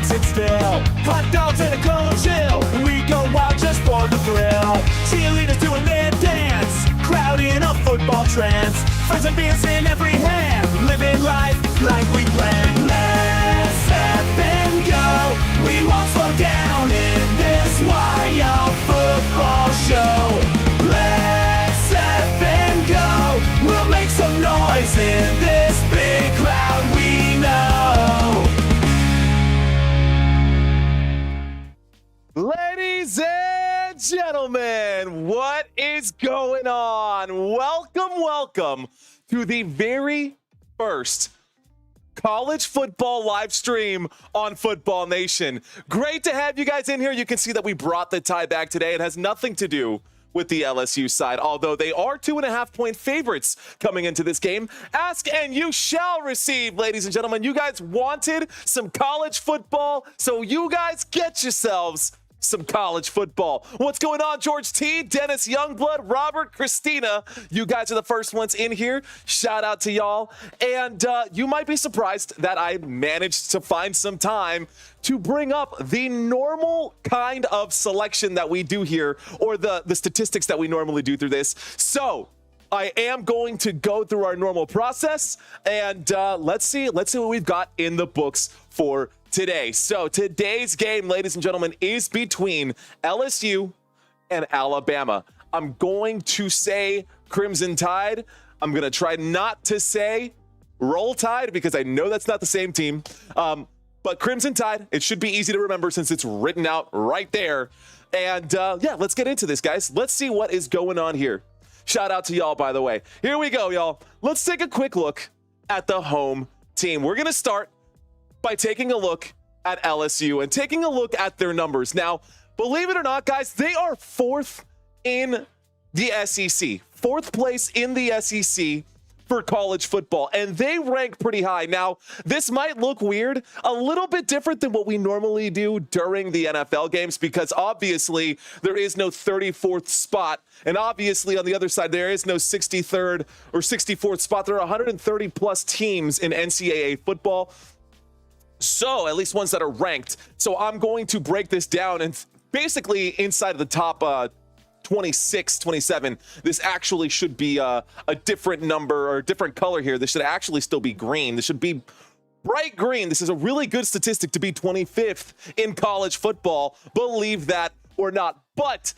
sit still. Hot dogs and a cold chill. We go wild just for the thrill. Cheerleaders doing their dance. Crowd in a football trance. Friends and beers in every hand. Living life like we planned. Let's step and go. We won't slow down in this wild football show. Let's step and go. We'll make some noise in this big crowd we know. Ladies and gentlemen, what is going on? Welcome to the very first college football live stream on Football Nation. Great to have you guys in here. You can see that we brought the tie back today. It has nothing to do with the LSU side, although they are 2.5-point favorites coming into this game. Ask and you shall receive, ladies and gentlemen. You guys wanted some college football, so you guys get yourselves some college football. What's going on, George T, Dennis Youngblood, Robert, Christina? You guys are the first ones in here. Shout out to y'all. And you might be surprised that I managed to find some time to bring up the normal kind of selection that we do here, or the statistics that we normally do through this. So I am going to go through our normal process, and let's see what we've got in the books for today. So today's game, ladies and gentlemen, is between LSU and Alabama. I'm going to say Crimson Tide. I'm going to try not to say Roll Tide because I know that's not the same team. But Crimson Tide, it should be easy to remember since it's written out right there. And yeah, let's get into this, guys. Let's see what is going on here. Shout out to y'all, by the way. Here we go, y'all. Let's take a quick look at the home team. We're going to start by taking a look at LSU and taking a look at their numbers. Now, believe it or not, guys, they are fourth in the SEC. Fourth place in the SEC for college football, and they rank pretty high. Now, this might look weird, a little bit different than what we normally do during the NFL games, because obviously there is no 34th spot, and obviously on the other side there is no 63rd or 64th spot. There are 130 plus teams in NCAA football, so at least ones that are ranked. So I'm going to break this down, and basically inside of the top 26, 27, this actually should be a different number or a different color here. This should actually still be green. This should be bright green. This is a really good statistic to be 25th in college football, believe that or not. But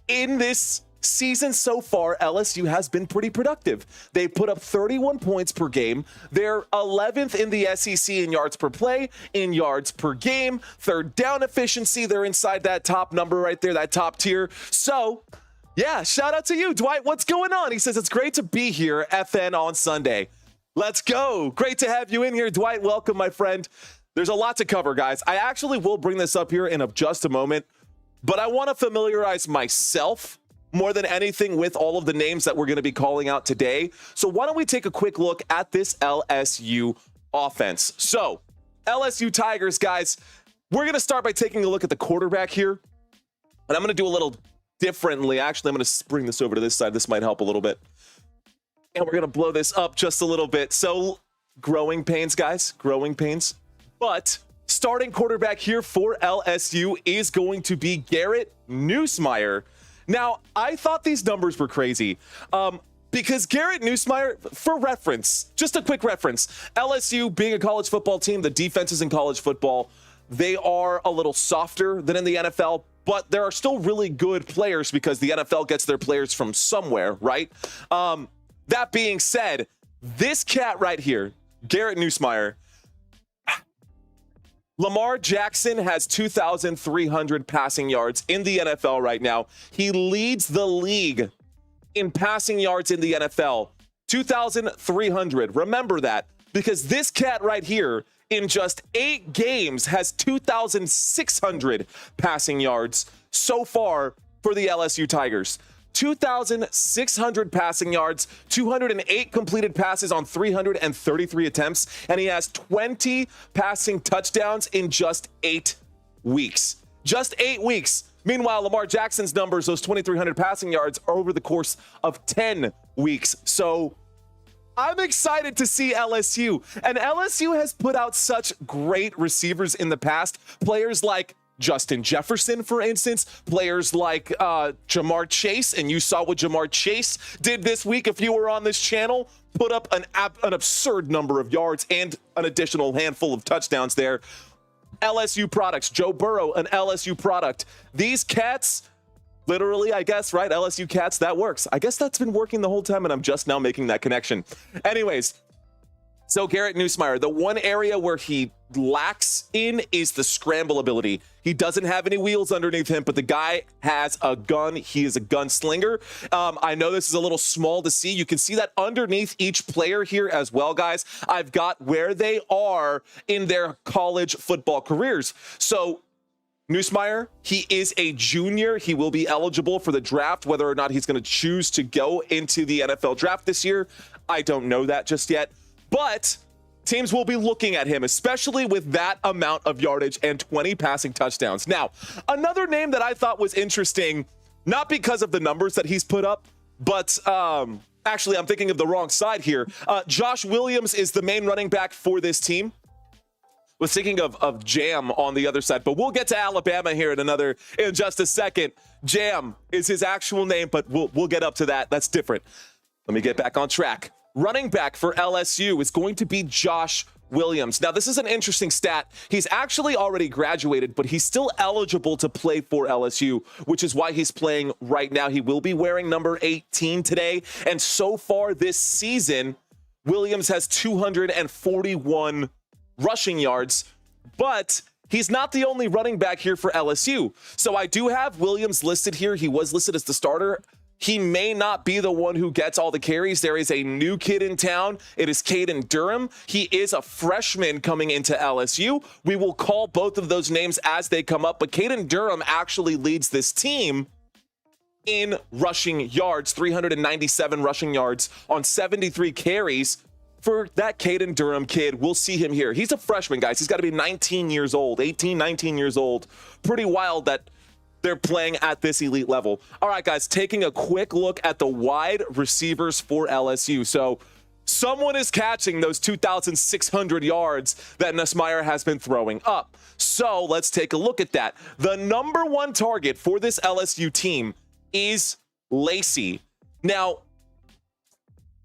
in this season so far, LSU has been pretty productive. They put up 31 points per game. They're 11th in the SEC in yards per play, in yards per game, third down efficiency. They're inside that top number right there, that top tier. So yeah, shout out to you, Dwight. What's going on? He says, it's great to be here, FN on Sunday. Let's go. Great to have you in here, Dwight. Welcome, my friend. There's a lot to cover, guys. I actually will bring this up here in just a moment, but I want to familiarize myself more than anything with all of the names that we're going to be calling out today. So why don't we take a quick look at this LSU offense? So LSU Tigers, guys, we're going to start by taking a look at the quarterback here. And I'm going to do a little differently. Actually, I'm going to bring this over to this side. This might help a little bit. And we're going to blow this up just a little bit. So growing pains, guys, growing pains. But starting quarterback here for LSU is going to be Garrett Nussmeier. Now, I thought these numbers were crazy because Garrett Nussmeier, for reference, just a quick reference, LSU being a college football team, the defenses in college football, they are a little softer than in the NFL, but there are still really good players because the NFL gets their players from somewhere, right? That being said, this cat right here, Garrett Nussmeier, Lamar Jackson has 2,300 passing yards in the NFL right now. He leads the league in passing yards in the NFL, 2,300. Remember that, because this cat right here in just 8 games has 2,600 passing yards so far for the LSU Tigers. 2,600 passing yards, 208 completed passes on 333 attempts, and he has 20 passing touchdowns in just 8 weeks. Just 8 weeks. Meanwhile, Lamar Jackson's numbers, those 2,300 passing yards, are over the course of 10 weeks. So I'm excited to see LSU. And LSU has put out such great receivers in the past. Players like Justin Jefferson, for instance, players like Jamar Chase, and you saw what Jamar Chase did this week if you were on this channel, put up an absurd number of yards and an additional handful of touchdowns there. LSU products, Joe Burrow, an LSU product. These cats, literally, I guess, right? LSU cats, that works. I guess that's been working the whole time, and I'm just now making that connection. Anyways, so Garrett Nussmeier, the one area where he lacks in is the scramble ability. He doesn't have any wheels underneath him, but the guy has a gun. He is a gunslinger. I know this is a little small to see. You can see that underneath each player here as well, guys. I've got where they are in their college football careers. So Nussmeier, he is a junior. He will be eligible for the draft. Whether or not he's going to choose to go into the NFL draft this year, I don't know that just yet. But teams will be looking at him, especially with that amount of yardage and 20 passing touchdowns. Now, another name that I thought was interesting, not because of the numbers that he's put up, but actually, I'm thinking of the wrong side here. Josh Williams is the main running back for this team. Was thinking of Jam on the other side, but we'll get to Alabama here in just a second. Jam is his actual name, but we'll get up to that. That's different. Let me get back on track. Running back for LSU is going to be Josh Williams. Now, this is an interesting stat. He's actually already graduated, but he's still eligible to play for LSU, which is why he's playing right now. He will be wearing number 18 today. And so far this season, Williams has 241 rushing yards, but he's not the only running back here for LSU. So I do have Williams listed here. He was listed as the starter. He may not be the one who gets all the carries. There is a new kid in town. It is Caden Durham. He is a freshman coming into LSU. We will call both of those names as they come up, but Caden Durham actually leads this team in rushing yards, 397 rushing yards on 73 carries. For that Caden Durham kid, we'll see him here. He's a freshman, guys. He's got to be 19 years old, 18, 19 years old. Pretty wild that they're playing at this elite level. All right, guys, taking a quick look at the wide receivers for LSU. So someone is catching those 2,600 yards that Nussmeier has been throwing up. So let's take a look at that. The number one target for this LSU team is Lacey. Now,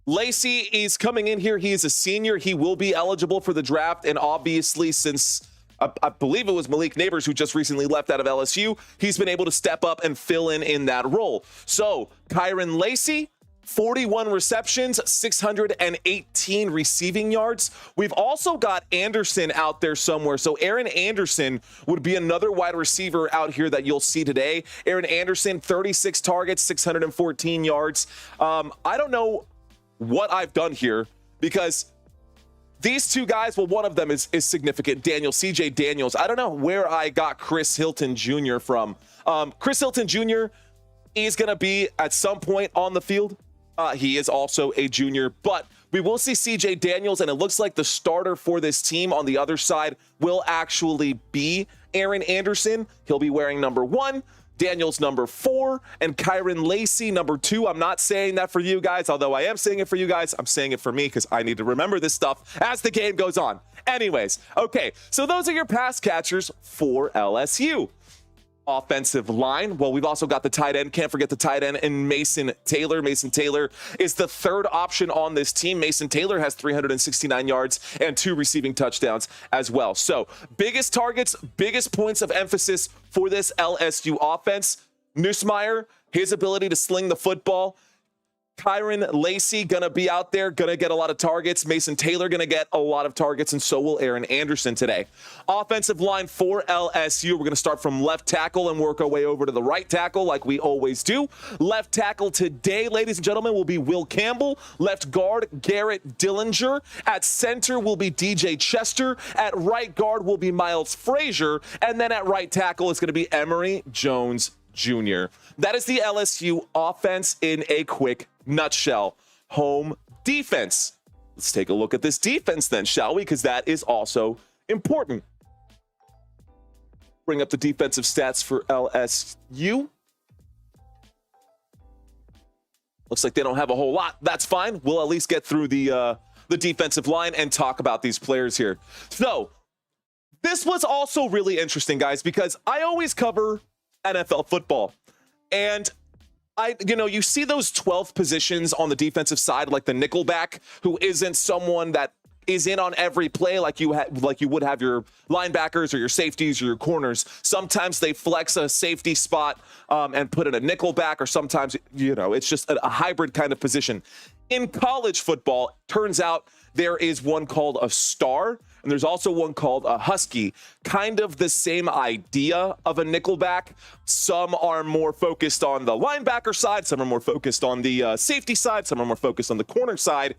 Lacey is coming in here. He is a senior. He will be eligible for the draft. And obviously, since I believe it was Malik Neighbors who just recently left out of LSU, he's been able to step up and fill in that role. So Kyron Lacey, 41 receptions, 618 receiving yards. We've also got Anderson out there somewhere. So Aaron Anderson would be another wide receiver out here that you'll see today. Aaron Anderson, 36 targets, 614 yards. I don't know what I've done here because these two guys, well, one of them is significant. CJ Daniels. I don't know where I got Chris Hilton Jr. from. Chris Hilton Jr. is going to be at some point on the field. He is also a junior, but we will see CJ Daniels, and it looks like the starter for this team on the other side will actually be Aaron Anderson. He'll be wearing number 1. Daniels number 4, and Kyron Lacey number 2. I'm not saying that for you guys, although I am saying it for you guys. I'm saying it for me because I need to remember this stuff as the game goes on. Anyways, okay, so those are your pass catchers for LSU. Offensive line, well, we've also got the tight end. Can't forget the tight end and Mason Taylor. Mason Taylor is the third option on this team. Mason Taylor has 369 yards and 2 receiving touchdowns as well. So biggest targets, biggest points of emphasis for this LSU offense. Nussmeier, his ability to sling the football. Kyron Lacey going to be out there, going to get a lot of targets. Mason Taylor going to get a lot of targets, and so will Aaron Anderson today. Offensive line for LSU, we're going to start from left tackle and work our way over to the right tackle like we always do. Left tackle today, ladies and gentlemen, will be Will Campbell. Left guard, Garrett Dillinger. At center will be DJ Chester. At right guard will be Miles Frazier. And then at right tackle is going to be Emory Jones Jr. That is the LSU offense in a quick nutshell. Home defense. Let's take a look at this defense then, shall we? Because that is also important. Bring up the defensive stats for LSU. Looks like they don't have a whole lot. That's fine. We'll at least get through the defensive line and talk about these players here. So this was also really interesting, guys, because I always cover NFL football. And you see those 12 positions on the defensive side, like the nickelback, who isn't someone that is in on every play like you would have your linebackers or your safeties or your corners. Sometimes they flex a safety spot and put in a nickelback, or sometimes, it's just a hybrid kind of position. In college football, turns out there is one called a star, and there's also one called a husky. Kind of the same idea of a nickelback. Some are more focused on the linebacker side, some are more focused on the safety side, some are more focused on the corner side.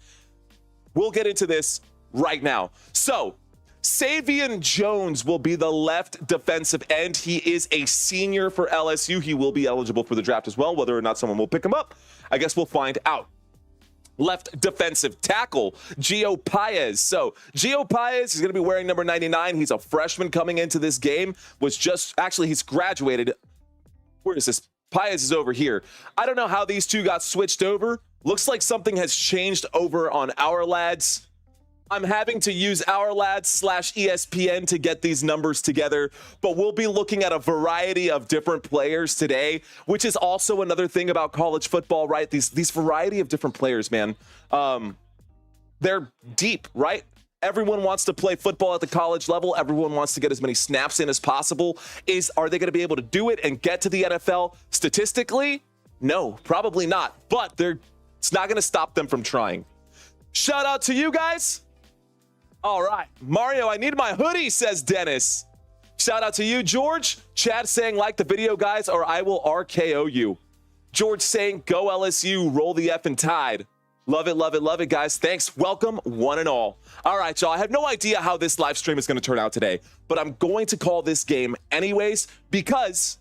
We'll get into this right now. So, Savion Jones will be the left defensive end. He is a senior for LSU. He will be eligible for the draft as well. Whether or not someone will pick him up, I guess we'll find out. Left defensive tackle, Gio Paez. So Gio Paez is going to be wearing number 99. He's a freshman coming into this game. He's graduated. Where is this? Paez is over here. I don't know how these two got switched over. Looks like something has changed over on Our Lads. I'm having to use Our Lads /ESPN to get these numbers together, but we'll be looking at a variety of different players today, which is also another thing about college football, right? These variety of different players, man. They're deep, right? Everyone wants to play football at the college level. Everyone wants to get as many snaps in as possible. Are they going to be able to do it and get to the NFL statistically? No, probably not, but it's not going to stop them from trying. Shout out to you guys. All right. Mario, I need my hoodie, says Dennis. Shout out to you, George. Chad saying, like the video, guys, or I will RKO you. George saying, go LSU, roll the effing Tide. Love it, love it, love it, guys. Thanks. Welcome, one and all. All right, y'all. I have no idea how this live stream is going to turn out today, but I'm going to call this game anyways because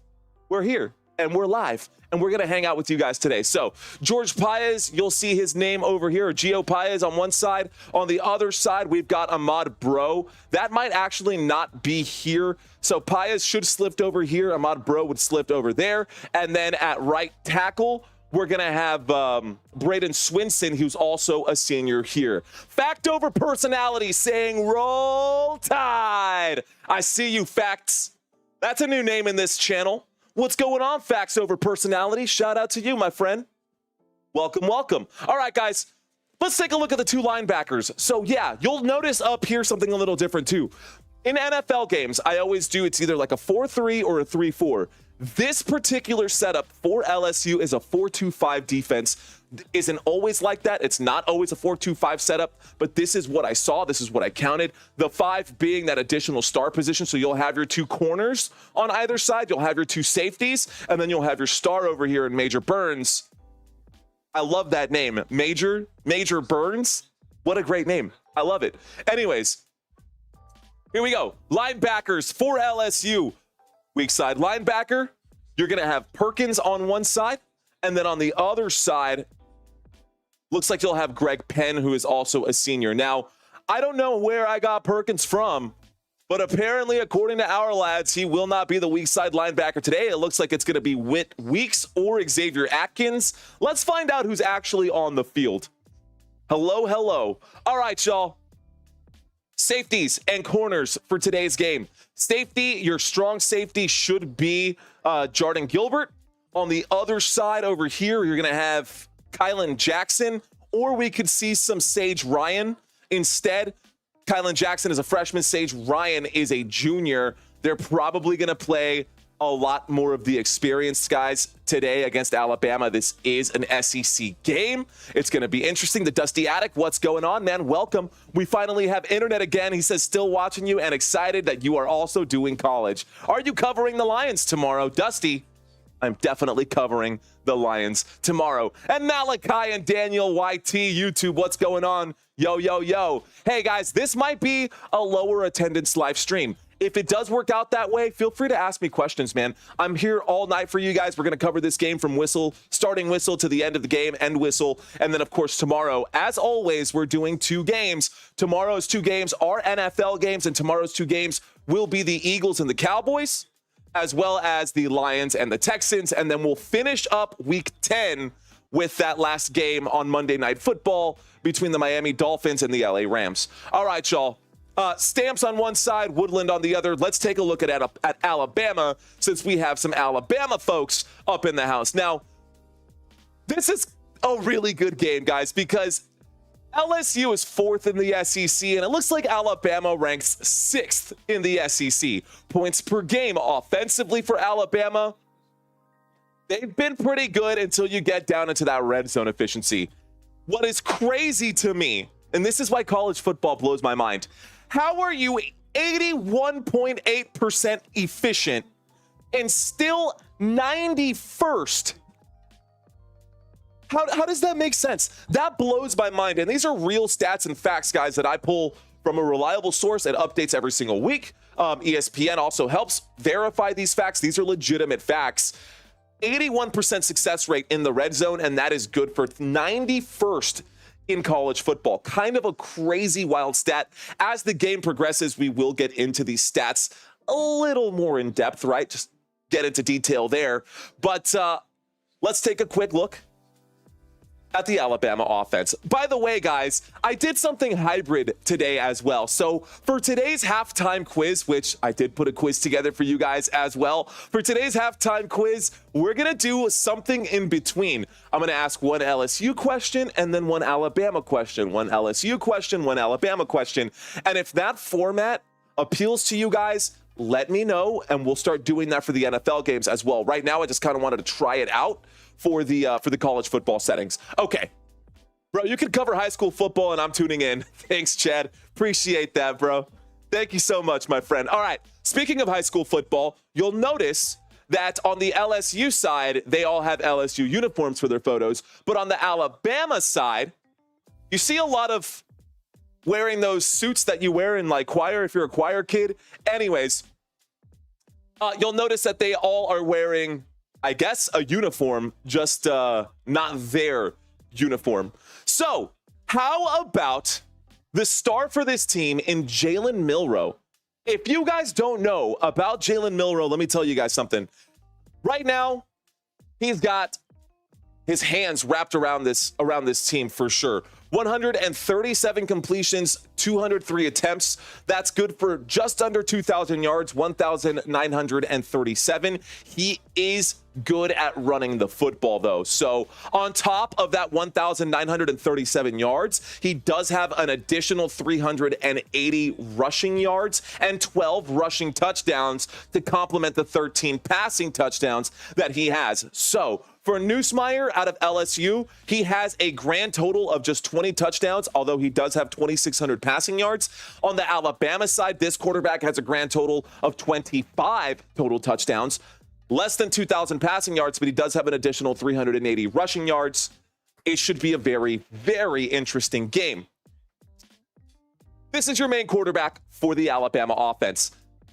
we're here and we're live. And we're going to hang out with you guys today. So, George Paez, you'll see his name over here, or Gio Paez on one side. On the other side, we've got Ahmad Bro. That might actually not be here. So, Paez should slipped over here. Ahmad Bro would slipped over there. And then at right tackle, we're going to have Braden Swinson, who's also a senior here. Fact over personality saying, roll Tide. I see you, Facts. That's a new name in this channel. What's going on, Facts Over Personality? Shout out to you, my friend. Welcome, welcome. All right, guys, let's take a look at the two linebackers. So, yeah, you'll notice up here something a little different, too. In NFL games, I always do, it's either like a 4-3 or a 3-4. This particular setup for LSU is a 4-2-5 defense. Isn't always like that. It's not always a 4-2-5 setup, but this is what I saw. This is what I counted. The 5 being that additional star position. So you'll have your 2 corners on either side. You'll have your 2 safeties, and then you'll have your star over here in Major Burns. I love that name. Major Burns. What a great name. I love it. Anyways, here we go. Linebackers for LSU. Weak side linebacker. You're going to have Perkins on one side, and then on the other side, looks like you'll have Greg Penn, who is also a senior. Now, I don't know where I got Perkins from, but apparently, according to Our Lads, he will not be the weak side linebacker today. It looks like it's going to be Whit Weeks or Xavier Atkins. Let's find out who's actually on the field. Hello, hello. All right, y'all. Safeties and corners for today's game. Safety, your strong safety should be Jordan Gilbert. On the other side over here, you're going to have Kylan Jackson, or we could see some Sage Ryan instead. Kylan Jackson is a freshman. Sage Ryan is a junior. They're probably going to play a lot more of the experienced guys today against Alabama. This is an SEC game. It's going to be interesting. The Dusty Attic, what's going on, man? Welcome. We finally have internet again. He says, still watching you and excited that you are also doing college. Are you covering the Lions tomorrow? Dusty, I'm definitely covering the Lions tomorrow. And Malachi and Daniel YT, YouTube, what's going on? Yo, yo, yo. Hey, guys, this might be a lower attendance live stream. If it does work out that way, feel free to ask me questions, man. I'm here all night for you guys. We're going to cover this game from starting whistle to the end of the game, end whistle. And then, of course, tomorrow, as always, we're doing 2 games. Tomorrow's 2 games are NFL games, and tomorrow's 2 games will be the Eagles and the Cowboys, as well as the Lions and the Texans. And then we'll finish up week 10 with that last game on Monday Night Football between the Miami Dolphins and the LA Rams. All right, y'all. Stamps on one side, Woodland on the other. Let's take a look at Alabama, since we have some Alabama folks up in the house. Now, this is a really good game, guys, because LSU is 4th in the SEC, and it looks like Alabama ranks 6th in the SEC. Points per game offensively for Alabama, they've been pretty good until you get down into that red zone efficiency. What is crazy to me, and this is why college football blows my mind, how are you 81.8% efficient and still 91st? How does that make sense? That blows my mind. And these are real stats and facts, guys, that I pull from a reliable source that updates every single week. ESPN also helps verify these facts. These are legitimate facts. 81% success rate in the red zone, and that is good for 91st in college football. Kind of a crazy, wild stat. As the game progresses, we will get into these stats a little more in depth, right? Just get into detail there. But let's take a quick look at the Alabama offense. By the way, guys, I did something hybrid today as well. So for today's halftime quiz, which I did put a quiz together for you guys as well, for today's halftime quiz, we're going to do something in between. I'm going to ask one LSU question and then one Alabama question, one LSU question, one Alabama question. And if that format appeals to you guys, let me know, and we'll start doing that for the NFL games as well. Right now, I just kind of wanted to try it out for the college football settings. Okay, bro, you can cover high school football, and I'm tuning in. Thanks, Chad. Appreciate that, bro. Thank you so much, my friend. All right, speaking of high school football, you'll notice that on the LSU side, they all have LSU uniforms for their photos, but on the Alabama side, you see a lot of wearing those suits that you wear in like choir if you're a choir kid. Anyways, you'll notice that they all are wearing, I guess, a uniform, just not their uniform. So how about the star for this team in Jalen Milroe? If you guys don't know about Jalen Milroe, let me tell you guys something. Right now, he's got his hands wrapped around this team for sure. 137 completions, 203 attempts. That's good for just under 2,000 yards, 1,937. He is good at running the football, though. So on top of that 1,937 yards, he does have an additional 380 rushing yards and 12 rushing touchdowns to complement the 13 passing touchdowns that he has. So for Nussmeier out of LSU, he has a grand total of just 20 touchdowns, although he does have 2,600 passing yards. On the Alabama side, this quarterback has a grand total of 25 total touchdowns, less than 2,000 passing yards, but he does have an additional 380 rushing yards. It should be a very, very interesting game. This is your main quarterback for the Alabama offense.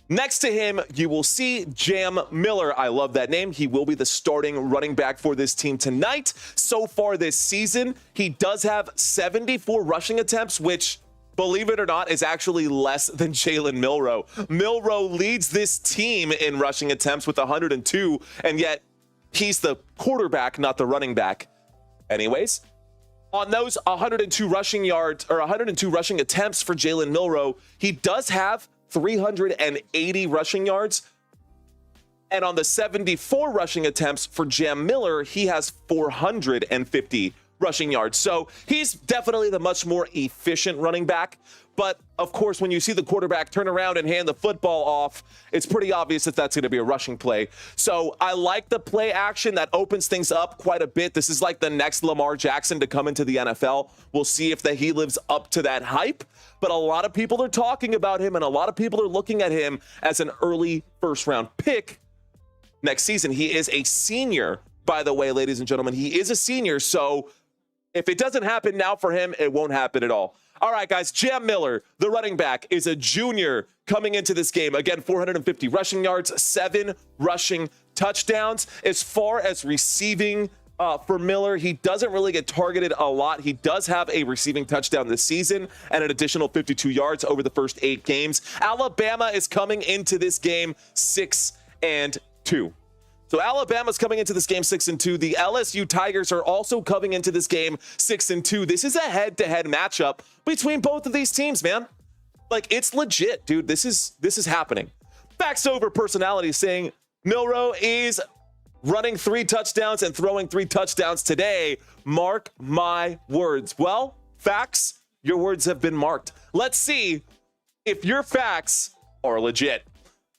Next to him, you will see Jam Miller. I love that name. He will be the starting running back for this team tonight. So far this season, he does have 74 rushing attempts, which, believe it or not, is actually less than Jalen Milroe. Milroe leads this team in rushing attempts with 102, and yet he's the quarterback, not the running back. Anyways, on those 102 rushing yards or 102 rushing attempts for Jalen Milroe, he does have 380 rushing yards. And on the 74 rushing attempts for Jam Miller, he has 450 rushing yards. So he's definitely the much more efficient running back. But of course, when you see the quarterback turn around and hand the football off, it's pretty obvious that that's going to be a rushing play. So I like the play action that opens things up quite a bit. This is like the next Lamar Jackson to come into the NFL. We'll see if he lives up to that hype. But a lot of people are talking about him, and a lot of people are looking at him as an early first-round pick next season. He is a senior, by the way, ladies and gentlemen. He is a senior, so if it doesn't happen now for him, it won't happen at all. All right, guys, Jam Miller, the running back, is a junior coming into this game. Again, 450 rushing yards, 7 rushing touchdowns. As far as receiving for Miller, he doesn't really get targeted a lot. He does have a receiving touchdown this season and an additional 52 yards over the first 8 games. Alabama is coming into this game 6-2. So Alabama's coming into this game 6-2. The LSU Tigers are also coming into this game 6-2. This is a head-to-head matchup between both of these teams, man. Like, it's legit, dude. This is happening. Facts over personality saying Milroe is running 3 touchdowns and throwing 3 touchdowns today. Mark my words. Well, facts, your words have been marked. Let's see if your facts are legit.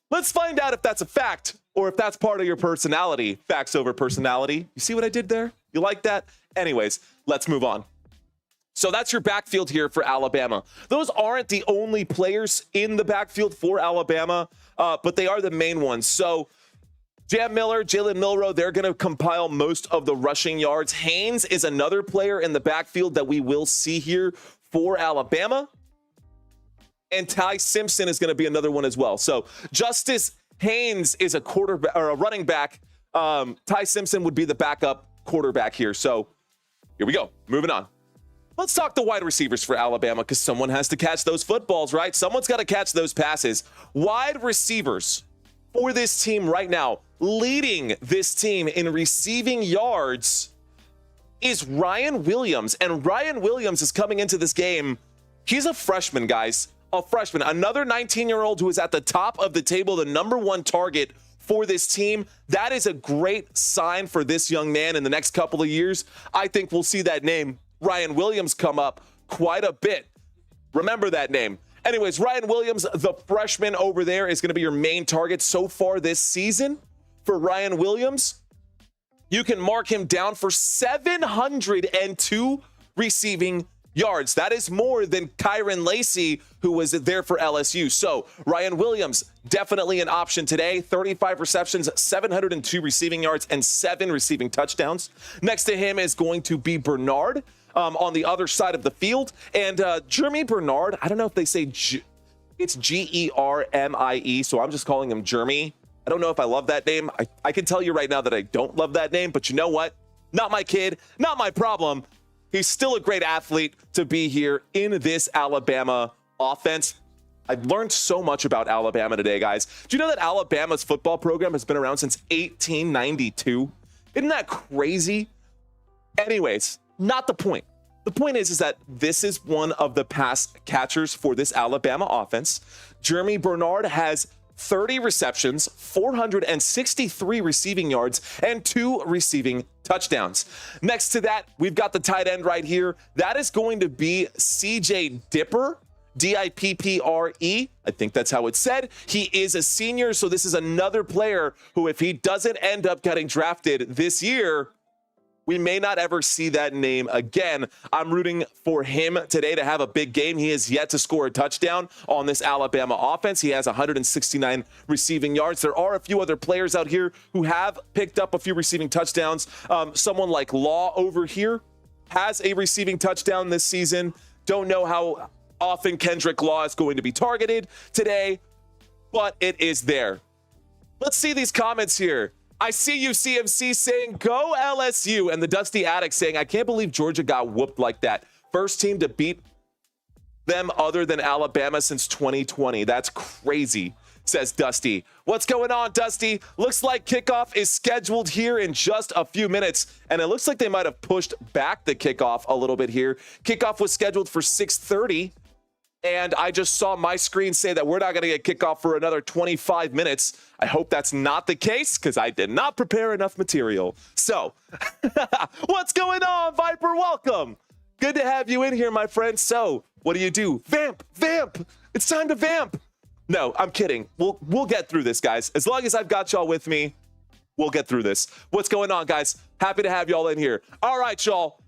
Let's find out if that's a fact or if that's part of your personality. Facts over personality. You see what I did there? You like that? Anyways, let's move on. So that's your backfield here for Alabama. Those aren't the only players in the backfield for Alabama, but they are the main ones. So Jam Miller, Jalen Milroe, they're going to compile most of the rushing yards. Haynes is another player in the backfield that we will see here for Alabama. And Ty Simpson is going to be another one as well. So Justice Haynes is a quarterback or a running back. Ty Simpson would be the backup quarterback here. So here we go. Moving on. Let's talk the wide receivers for Alabama because someone has to catch those footballs, right? Someone's got to catch those passes. Wide receivers for this team right now, leading this team in receiving yards, is Ryan Williams. And Ryan Williams is coming into this game. He's a freshman, guys. A freshman. Another 19-year-old who is at the top of the table, the #1 target for this team. That is a great sign for this young man in the next couple of years. I think we'll see that name, Ryan Williams, come up quite a bit. Remember that name. Anyways, Ryan Williams, the freshman over there, is going to be your main target so far this season. For Ryan Williams, you can mark him down for 702 receiving yards. That is more than Kyron Lacey, who was there for LSU. So Ryan Williams, definitely an option today. 35 receptions, 702 receiving yards, and 7 receiving touchdowns. Next to him is going to be Bernard on the other side of the field. And Jeremy Bernard, I don't know if they say it's Germie, so I'm just calling him Jeremy. I don't know if I love that name. I can tell you right now that I don't love that name, but you know what? Not my kid, not my problem. He's still a great athlete to be here in this Alabama offense. I've learned so much about Alabama today, guys. Do you know that Alabama's football program has been around since 1892? Isn't that crazy? Anyways, not the point. The point is that this is one of the pass catchers for this Alabama offense. Jeremy Bernard has 30 receptions, 463 receiving yards, and 2 receiving touchdowns. Next to that, we've got the tight end right here. That is going to be CJ Dipper, Dippre. I think that's how it's said. He is a senior, so this is another player who, if he doesn't end up getting drafted this year, we may not ever see that name again. I'm rooting for him today to have a big game. He has yet to score a touchdown on this Alabama offense. He has 169 receiving yards. There are a few other players out here who have picked up a few receiving touchdowns. Someone like Law over here has a receiving touchdown this season. Don't know how often Kendrick Law is going to be targeted today, but it is there. Let's see these comments here. I see you, CMC, saying, go LSU. And the Dusty Addict saying, I can't believe Georgia got whooped like that. First team to beat them other than Alabama since 2020. That's crazy, says Dusty. What's going on, Dusty? Looks like kickoff is scheduled here in just a few minutes. And it looks like they might have pushed back the kickoff a little bit here. Kickoff was scheduled for 6:30. And I just saw my screen say that we're not going to get kickoff for another 25 minutes. I hope that's not the case because I did not prepare enough material. So, what's going on, Viper? Welcome. Good to have you in here, my friend. So, what do? Vamp, vamp. It's time to vamp. No, I'm kidding. We'll get through this, guys. As long as I've got y'all with me, we'll get through this. What's going on, guys? Happy to have y'all in here. All right, y'all.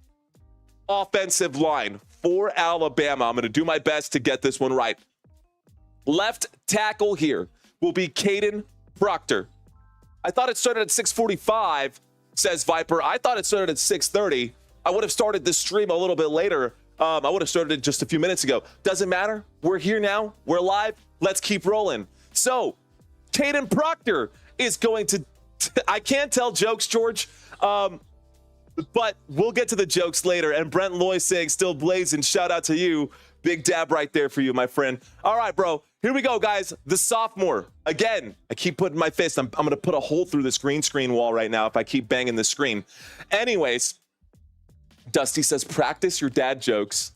Offensive line for Alabama. I'm going to do my best to get this one right. Left tackle here will be Caden Proctor. I thought it started at 6:45, says Viper. I thought it started at 6:30. I would have started this stream a little bit later. I would have started it just a few minutes ago. Doesn't matter. We're here now. We're live. Let's keep rolling. So, Caden Proctor is going to... I can't tell jokes, George. But we'll get to the jokes later. And Brent Loy saying still blazing. Shout out to you. Big dab right there for you, my friend. All right, bro. Here we go, guys. The sophomore. Again, I keep putting my fist. I'm going to put a hole through this green screen wall right now if I keep banging the screen. Anyways, Dusty says, practice your dad jokes.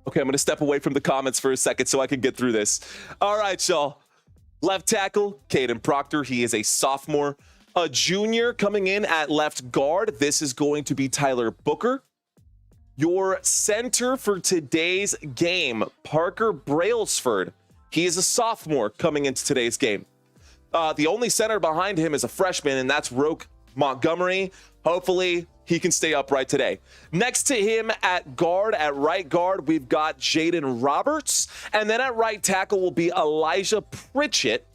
Okay, I'm going to step away from the comments for a second so I can get through this. All right, y'all. Left tackle, Caden Proctor. He is a sophomore. A junior coming in at left guard. This is going to be Tyler Booker. Your center for today's game, Parker Brailsford. He is a sophomore coming into today's game. The only center behind him is a freshman, and that's Roque Montgomery. Hopefully, he can stay upright today. Next to him at right guard, we've got Jaden Roberts. And then at right tackle will be Elijah Pritchett.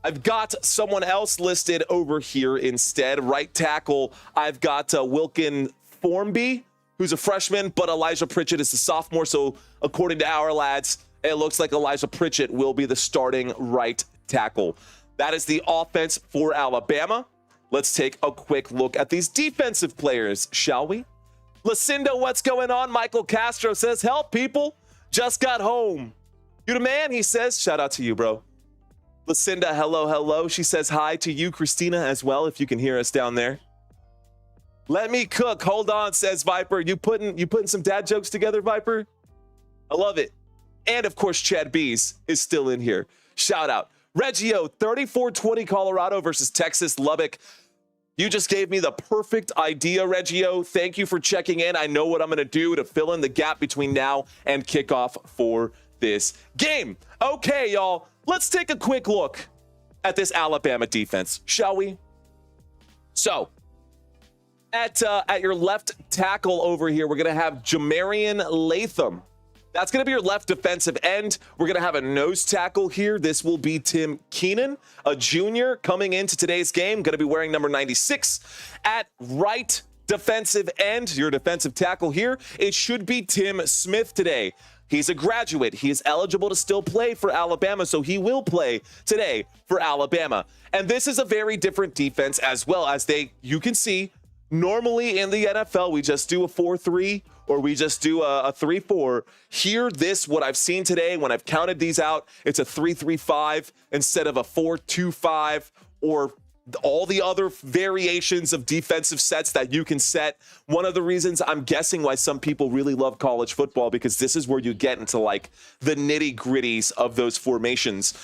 I've got someone else listed over here instead. Right tackle, I've got Wilkin Formby, who's a freshman, but Elijah Pritchett is the sophomore. So according to our lads, it looks like Elijah Pritchett will be the starting right tackle. That is the offense for Alabama. Let's take a quick look at these defensive players, shall we? Lucinda, what's going on? Michael Castro says, help people, just got home. You the man, he says. Shout out to you, bro. Lucinda, hello, hello. She says hi to you, Christina, as well, if you can hear us down there. Let me cook. Hold on, says Viper. You putting some dad jokes together, Viper? I love it. And, of course, Chad Bees is still in here. Shout out. Reggio, 34-20 Colorado versus Texas Lubbock. You just gave me the perfect idea, Reggio. Thank you for checking in. I know what I'm going to do to fill in the gap between now and kickoff for this game. Okay, y'all. Let's take a quick look at this Alabama defense, shall we? So, at your left tackle over here, we're going to have Jamarian Latham. That's going to be your left defensive end. We're going to have a nose tackle here. This will be Tim Keenan, a junior coming into today's game, going to be wearing number 96. At right defensive end, your defensive tackle here, it should be Tim Smith today. He's a graduate. He is eligible to still play for Alabama, so he will play today for Alabama. And this is a very different defense as well, as you can see, normally in the NFL, we just do a 4-3 or we just do a 3-4. Here, what I've seen today, when I've counted these out, it's a 3-3-5 instead of a 4-2-5 or all the other variations of defensive sets that you can set. One of the reasons I'm guessing why some people really love college football, because this is where you get into like the nitty gritties of those formations.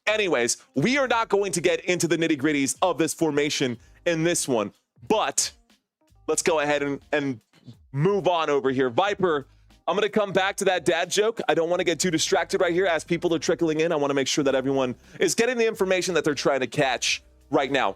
Anyways, we are not going to get into the nitty gritties of this formation in this one, but let's go ahead and move on over here. Viper, I'm going to come back to that dad joke. I don't want to get too distracted right here as people are trickling in. I want to make sure that everyone is getting the information that they're trying to catch right now.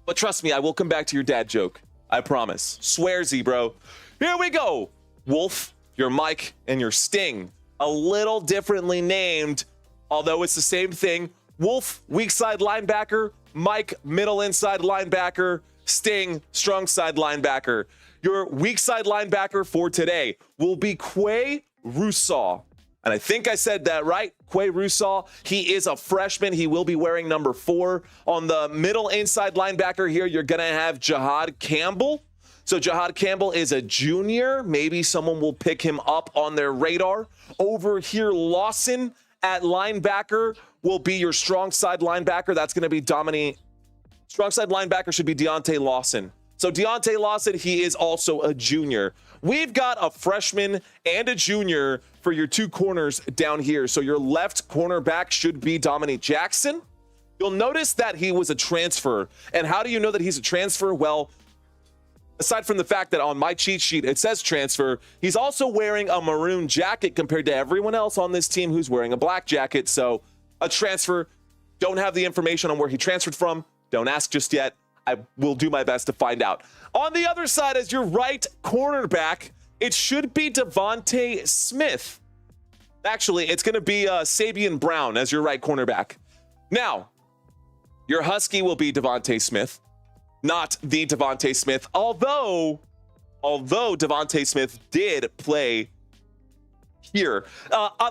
But trust me, I will come back to your dad joke. I promise. Swearsy, bro. Here we go. Wolf, your Mike, and your Sting. A little differently named, although it's the same thing. Wolf, weak side linebacker. Mike, middle inside linebacker. Sting, strong side linebacker. Your weak side linebacker for today will be Quay Russaw. And I think I said that right. Quay Russaw, he is a freshman. He will be wearing number 4. On the middle inside linebacker here, you're going to have Jihad Campbell. So Jihad Campbell is a junior. Maybe someone will pick him up on their radar. Over here, Lawson at linebacker will be your strong side linebacker. That's going to be strong side linebacker should be Deontay Lawson. So Deontay Lawson, he is also a junior. We've got a freshman and a junior for your two corners down here. So your left cornerback should be Dominique Jackson. You'll notice that he was a transfer. And how do you know that he's a transfer? Well, aside from the fact that on my cheat sheet, it says transfer, he's also wearing a maroon jacket compared to everyone else on this team who's wearing a black jacket. So a transfer. Don't have the information on where he transferred from. Don't ask just yet. I will do my best to find out. On the other side, as your right cornerback, it should be Devontae Smith. Actually, it's going to be Sabian Brown as your right cornerback. Now, your Husky will be Devontae Smith, not the Devontae Smith, although Devontae Smith did play here.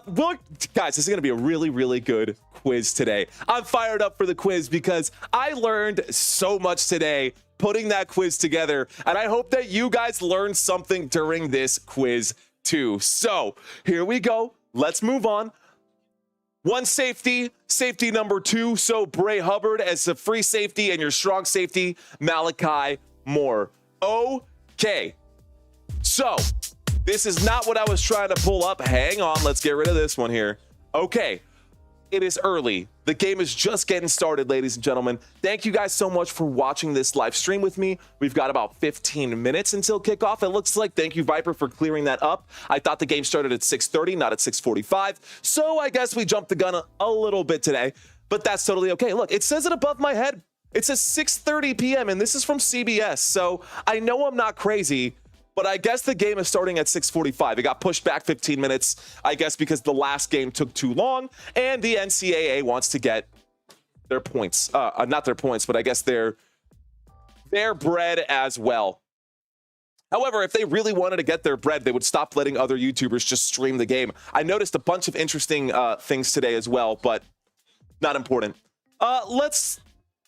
Look, guys, this is going to be a really, really good quiz today. I'm fired up for the quiz because I learned so much today putting that quiz together. And I hope that you guys learned something during this quiz too. So here we go. Let's move on. One safety number 2. So Bray Hubbard as the free safety, and your strong safety, Malachi Moore. Okay. So this is not what I was trying to pull up. Hang on. Let's get rid of this one here. Okay. It is early. The game is just getting started, ladies and gentlemen. Thank you guys so much for watching this live stream with me. We've got about 15 minutes until kickoff, it looks like. Thank you, Viper, for clearing that up. I thought the game started at 6:30, not at 6:45. So I guess we jumped the gun a little bit today, but that's totally okay. Look, it says it above my head. It says 6:30 p.m., and this is from CBS. So I know I'm not crazy, but I guess the game is starting at 6:45. It got pushed back 15 minutes, I guess, because the last game took too long, and the NCAA wants to get their points. Not their points, but I guess their bread as well. However, if they really wanted to get their bread, they would stop letting other YouTubers just stream the game. I noticed a bunch of interesting things today as well, but not important. Let's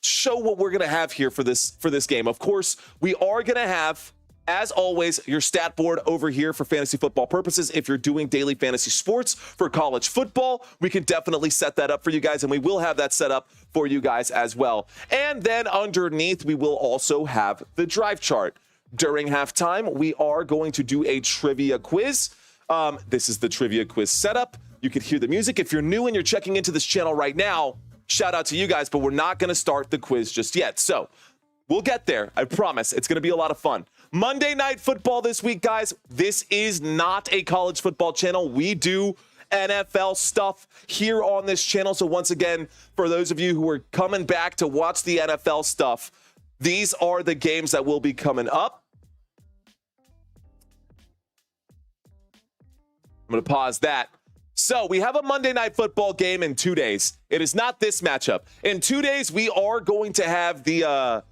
show what we're going to have here for this game. Of course, we are going to have, as always, your stat board over here for fantasy football purposes. If you're doing daily fantasy sports for college football, we can definitely set that up for you guys, and we will have that set up for you guys as well. And then underneath, we will also have the drive chart. During halftime, we are going to do a trivia quiz. This is the trivia quiz setup. You can hear the music. If you're new and you're checking into this channel right now, shout out to you guys, but we're not going to start the quiz just yet. So we'll get there. I promise. It's going to be a lot of fun. Monday Night Football this week, guys. This is not a college football channel. We do NFL stuff here on this channel. So once again, for those of you who are coming back to watch the NFL stuff, these are the games that will be coming up. I'm going to pause that. So we have a Monday Night Football game in 2 days. It is not this matchup. In 2 days, we are going to have the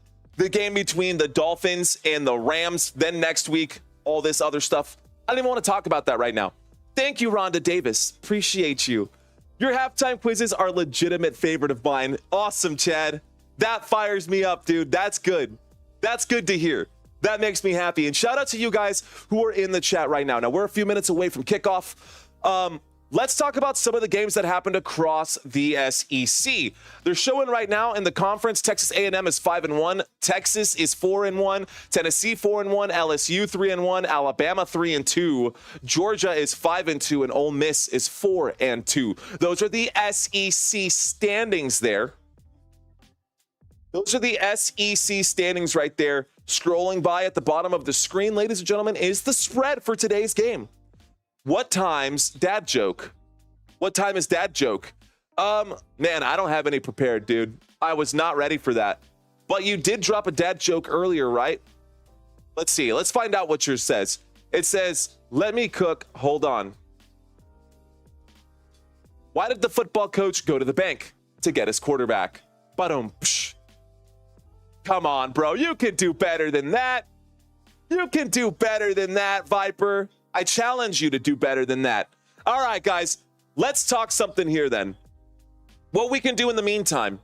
game between the Dolphins and the Rams. Then next week, all this other stuff. I don't even want to talk about that right now. Thank you, Rhonda Davis. Appreciate you. Your halftime quizzes are a legitimate favorite of mine. Awesome, Chad. That fires me up, dude. That's good. That's good to hear. That makes me happy. And shout out to you guys who are in the chat right now. Now, we're a few minutes away from kickoff. Let's talk about some of the games that happened across the SEC. They're showing right now in the conference, Texas A&M is 5-1, Texas is 4-1, Tennessee 4-1, LSU 3-1, Alabama 3-2, Georgia is 5-2, and Ole Miss is 4-2. Those are the SEC standings there. Those are the SEC standings right there. Scrolling by at the bottom of the screen, ladies and gentlemen, is the spread for today's game. What time's dad joke? What time is dad joke? Man, I don't have any prepared, dude. I was not ready for that. But you did drop a dad joke earlier, right? Let's see. Let's find out what yours says. It says, let me cook. Hold on. Why did the football coach go to the bank? To get his quarterback. Ba-dum, psh. Come on, bro. You can do better than that. You can do better than that, Viper. I challenge you to do better than that. All right, guys, let's talk something here then. What we can do in the meantime,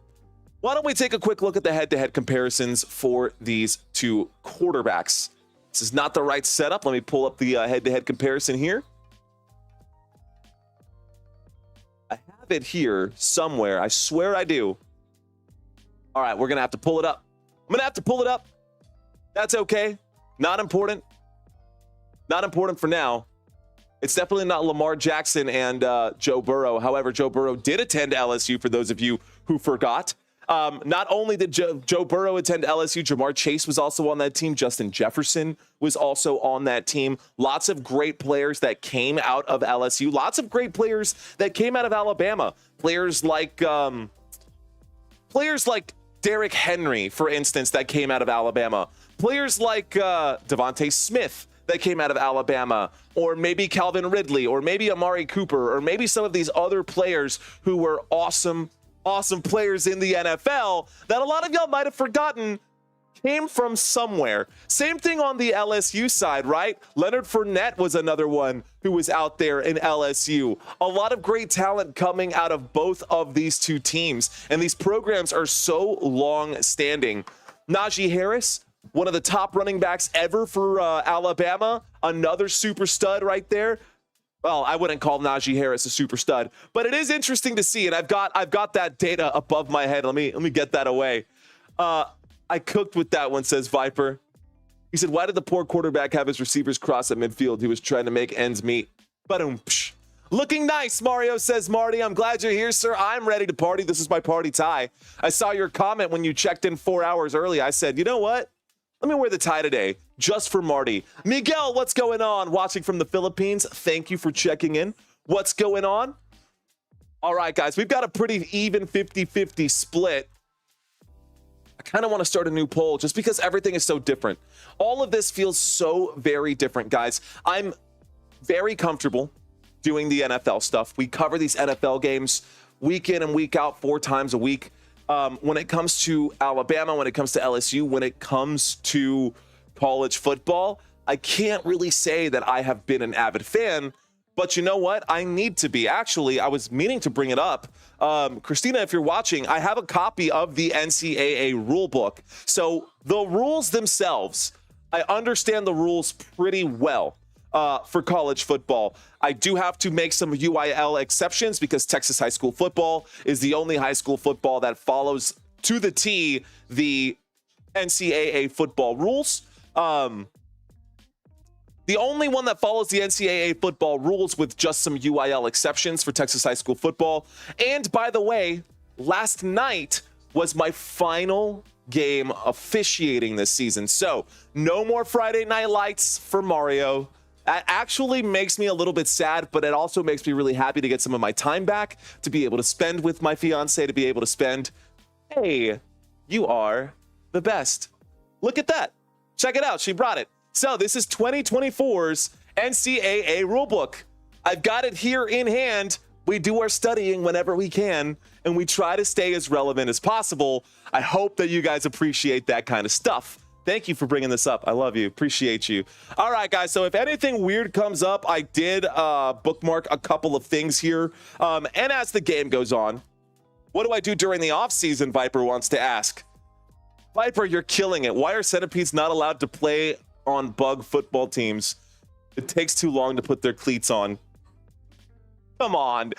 why don't we take a quick look at the head-to-head comparisons for these two quarterbacks? This is not the right setup. Let me pull up the head-to-head comparison here. I have it here somewhere. I swear I do. All right, we're going to have to pull it up. I'm going to have to pull it up. That's okay. Not important. Not important for now. It's definitely not Lamar Jackson and Joe Burrow. However, Joe Burrow did attend LSU, for those of you who forgot. Not only did Joe Burrow attend LSU, Jamar Chase was also on that team. Justin Jefferson was also on that team. Lots of great players that came out of LSU. Lots of great players that came out of Alabama. Players like Derrick Henry, for instance, that came out of Alabama. Players like Devontae Smith that came out of Alabama, or maybe Calvin Ridley, or maybe Amari Cooper, or maybe some of these other players who were awesome players in the NFL that a lot of y'all might have forgotten came from somewhere. Same thing on the LSU side, right? Leonard Fournette was another one who was out there in LSU. A lot of great talent coming out of both of these two teams, and these programs are so long-standing. Najee Harris, one of the top running backs ever for Alabama. Another super stud right there. Well, I wouldn't call Najee Harris a super stud, but it is interesting to see, and I've got that data above my head. Let me get that away. I cooked with that one, says Viper. He said, why did the poor quarterback have his receivers cross at midfield? He was trying to make ends meet. Ba-dum, psh. Looking nice, Mario, says Marty. I'm glad you're here, sir. I'm ready to party. This is my party tie. I saw your comment when you checked in 4 hours early. I said, you know what? Let me wear the tie today, just for Marty. Miguel, what's going on? Watching from the Philippines. Thank you for checking in. What's going on? All right, guys, we've got a pretty even 50-50 split. I kind of want to start a new poll just because everything is so different. All of this feels so very different, guys. I'm very comfortable doing the NFL stuff. We cover these NFL games week in and week out 4 times a week. When it comes to Alabama, when it comes to LSU, when it comes to college football, I can't really say that I have been an avid fan, but you know what? I need to be. Actually, I was meaning to bring it up. Christina, if you're watching, I have a copy of the NCAA rule book. So the rules themselves, I understand the rules pretty well. For college football, I do have to make some UIL exceptions because Texas high school football is the only high school football that follows to the T the NCAA football rules. The only one that follows the NCAA football rules with just some UIL exceptions for Texas high school football. And by the way, last night was my final game officiating this season. So no more Friday Night Lights for Mario. That actually makes me a little bit sad, but it also makes me really happy to get some of my time back, to be able to spend with my fiance, to be able to spend. Hey, you are the best. Look at that. Check it out. She brought it. So this is 2024's NCAA rulebook. I've got it here in hand. We do our studying whenever we can, and we try to stay as relevant as possible. I hope that you guys appreciate that kind of stuff. Thank you for bringing this up. I love you. Appreciate you. All right, guys. So if anything weird comes up, I did bookmark a couple of things here. And as the game goes on, what do I do during the offseason, Viper wants to ask. Viper, you're killing it. Why are centipedes not allowed to play on bug football teams? It takes too long to put their cleats on. Come on.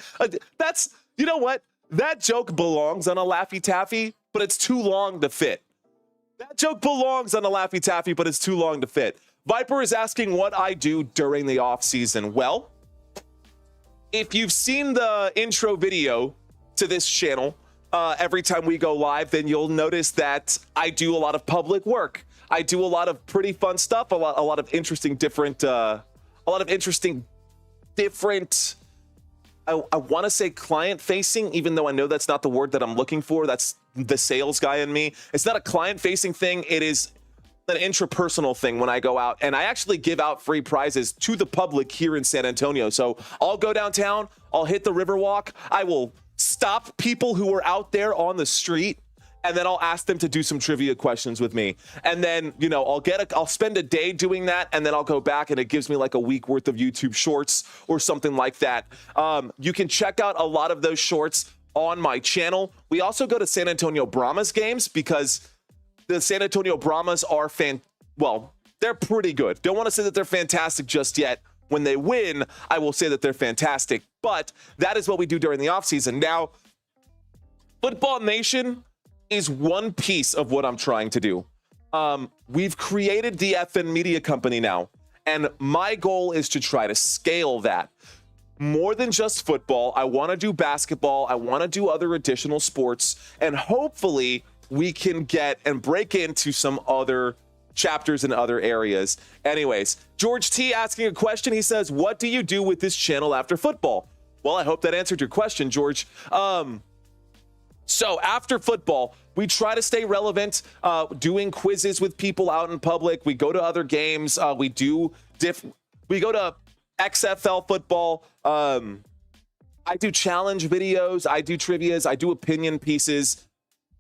That's, you know what? That joke belongs on a Laffy Taffy, but it's too long to fit. That joke belongs on a Laffy Taffy, but it's too long to fit. Viper is asking what I do during the off season. Well, if you've seen the intro video to this channel, every time we go live, then you'll notice that I do a lot of public work. I do a lot of pretty fun stuff, a lot of interesting different, I want to say client facing, even though I know that's not the word that I'm looking for. That's the sales guy in me. It's not a client facing thing. It is an intrapersonal thing when I go out, and I actually give out free prizes to the public here in San Antonio. So I'll go downtown, I'll hit the Riverwalk. I will stop people who are out there on the street, and then I'll ask them to do some trivia questions with me. And then, you know, I'll spend a day doing that, and then I'll go back and it gives me like a week worth of YouTube shorts or something like that. You can check out a lot of those shorts on my channel. We also go to San Antonio Brahmas games because the San Antonio Brahmas are they're pretty good. Don't want to say that they're fantastic just yet. When they win, I will say that they're fantastic, but that is what we do during the offseason. Now, Football Nation is one piece of what I'm trying to do. We've created the FN Media Company now, and my goal is to try to scale that. More than just football, I want to do basketball, I want to do other additional sports, and hopefully we can get and break into some other chapters in other areas. Anyways, George T asking a question. He says, what do you do with this channel after football? Well, I hope that answered your question, George. So after football, we try to stay relevant, doing quizzes with people out in public. We go to other games. We go to XFL football. I do challenge videos. I do trivias. I do opinion pieces.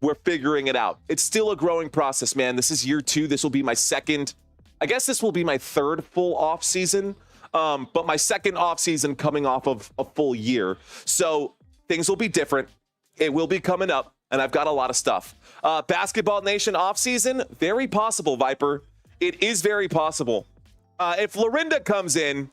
We're figuring it out. It's still a growing process, man. This is year 2. This will be my second. I guess this will be my 3rd full off season, but my 2nd off season coming off of a full year. So things will be different. It will be coming up. and I've got a lot of stuff. Basketball Nation offseason, very possible, Viper. It is very possible. If Lorinda comes in,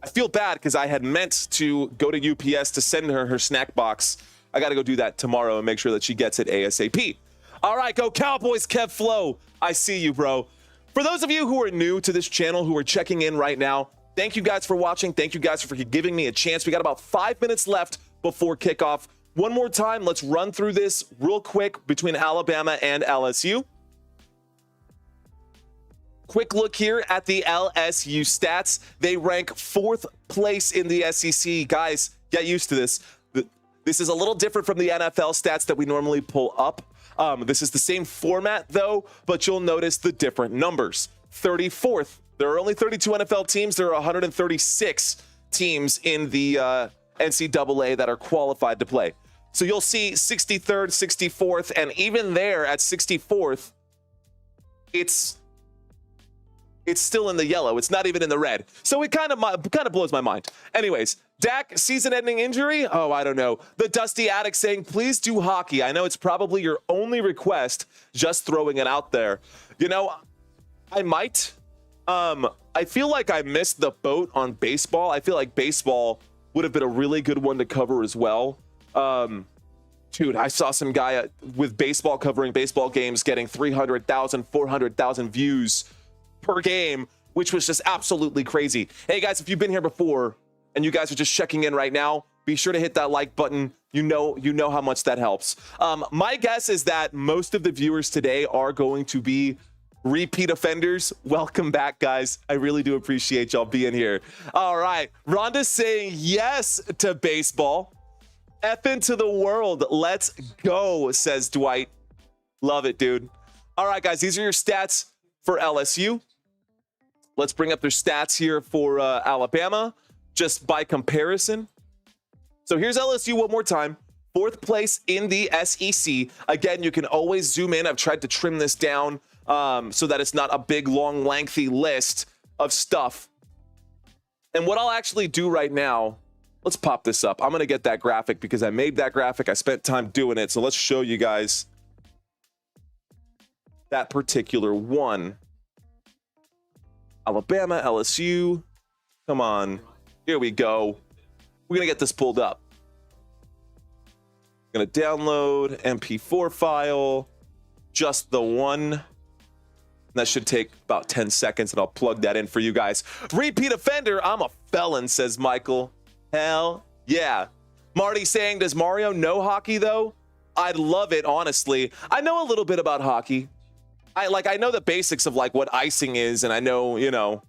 I feel bad because I had meant to go to UPS to send her snack box. I got to go do that tomorrow and make sure that she gets it ASAP. All right, go Cowboys, Kev Flo. I see you, bro. For those of you who are new to this channel, who are checking in right now, thank you guys for watching. Thank you guys for giving me a chance. We got about 5 minutes left before kickoff. One more time, let's run through this real quick between Alabama and LSU. Quick look here at the LSU stats. They rank 4th place in the SEC. Guys, get used to this. This is a little different from the NFL stats that we normally pull up. This is the same format, though, but you'll notice the different numbers. 34th. There are only 32 NFL teams. There are 136 teams in the NCAA that are qualified to play. So you'll see 63rd, 64th, and even there at 64th, it's still in the yellow. It's not even in the red. So it kind of blows my mind. Anyways, Dak, season-ending injury? Oh, I don't know. The Dusty Attic saying, please do hockey. I know it's probably your only request, just throwing it out there. You know, I might. I feel like I missed the boat on baseball. I feel like baseball would have been a really good one to cover as well. Dude, I saw some guy with baseball covering baseball games getting 300,000, 400,000 views per game, which was just absolutely crazy. Hey guys, if you've been here before and you guys are just checking in right now, be sure to hit that like button. You know how much that helps. My guess is that most of the viewers today are going to be repeat offenders. Welcome back, guys. I really do appreciate y'all being here. All right, Rhonda's saying yes to baseball. F into the world. Let's go, says Dwight. Love it, dude. All right, guys, these are your stats for LSU. Let's bring up their stats here for Alabama, just by comparison. So here's LSU one more time. 4th place in the SEC. Again, you can always zoom in. I've tried to trim this down so that it's not a big, long, lengthy list of stuff. And what I'll actually do right now, let's pop this up. I'm going to get that graphic because I made that graphic. I spent time doing it. So let's show you guys that particular one. Alabama, LSU. Come on. Here we go. We're going to get this pulled up. I'm going to download MP4 file. Just the one. That should take about 10 seconds, and I'll plug that in for you guys. Repeat offender. I'm a felon, says Michael. Hell yeah. Marty saying, does Mario know hockey, though? I'd love it, honestly. I know a little bit about hockey. I know the basics of like what icing is, and I know, you know,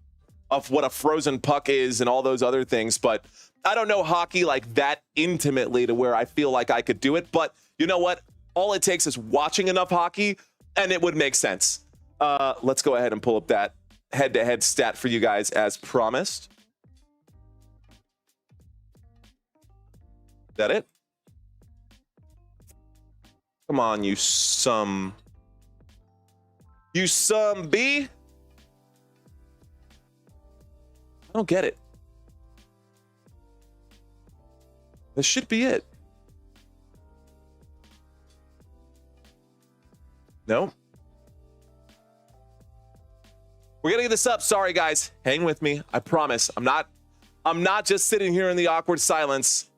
of what a frozen puck is and all those other things, but I don't know hockey like that intimately to where I feel like I could do it. But you know what? All it takes is watching enough hockey and it would make sense. Let's go ahead and pull up that head-to-head stat for you guys as promised. Is that it? Come on, you some B. I don't get it. This should be it. No. We're gonna get this up. Sorry, guys. Hang with me. I promise. I'm not just sitting here in the awkward silence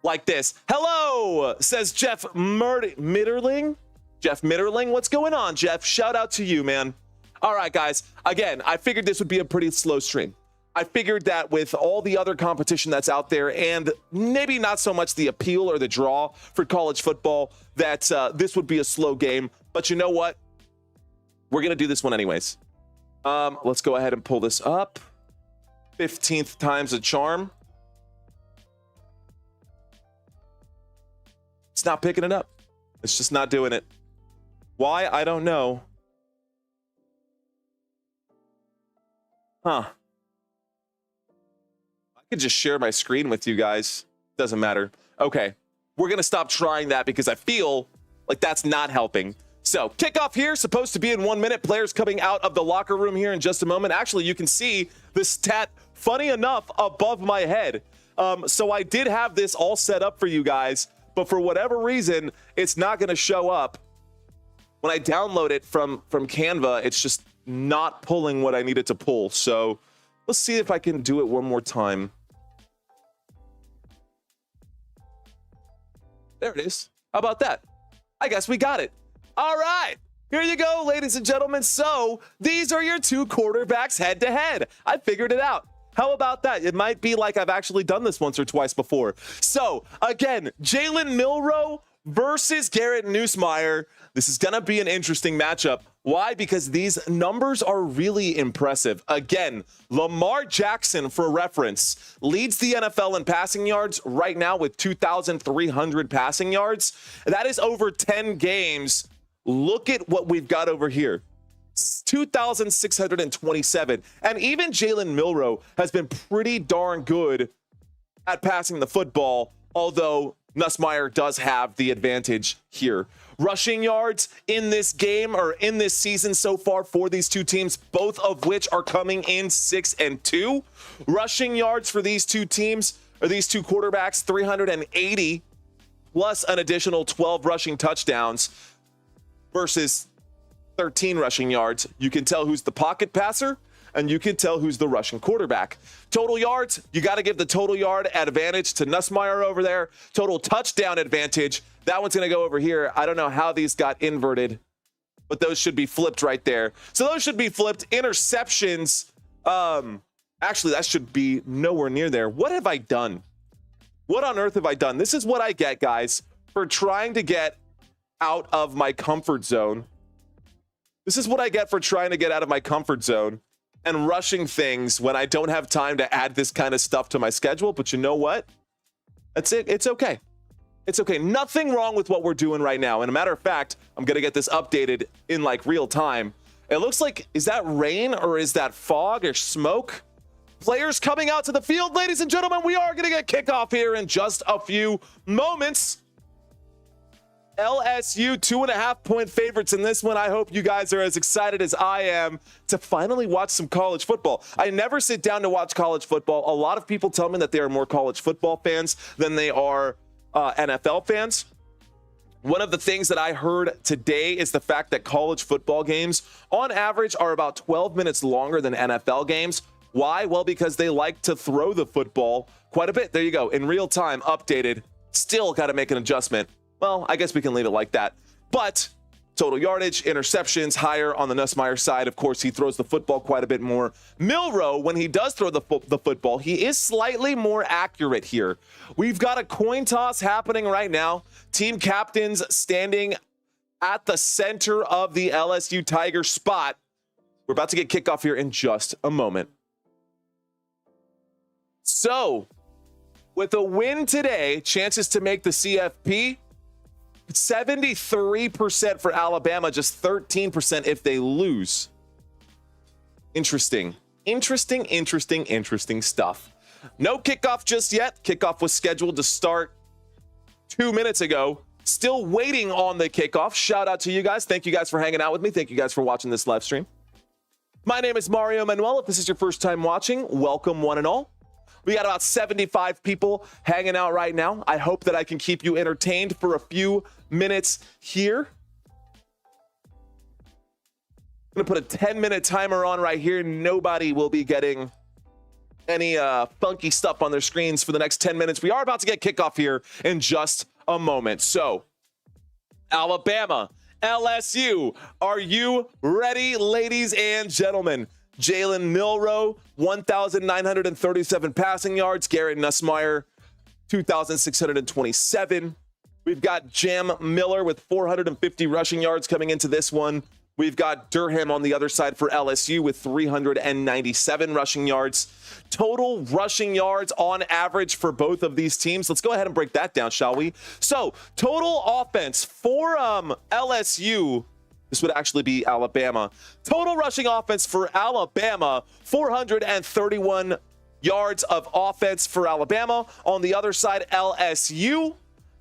like this. Hello, says Jeff Mitterling. Jeff Mitterling, what's going on, Jeff? Shout out to you, man. All right, guys. Again, I figured this would be a pretty slow stream. I figured that with all the other competition that's out there and maybe not so much the appeal or the draw for college football, that this would be a slow game. But you know what? We're going to do this one anyways. Let's go ahead and pull this up. 15th time's a charm. It's not picking it up. It's just not doing it. Why? I don't know. Huh. I could just share my screen with you guys. Doesn't matter. Okay. We're going to stop trying that because I feel like that's not helping. So kickoff here, supposed to be in 1 minute. Players coming out of the locker room here in just a moment. Actually, you can see the stat, funny enough, above my head. So I did have this all set up for you guys but for whatever reason, it's not going to show up. When I download it from Canva, it's just not pulling what I need it to pull. So let's see if I can do it one more time. There it is. How about that? I guess we got it. All right. Here you go, ladies and gentlemen. So these are your two quarterbacks head to head. I figured it out. How about that? It might be like I've actually done this once or twice before. So again, Jalen Milroe versus Garrett Nussmeier. This is going to be an interesting matchup. Why? Because these numbers are really impressive. Again, Lamar Jackson, for reference, leads the NFL in passing yards right now with 2,300 passing yards. That is over 10 games. Look at what we've got over here. 2,627. And even Jalen Milroe has been pretty darn good at passing the football, although Nussmeier does have the advantage here. Rushing yards in this game, or in this season so far for these two teams, both of which are coming in 6-2. Rushing yards for these two teams, or these two quarterbacks, 380 plus an additional 12 rushing touchdowns versus 13 rushing yards. You can tell who's the pocket passer, and you can tell who's the rushing quarterback. Total yards, you got to give the total yard advantage to Nussmeier over there. Total touchdown advantage, that one's going to go over here. I don't know how these got inverted, but those should be flipped right there. So those should be flipped. Interceptions, actually, that should be nowhere near there. What have I done? What on earth have I done? This is what I get, guys, for trying to get out of my comfort zone. This is what I get for trying to get out of my comfort zone and rushing things when I don't have time to add this kind of stuff to my schedule. But you know what? That's it. It's okay. It's okay. Nothing wrong with what we're doing right now. And a matter of fact, I'm going to get this updated in like real time. It looks like, is that rain or is that fog or smoke? Players coming out to the field, ladies and gentlemen. We are going to get kickoff here in just a few moments. LSU 2.5-point favorites in this one. I hope you guys are as excited as I am to finally watch some college football. I never sit down to watch college football. A lot of people tell me that they are more college football fans than they are NFL fans. One of the things that I heard today is the fact that college football games on average are about 12 minutes longer than NFL games. Why? Well, because they like to throw the football quite a bit. There you go. In real time, updated. Still got to make an adjustment. Well, I guess we can leave it like that. But total yardage, interceptions, higher on the Nussmeier side. Of course, he throws the football quite a bit more. Milroe, when he does throw the football, he is slightly more accurate here. We've got a coin toss happening right now. Team captains standing at the center of the LSU Tigers spot. We're about to get kickoff here in just a moment. So, with a win today, chances to make the CFP, 73% for Alabama, just 13% if they lose. Interesting stuff. No kickoff just yet. Kickoff was scheduled to start 2 minutes ago. Still waiting on the kickoff. Shout out to you guys. Thank you guys for hanging out with me. Thank you guys for watching this live stream. My name is Mario Manuel. If this is your first time watching, welcome one and all. We got about 75 people hanging out right now. I hope that I can keep you entertained for a few minutes here. I'm going to put a 10-minute timer on right here. Nobody will be getting any funky stuff on their screens for the next 10 minutes. We are about to get kickoff here in just a moment. So, Alabama, LSU, are you ready, ladies and gentlemen? Jalen Milroe, 1,937 passing yards. Garrett Nussmeier, 2,627. We've got Jam Miller with 450 rushing yards coming into this one. We've got Durham on the other side for LSU with 397 rushing yards. Total rushing yards on average for both of these teams. Let's go ahead and break that down, shall we? So, total offense for LSU. This would actually be Alabama. Total rushing offense for Alabama, 431 yards of offense for Alabama. On the other side, LSU,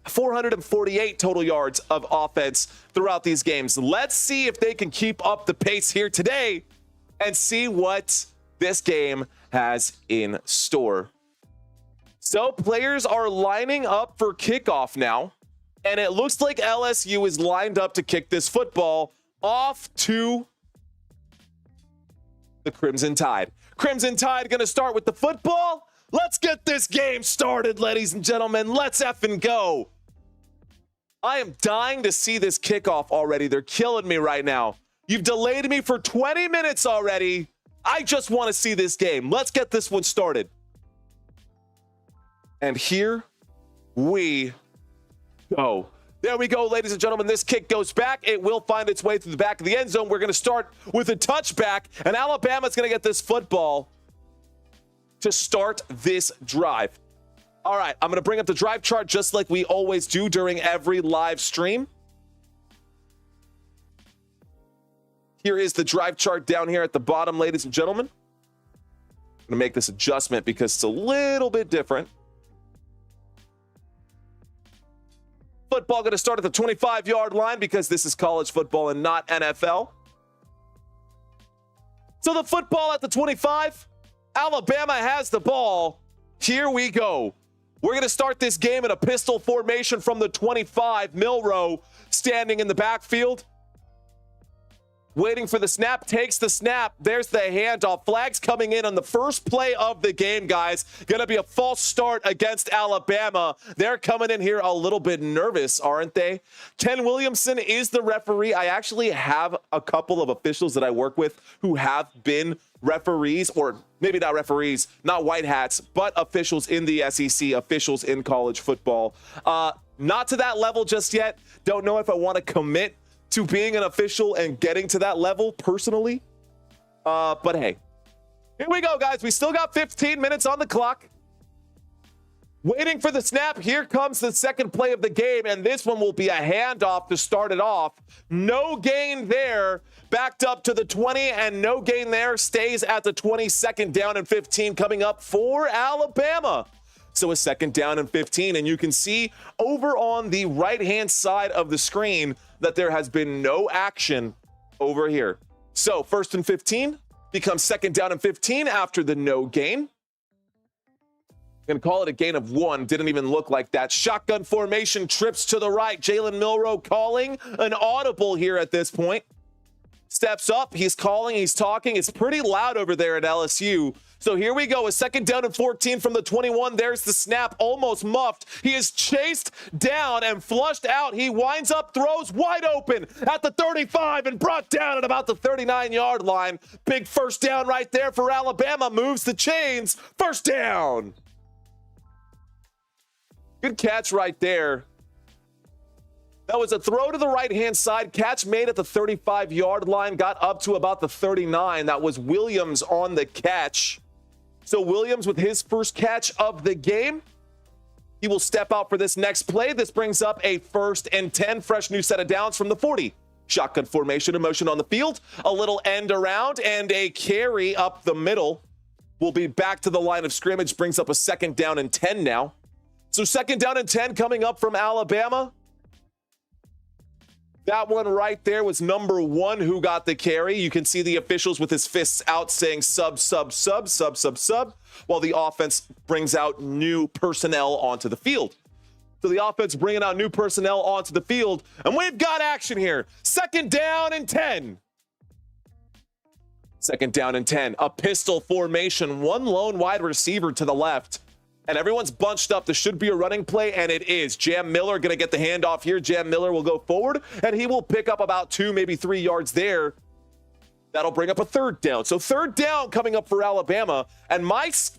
448 total yards of offense throughout these games. Let's see if they can keep up the pace here today and see what this game has in store. So players are lining up for kickoff now. And it looks like LSU is lined up to kick this football off to the Crimson Tide. Crimson Tide going to start with the football. Let's get this game started, ladies and gentlemen. Let's effing go. I am dying to see this kickoff already. They're killing me right now. You've delayed me for 20 minutes already. I just want to see this game. Let's get this one started. And here we go. There we go, ladies and gentlemen. This kick goes back. It will find its way through the back of the end zone. We're going to start with a touchback, and Alabama's going to get this football to start this drive. All right, I'm going to bring up the drive chart just like we always do during every live stream. Here is the drive chart down here at the bottom, ladies and gentlemen. I'm going to make this adjustment because it's a little bit different. Football going to start at the 25-yard line because this is college football and not NFL. So the football at the 25. Alabama has the ball. Here we go. We're going to start this game in a pistol formation from the 25. Milroe standing in the backfield. Waiting for the snap, takes the snap. There's the handoff. Flags coming in on the first play of the game, guys. Going to be a false start against Alabama. They're coming in here a little bit nervous, aren't they? Ken Williamson is the referee. I actually have a couple of officials that I work with who have been referees, or maybe not referees, not white hats, but officials in the SEC, officials in college football. Not to that level just yet. Don't know if I want to commit to being an official and getting to that level personally. But hey, here we go, guys. We still got 15 minutes on the clock. Waiting for the snap. Here comes the second play of the game, and this one will be a handoff to start it off. No gain there. Backed up to the 20, and no gain there. Stays at the 22nd down and 15 coming up for Alabama. So a second down and 15, and you can see over on the right-hand side of the screen that there has been no action over here. So first and 15 becomes second down and 15 after the no gain. Gonna call it a gain of 1. Didn't even look like that. Shotgun formation, trips to the right. Jalen Milroe calling an audible here at this point. Steps up, he's calling, he's talking. It's pretty loud over there at LSU. So here we go, a second down and 14 from the 21. There's the snap, almost muffed. He is chased down and flushed out. He winds up, throws wide open at the 35 and brought down at about the 39-yard line. Big first down right there for Alabama. Moves the chains. First down. Good catch right there. That was a throw to the right-hand side. Catch made at the 35-yard line. Got up to about the 39. That was Williams on the catch. So Williams with his first catch of the game. He will step out for this next play. This brings up a 1st and 10. Fresh new set of downs from the 40. Shotgun formation in motion on the field. A little end around and a carry up the middle. Will be back to the line of scrimmage. Brings up a second down and 10 now. So second down and 10 coming up from Alabama. That one right there was number 1 who got the carry. You can see the officials with his fists out saying sub, while the offense brings out new personnel onto the field. So the offense bringing out new personnel onto the field, and we've got action here. Second down and 10. Second down and 10. A pistol formation. One lone wide receiver to the left. And everyone's bunched up. This should be a running play, and it is. Jam Miller going to get the handoff here. Jam Miller will go forward, and he will pick up about 2, maybe 3 yards there. That'll bring up a third down. So third down coming up for Alabama. And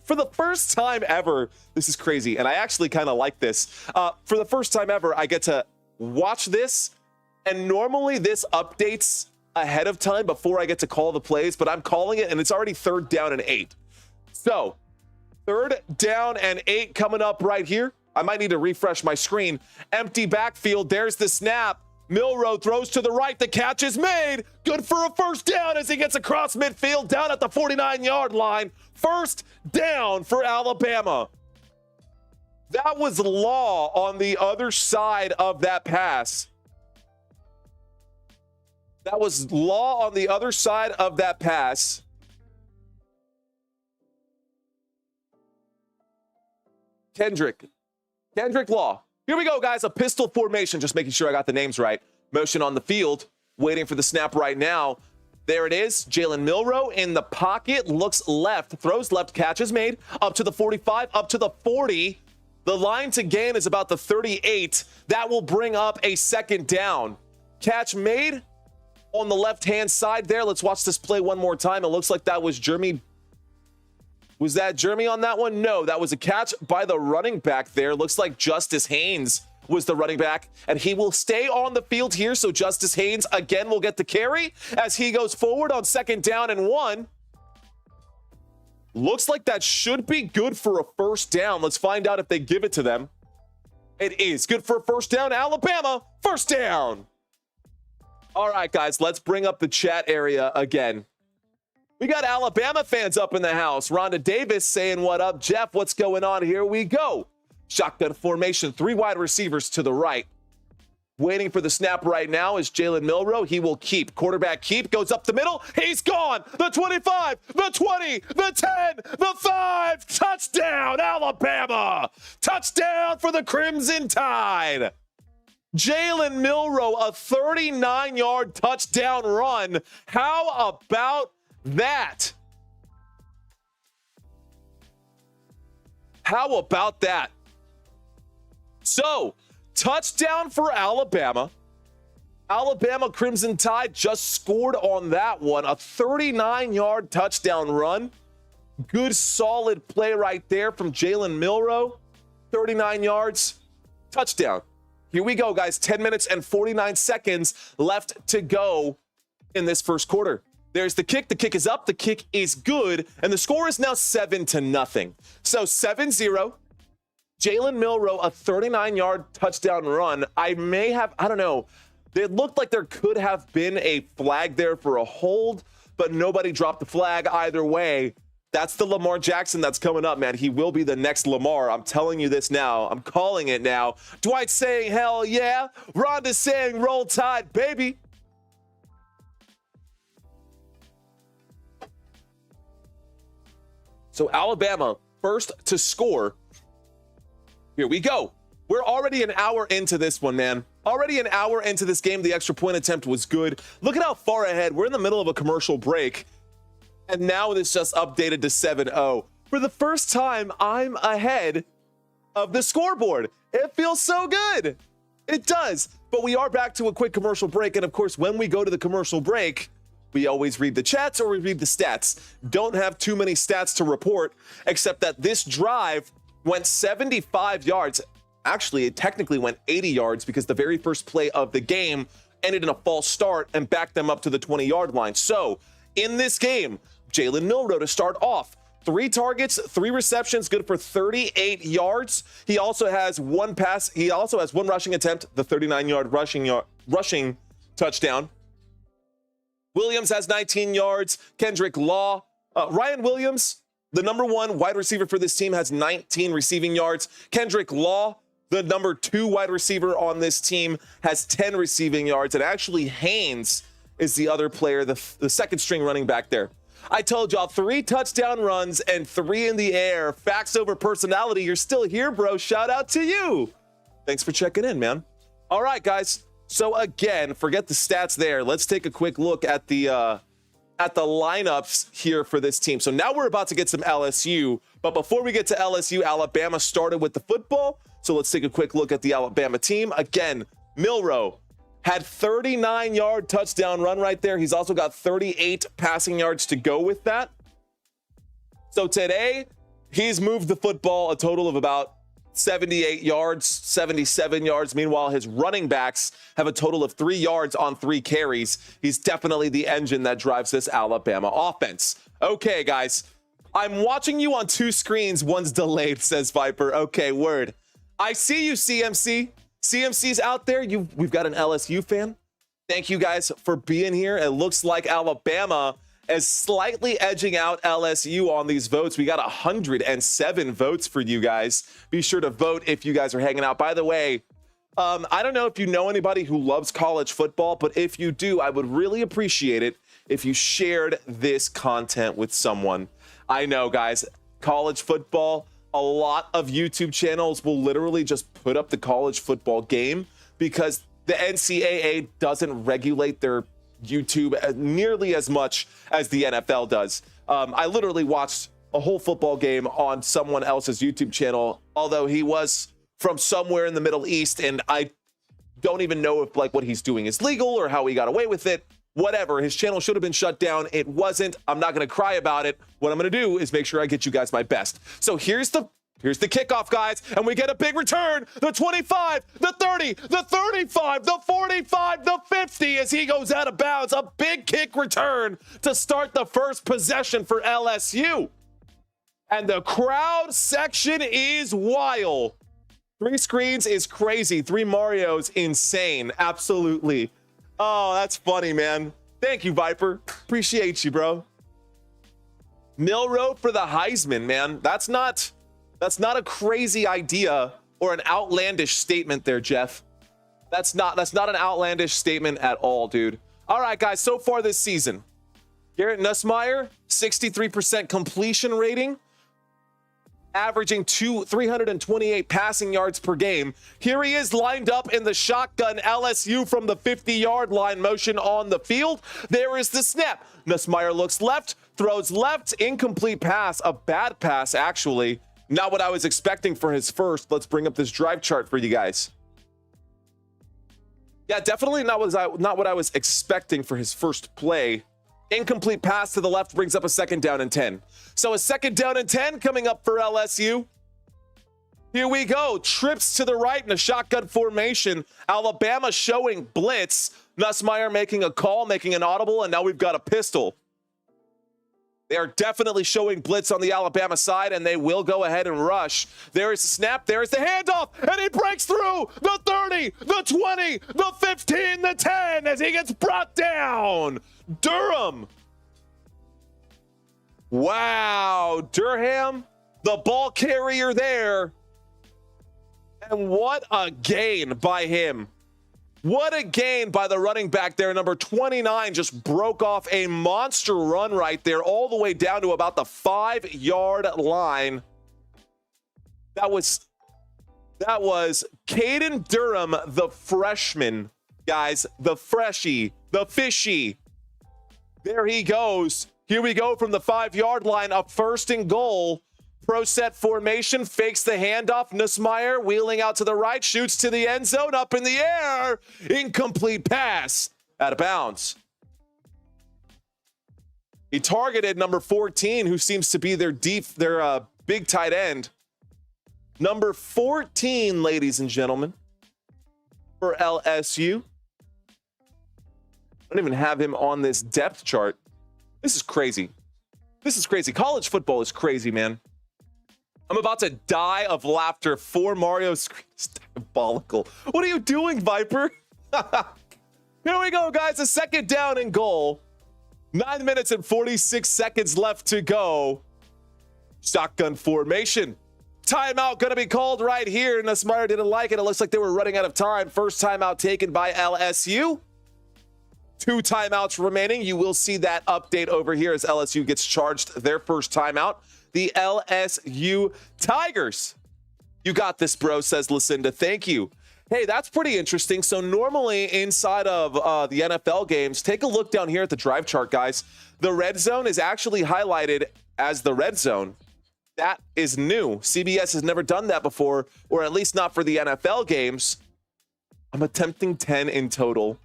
for the first time ever, this is crazy, and I actually kind of like this. For the first time ever, I get to watch this, and normally this updates ahead of time before I get to call the plays, but I'm calling it, and it's already third down and 8. So third down and 8 coming up right here. I might need to refresh my screen. Empty backfield. There's the snap. Milroe throws to the right. The catch is made. Good for a first down as he gets across midfield down at the 49-yard line. First down for Alabama. That was Law on the other side of that pass. That was Law on the other side of that pass. Kendrick Law Here we go, guys. A pistol formation. Just making sure I got the names right. Motion on the field. Waiting for the snap right now. There it is. Jalen Milroe in the pocket. Looks left. Throws left. Catch is made. Up to the 45. Up to the 40. The line to gain is about the 38. That will bring up a second down. Catch made on the left-hand side there. Let's watch this play one more time. It looks like that was Jeremy. Was that Jeremy on that one? No, that was a catch by the running back there. Looks like Justice Haynes was the running back, and he will stay on the field here. So Justice Haynes again will get the carry as he goes forward on 2nd down and 1. Looks like that should be good for a first down. Let's find out if they give it to them. It is good for a first down. Alabama, first down. All right, guys, let's bring up the chat area again. We got Alabama fans up in the house. Rhonda Davis saying, what up? Jeff, what's going on? Here we go. Shotgun formation, 3 wide receivers to the right. Waiting for the snap right now is Jalen Milroe. He will keep. Quarterback keep. Goes up the middle. He's gone. The 25, the 20, the 10, the 5. Touchdown, Alabama. Touchdown for the Crimson Tide. Jalen Milroe, a 39-yard touchdown run. How about that? How about that? So, touchdown for Alabama. Alabama Crimson Tide just scored on that one. A 39-yard touchdown run. Good, solid play right there from Jalen Milroe. 39 yards, touchdown. Here we go, guys. 10 minutes and 49 seconds left to go in this first quarter. There's the kick. The kick is up. The kick is good. And the score is now 7-0. So 7-0. Jalen Milroe, a 39-yard touchdown run. I don't know. It looked like there could have been a flag there for a hold, but nobody dropped the flag either way. That's the Lamar Jackson that's coming up, man. He will be the next Lamar. I'm telling you this now. I'm calling it now. Dwight saying, hell yeah. Rhonda saying, roll tide, baby. So Alabama, first to score. Here we go. We're already an hour into this one, man. Already an hour into this game. The extra point attempt was good. Look at how far ahead. We're in the middle of a commercial break. And now it's just updated to 7-0. For the first time, I'm ahead of the scoreboard. It feels so good. It does. But we are back to a quick commercial break. And of course, when we go to the commercial break, we always read the chats or we read the stats. Don't have too many stats to report, except that this drive went 75 yards. Actually, it technically went 80 yards because the very first play of the game ended in a false start and backed them up to the 20-yard line. So in this game, Jalen Milroe to start off. 3 targets, 3 receptions, good for 38 yards. He also has 1 pass. He also has 1 rushing attempt, the 39-yard rushing touchdown. Williams has 19 yards. Kendrick Law. Ryan Williams, the number 1 wide receiver for this team, has 19 receiving yards. Kendrick Law, the number 2 wide receiver on this team, has 10 receiving yards. And actually, Haynes is the other player, the second string running back there. I told y'all 3 touchdown runs and 3 in the air. Facts over personality. You're still here, bro. Shout out to you. Thanks for checking in, man. All right, guys. So again, forget the stats there. Let's take a quick look at the lineups here for this team. So now we're about to get some LSU. But before we get to LSU, Alabama started with the football. So let's take a quick look at the Alabama team. Again, Milroe had 39-yard touchdown run right there. He's also got 38 passing yards to go with that. So today, he's moved the football a total of about 78 yards, 77 yards. Meanwhile, his running backs have a total of 3 yards on 3 carries. He's definitely the engine that drives this Alabama offense. Okay, guys, I'm watching you on 2 screens. One's delayed, says Viper. Okay, word. I see you, CMC. CMC's out there. We've got an LSU fan. Thank you guys for being here. It looks like Alabama is slightly edging out LSU on these votes. We got 107 votes for you guys. Be sure to vote if you guys are hanging out. By the way, I don't know if you know anybody who loves college football, but if you do, I would really appreciate it if you shared this content with someone. I know, guys, college football, a lot of YouTube channels will literally just put up the college football game because the NCAA doesn't regulate their YouTube nearly as much as the NFL does. I literally watched a whole football game on someone else's YouTube channel, although he was from somewhere in the Middle East, and I don't even know if like what he's doing is legal or how he got away with it. Whatever, his channel should have been shut down. It wasn't. I'm not going to cry about it. What I'm going to do is make sure I get you guys my best. So here's the kickoff, guys, and we get a big return. The 25, the 30, the 35, the 45, the 50 as he goes out of bounds. A big kick return to start the first possession for LSU. And the crowd section is wild. 3 screens is crazy. 3 Marios, insane. Absolutely. Oh, that's funny, man. Thank you, Viper. Appreciate you, bro. Milroe for the Heisman, man. That's not a crazy idea or an outlandish statement there, Jeff. That's not an outlandish statement at all, dude. All right, guys, so far this season, Garrett Nussmeier, 63% completion rating, averaging 328 passing yards per game. Here he is lined up in the shotgun LSU from the 50-yard line, motion on the field. There is the snap. Nussmeier looks left, throws left, incomplete pass, a bad pass actually. Not what I was expecting for his first. Let's bring up this drive chart for you guys. Yeah, definitely not what I was expecting for his first play. Incomplete pass to the left brings up a 2nd down and 10. So a 2nd down and 10 coming up for LSU. Here we go. Trips to the right in a shotgun formation. Alabama showing blitz. Nussmeier making a call, making an audible, and now we've got a pistol. They are definitely showing blitz on the Alabama side, and they will go ahead and rush. There is the snap. There is the handoff, and he breaks through the 30, the 20, the 15, the 10 as he gets brought down. Durham. Wow, Durham, the ball carrier there. And what a gain by him. What a gain by the running back there. Number 29 just broke off a monster run right there all the way down to about the 5-yard line. That was Caden Durham, the freshman, guys, the freshie, the fishy. There he goes. Here we go from the 5-yard line, up 1st and goal. Pro set formation, fakes the handoff. Nussmeier wheeling out to the right, shoots to the end zone, up in the air. Incomplete pass, out of bounds. He targeted number 14, who seems to be their big tight end. Number 14, ladies and gentlemen, for LSU. I don't even have him on this depth chart. This is crazy. This is crazy. College football is crazy, man. I'm about to die of laughter. 4 Mario screens. Diabolical. What are you doing, Viper? Here we go, guys. A 2nd down and goal. 9 minutes and 46 seconds left to go. Shotgun formation. Timeout going to be called right here. Nussmeier didn't like it. It looks like they were running out of time. First timeout taken by LSU. 2 timeouts remaining. You will see that update over here as LSU gets charged their first timeout. The LSU Tigers. You got this, bro, says Lucinda. Thank you. Hey, that's pretty interesting. So normally inside of the NFL games, take a look down here at the drive chart, guys. The red zone is actually highlighted as the red zone. That is new. CBS has never done that before, or at least not for the NFL games. I'm attempting 10 in total,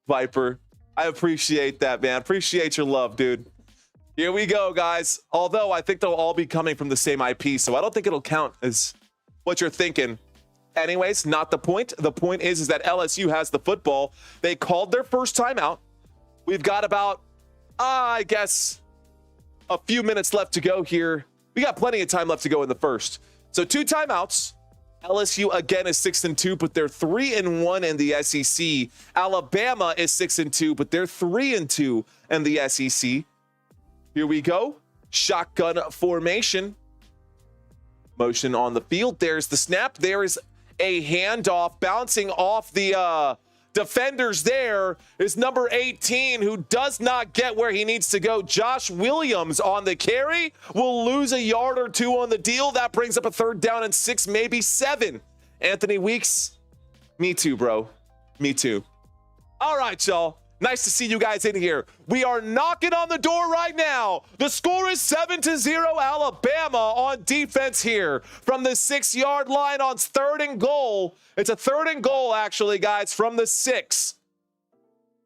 Viper. I appreciate that, man. Appreciate your love, dude. Here we go, guys. Although I think they'll all be coming from the same IP, so I don't think it'll count as what you're thinking. Anyways, not the point. The point is that LSU has the football. They called their first timeout. We've got about, I guess, a few minutes left to go here. We got plenty of time left to go in the first. So 2 timeouts. LSU again is 6-2, but they're 3-1 in the SEC. Alabama is 6-2, but they're 3-2 in the SEC. Here we go. Shotgun formation. Motion on the field. There's the snap. There is a handoff bouncing off the Defenders there is number 18, who does not get where he needs to go. Josh Williams on the carry will lose a yard or two on the deal. That brings up a 3rd down and 6, maybe 7. Anthony Weeks, me too, bro. Me too. All right, y'all. Nice to see you guys in here. We are knocking on the door right now. The score is 7-0 Alabama on defense here from the 6-yard line on 3rd and goal. It's a 3rd and goal, actually, guys, from the 6.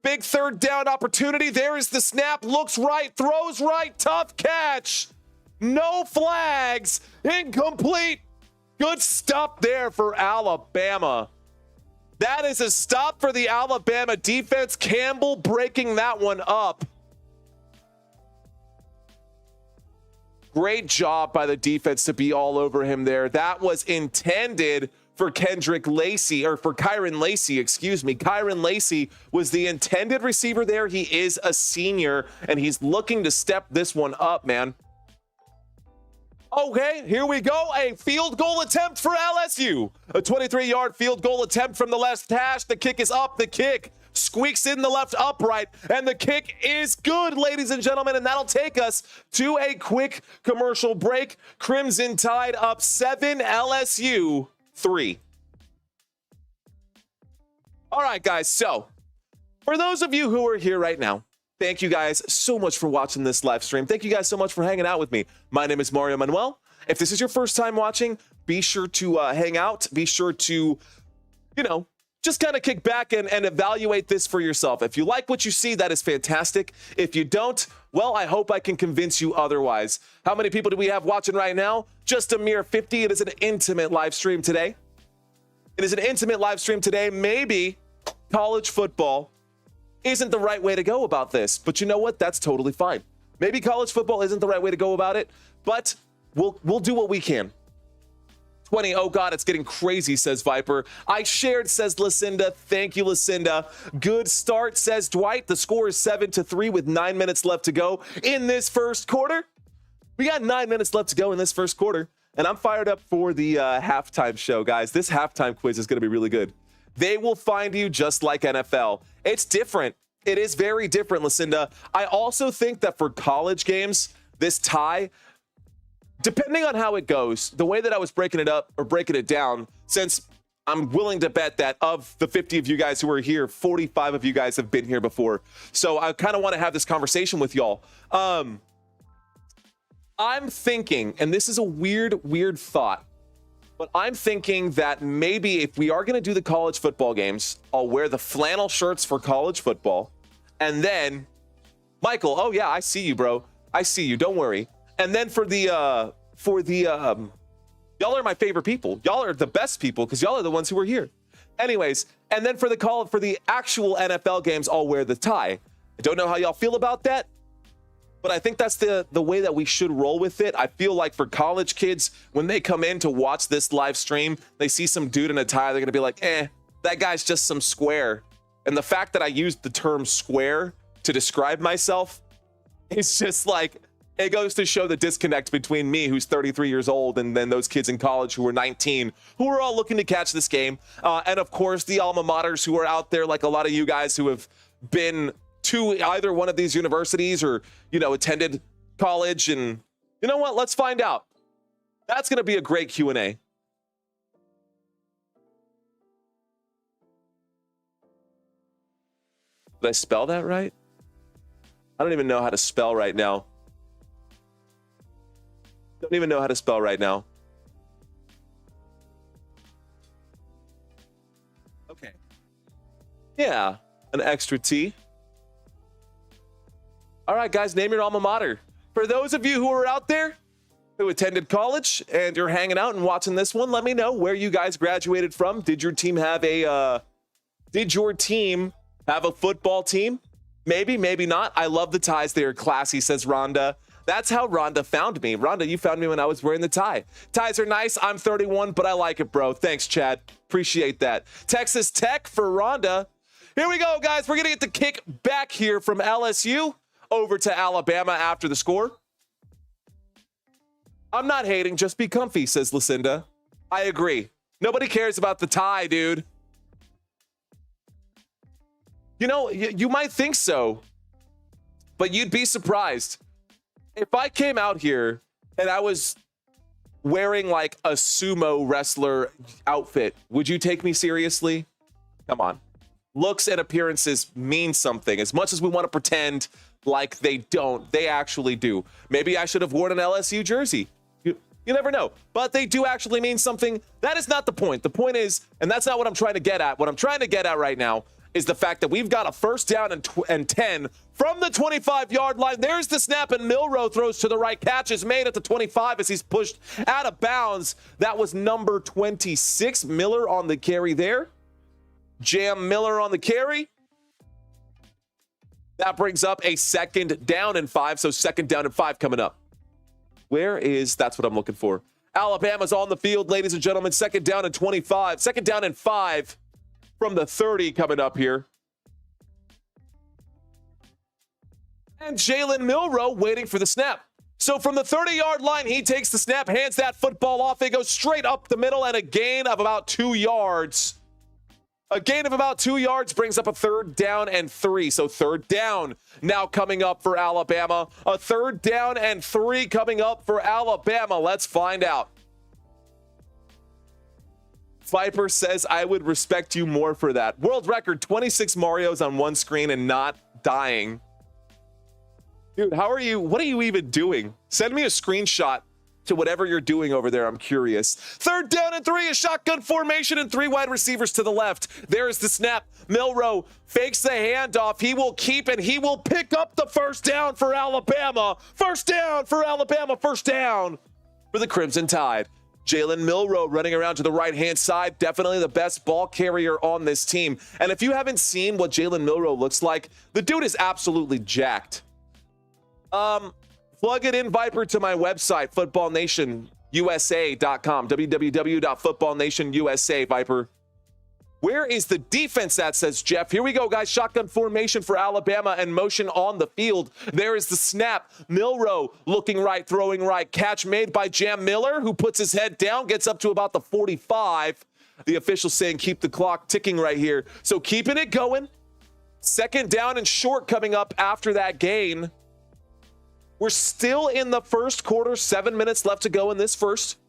Big 3rd down opportunity. There is the snap. Looks right, throws right, tough catch. No flags. Incomplete. Good stop there for Alabama. That is a stop for the Alabama defense. Campbell breaking that one up. Great job by the defense to be all over him there. That was intended for Kyron Lacey, excuse me. Kyron Lacey was the intended receiver there. He is a senior, and he's looking to step this one up, man. Okay, here we go. A field goal attempt for LSU. A 23-yard field goal attempt from the left hash. The kick is up. The kick squeaks in the left upright, and the kick is good, ladies and gentlemen, and that'll take us to a quick commercial break. Crimson Tide up 7, LSU 3. All right, guys, so for those of you who are here right now, thank you guys so much for watching this live stream. Thank you guys so much for hanging out with me. My name is Mario Manuel. If this is your first time watching, be sure to hang out. Be sure to, just kind of kick back and evaluate this for yourself. If you like what you see, that is fantastic. If you don't, well, I hope I can convince you otherwise. How many people do we have watching right now? Just a mere 50. It is an intimate live stream today. It is an intimate live stream today. Maybe college football isn't the right way to go about this, but you know what? That's totally fine. Maybe college football isn't the right way to go about it, but we'll do what we can. 20, oh God, it's getting crazy, says Viper. I shared, says Lucinda. Thank you, Lucinda. Good start, says Dwight. The score is 7-3 with 9 minutes left to go in this first quarter. We got 9 minutes left to go in this first quarter, and I'm fired up for the halftime show, guys. This halftime quiz is going to be really good. They will find you just like NFL. It's different. It is very different, Lucinda. I also think that for college games, this tie, depending on how it goes, the way that I was breaking it up or breaking it down, since I'm willing to bet that of the 50 of you guys who are here, 45 of you guys have been here before. So I kind of want to have this conversation with y'all. I'm thinking, and this is a weird thought, but I'm thinking that maybe if we are going to do the college football games, I'll wear the flannel shirts for college football. And then, Michael, oh yeah, I see you, bro. I see you. Don't worry. And then for the y'all are my favorite people. Y'all are the best people because y'all are the ones who are here. Anyways, and then for the actual NFL games, I'll wear the tie. I don't know how y'all feel about that, but I think that's the way that we should roll with it. I feel like for college kids, when they come in to watch this live stream, they see some dude in a tie, they're going to be like, that guy's just some square. And the fact that I used the term square to describe myself is just like, it goes to show the disconnect between me, who's 33 years old, and then those kids in college who are 19, who are all looking to catch this game. And of course, the alma maters who are out there, like a lot of you guys who have been to either one of these universities or, attended college. And you know what? Let's find out. That's going to be a great Q&A. Did I spell that right? I don't even know how to spell right now. Don't even know how to spell right now. Okay. Yeah, an extra T. All right, guys, name your alma mater. For those of you who are out there who attended college and you're hanging out and watching this one, let me know where you guys graduated from. Did your team have a football team? Maybe, maybe not. I love the ties. They are classy, says Rhonda. That's how Rhonda found me. Rhonda, you found me when I was wearing the tie. Ties are nice. I'm 31, but I like it, bro. Thanks, Chad. Appreciate that. Texas Tech for Rhonda. Here we go, guys. We're going to get the kick back here from LSU over to Alabama after the score. I'm not hating. Just be comfy, says Lucinda. I agree. Nobody cares about the tie, dude. You know, you might think so, but you'd be surprised. If I came out here and I was wearing like a sumo wrestler outfit, would you take me seriously? Come on. Looks and appearances mean something. As much as we want to pretend like they don't, they actually do. Maybe I should have worn an LSU jersey. You never know. But they do actually mean something. That is not the point. The point is, and that's not what I'm trying to get at. What I'm trying to get at right now is the fact that we've got a first down and 10 from the 25-yard line. There's the snap, and Milroe throws to the right. Catch is made at the 25 as he's pushed out of bounds. That was number 26, Miller on the carry there. Jam Miller on the carry. That brings up a second down and 5, so second down and 5 coming up. That's what I'm looking for. Alabama's on the field, ladies and gentlemen. Second down and 25. Second down and 5 from the 30 coming up here. And Jalen Milroe waiting for the snap. So from the 30-yard line, he takes the snap, hands that football off. It goes straight up the middle, and a gain of about 2 yards. A gain of about 2 yards brings up a third down and 3. So third down now coming up for Alabama. A third down and 3 coming up for Alabama. Let's find out. Viper says, I would respect you more for that. World record, 26 Marios on one screen and not dying. Dude, how are you? What are you even doing? Send me a screenshot to whatever you're doing over there. I'm curious. Third down and 3, a shotgun formation and 3 wide receivers to the left. There is the snap. Milroe fakes the handoff. He will keep and he will pick up the first down for Alabama. First down for Alabama. First down for the Crimson Tide. Jalen Milroe running around to the right-hand side. Definitely the best ball carrier on this team. And if you haven't seen what Jalen Milroe looks like, the dude is absolutely jacked. Plug it in, Viper, to my website, footballnationusa.com, www.footballnationusa, Viper. Where is the defense at, says Jeff? Here we go, guys. Shotgun formation for Alabama and motion on the field. There is the snap. Milroe looking right, throwing right. Catch made by Jam Miller, who puts his head down, gets up to about the 45. The official saying keep the clock ticking right here. So keeping it going. Second down and short coming up after that gain. We're still in the first quarter, 7 minutes left to go in this first.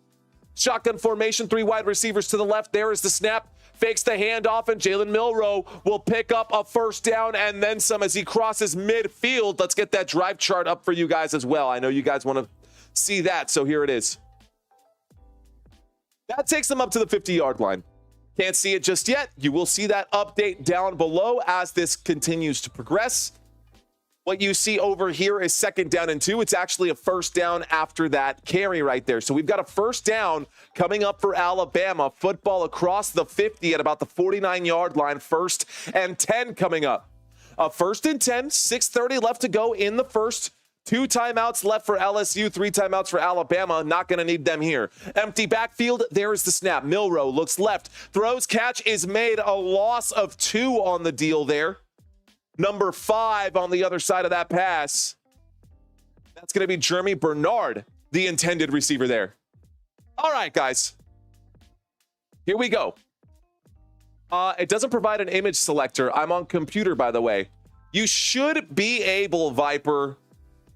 Shotgun formation, 3 wide receivers to the left. There is the snap, fakes the handoff, and Jalen Milroe will pick up a first down and then some as he crosses midfield. Let's get that drive chart up for you guys as well. I know you guys want to see that, so here it is. That takes them up to the 50-yard line. Can't see it just yet. You will see that update down below as this continues to progress. What you see over here is second down and 2. It's actually a first down after that carry right there. So we've got a first down coming up for Alabama. Football across the 50 at about the 49-yard line. First and 10 coming up. A first and 10, 6:30 left to go in the first. 2 timeouts left for LSU, 3 timeouts for Alabama. Not going to need them here. Empty backfield. There is the snap. Milroe looks left. Throws, catch is made. A loss of 2 on the deal there. Number 5 on the other side of that pass. That's going to be Jeremy Bernard, the intended receiver there. All right, guys. Here we go. It doesn't provide an image selector. I'm on computer, by the way. You should be able, Viper.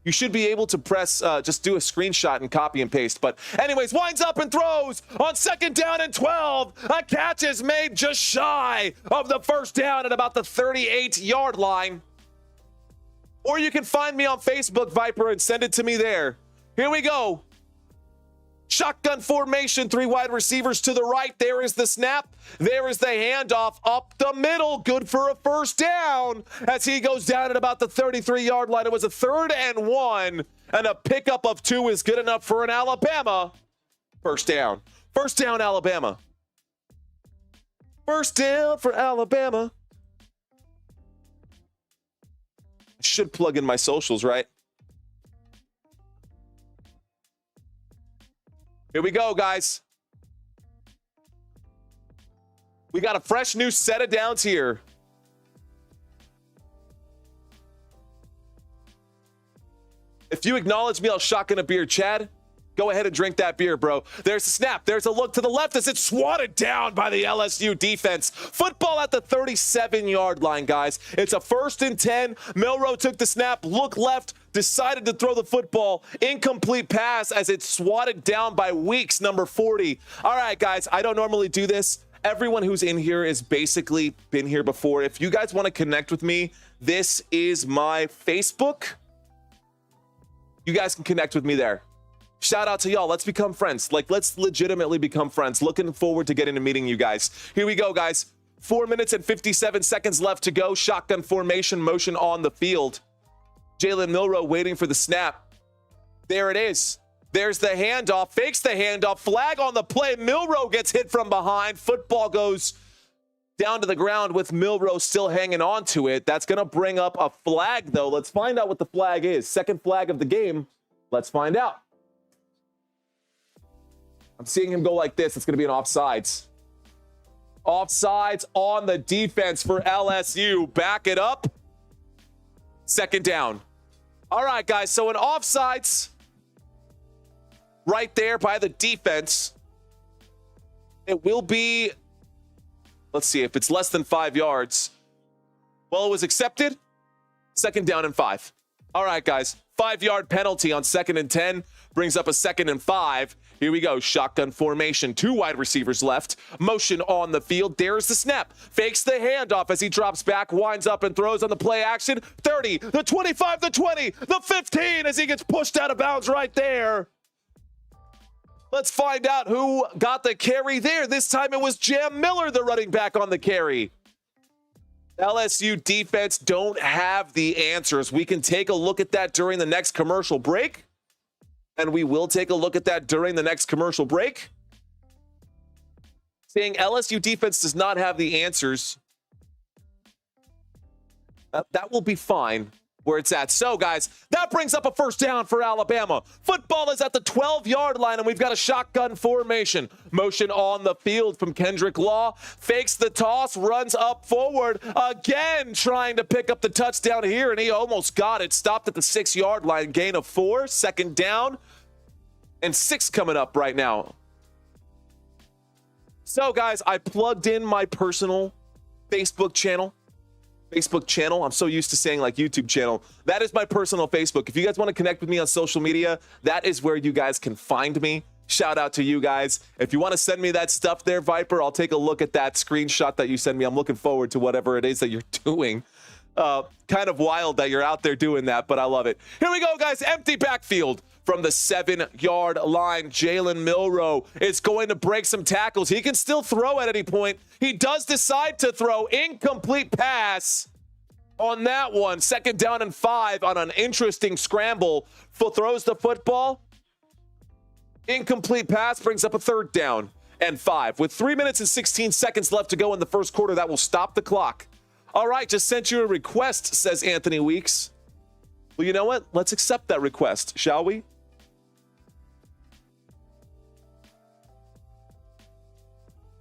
You should be able to press, just do a screenshot and copy and paste. But anyways, winds up and throws on second down and 12. A catch is made just shy of the first down at about the 38-yard line. Or you can find me on Facebook, Viper, and send it to me there. Here we go. Shotgun formation, 3 wide receivers to the right. There is the snap. There is the handoff up the middle. Good for a first down as he goes down at about the 33-yard line. It was a 3rd and 1, and a pickup of 2 is good enough for an Alabama first down. First down, Alabama. First down for Alabama. I should plug in my socials, right? Here we go, guys. We got a fresh new set of downs here. If you acknowledge me, I'll shotgun a beer. Chad, Go ahead and drink that beer, bro. There's a snap. There's a look to the left as it's swatted down by the LSU defense. Football at the 37-yard line, guys. It's a 1st and 10. Milroe took the snap, look left, decided to throw the football. Incomplete pass as it's swatted down by Weeks, number 40. All right, guys, I don't normally do this. Everyone who's in here has basically been here before. If you guys want to connect with me, this is my Facebook. You guys can connect with me there. Shout out to y'all. Let's become friends. Let's legitimately become friends. Looking forward to getting to meeting you guys. Here we go, guys. 4 minutes and 57 seconds left to go. Shotgun formation, motion on the field. Jalen Milroe waiting for the snap. There it is. There's the handoff. Fakes the handoff. Flag on the play. Milroe gets hit from behind. Football goes down to the ground with Milroe still hanging on to it. That's going to bring up a flag, though. Let's find out what the flag is. Second flag of the game. Let's find out. I'm seeing him go like this. It's going to be an offsides. Offsides on the defense for LSU. Back it up. Second down. All right, guys. So an offsides right there by the defense. It will be, let's see, if it's less than 5 yards. Well, it was accepted. Second down and 5. All right, guys. 5-yard penalty on 2nd and 10 brings up a 2nd and 5. Here we go. Shotgun formation. 2 wide receivers left. Motion on the field. There's the snap. Fakes the handoff as he drops back, winds up and throws on the play action. 30, the 25, the 20, the 15 as he gets pushed out of bounds right there. Let's find out who got the carry there. This time it was Jam Miller, the running back on the carry. LSU defense don't have the answers. We can take a look at that during the next commercial break. And we will take a look at that during the next commercial break. Saying LSU defense does not have the answers. That will be fine where it's at. So, guys, that brings up a 1st down for Alabama. Football is at the 12-yard line, and we've got a shotgun formation. Motion on the field from Kendrick Law. Fakes the toss, runs up forward. Again, trying to pick up the touchdown here, and he almost got it. Stopped at the 6-yard line. Gain of 4. 2nd down. And 6 coming up right now. So, guys, I plugged in my personal Facebook channel. I'm so used to saying like YouTube channel. That is my personal Facebook. If you guys want to connect with me on social media, that is where you guys can find me. Shout out to you guys. If you want to send me that stuff there, Viper, I'll take a look at that screenshot that you send me. I'm looking forward to whatever it is that you're doing. Kind of wild that you're out there doing that, but I love it. Here we go, guys. Empty backfield. From the 7-yard line, Jalen Milroe is going to break some tackles. He can still throw at any point. He does decide to throw. Incomplete pass on that one. 2nd down and 5 on an interesting scramble. Throws the football. Incomplete pass brings up a 3rd down and 5. With 3 minutes and 16 seconds left to go in the first quarter, that will stop the clock. All right, just sent you a request, says Anthony Weeks. Well, you know what? Let's accept that request, shall we?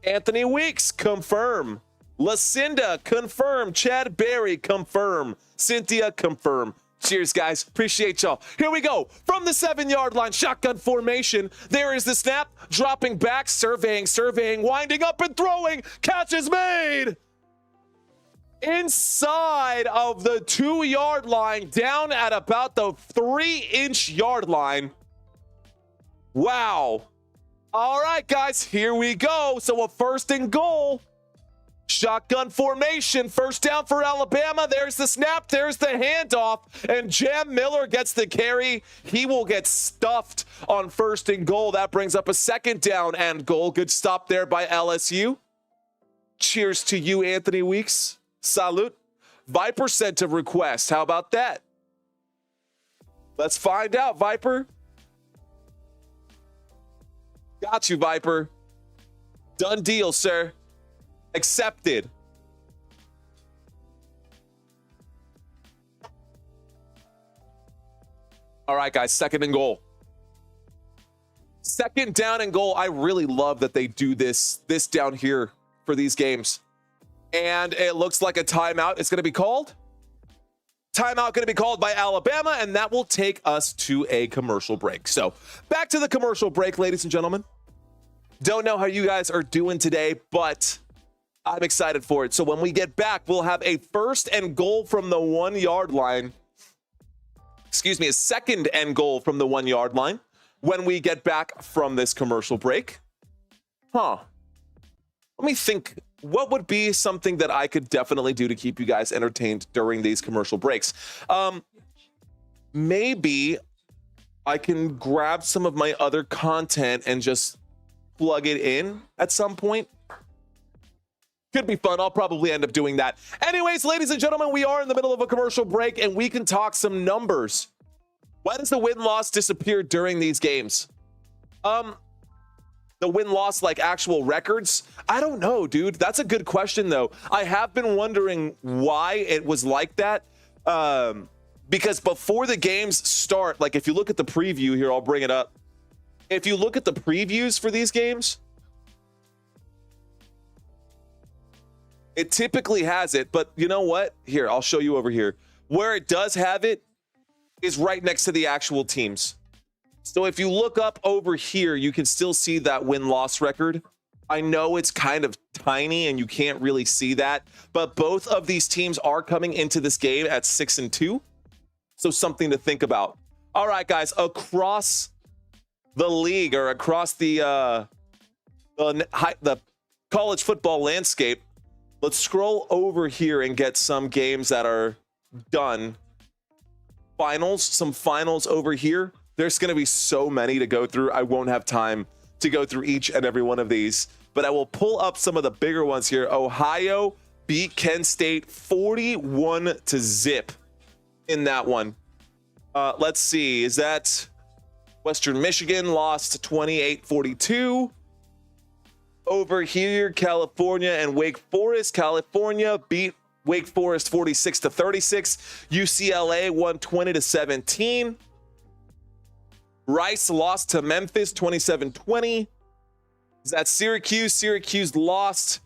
Anthony Weeks, confirm. Lucinda, confirm. Chad Berry, confirm. Cynthia, confirm. Cheers, guys. Appreciate y'all. Here we go. From the 7-yard line, shotgun formation. There is the snap. Dropping back, surveying, winding up and throwing. Catch is made. Inside of the 2-yard line, down at about the 3-inch yard line. Wow. All right, guys, here we go. So a 1st and goal. Shotgun formation. 1st down for Alabama. There's the snap. There's the handoff. And Jam Miller gets the carry. He will get stuffed on 1st and goal. That brings up a 2nd down and goal. Good stop there by LSU. Cheers to you, Anthony Weeks. Salute. Viper sent a request. How about that? Let's find out, Viper. Got you, Viper. Done deal, sir. Accepted. All right, guys, 2nd and goal. 2nd down and goal. I really love that they do this down here for these games. And it looks like a timeout is going to be called. Timeout going to be called by Alabama, and that will take us to a commercial break. So back to the commercial break, ladies and gentlemen. Don't know how you guys are doing today, but I'm excited for it. So when we get back, we'll have a 1st and goal from the 1 yard line. Excuse me, a 2nd and goal from the 1 yard line when we get back from this commercial break. Let me think. What would be something that I could definitely do to keep you guys entertained during these commercial breaks? Maybe I can grab some of my other content and just plug it in at some point. Could be fun. I'll probably end up doing that. Anyways, ladies and gentlemen, we are in the middle of a commercial break and we can talk some numbers. Why does the win-loss disappear during these games? The win-loss, like actual records? I don't know, dude. That's a good question, though. I have been wondering why it was like that. Because before the games start, like if you look at the preview here, I'll bring it up. If you look at the previews for these games, it typically has it. But you know what? Here, I'll show you over here. Where it does have it is right next to the actual teams. So if you look up over here, you can still see that win-loss record. I know it's kind of tiny and you can't really see that, but both of these teams are coming into this game at 6-2. So something to think about. All right, guys, across the league or across the college football landscape, let's scroll over here and get some games that are done. Some finals over here. There's going to be so many to go through. I won't have time to go through each and every one of these, but I will pull up some of the bigger ones here. Ohio beat Kent State 41-0 in that one. Let's see. Is that Western Michigan lost 28-42? Over here, California and Wake Forest. California beat Wake Forest 46-36. UCLA won 20-17. Rice lost to Memphis 27-20. Is that Syracuse? Syracuse lost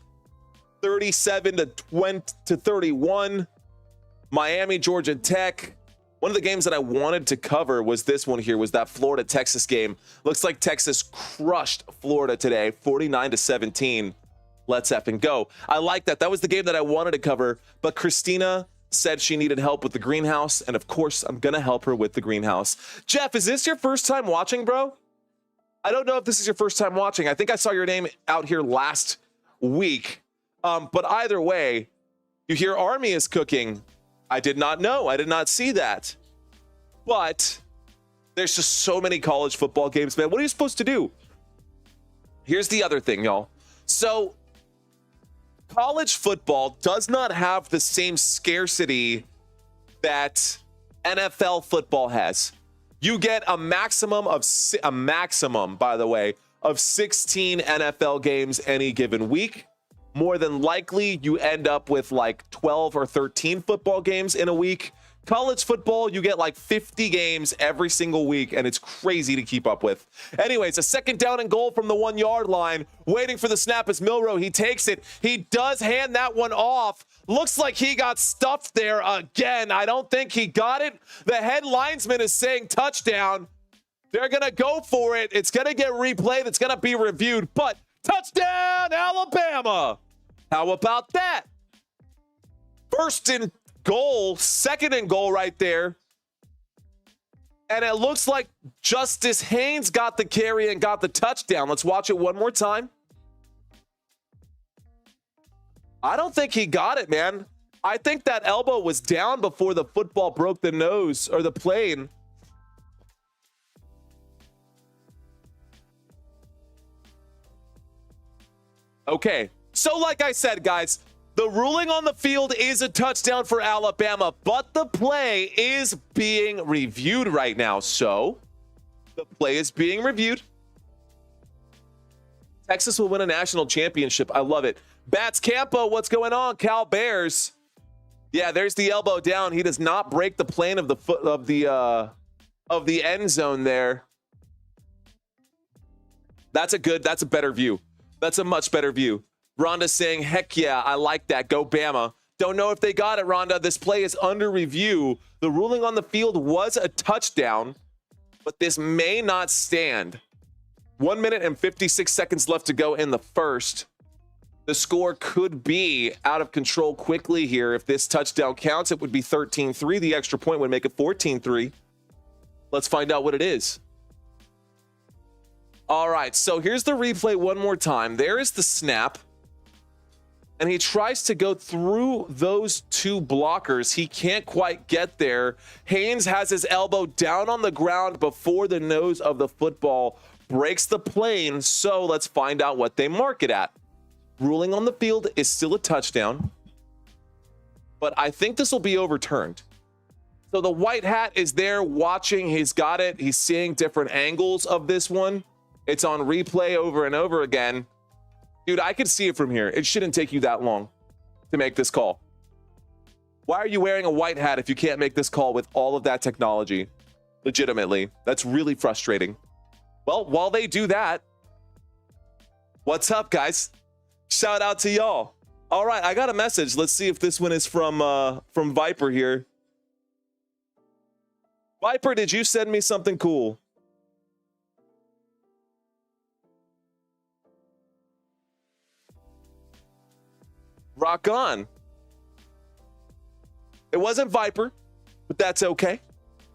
37-31. Miami, Georgia Tech. One of the games that I wanted to cover was this one here, was that Florida-Texas game. Looks like Texas crushed Florida today, 49-17. Let's effing go. I like that. That was the game that I wanted to cover, but Christina said she needed help with the greenhouse, and of course, I'm going to help her with the greenhouse. Jeff, is this your first time watching, bro? I don't know if this is your first time watching. I think I saw your name out here last week, but either way, you hear Army is cooking. I did not know. I did not see that. But there's just so many college football games, man. What are you supposed to do? Here's the other thing, y'all. So college football does not have the same scarcity that NFL football has. You get a maximum, by the way, of 16 NFL games any given week. More than likely, you end up with like 12 or 13 football games in a week. College football, you get like 50 games every single week, and it's crazy to keep up with. Anyways, a 2nd down and goal from the 1 yard line. Waiting for the snap is Milroe. He takes it. He does hand that one off. Looks like he got stuffed there again. I don't think he got it. The head linesman is saying touchdown. They're going to go for it. It's going to get replayed. It's going to be reviewed, but touchdown, Alabama. How about that? 1st and goal, 2nd and goal right there. And it looks like Justice Haynes got the carry and got the touchdown. Let's watch it one more time. I don't think he got it, man. I think that elbow was down before the football broke the nose or the plane. Okay, so like I said, guys, the ruling on the field is a touchdown for Alabama, but the play is being reviewed right now. So the play is being reviewed. Texas will win a national championship. I love it. Bats Campo, what's going on? Cal Bears. Yeah, there's the elbow down. He does not break the plane of the foot of the end zone there. That's a better view. That's a much better view. Rhonda's saying, heck yeah, I like that. Go Bama. Don't know if they got it, Rhonda. This play is under review. The ruling on the field was a touchdown, but this may not stand. 1 minute and 56 seconds left to go in the first. The score could be out of control quickly here. If this touchdown counts, it would be 13-3. The extra point would make it 14-3. Let's find out what it is. All right, so here's the replay one more time. There is the snap. And he tries to go through those two blockers. He can't quite get there. Haynes has his elbow down on the ground before the nose of the football breaks the plane. So let's find out what they mark it at. Ruling on the field is still a touchdown, but I think this will be overturned. So the white hat is there watching. He's got it. He's seeing different angles of this one. It's on replay over and over again. Dude, I could see it from here. It shouldn't take you that long to make this call. Why are you wearing a white hat if you can't make this call with all of that technology? Legitimately, that's really frustrating. Well, while they do that, what's up, guys? Shout out to y'all. All right, I got a message. Let's see if this one is from Viper here. Viper, did you send me something cool? Rock on. It wasn't Viper, but that's okay.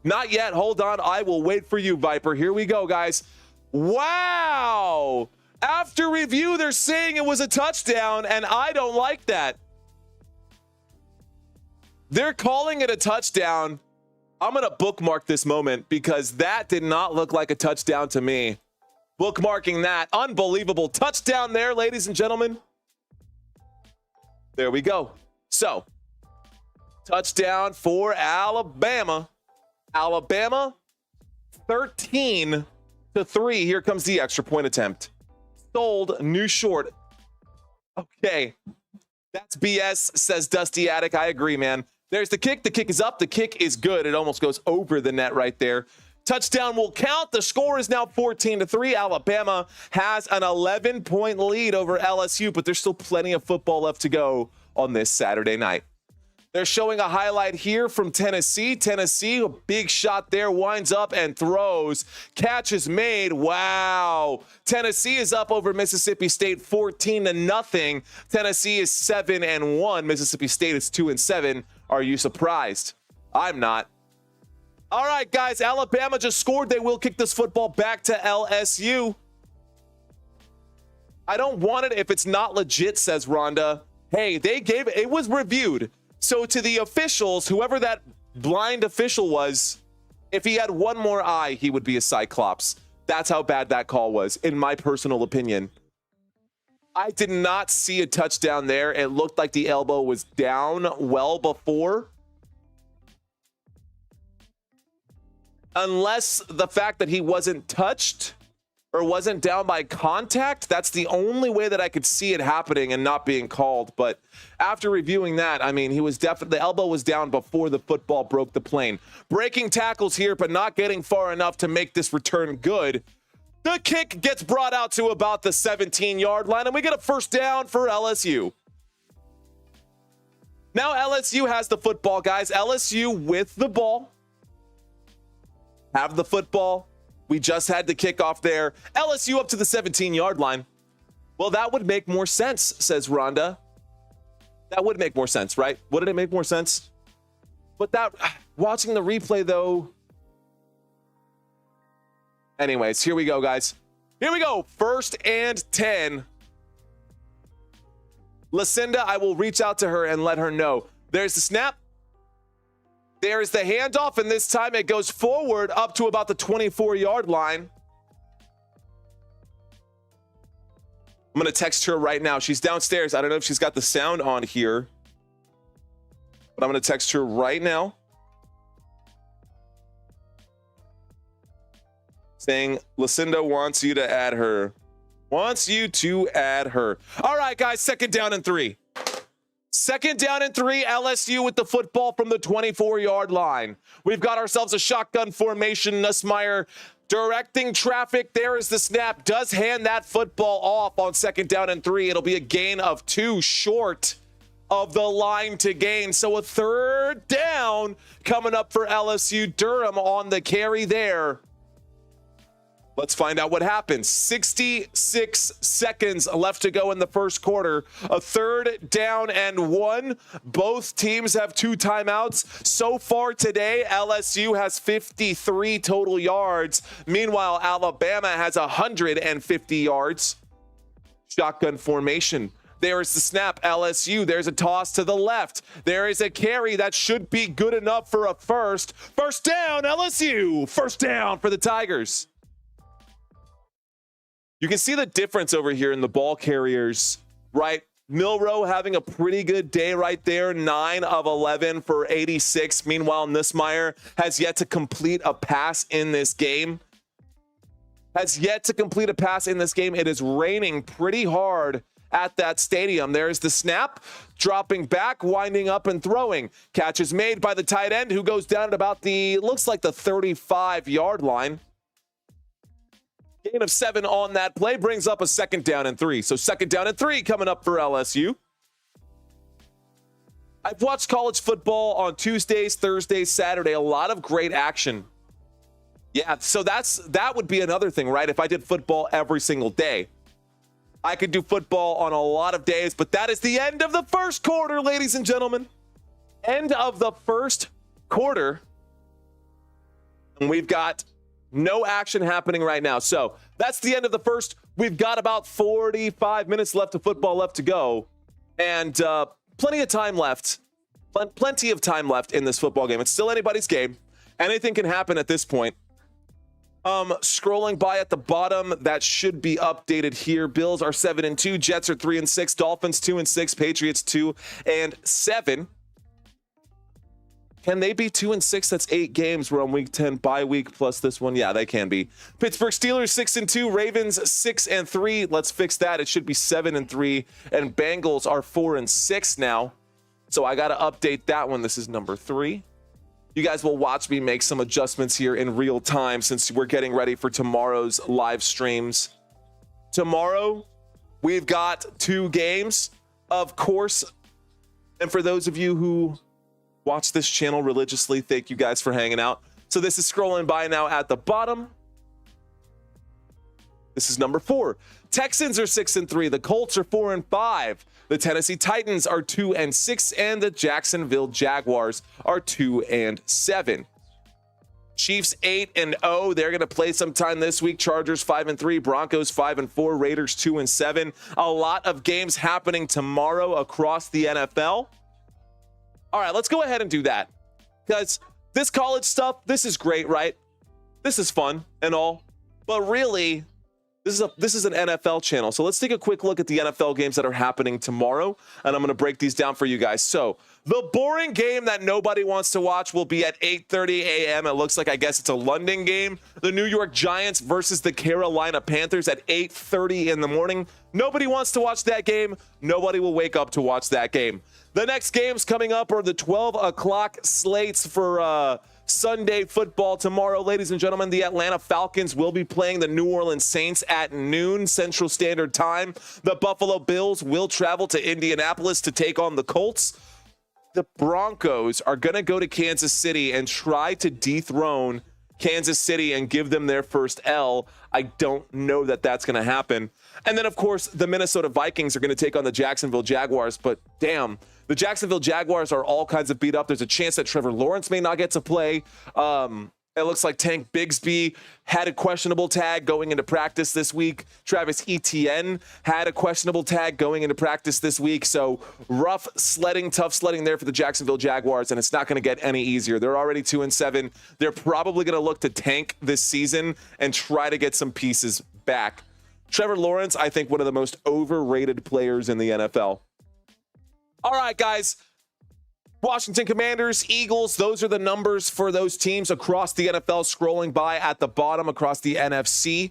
Not yet. Hold on. I will wait for you, Viper. Here we go, guys. Wow. After review, they're saying it was a touchdown, and I don't like that. They're calling it a touchdown. I'm going to bookmark this moment because that did not look like a touchdown to me. Bookmarking that. Unbelievable touchdown there, ladies and gentlemen. There we go. So, touchdown for Alabama. Alabama, 13-3. Here comes the extra point attempt. Sold, new short. Okay. That's BS, says Dusty Attic. I agree, man. There's the kick. The kick is up. The kick is good. It almost goes over the net right there. Touchdown will count. The score is now 14-3. Alabama has an 11-point lead over LSU, but there's still plenty of football left to go on this Saturday night. They're showing a highlight here from Tennessee. Tennessee, a big shot there, winds up and throws. Catch is made. Wow. Tennessee is up over Mississippi State 14-0. Tennessee is 7-1. Mississippi State is 2-7. Are you surprised? I'm not. All right, guys, Alabama just scored. They will kick this football back to LSU. I don't want it if it's not legit, says Rhonda. Hey, they gave it. It was reviewed. So to the officials, whoever that blind official was, if he had one more eye, he would be a Cyclops. That's how bad that call was, in my personal opinion. I did not see a touchdown there. It looked like the elbow was down well before. Unless the fact that he wasn't touched or wasn't down by contact, that's the only way that I could see it happening and not being called. But after reviewing that, I mean, he was definitely, the elbow was down before the football broke the plane. Breaking tackles here, but not getting far enough to make this return good. The kick gets brought out to about the 17-yard line, and we get a first down for LSU. Now LSU has the football, guys. LSU with the ball. Have the football. We just had the kickoff there. LSU up to the 17-yard line. Well, that would make more sense, says Rhonda. That would make more sense, right? Wouldn't it make more sense? But that, watching the replay, though. Anyways, here we go, guys. Here we go. 1st and 10. Lucinda, I will reach out to her and let her know. There's the snap. There's the handoff, and this time it goes forward up to about the 24-yard line. I'm going to text her right now. She's downstairs. I don't know if she's got the sound on here, but I'm going to text her right now saying Lucinda wants you to add her. Wants you to add her. All right, guys, 2nd down and 3. 2nd down and 3, LSU with the football from the 24-yard line. We've got ourselves a shotgun formation. Nussmeier directing traffic. There is the snap. Does hand that football off on 2nd down and 3. It'll be a gain of 2 short of the line to gain. So a third down coming up for LSU. Durham on the carry there. Let's find out what happens. 66 seconds left to go in the first quarter. A third down and 1. Both teams have 2 timeouts. So far today, LSU has 53 total yards. Meanwhile, Alabama has 150 yards. Shotgun formation. There is the snap, LSU. There's a toss to the left. There is a carry that should be good enough for a first. First down, LSU. First down for the Tigers. You can see the difference over here in the ball carriers, right? Milroe having a pretty good day right there, 9 of 11 for 86. Meanwhile, Nussmeier has yet to complete a pass in this game. It is raining pretty hard at that stadium. There's the snap, dropping back, winding up and throwing. Catch is made by the tight end, who goes down at about looks like the 35-yard line. Gain of 7 on that play brings up a second down and 3. So second down and 3 coming up for LSU. I've watched college football on Tuesdays, Thursdays, Saturday. A lot of great action. Yeah, so that would be another thing, right? If I did football every single day, I could do football on a lot of days. But that is the end of the first quarter, ladies and gentlemen. End of the first quarter. And we've got no action happening right now. So that's the end of the first. We've got about 45 minutes left of football left to go. And plenty of time left. Plenty of time left in this football game. It's still anybody's game. Anything can happen at this point. Scrolling by at the bottom, that should be updated here. Bills are 7-2. Jets are 3-6. Dolphins 2-6. Patriots 2-7. Can they be 2-6? That's 8 games. We're on week 10 bye week plus this one. Yeah, they can be. Pittsburgh Steelers 6-2. Ravens 6-3. Let's fix that. It should be 7-3. And Bengals are 4-6 now. So I got to update that one. This is number 3. You guys will watch me make some adjustments here in real time since we're getting ready for tomorrow's live streams. Tomorrow, we've got 2 games, of course. And for those of you who watch this channel religiously, thank you guys for hanging out. So this is scrolling by now at the bottom. This is number 4. Texans are 6-3. The Colts are 4-5. The Tennessee Titans are 2-6, and the Jacksonville Jaguars are 2-7. Chiefs 8-0. They're going to play sometime this week. Chargers 5-3. Broncos 5-4. Raiders 2-7. A lot of games happening tomorrow across the NFL. All right, let's go ahead and do that. Because this college stuff, this is great, right? This is fun and all. But really, this is an NFL channel. So let's take a quick look at the NFL games that are happening tomorrow. And I'm going to break these down for you guys. So the boring game that nobody wants to watch will be at 8:30 a.m. It looks like, I guess it's a London game. The New York Giants versus the Carolina Panthers at 8:30 in the morning. Nobody wants to watch that game. Nobody will wake up to watch that game. The next games coming up are the 12 o'clock slates for Sunday football tomorrow. Ladies and gentlemen, the Atlanta Falcons will be playing the New Orleans Saints at noon Central Standard Time. The Buffalo Bills will travel to Indianapolis to take on the Colts. The Broncos are going to go to Kansas City and try to dethrone Kansas City and give them their first L. I don't know that that's going to happen. And then, of course, the Minnesota Vikings are going to take on the Jacksonville Jaguars. But damn, the Jacksonville Jaguars are all kinds of beat up. There's a chance that Trevor Lawrence may not get to play. It looks like Tank Bigsby had a questionable tag going into practice this week. Travis Etienne had a questionable tag going into practice this week. So tough sledding there for the Jacksonville Jaguars, and it's not going to get any easier. They're already 2-7. They're probably going to look to tank this season and try to get some pieces back. Trevor Lawrence, I think, one of the most overrated players in the NFL. All right, guys. Washington Commanders, Eagles, those are the numbers for those teams across the NFL. Scrolling by at the bottom across the NFC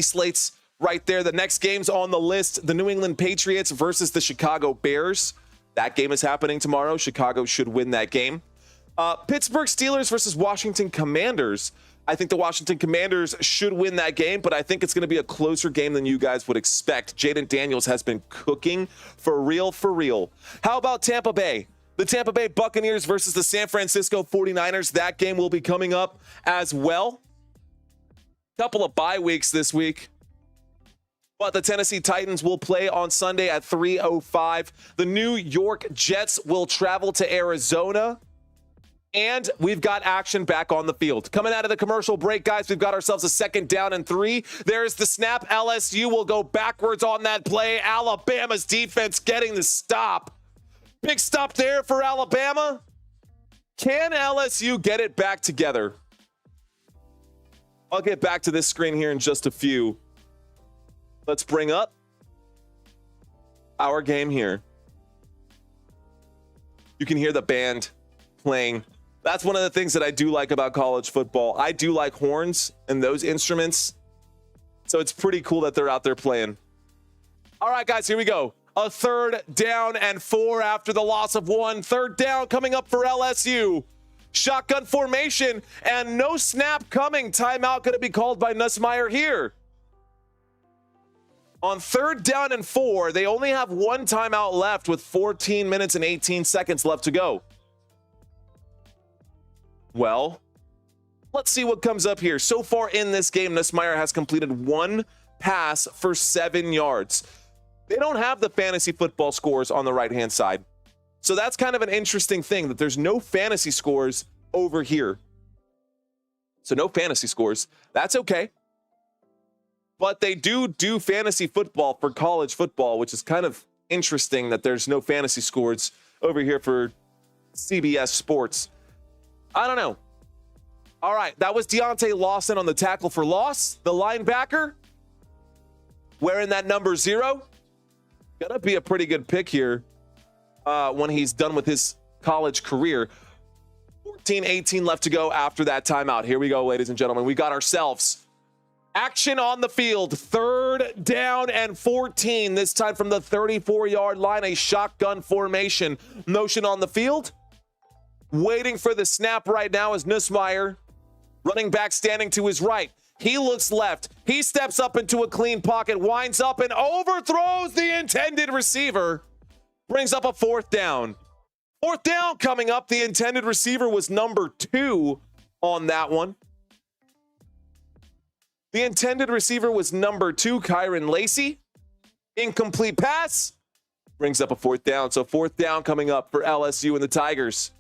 slates right there. The next game's on the list, the New England Patriots versus the Chicago Bears. That game is happening tomorrow. Chicago should win that game. Pittsburgh Steelers versus Washington Commanders. I think the Washington Commanders should win that game, but I think it's going to be a closer game than you guys would expect. Jaden Daniels has been cooking for real, for real. How about Tampa Bay? The Tampa Bay Buccaneers versus the San Francisco 49ers. That game will be coming up as well. Couple of bye weeks this week. But the Tennessee Titans will play on Sunday at 3:05. The New York Jets will travel to Arizona. And we've got action back on the field. Coming out of the commercial break, guys, we've got ourselves a 2nd down and 3. There's the snap. LSU will go backwards on that play. Alabama's defense getting the stop. Big stop there for Alabama. Can LSU get it back together? I'll get back to this screen here in just a few. Let's bring up our game here. You can hear the band playing. That's one of the things that I do like about college football. I do like horns and those instruments. So it's pretty cool that they're out there playing. All right, guys, here we go. A 3rd down and 4 after the loss of 1. 3rd down coming up for LSU. Shotgun formation and no snap coming. Timeout going to be called by Nussmeier here. On 3rd down and 4, they only have 1 timeout left with 14 minutes and 18 seconds left to go. Well, let's see what comes up here. So far in this game, Nussmeier has completed 1 pass for 7 yards. They don't have the fantasy football scores on the right-hand side. So that's kind of an interesting thing, that there's no fantasy scores over here. So no fantasy scores. That's okay. But they do fantasy football for college football, which is kind of interesting that there's no fantasy scores over here for CBS Sports. I don't know. All right, that was Deontay Lawson on the tackle for loss. The linebacker wearing that number 0. Gonna be a pretty good pick here when he's done with his college career. 14-18 left to go after that timeout. Here we go, ladies and gentlemen. We got ourselves action on the field. 3rd down and 14. This time from the 34-yard line. A shotgun formation. Motion on the field. Waiting for the snap right now is Nussmeier. Running back standing to his right. He looks left. He steps up into a clean pocket, winds up and overthrows the intended receiver. Brings up a 4th down. 4th down coming up. The intended receiver was number 2 on that one. The intended receiver was number 2, Kyron Lacey. Incomplete pass. Brings up a 4th down. So 4th down coming up for LSU and the Tigers.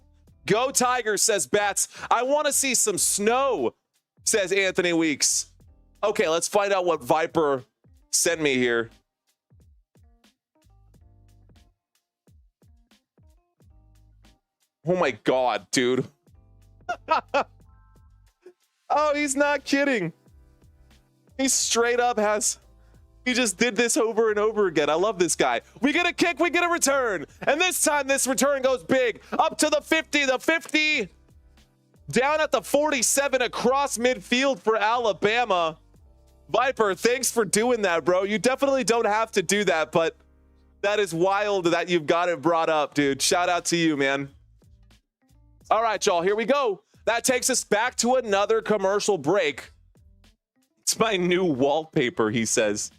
Go Tigers, says Bats. I want to see some snow, says Anthony Weeks. Okay, let's find out what Viper sent me here. Oh my God, dude. Oh, he's not kidding. He straight up he just did this over and over again. I love this guy. We get a kick, we get a return. And this time, this return goes big. Up to the 50, down at the 47, across midfield for Alabama. Viper, thanks for doing that, bro. You definitely don't have to do that, but that is wild that you've got it brought up, dude. Shout out to you, man. All right, y'all, here we go. That takes us back to another commercial break. It's my new wallpaper, he says.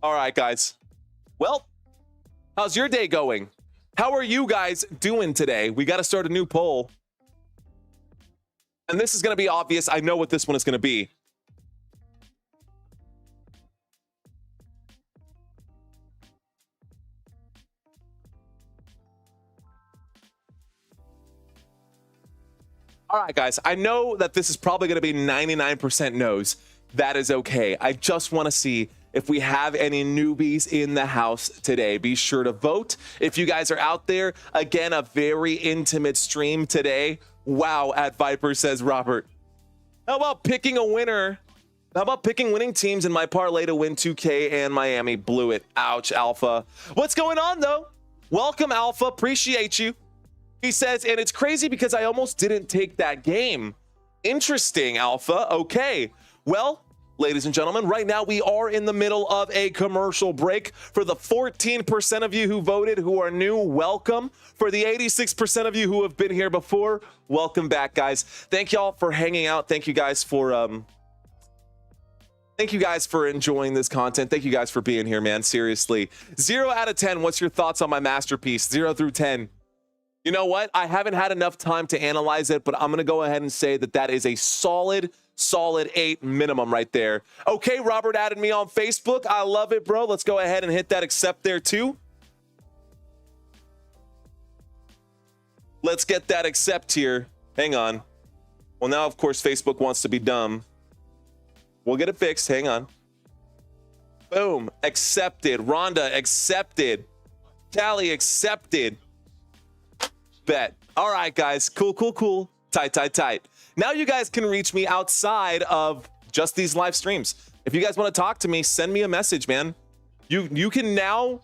All right, guys. Well, how's your day going? How are you guys doing today? We got to start a new poll. And this is going to be obvious. I know what this one is going to be. All right, guys. I know that this is probably going to be 99% no's. That is okay. I just want to see if we have any newbies in the house today. Be sure to vote. If you guys are out there, again, a very intimate stream today. Wow, at Viper, says Robert. How about picking a winner? How about picking winning teams in my parlay to win 2K and Miami? Blew it. Ouch, Alpha. What's going on, though? Welcome, Alpha. Appreciate you. He says, and it's crazy because I almost didn't take that game. Interesting, Alpha. Okay. Well, ladies and gentlemen. Right now, we are in the middle of a commercial break. For the 14% of you who voted who are new, welcome. For the 86% of you who have been here before, welcome back, guys. Thank y'all for hanging out. Thank you guys for enjoying this content. Thank you guys for being here, man. Seriously. 0 out of 10, what's your thoughts on my masterpiece? 0 through 10. You know what? I haven't had enough time to analyze it, but I'm going to go ahead and say that is a solid 8 minimum right there. Okay, Robert added me on Facebook. I love it, bro. Let's go ahead and hit that accept there too. Let's get that accept here. Hang on. Well, now, of course, Facebook wants to be dumb. We'll get it fixed. Hang on. Boom. Accepted. Rhonda accepted. Callie accepted. Bet. All right, guys. Cool. Tight. Now you guys can reach me outside of just these live streams. If you guys want to talk to me, send me a message, man. You can now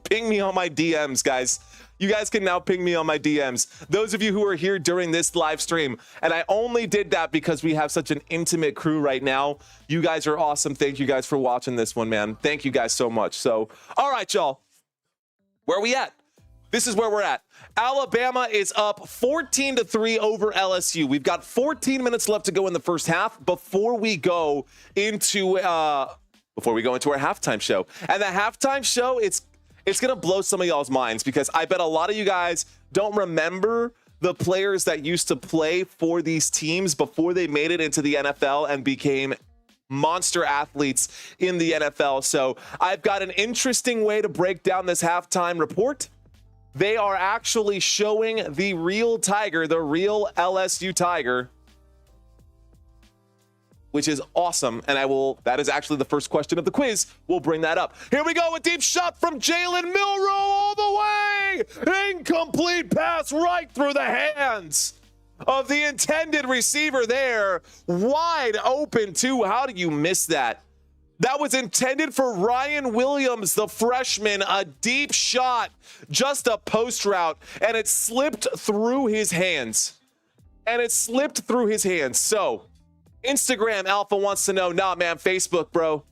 ping me on my DMs, guys. You guys can now ping me on my DMs. Those of you who are here during this live stream, and I only did that because we have such an intimate crew right now. You guys are awesome. Thank you guys for watching this one, man. Thank you guys so much. So, all right, y'all. Where are we at? This is where we're at. Alabama is up 14-3 over LSU. We've got 14 minutes left to go in the first half before we go into our halftime show. And the halftime show, it's going to blow some of y'all's minds because I bet a lot of you guys don't remember the players that used to play for these teams before they made it into the NFL and became monster athletes in the NFL. So I've got an interesting way to break down this halftime report. They are actually showing the real Tiger, the real LSU Tiger, which is awesome. And that is actually the first question of the quiz. We'll bring that up. Here we go. A deep shot from Jalen Milroe all the way. Incomplete pass right through the hands of the intended receiver there. Wide open too. How do you miss that? That was intended for Ryan Williams, the freshman, a deep shot, just a post route, and it slipped through his hands. So, Instagram Alpha wants to know, nah, man, Facebook, bro.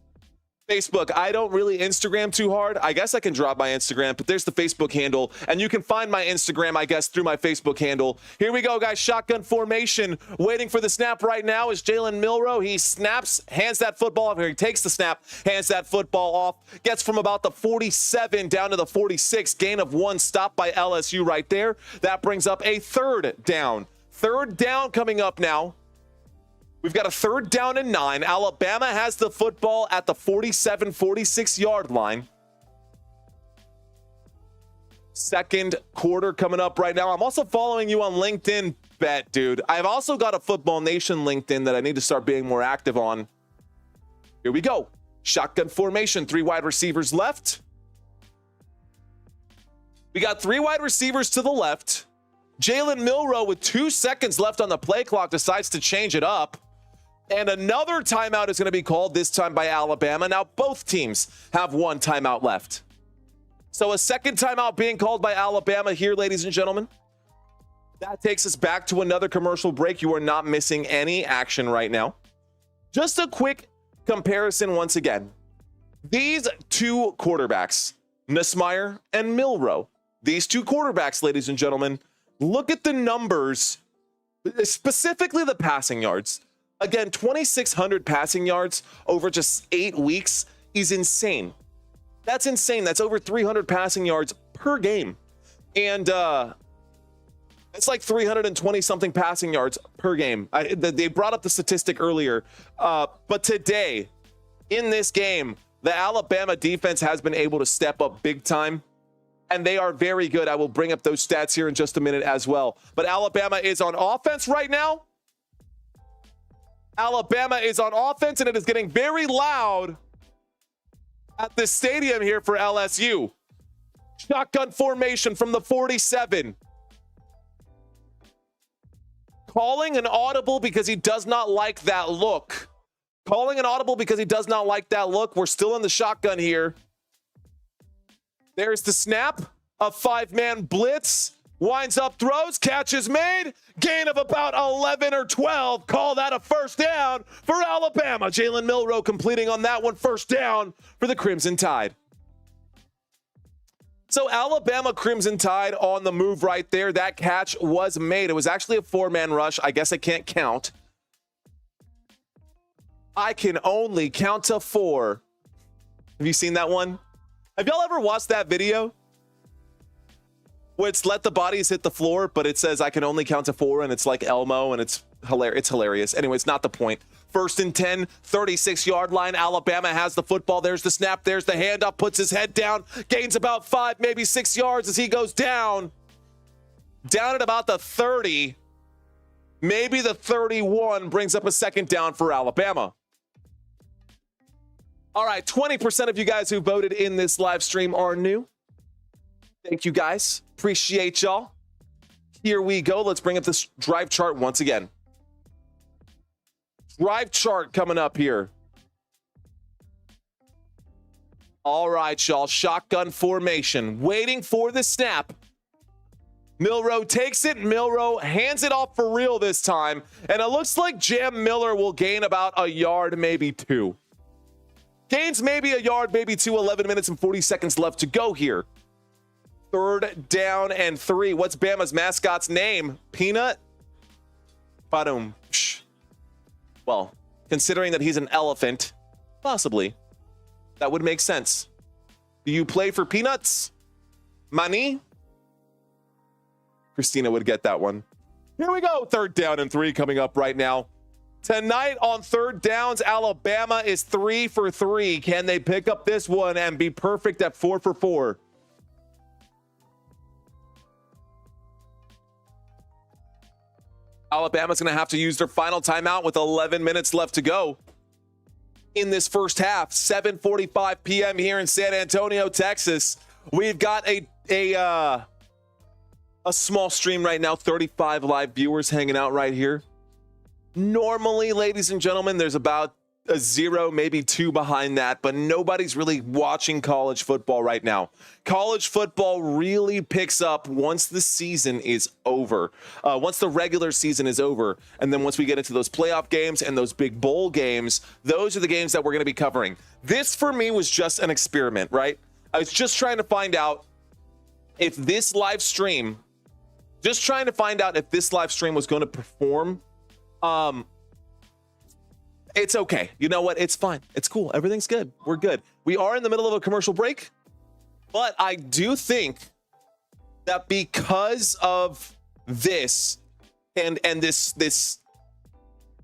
Facebook, I don't really Instagram too hard. I guess I can drop my Instagram, but there's the Facebook handle, and you can find my Instagram, I guess, through my Facebook handle. Here we go, guys. Shotgun formation. Waiting for the snap right now is Jalen Milroe. He snaps, hands that football off. He takes the snap, hands that football off, gets from about the 47 down to the 46. Gain of 1, stop by LSU right there. That brings up a third down. Third down coming up now. We've got a 3rd down and 9. Alabama has the football at the 47-46 yard line. Second quarter coming up right now. I'm also following you on LinkedIn, bet, dude. I've also got a Football Nation LinkedIn that I need to start being more active on. Here we go. Shotgun formation. 3 wide receivers left. We got 3 wide receivers to the left. Jalen Milroe, with 2 seconds left on the play clock, decides to change it up. And another timeout is going to be called, this time by Alabama. Now, both teams have 1 timeout left. So a second timeout being called by Alabama here, ladies and gentlemen. That takes us back to another commercial break. You are not missing any action right now. Just a quick comparison once again. These 2 quarterbacks, Nussmeier and Milroe, these 2 quarterbacks, ladies and gentlemen, look at the numbers, specifically the passing yards. Again, 2,600 passing yards over just 8 weeks is insane. That's insane. That's over 300 passing yards per game. And it's like 320-something passing yards per game. They brought up the statistic earlier. But today, in this game, the Alabama defense has been able to step up big time. And they are very good. I will bring up those stats here in just a minute as well. But Alabama is on offense right now. Alabama is on offense, and it is getting very loud at the stadium here for LSU. Shotgun formation from the 47. Calling an audible because he does not like that look. We're still in the shotgun here. There's the snap. A 5-man blitz. Winds up, throws, catch is made. Gain of about 11 or 12. Call that a first down for Alabama. Jalen Milroe completing on that one. First down for the Crimson Tide. So Alabama Crimson Tide on the move right there. That catch was made. It was actually a four-man rush. I guess I can't count. I can only count to four. Have you seen that one? Have y'all ever watched that video? Where it's let the bodies hit the floor, but it says I can only count to four, and it's like Elmo, and it's hilarious. Anyway, it's not the point. First and 10, 36-yard line. Alabama has the football. There's the snap. There's the handoff. Puts his head down. Gains about 5, maybe 6 yards as he goes down. Down at about the 30. Maybe the 31. Brings up a second down for Alabama. All right, 20% of you guys who voted in this live stream are new. Thank you, guys. Appreciate y'all. Here we go. Let's bring up this drive chart once again. Drive chart coming up here. All right, y'all. Shotgun formation. Waiting for the snap. Milroe takes it. Milroe hands it off for real this time. And it looks like Jam Miller will gain about a yard, maybe 2. Gains maybe a yard, maybe 2. 11 minutes and 40 seconds left to go here. Third down and 3. What's Bama's mascot's name? Peanut? Batum. Well, considering that he's an elephant, possibly, that would make sense. Do you play for peanuts? Money? Christina would get that one. Here we go. Third down and 3 coming up right now. Tonight on third downs, Alabama is 3 for 3. Can they pick up this one and be perfect at 4 for 4? Alabama's going to have to use their final timeout with 11 minutes left to go in this first half. 7:45 p.m. here in San Antonio, Texas. We've got a small stream right now, 35 live viewers hanging out right here. Normally, ladies and gentlemen, there's about a 0, maybe 2 behind that, but nobody's really watching college football right now. College football really picks up once the season is over, once the regular season is over, and then once we get into those playoff games and those big bowl games, those are the games that we're going to be covering. This, for me, was just an experiment, right? I was just trying to find out if this live stream, was going to perform. It's okay. You know what? It's fine. It's cool. Everything's good. We're good. We are in the middle of a commercial break, but I do think that because of this and this,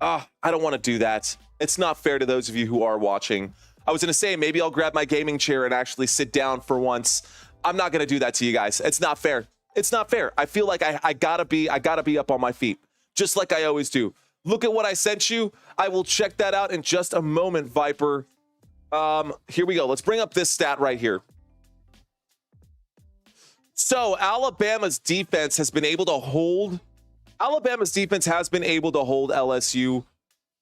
I don't want to do that. It's not fair to those of you who are watching. I was going to say, maybe I'll grab my gaming chair and actually sit down for once. I'm not going to do that to you guys. It's not fair. It's not fair. I feel like I gotta be up on my feet, just like I always do. Look at what I sent you. I will check that out in just a moment, Viper. Here we go. Let's bring up this stat right here. So Alabama's defense has been able to hold LSU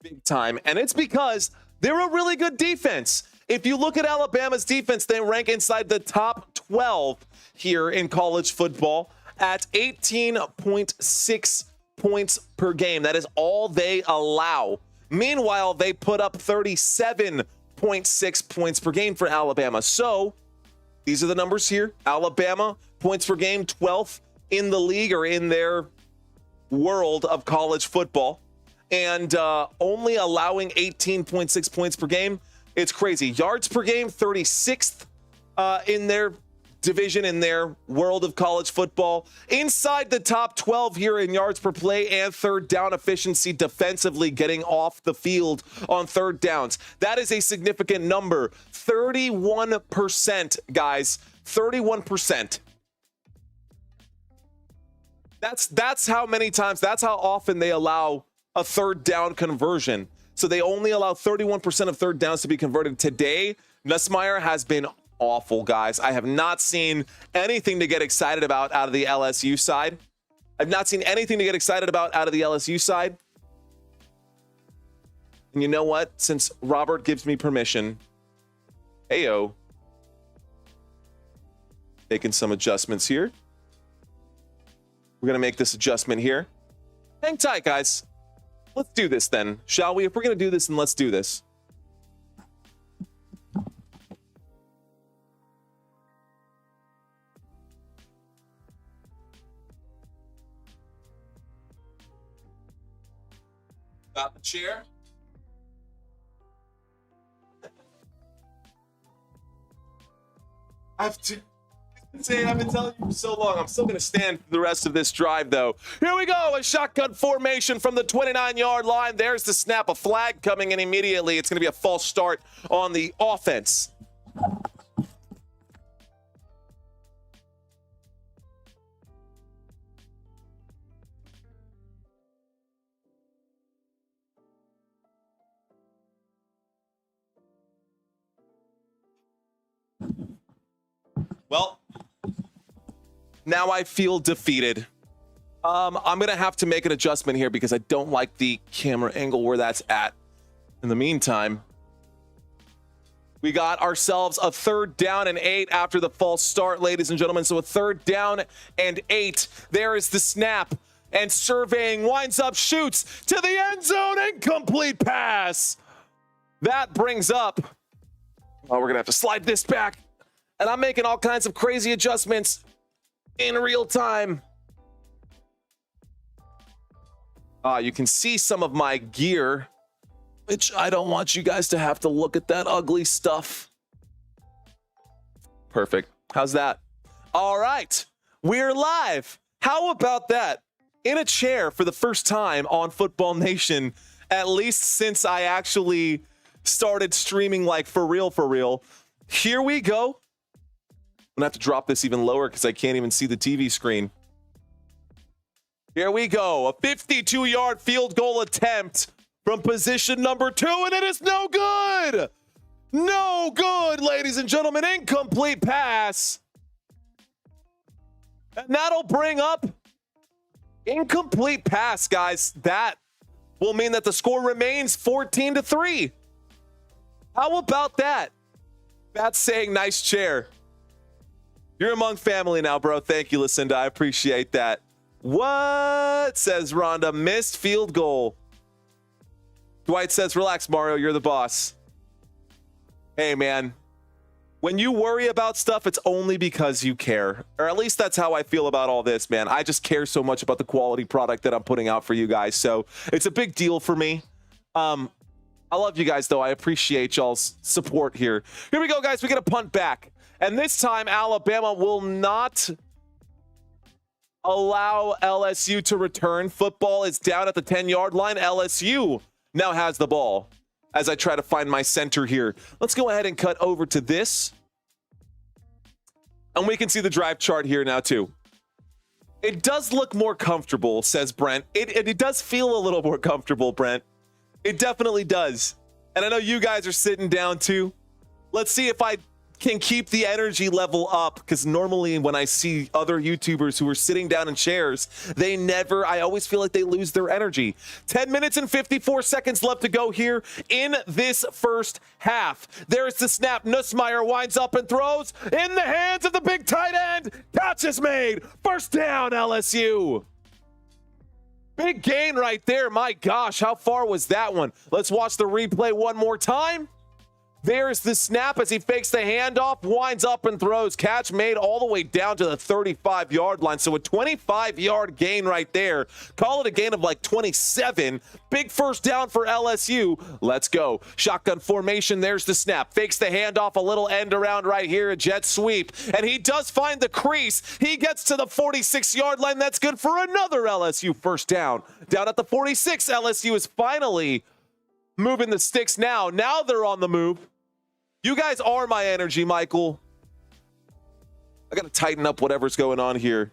big time, and it's because they're a really good defense. If you look at Alabama's defense, they rank inside the top 12 here in college football at 18.6 points per game. That is all they allow. Meanwhile, they put up 37.6 points per game for Alabama. So these are the numbers here. Alabama, points per game, 12th in the league or in their world of college football, and only allowing 18.6 points per game. It's crazy. Yards per game, 36th in their division, in their world of college football. Inside the top 12 here in yards per play and third down efficiency defensively, getting off the field on third downs. That is a significant number. 31%, guys. 31%. That's how many times, that's how often they allow a third down conversion. So they only allow 31% of third downs to be converted. Today, Nussmeier has been awful, guys. I have not seen anything to get excited about out of the LSU side. I've not seen anything to get excited about out of the LSU side. And you know what? Since Robert gives me permission, heyo, making some adjustments here. We're going to make this adjustment here. Hang tight, guys. Let's do this then, shall we? If we're going to do this, then let's do this. Got the chair. I've been telling you for so long. I'm still going to stand for the rest of this drive, though. Here we go. A shotgun formation from the 29-yard line. There's the snap. A flag coming in immediately. It's going to be a false start on the offense. Well, now I feel defeated. I'm going to have to make an adjustment here because I don't like the camera angle where that's at. In the meantime, we got ourselves a 3rd down and 8 after the false start, ladies and gentlemen. So a 3rd down and 8. There is the snap. And surveying, winds up, shoots to the end zone. Incomplete pass. That brings up. Oh, we're going to have to slide this back. And I'm making all kinds of crazy adjustments in real time. You can see some of my gear, which I don't want you guys to have to look at that ugly stuff. Perfect. How's that? All right. We're live. How about that? In a chair for the first time on Football Nation, at least since I actually started streaming like for real. Here we go. I'm going to have to drop this even lower because I can't even see the TV screen. Here we go. A 52-yard field goal attempt from position number 2, and it is no good. No good, ladies and gentlemen. Incomplete pass. And that'll bring up incomplete pass, guys. That will mean that the score remains 14-3. How about that? That's saying nice chair. You're among family now, bro. Thank you, Lucinda. I appreciate that. What? Says Rhonda. Missed field goal. Dwight says, relax, Mario. You're the boss. Hey, man. When you worry about stuff, it's only because you care. Or at least that's how I feel about all this, man. I just care so much about the quality product that I'm putting out for you guys. So it's a big deal for me. I love you guys, though. I appreciate y'all's support here. Here we go, guys. We get a punt back. And this time, Alabama will not allow LSU to return. Football is down at the 10-yard line. LSU now has the ball as I try to find my center here. Let's go ahead and cut over to this. And we can see the drive chart here now, too. It does look more comfortable, says Brent. It does feel a little more comfortable, Brent. It definitely does. And I know you guys are sitting down, too. Let's see if I can keep the energy level up, because normally when I see other YouTubers who are sitting down in chairs, I always feel like they lose their energy. 10 minutes and 54 seconds left to go here in this first half. There's the snap. Nussmeier winds up and throws in the hands of the big tight end. Catch is made. First down, LSU. Big gain right there. My gosh, how far was that one? Let's watch the replay one more time. There's the snap as he fakes the handoff, winds up and throws. Catch made all the way down to the 35-yard line. So a 25-yard gain right there. Call it a gain of like 27. Big first down for LSU. Let's go. Shotgun formation. There's the snap. Fakes the handoff, a little end around right here, a jet sweep. And he does find the crease. He gets to the 46-yard line. That's good for another LSU first down. Down at the 46, LSU is finally moving the sticks now. Now they're on the move. You guys are my energy, Michael. I got to tighten up whatever's going on here.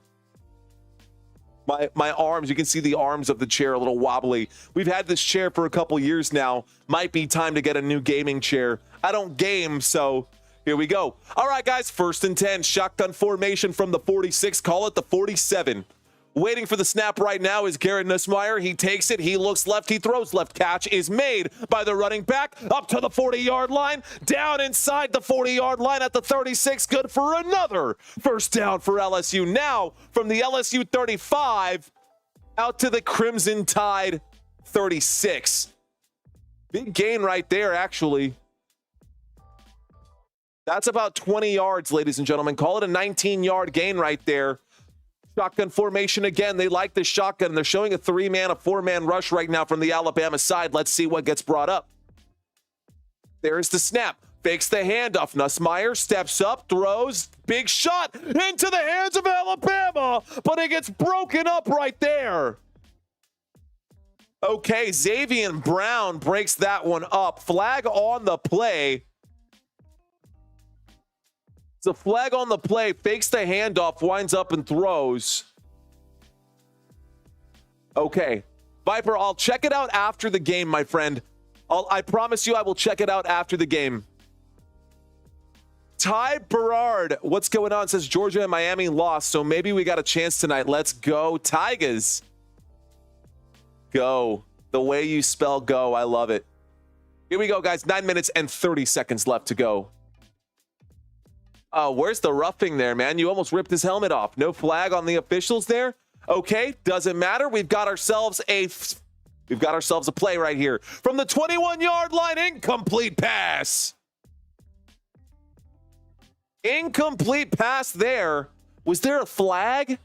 My arms, you can see the arms of the chair a little wobbly. We've had this chair for a couple years now. Might be time to get a new gaming chair. I don't game, so here we go. All right, guys, 1st and 10. Shotgun formation from the 46. Call it the 47. Waiting for the snap right now is Garrett Nussmeier. He takes it. He looks left. He throws left. Catch is made by the running back up to the 40-yard line. Down inside the 40-yard line at the 36. Good for another first down for LSU. Now from the LSU 35 out to the Crimson Tide 36. Big gain right there, actually. That's about 20 yards, ladies and gentlemen. Call it a 19-yard gain right there. Shotgun formation again. They like the shotgun. They're showing a 4-man rush right now from the Alabama side. Let's see what gets brought up. There's the snap. Fakes the handoff. Nussmeier steps up, throws. Big shot into the hands of Alabama, but it gets broken up right there. Okay, Xavier Brown breaks that one up. Flag on the play. The flag on the play, fakes the handoff, winds up and throws. Okay. Viper, I'll check it out after the game, my friend. I promise you I will check it out after the game. Ty Berard, what's going on? Says Georgia and Miami lost, so maybe we got a chance tonight. Let's go, Tigers. Go. The way you spell go, I love it. Here we go, guys. 9 minutes and 30 seconds left to go. Oh, where's the roughing there, man? You almost ripped his helmet off. No flag on the officials there. Okay, doesn't matter. We've got ourselves a play right here. From the 21-yard line, incomplete pass. Incomplete pass there. Was there a flag?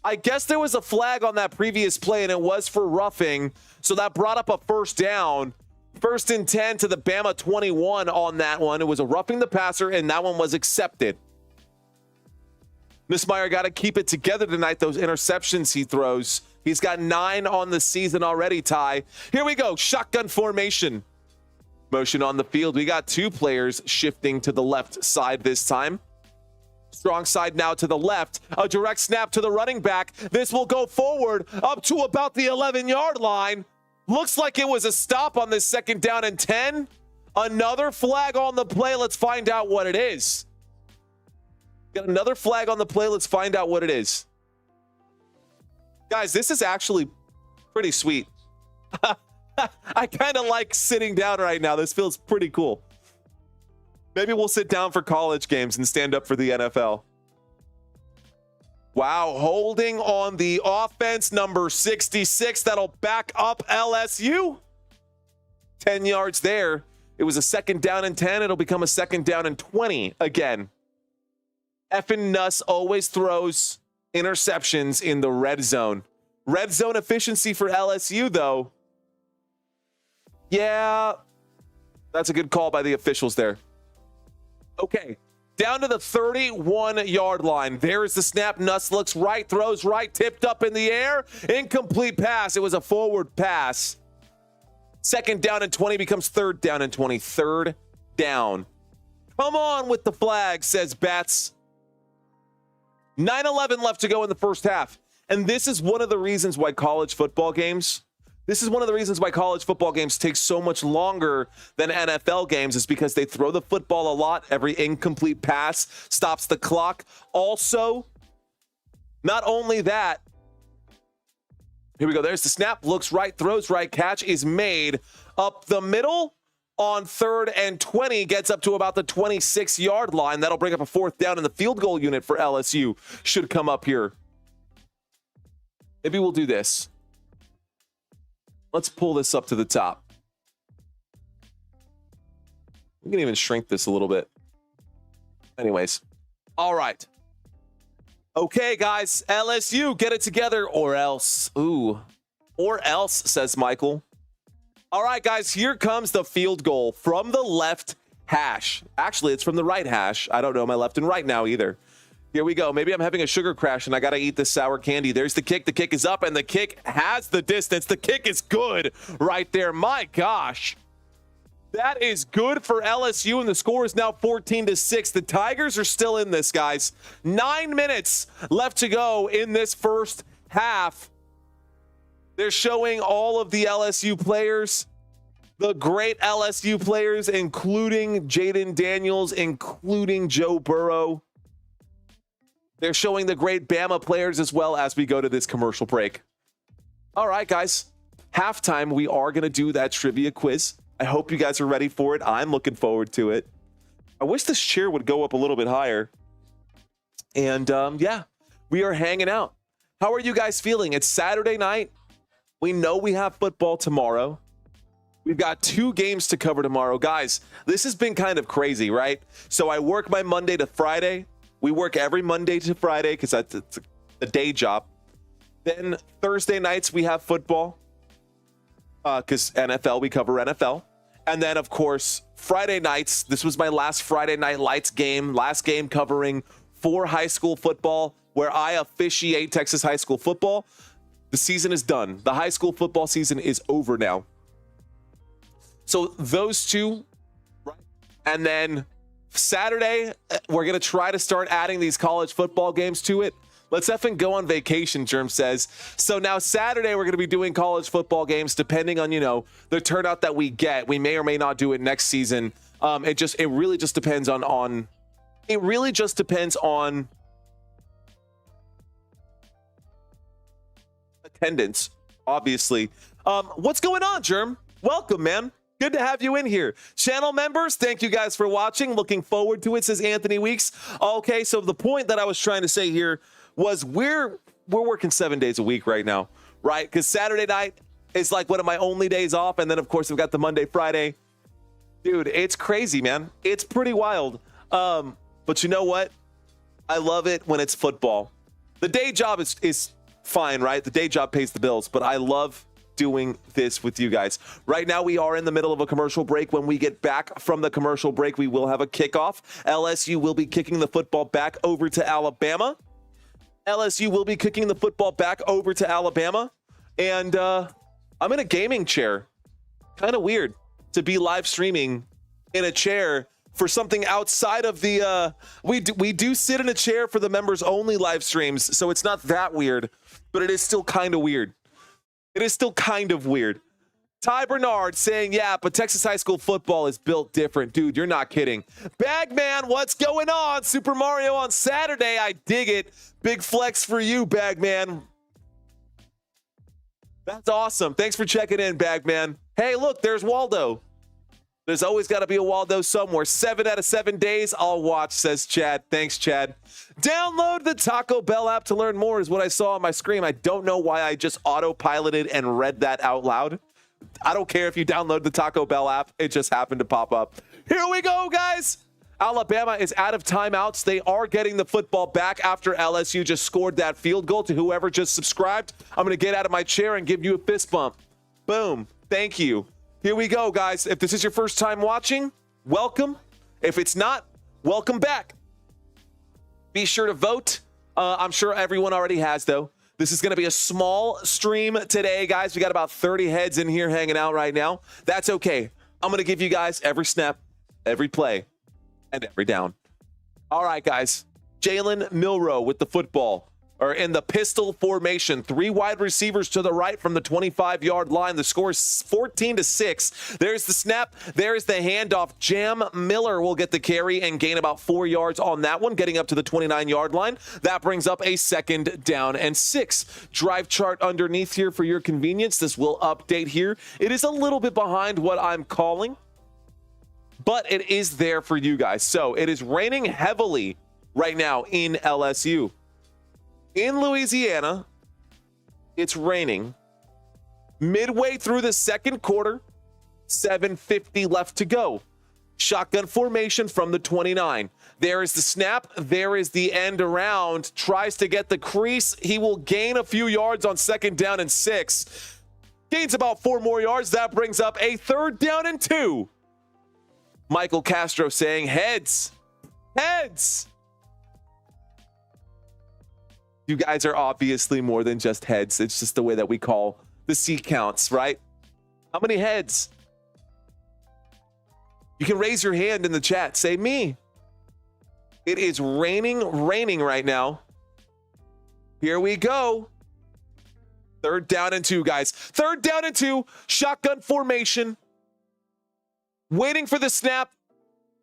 I guess there was a flag on that previous play, and it was for roughing. So that brought up a first down. First and 10 to the Bama 21 on that one. It was a roughing the passer, and that one was accepted. Nussmeier got to keep it together tonight, those interceptions he throws. He's got 9 on the season already, Ty. Here we go, shotgun formation. Motion on the field. We got 2 players shifting to the left side this time. Strong side now to the left. A direct snap to the running back. This will go forward up to about the 11-yard line. Looks like it was a stop on this second down and 10. Another flag on the play. Let's find out what it is. Got another flag on the play. Let's find out what it is. Guys, this is actually pretty sweet. I kind of like sitting down right now. This feels pretty cool. Maybe we'll sit down for college games and stand up for the NFL. Wow, holding on the offense, number 66. That'll back up LSU. 10 yards there. It was a second down and 10. It'll become a second down and 20 again. Effin Nuss always throws interceptions in the red zone. Red zone efficiency for LSU, though. Yeah, that's a good call by the officials there. Okay. Down to the 31-yard line. There is the snap. Nuss looks right, throws right, tipped up in the air. Incomplete pass. It was a forward pass. Second down and 20 becomes third down and 20. Third down. Come on with the flag, says Bats. 9:11 left to go in the first half. And this is one of the reasons why college football games take so much longer than NFL games, is because they throw the football a lot. Every incomplete pass stops the clock. Also, not only that, here we go. There's the snap. Looks right, throws right. Catch is made up the middle on 3rd and 20. Gets up to about the 26-yard line. That'll bring up a fourth down, and the field goal unit for LSU should come up here. Maybe we'll do this. Let's pull this up to the top. We can even shrink this a little bit. Anyways. All right. Okay, guys. LSU, get it together or else. Ooh. Or else, says Michael. All right, guys. Here comes the field goal from the left hash. Actually, it's from the right hash. I don't know my left and right now either. Here we go. Maybe I'm having a sugar crash and I got to eat this sour candy. There's the kick. The kick is up and the kick has the distance. The kick is good right there. My gosh. That is good for LSU, and the score is now 14-6. The Tigers are still in this, guys. 9 minutes left to go in this first half. They're showing all of the LSU players, the great LSU players, including Jaden Daniels, including Joe Burrow. They're showing the great Bama players as well as we go to this commercial break. All right, guys. Halftime, we are going to do that trivia quiz. I hope you guys are ready for it. I'm looking forward to it. I wish this chair would go up a little bit higher. And yeah, we are hanging out. How are you guys feeling? It's Saturday night. We know we have football tomorrow. We've got 2 games to cover tomorrow. Guys, this has been kind of crazy, right? So I work my Monday to Friday. We work every Monday to Friday because that's a day job. Then Thursday nights, we have football because NFL, we cover NFL. And then, of course, Friday nights, this was my last Friday Night Lights game, last game covering for high school football, where I officiate Texas high school football. The season is done. The high school football season is over now. So those 2, right? And then Saturday, we're going to try to start adding these college football games to it. Let's effing go on vacation, Germ says. So now Saturday, we're going to be doing college football games depending on, the turnout that we get. We may or may not do it next season. It really just depends on attendance, obviously. What's going on, Germ? Welcome, man. Good to have you in here. Channel members, thank you guys for watching. Looking forward to it, says Anthony Weeks. Okay, so the point that I was trying to say here was we're working 7 days a week right now, right? Because Saturday night is like one of my only days off. And then, of course, we've got the Monday, Friday. Dude, it's crazy, man. It's pretty wild. But you know what? I love it when it's football. The day job is fine, right? The day job pays the bills, but I love doing this with you guys. Right now, we are in the middle of a commercial break. When we get back from the commercial break, we will have a kickoff. LSU will be kicking the football back over to Alabama. LSU will be kicking the football back over to Alabama. And I'm in a gaming chair. Kind of weird to be live streaming in a chair for something outside of the we do sit in a chair for the members only live streams, so it's not that weird, but it is still kind of weird. It is still kind of weird. Ty Bernard saying, yeah, but Texas high school football is built different. Dude, you're not kidding. Bagman, what's going on? Super Mario on Saturday. I dig it. Big flex for you, Bagman. That's awesome. Thanks for checking in, Bagman. Hey, look, there's Waldo. There's always got to be a Waldo somewhere. 7 out of 7 days, I'll watch, says Chad. Thanks, Chad. Download the Taco Bell app to learn more is what I saw on my screen. I don't know why I just autopiloted and read that out loud. I don't care if you download the Taco Bell app. It just happened to pop up. Here we go, guys. Alabama is out of timeouts. They are getting the football back after LSU just scored that field goal. To whoever just subscribed, I'm going to get out of my chair and give you a fist bump. Boom. Thank you. Here we go, guys. If this is your first time watching, welcome. If it's not, welcome back. Be sure to vote. I'm sure everyone already has, though. This is going to be a small stream today, guys. We got about 30 heads in here hanging out right now. That's okay. I'm going to give you guys every snap, every play, and every down. All right, guys. Jalen Milroe with the football, or in the pistol formation. 3 wide receivers to the right from the 25-yard line. The score is 14-6. There's the snap. There's the handoff. Jam Miller will get the carry and gain about 4 yards on that one, getting up to the 29-yard line. That brings up a 2nd down and 6. Drive chart underneath here for your convenience. This will update here. It is a little bit behind what I'm calling, but it is there for you guys. So it is raining heavily right now in LSU. In Louisiana, it's raining. Midway through the second quarter, 7:50 left to go. Shotgun formation from the 29. There is the snap. There is the end around. Tries to get the crease. He will gain a few yards on 2nd down and 6. Gains about 4 more yards. That brings up a 3rd down and 2. Michael Castro saying heads. Heads. You guys are obviously more than just heads. It's just the way that we call the seat counts, right? How many heads? You can raise your hand in the chat. Say me. It is raining right now. Here we go. 3rd down and 2, guys. 3rd down and 2. Shotgun formation. Waiting for the snap.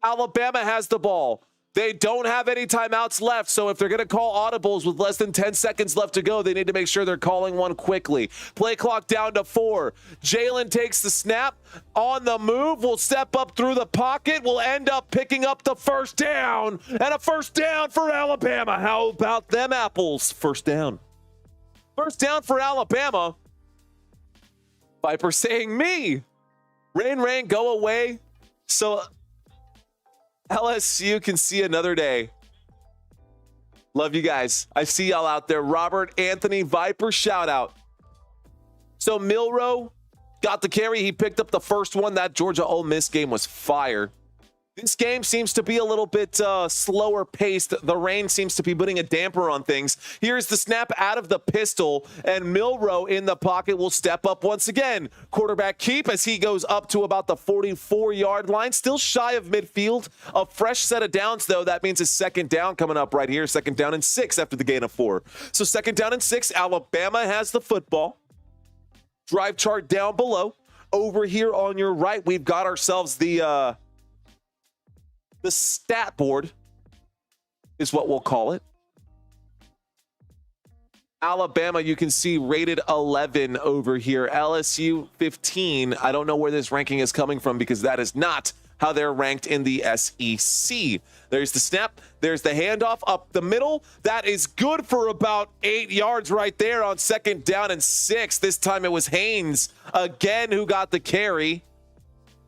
Alabama has the ball. They don't have any timeouts left, so if they're going to call audibles with less than 10 seconds left to go, they need to make sure they're calling one quickly. Play clock down to 4. Jalen takes the snap. On the move, will step up through the pocket, will end up picking up the first down, and a first down for Alabama. How about them apples? First down. First down for Alabama. Viper saying me. Rain, go away. So LSU can see another day. Love you guys. I see y'all out there. Robert Anthony Viper, shout out. So Milroe got the carry. He picked up the first one. That Georgia Ole Miss game was fire. This game seems to be a little bit slower paced. The rain seems to be putting a damper on things. Here's the snap out of the pistol, and Milroe in the pocket will step up once again. Quarterback keep as he goes up to about the 44-yard line. Still shy of midfield. A fresh set of downs, though. That means a second down coming up right here. Second down and 6 after the gain of 4. So second down and 6. Alabama has the football. Drive chart down below. Over here on your right, we've got ourselves the stat board is what we'll call it. Alabama, you can see rated 11 over here. LSU 15. I don't know where this ranking is coming from because that is not how they're ranked in the SEC. There's the snap. There's the handoff up the middle. That is good for about 8 yards right there on second down and 6. This time it was Haynes again who got the carry.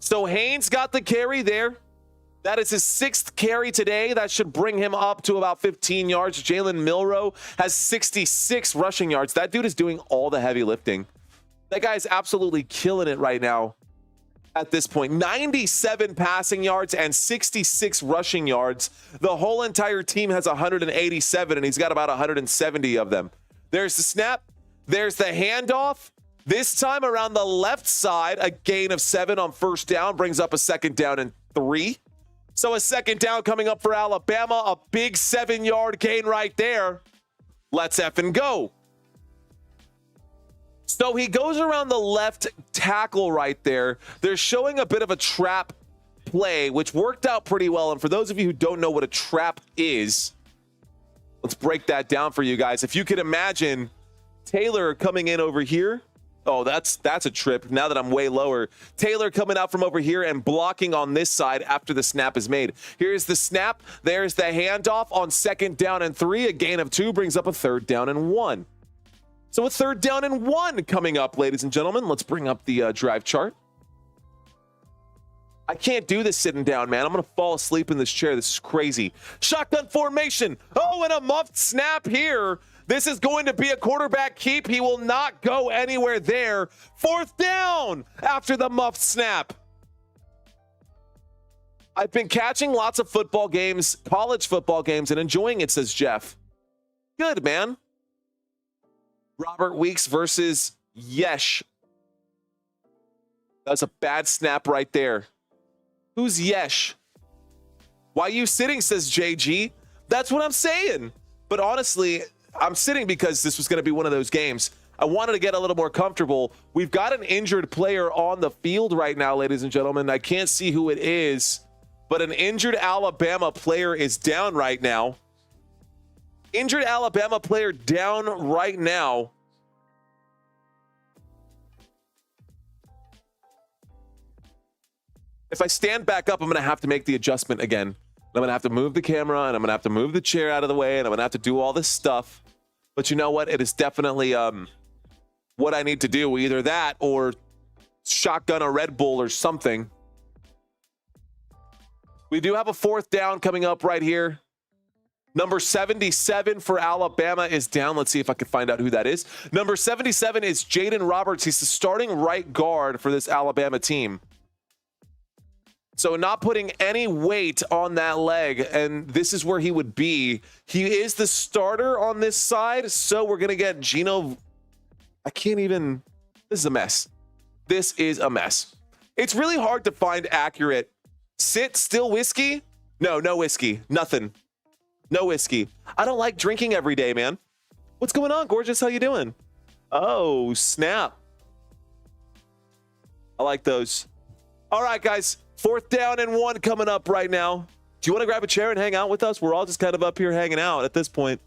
So Haynes got the carry there. That is his 6th carry today. That should bring him up to about 15 yards. Jalen Milroe has 66 rushing yards. That dude is doing all the heavy lifting. That guy is absolutely killing it right now at this point. 97 passing yards and 66 rushing yards. The whole entire team has 187, and he's got about 170 of them. There's the snap. There's the handoff. This time around the left side, a gain of 7 on first down brings up a second down and 3. So a second down coming up for Alabama. A big 7-yard gain right there. Let's effing go. So he goes around the left tackle right there. They're showing a bit of a trap play, which worked out pretty well. And for those of you who don't know what a trap is, let's break that down for you guys. If you could imagine Taylor coming in over here. Oh, that's a trip. Now that I'm way lower. Taylor coming out from over here and blocking on this side after the snap is made. Here's the snap. There's the handoff on second down and 3. A gain of 2 brings up a third down and 1. So a third down and 1 coming up, ladies and gentlemen. Let's bring up the drive chart. I can't do this sitting down, man. I'm going to fall asleep in this chair. This is crazy. Shotgun formation. Oh, and a muffed snap here. This is going to be a quarterback keep. He will not go anywhere there. Fourth down after the muffed snap. I've been catching lots of football games, college football games, and enjoying it, says Jeff. Good, man. Robert Weeks versus Yesh. That's a bad snap right there. Who's Yesh? Why are you sitting, says JG. That's what I'm saying. But honestly, I'm sitting because this was going to be one of those games. I wanted to get a little more comfortable. We've got an injured player on the field right now, ladies and gentlemen. I can't see who it is, but an injured Alabama player is down right now. Injured Alabama player down right now. If I stand back up, I'm going to have to make the adjustment again. I'm going to have to move the camera, and I'm going to have to move the chair out of the way, and I'm going to have to do all this stuff. But you know what? It is definitely what I need to do. Either that or shotgun a Red Bull or something. We do have a fourth down coming up right here. Number 77 for Alabama is down. Let's see if I can find out who that is. Number 77 is Jaden Roberts. He's the starting right guard for this Alabama team. So not putting any weight on that leg, and this is where he would be. He is the starter on this side, so we're going to get Gino. I can't even. This is a mess. This is a mess. It's really hard to find accurate. Sit still whiskey? No whiskey. Nothing. No whiskey. I don't like drinking every day, man. What's going on, gorgeous? How you doing? Oh, snap. I like those. All right, guys. Fourth down and 1 coming up right now. Do you want to grab a chair and hang out with us? We're all just kind of up here hanging out at this point.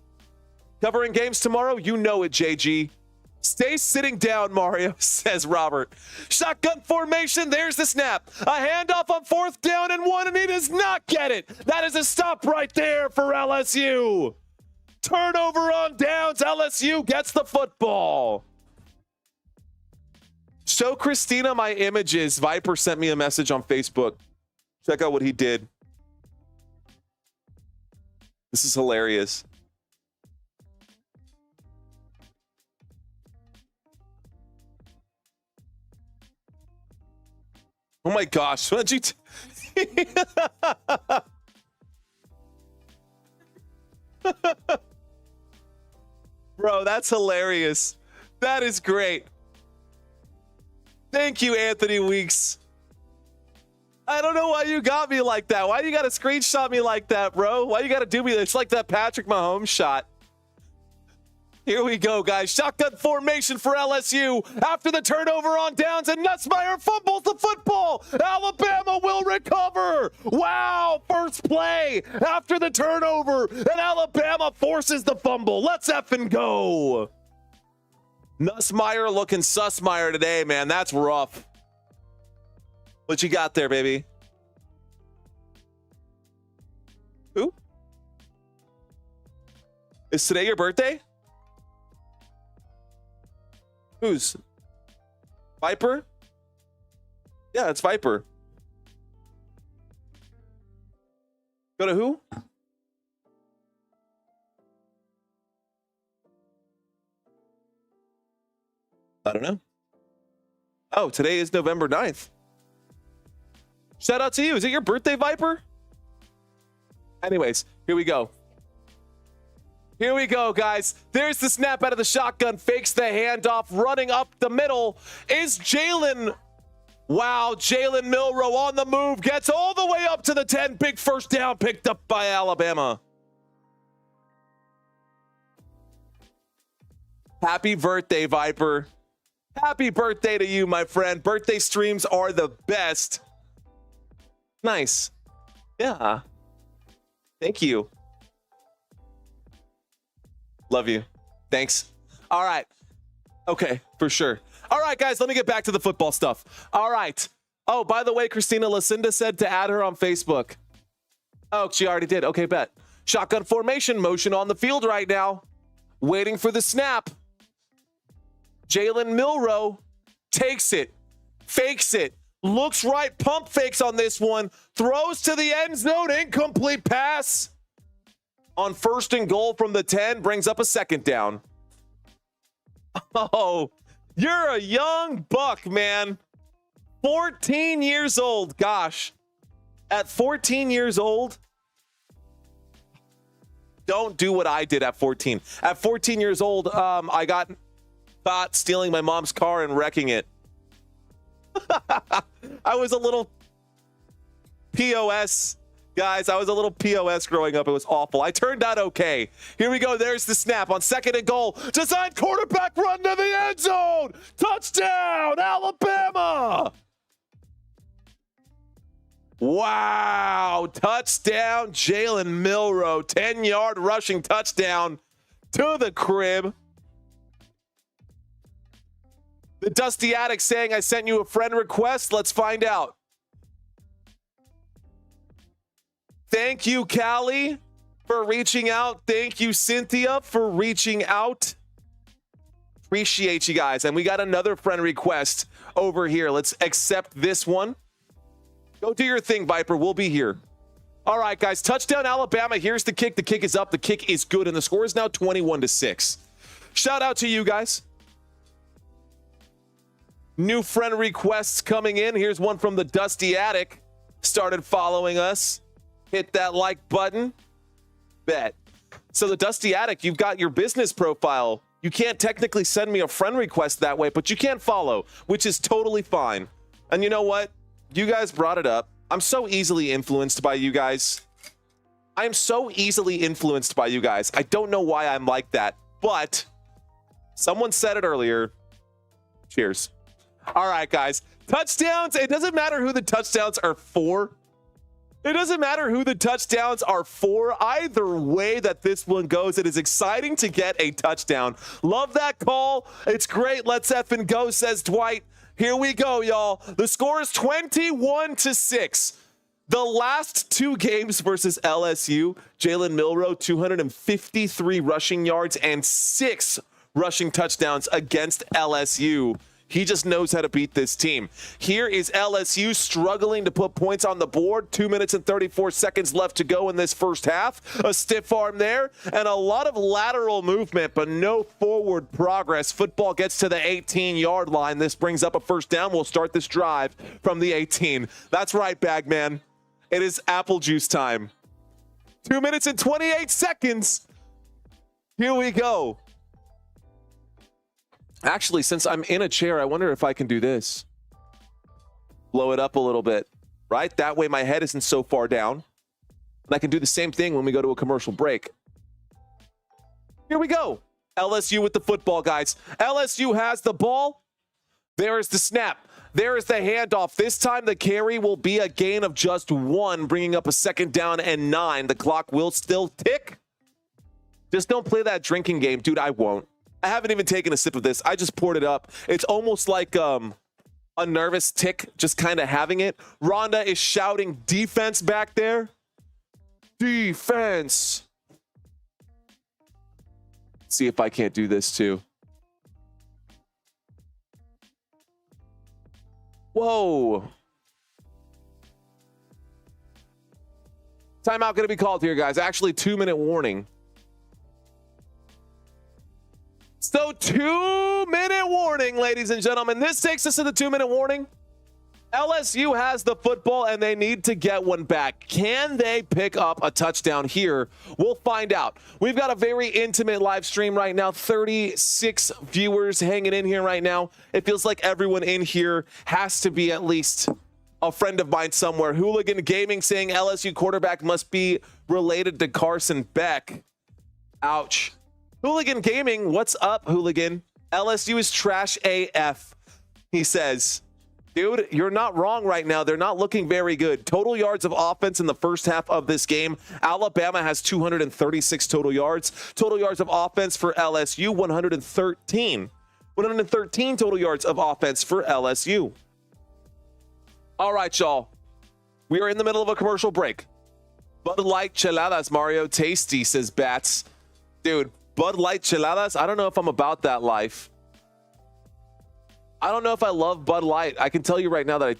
Covering games tomorrow? You know it, JG. Stay sitting down, Mario, says Robert. Shotgun formation, there's the snap. A handoff on 4th down and 1, and he does not get it. That is a stop right there for LSU. Turnover on downs. LSU gets the football. Show Christina my images. Viper sent me a message on Facebook. Check out what he did. This is hilarious. Oh my gosh, what did you Bro, that's hilarious. That is great. Thank you, Anthony Weeks. I don't know why you got me like that. Why you got to screenshot me like that, bro? Why you got to do me? It's like that Patrick Mahomes shot. Here we go, guys. Shotgun formation for LSU after the turnover on downs, and Nussmeier fumbles the football. Alabama will recover. Wow, first play after the turnover, and Alabama forces the fumble. Let's effing go. Nussmeier looking Sussmeier today, man. That's rough. What you got there, baby? Who? Is today your birthday? Who's? Viper? Yeah, it's Viper. Go to who? I don't know. Oh, today is November 9th. Shout out to you. Is it your birthday, Viper? Anyways, here we go. Here we go, guys. There's the snap out of the shotgun. Fakes the handoff. Running up the middle is Jalen. Wow, Jalen Milroe on the move. Gets all the way up to the 10. Big first down picked up by Alabama. Happy birthday, Viper. Happy birthday to you, my friend. Birthday streams are the best. Nice. Yeah. Thank you. Love you. Thanks. All right. Okay, for sure. All right, guys, let me get back to the football stuff. All right. Oh, by the way, Christina Lucinda said to add her on Facebook. Oh, she already did. Okay, bet. Shotgun formation, motion on the field right now. Waiting for the snap. Jalen Milroe takes it, fakes it, looks right, pump fakes on this one, throws to the end zone, incomplete pass. On 1st and goal from the 10, brings up a 2nd down. Oh, you're a young buck, man. 14 years old, gosh. At 14 years old, don't do what I did at 14. At 14 years old, I got caught stealing my mom's car and wrecking it. I was a little POS, guys. I was a little POS growing up. It was awful. I turned out okay. Here we go. There's the snap on 2nd and goal. Designed quarterback run to the end zone. Touchdown, Alabama. Wow. Touchdown, Jalen Milroe. 10-yard rushing touchdown to the crib. The Dusty Attic saying, I sent you a friend request. Let's find out. Thank you, Callie, for reaching out. Thank you, Cynthia, for reaching out. Appreciate you guys. And we got another friend request over here. Let's accept this one. Go do your thing, Viper. We'll be here. All right, guys. Touchdown, Alabama. Here's the kick. The kick is up. The kick is good. And the score is now 21-6. Shout out to you guys. New friend requests coming in. Here's one from the Dusty Attic. Started following us. Hit that like button. Bet. So the Dusty Attic, you've got your business profile. You can't technically send me a friend request that way, but you can follow, which is totally fine. And you know what? You guys brought it up. I'm so easily influenced by you guys. I'm so easily influenced by you guys. I don't know why I'm like that, but someone said it earlier. Cheers. All right, guys. Touchdowns. It doesn't matter who the touchdowns are for. It doesn't matter who the touchdowns are for. Either way that this one goes, it is exciting to get a touchdown. Love that call. It's great. Let's effing go, says Dwight. Here we go, y'all. The score is 21-6. The last two games versus LSU, Jalen Milroe, 253 rushing yards and 6 rushing touchdowns against LSU. He just knows how to beat this team. Here is LSU struggling to put points on the board. 2 minutes and 34 seconds left to go in this first half. A stiff arm there and a lot of lateral movement, but no forward progress. Football gets to the 18-yard line. This brings up a first down. We'll start this drive from the 18. That's right, Bagman. It is apple juice time. 2 minutes and 28 seconds. Here we go. Actually, since I'm in a chair, I wonder if I can do this. Blow it up a little bit, right? That way my head isn't so far down. And I can do the same thing when we go to a commercial break. Here we go. LSU with the football, guys. LSU has the ball. There is the snap. There is the handoff. This time the carry will be a gain of just 1, bringing up a second down and 9. The clock will still tick. Just don't play that drinking game. Dude, I won't. I haven't even taken a sip of this. I just poured it up. It's almost like a nervous tick, just kind of having it. Rhonda is shouting defense back there. Defense. See if I can't do this too. Whoa. Timeout going to be called here, guys. Actually, 2-minute warning. So 2-minute warning, ladies and gentlemen. This takes us to the 2-minute warning. LSU has the football and they need to get one back. Can they pick up a touchdown here? We'll find out. We've got a very intimate live stream right now. 36 viewers hanging in here right now. It feels like everyone in here has to be at least a friend of mine somewhere. Hooligan Gaming saying LSU quarterback must be related to Carson Beck. Ouch. Hooligan Gaming, what's up, Hooligan? LSU is trash AF, he says. Dude, you're not wrong right now. They're not looking very good. Total yards of offense in the first half of this game. Alabama has 236 total yards. Total yards of offense for LSU, 113. 113 total yards of offense for LSU. All right, y'all. We are in the middle of a commercial break. Bud Light Cheladas, Mario. Tasty, says Bats. Dude, Bud Light Cheladas, I don't know if I'm about that life. I don't know if I love Bud Light. I can tell you right now that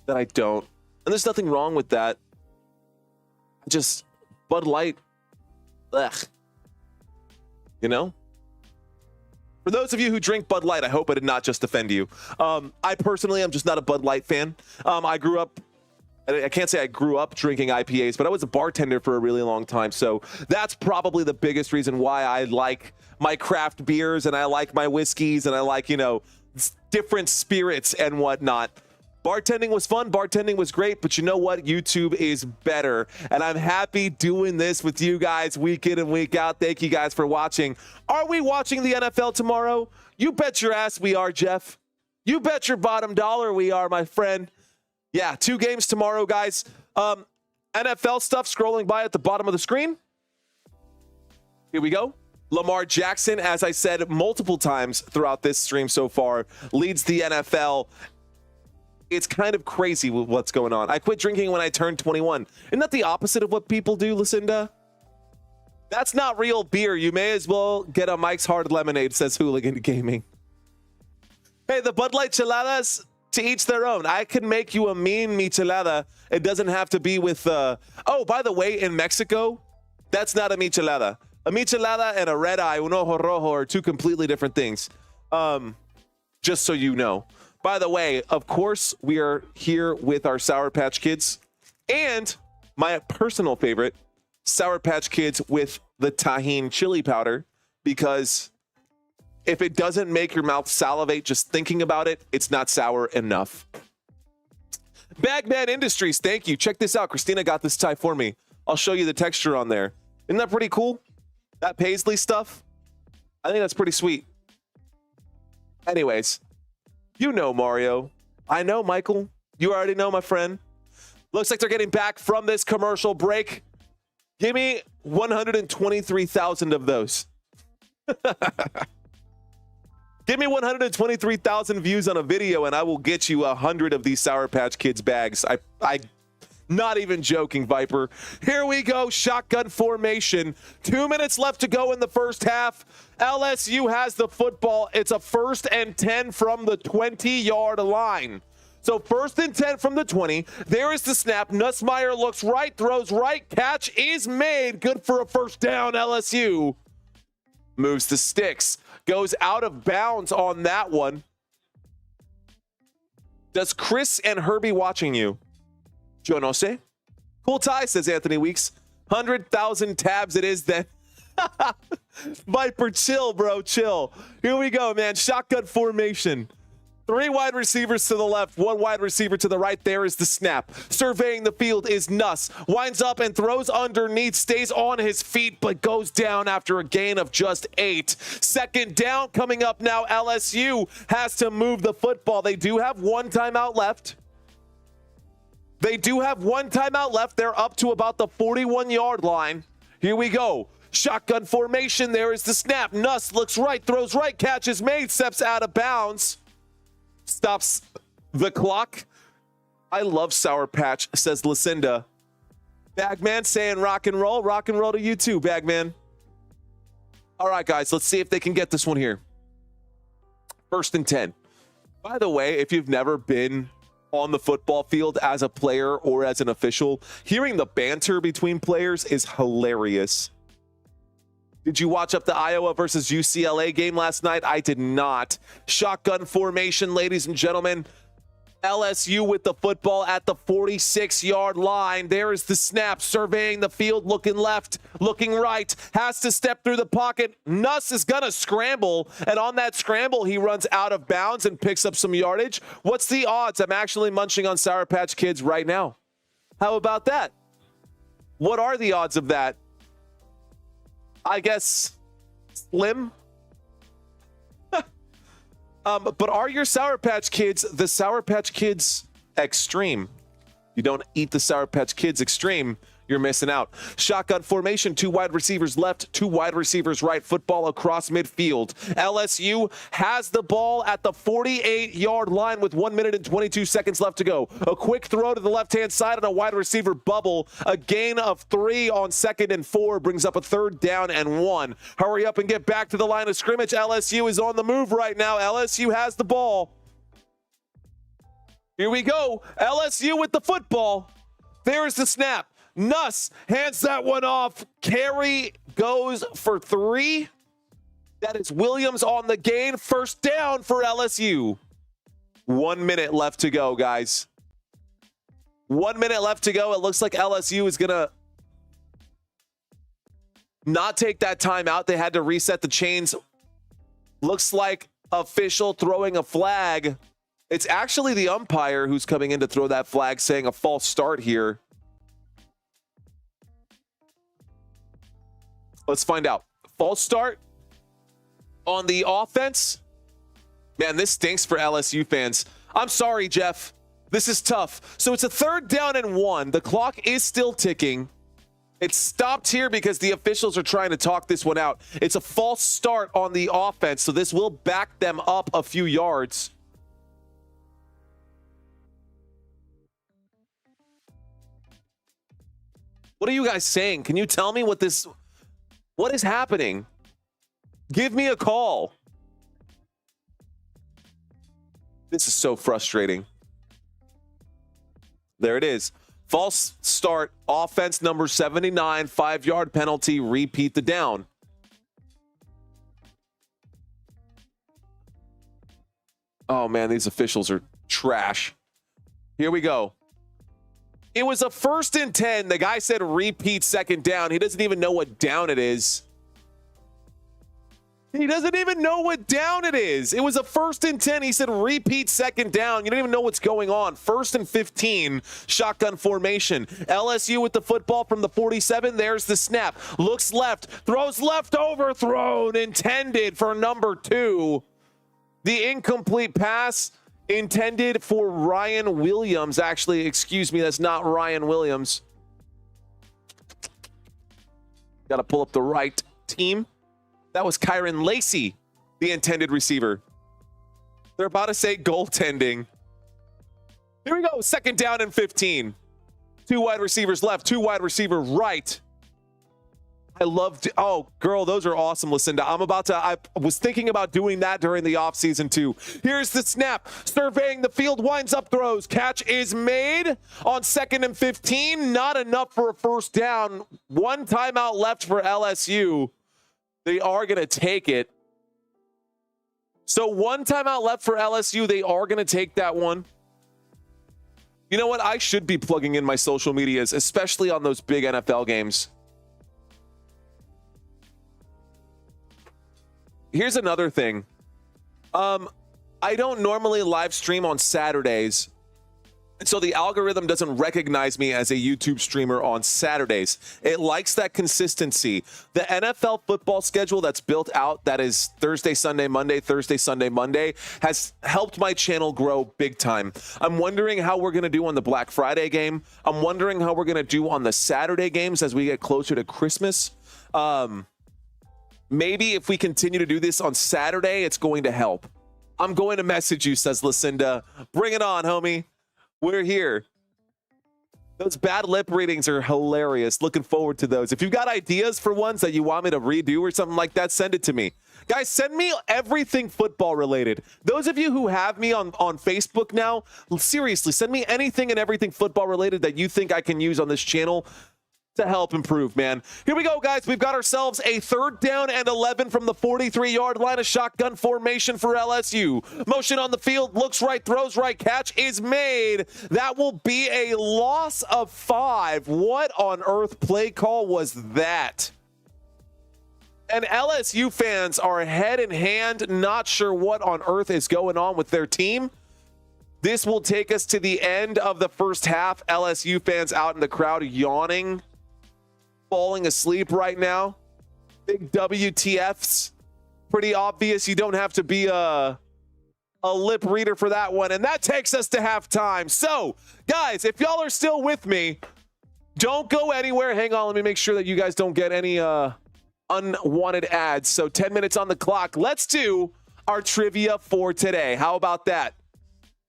I don't. And there's nothing wrong with that. Just Bud Light, ugh. You know? For those of you who drink Bud Light, I hope I did not just offend you. I personally am just not a Bud Light fan. I can't say I grew up drinking IPAs, but I was a bartender for a really long time. So that's probably the biggest reason why I like my craft beers and I like my whiskeys and I like, different spirits and whatnot. Bartending was fun. Bartending was great. But you know what? YouTube is better. And I'm happy doing this with you guys week in and week out. Thank you guys for watching. Are we watching the NFL tomorrow? You bet your ass we are, Jeff. You bet your bottom dollar we are, my friend. Yeah, 2 games tomorrow, guys. NFL stuff scrolling by at the bottom of the screen. Here we go. Lamar Jackson, as I said multiple times throughout this stream so far, leads the NFL. It's kind of crazy with what's going on. I quit drinking when I turned 21. Isn't that the opposite of what people do, Lucinda? That's not real beer. You may as well get a Mike's Hard Lemonade, says Hooligan Gaming. Hey, the Bud Light Cheladas, to each their own. I can make you a mean michelada. It doesn't have to be with... Oh, by the way, in Mexico, that's not a michelada. A michelada and a red eye, un ojo rojo, are 2 completely different things. Just so you know. By the way, of course, we are here with our Sour Patch Kids. And my personal favorite, Sour Patch Kids with the tahini chili powder. Because if it doesn't make your mouth salivate just thinking about it, it's not sour enough. Bagman Industries, thank you. Check this out. Christina got this tie for me. I'll show you the texture on there. Isn't that pretty cool? That paisley stuff, I think that's pretty sweet. Anyways, you know Mario. I know Michael. You already know, my friend. Looks like they're getting back from this commercial break. Give me 123,000 of those. Give me 123,000 views on a video and I will get you 100 of these Sour Patch Kids bags. I not even joking, Viper. Here we go, shotgun formation. 2 minutes left to go in the first half. LSU has the football. It's a 1st and 10 from the 20-yard line. So 1st and 10 from the 20. There is the snap. Nussmeier looks right, throws right. Catch is made. Good for a first down, LSU. Moves the sticks. Goes out of bounds on that one. Does Chris and Herbie watching you? Yo no sé. Cool tie, says Anthony Weeks. 100,000 tabs it is then. Viper, chill, bro, chill. Here we go, man. Shotgun formation. 3 wide receivers to the left, 1 wide receiver to the right. There is the snap. Surveying the field is Nuss. Winds up and throws underneath, stays on his feet, but goes down after a gain of just 8. 2nd down coming up now. LSU has to move the football. They do have 1 timeout left. They're up to about the 41-yard line. Here we go. Shotgun formation. There is the snap. Nuss looks right, throws right, catch is made, steps out of bounds. Stops the clock. I love Sour Patch, says Lucinda. Bagman saying rock and roll. Rock and roll to you too, Bagman. All right, guys, let's see if they can get this one here. 1st and 10. By the way, if you've never been on the football field as a player or as an official, hearing the banter between players is hilarious. Did you watch up the Iowa versus UCLA game last night? I did not. Shotgun formation, ladies and gentlemen. LSU with the football at the 46-yard line. There is the snap, surveying the field, looking left, looking right, has to step through the pocket. Nuss is going to scramble, and on that scramble, he runs out of bounds and picks up some yardage. What's the odds? I'm actually munching on Sour Patch Kids right now. How about that? What are the odds of that? I guess slim. But are your Sour Patch Kids the Sour Patch Kids Extreme? You don't eat the Sour Patch Kids Extreme, you're missing out. Shotgun formation, 2 wide receivers left, 2 wide receivers right, football across midfield. LSU has the ball at the 48-yard line with 1 minute and 22 seconds left to go. A quick throw to the left-hand side on a wide receiver bubble. A gain of 3 on 2nd and 4 brings up a 3rd down and 1. Hurry up and get back to the line of scrimmage. LSU is on the move right now. LSU has the ball. Here we go. LSU with the football. There is the snap. Nuss hands that one off. Carey goes for 3. That is Williams on the gain. 1st down for LSU. 1 minute left to go, guys. 1 minute left to go. It looks like LSU is going to not take that timeout. They had to reset the chains. Looks like official throwing a flag. It's actually the umpire who's coming in to throw that flag, saying a false start here. Let's find out. False start on the offense. Man, this stinks for LSU fans. I'm sorry, Jeff. This is tough. So it's a 3rd down and 1. The clock is still ticking. It's stopped here because the officials are trying to talk this one out. It's a false start on the offense, so this will back them up a few yards. What are you guys saying? Can you tell me what is happening? Give me a call. This is so frustrating. There it is. False start, offense number 79, 5-yard penalty, repeat the down. Oh man, these officials are trash. Here we go. It was a 1st and 10. The guy said repeat 2nd down. He doesn't even know what down it is. He doesn't even know what down it is. It was a 1st and 10. He said repeat 2nd down. You don't even know what's going on. 1st and 15, shotgun formation. LSU with the football from the 47. There's the snap. Looks left, throws left, overthrown, intended for number 2. The incomplete pass intended for Ryan Williams. Actually, excuse me, that's not Ryan Williams. Got to pull up the right team. That was Kyron Lacey, the intended receiver. They're about to say goaltending. Here we go. Second down and 15. 2 wide receivers left, 2 wide receiver right. I love, oh, girl, those are awesome, Lucinda. I was thinking about doing that during the offseason too. Here's the snap. Surveying the field, winds up, throws. Catch is made on 2nd and 15. Not enough for a first down. 1 timeout left for LSU. They are going to take it. So 1 timeout left for LSU. They are going to take that one. You know what? I should be plugging in my social medias, especially on those big NFL games. Here's another thing. I don't normally live stream on Saturdays, and so the algorithm doesn't recognize me as a YouTube streamer on Saturdays. It likes that consistency. The NFL football schedule that's built out, that is Thursday, Sunday, Monday, Thursday, Sunday, Monday, has helped my channel grow big time. I'm wondering how we're going to do on the Black Friday game. I'm wondering how we're going to do on the Saturday games as we get closer to Christmas. Maybe if we continue to do this on Saturday, it's going to help. I'm going to message you, says Lucinda. Bring it on, homie. We're here. Those bad lip readings are hilarious. Looking forward to those. If you've got ideas for ones that you want me to redo or something like that, send it to me. Guys, send me everything football related. Those of you who have me on Facebook now, seriously, send me anything and everything football related that you think I can use on this channel to help improve, man. Here we go, guys. We've got ourselves a 3rd down and 11 from the 43-yard line, a shotgun formation for LSU. Motion on the field, looks right, throws right, catch is made. That will be a loss of 5. What on earth play call was that? And LSU fans are head in hand, not sure what on earth is going on with their team. This will take us to the end of the first half. LSU fans out in the crowd yawning, falling asleep right now. Big WTFs. Pretty obvious. You don't have to be a lip reader for that one. And that takes us to halftime. So, guys, if y'all are still with me, don't go anywhere. Hang on. Let me make sure that you guys don't get any unwanted ads. So 10 minutes on the clock. Let's do our trivia for today. How about that?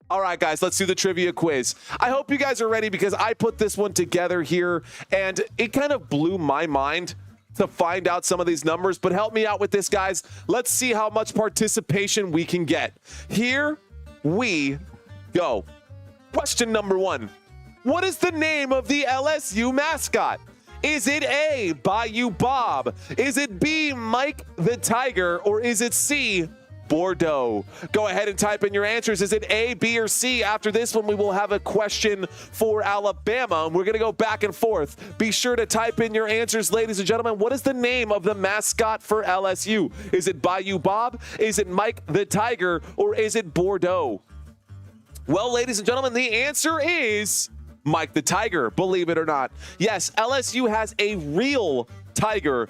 All right, guys, let's do the trivia quiz. I hope you guys are ready because I put this one together here, and it kind of blew my mind to find out some of these numbers, but help me out with this, guys. Let's see how much participation we can get. Here we go. Question number 1. What is the name of the LSU mascot? Is it A, Bayou Bob? Is it B, Mike the Tiger? Or is it C, Bordeaux? Go ahead and type in your answers. Is it A, B, or C? After this one, we will have a question for Alabama, and we're going to go back and forth. Be sure to type in your answers, ladies and gentlemen. What is the name of the mascot for LSU? Is it Bayou Bob? Is it Mike the Tiger? Or is it Bordeaux? Well, ladies and gentlemen, the answer is Mike the Tiger, believe it or not. Yes, LSU has a real tiger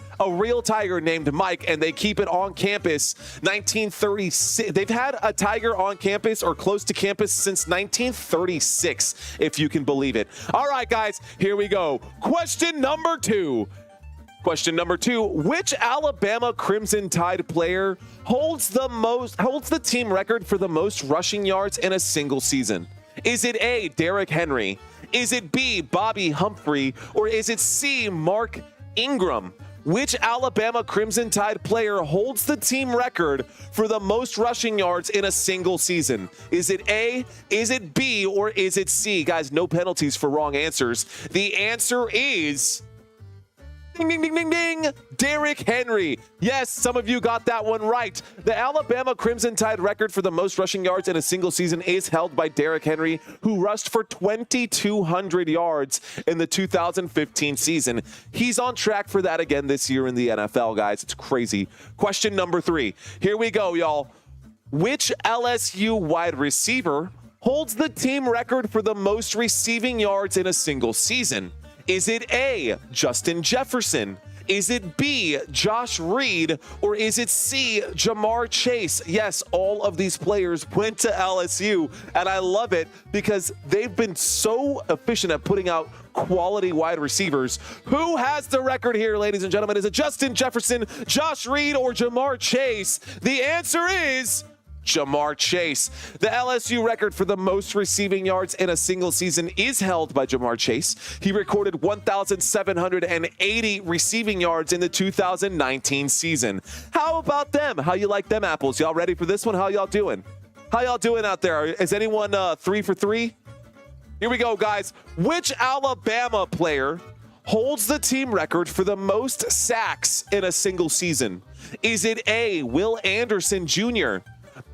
named Mike, and they keep it on campus 1936. They've had a tiger on campus or close to campus since 1936, if you can believe it. All right, guys, here we go. Question number 2. Question number 2, which Alabama Crimson Tide player holds the team record for the most rushing yards in a single season? Is it A, Derrick Henry? Is it B, Bobby Humphrey? Or is it C, Mark Ingram? Which Alabama Crimson Tide player holds the team record for the most rushing yards in a single season? Is it A, is it B, or is it C? Guys, no penalties for wrong answers. The answer is ding, ding, ding, ding, ding, Derrick Henry. Yes, some of you got that one right. The Alabama Crimson Tide record for the most rushing yards in a single season is held by Derrick Henry, who rushed for 2,200 yards in the 2015 season. He's on track for that again this year in the NFL, guys. It's crazy. Question number 3. Here we go, y'all. Which LSU wide receiver holds the team record for the most receiving yards in a single season? Is it A, Justin Jefferson? Is it B, Josh Reed, or is it C, Jamar Chase? Yes, all of these players went to LSU, and I love it because they've been so efficient at putting out quality wide receivers. Who has the record here, ladies and gentlemen? Is it Justin Jefferson, Josh Reed, or Jamar Chase? The answer is Jamar Chase. The LSU record for the most receiving yards in a single season is held by Jamar Chase. He recorded 1,780 receiving yards in the 2019 season. How about them? How you like them apples? Y'all ready for this one? How y'all doing? How y'all doing out there? Is anyone 3 for 3? Here we go, guys. Which Alabama player holds the team record for the most sacks in a single season? Is it A, Will Anderson Jr.?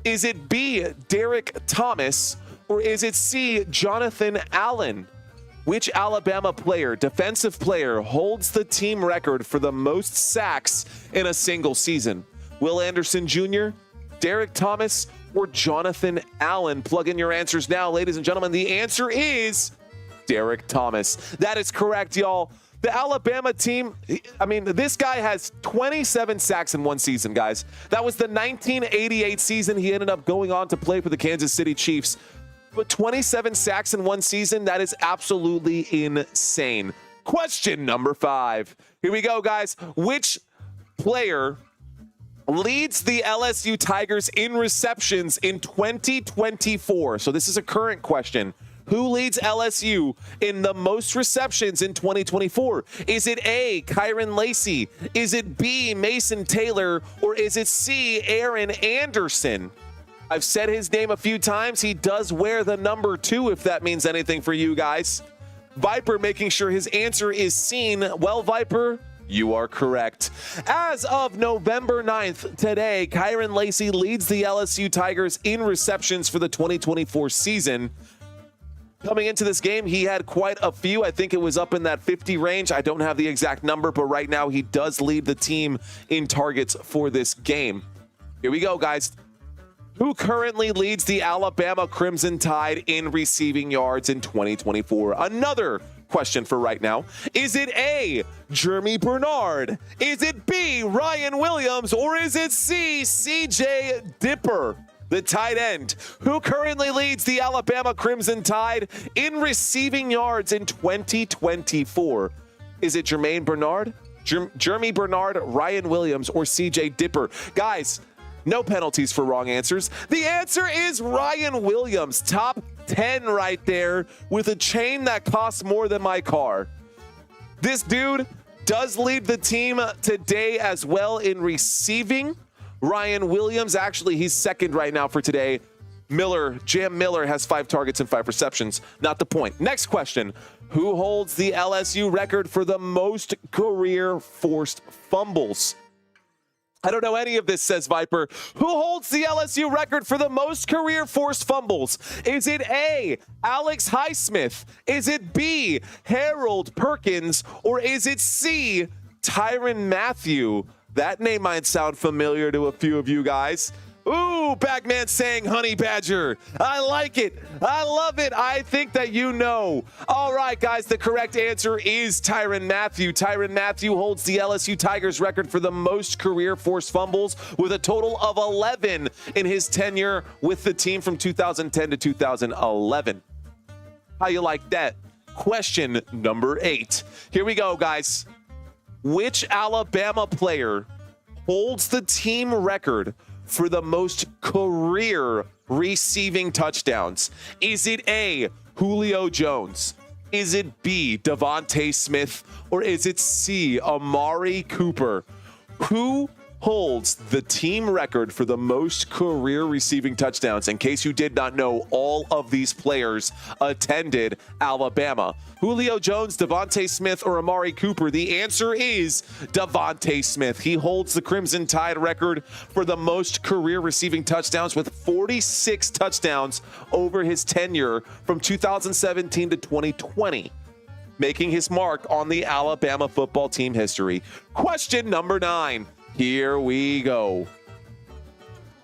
Is it B, Derek Thomas, or is it C, Jonathan Allen? Which Alabama player, defensive player, holds the team record for the most sacks in a single season? Will Anderson Jr., Derek Thomas, or Jonathan Allen? Plug in your answers now, ladies and gentlemen. The answer is Derek Thomas. That is correct, y'all. The Alabama team, I mean, this guy has 27 sacks in one season, guys. That was the 1988 season. He ended up going on to play for the Kansas City Chiefs. But 27 sacks in one season, that is absolutely insane. Question number 5. Here we go, guys. Which player leads the LSU Tigers in receptions in 2024? So this is a current question. Who leads LSU in the most receptions in 2024? Is it A, Kyron Lacey? Is it B, Mason Taylor? Or is it C, Aaron Anderson? I've said his name a few times. He does wear the number 2, if that means anything for you guys. Viper making sure his answer is seen. Well, Viper, you are correct. As of November 9th, today, Kyron Lacey leads the LSU Tigers in receptions for the 2024 season. Coming into this game, he had quite a few. I think it was up in that 50 range. I don't have the exact number, but right now he does lead the team in targets for this game. Here we go, guys. Who currently leads the Alabama Crimson Tide in receiving yards in 2024? Another question for right now. Is it A, Jeremy Bernard? Is it B, Ryan Williams? Or is it C, CJ Dipper, the tight end? Who currently leads the Alabama Crimson Tide in receiving yards in 2024? Is it Jermaine Bernard, Jeremy Bernard, Ryan Williams, or CJ Dipper? Guys, no penalties for wrong answers. The answer is Ryan Williams. Top 10 right there with a chain that costs more than my car. This dude does lead the team today as well in receiving. Ryan Williams, actually, he's second right now for today. Jam Miller has 5 targets and 5 receptions. Not the point. Next question. Who holds the LSU record for the most career forced fumbles? I don't know any of this, says Viper. Who holds the LSU record for the most career forced fumbles? Is it A, Alex Highsmith? Is it B, Harold Perkins? Or is it C, Tyrann Mathieu? That name might sound familiar to a few of you guys. Ooh, Bagman saying Honey Badger. I like it. I love it. I think that you know. All right, guys, the correct answer is Tyrann Mathieu. Tyrann Mathieu holds the LSU Tigers record for the most career forced fumbles with a total of 11 in his tenure with the team from 2010 to 2011. How you like that? Question number 8. Here we go, guys. Which Alabama player holds the team record for the most career receiving touchdowns? Is it A, Julio Jones? Is it B, Devontae Smith? Or is it C, Amari Cooper? Who holds the team record for the most career receiving touchdowns? In case you did not know, all of these players attended Alabama. Julio Jones, Devontae Smith, or Amari Cooper? The answer is Devontae Smith. He holds the Crimson Tide record for the most career receiving touchdowns with 46 touchdowns over his tenure from 2017 to 2020, making his mark on the Alabama football team history. Question number 9. Here we go.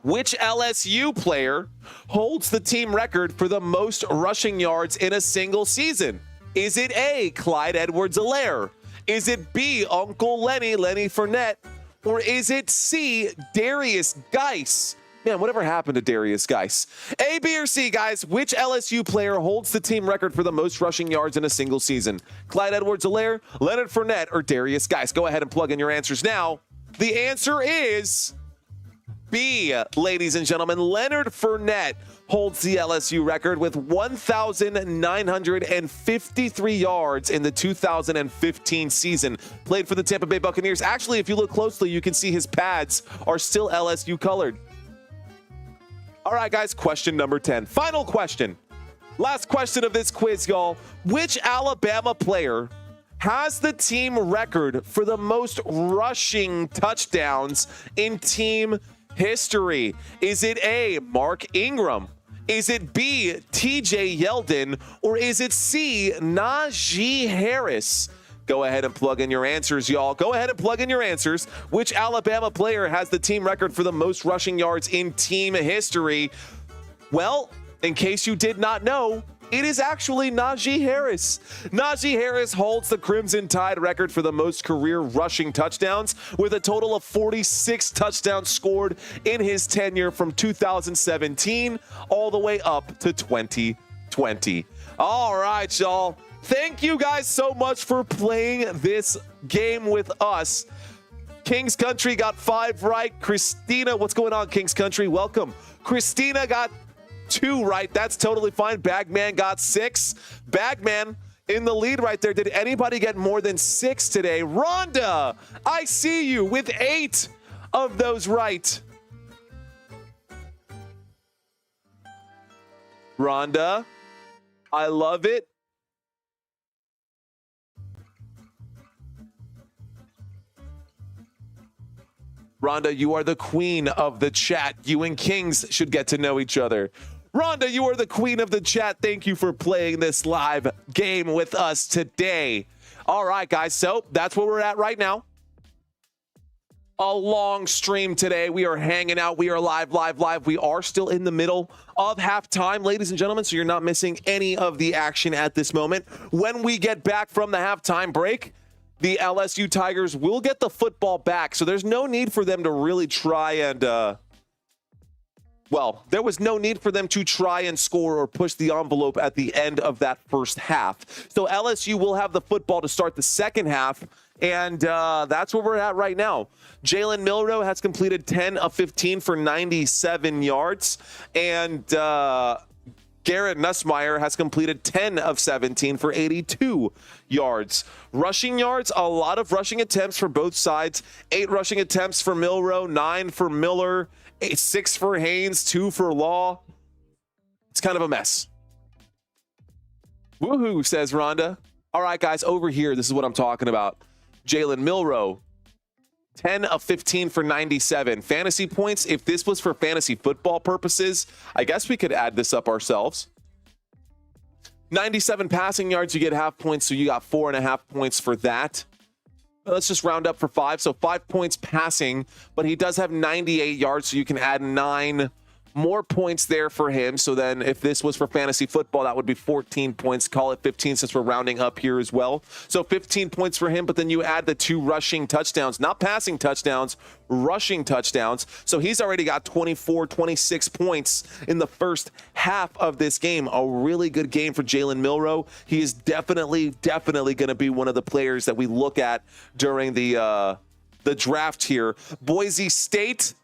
Which LSU player holds the team record for the most rushing yards in a single season? Is it A, Clyde Edwards-Helaire? Is it B, Uncle Lenny, Lenny Fournette? Or is it C, Darius Geis? Man, whatever happened to Darius Geis? A, B, or C, guys? Which LSU player holds the team record for the most rushing yards in a single season? Clyde Edwards-Helaire, Leonard Fournette, or Darius Geis? Go ahead and plug in your answers now. The answer is B, ladies and gentlemen. Leonard Fournette holds the LSU record with 1,953 yards in the 2015 season. Played for the Tampa Bay Buccaneers. Actually, if you look closely, you can see his pads are still LSU colored. All right, guys, question number 10. Final question. Last question of this quiz, y'all. Which Alabama player has the team record for the most rushing touchdowns in team history? Is it A, Mark Ingram? Is it B, TJ Yeldon? Or is it C, Najee Harris? Go ahead and plug in your answers, y'all. Go ahead and plug in your answers. Which Alabama player has the team record for the most rushing yards in team history? Well, in case you did not know, it is actually Najee Harris. Najee Harris holds the Crimson Tide record for the most career rushing touchdowns with a total of 46 touchdowns scored in his tenure from 2017 all the way up to 2020. All right, y'all. Thank you guys so much for playing this game with us. Kings Country got 5 right. Christina, what's going on, Kings Country? Welcome. Christina got 2 right. That's totally fine. Bagman got 6. Bagman in the lead right there. Did anybody get more than 6 today? Rhonda, I see you with 8 of those right. Rhonda, I love it. Rhonda, you are the queen of the chat. You and Kings should get to know each other. Rhonda, you are the queen of the chat. Thank you for playing this live game with us today. All right, guys, so that's where we're at right now. A long stream today. We are hanging out. We are live. We are still in the middle of halftime, ladies and gentlemen, so you're not missing any of the action at this moment. When we get back from the halftime break, the LSU Tigers will get the football back, so there's no need for them to really try and, there was no need for them to try and score or push the envelope at the end of that first half. So LSU will have the football to start the second half, and that's where we're at right now. Jalen Milroe has completed 10 of 15 for 97 yards, and Garrett Nussmeier has completed 10 of 17 for 82 yards. Rushing yards, a lot of rushing attempts for both sides. 8 rushing attempts for Milroe, 9 for Miller, 6 for Haynes, 2 for Law. It's kind of a mess. Woohoo, says Rhonda. All right, guys, over here, this is what I'm talking about. Jalen Milroe, 10 of 15 for 97. Fantasy points, if this was for fantasy football purposes, I guess we could add this up ourselves. 97 passing yards, you get half points, so you got 4.5 points for that. Let's just round up for 5. So 5 points passing, but he does have 98 yards, so you can add 9 more points there for him. So then if this was for fantasy football, that would be 14 points. Call it 15 since we're rounding up here as well. So 15 points for him, but then you add the 2 rushing touchdowns, not passing touchdowns, rushing touchdowns. So he's already got 24, 26 points in the first half of this game. A really good game for Jalen Milroe. He is definitely going to be one of the players that we look at during the draft here. Boise State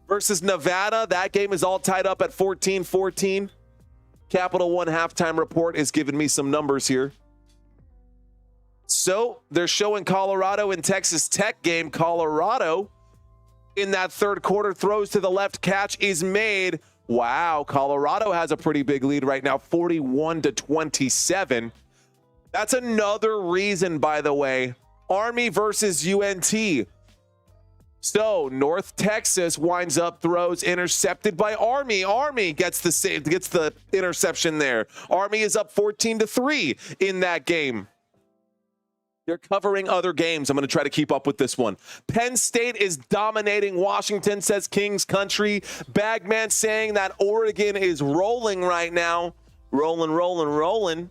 versus Nevada. That game is all tied up at 14-14. Capital One halftime report is giving me some numbers here. So they're showing Colorado and Texas Tech game. Colorado in that third quarter throws to the left, catch is made. Wow, Colorado has a pretty big lead right now, 41-27. That's another reason, by the way. Army versus UNT. So North Texas winds up, throws intercepted by Army. Army gets the save, gets the interception there. Army is up 14-3 in that game. They're covering other games. I'm going to try to keep up with this one. Penn State is dominating Washington, says Kings Country. Bagman saying that Oregon is rolling right now. Rolling.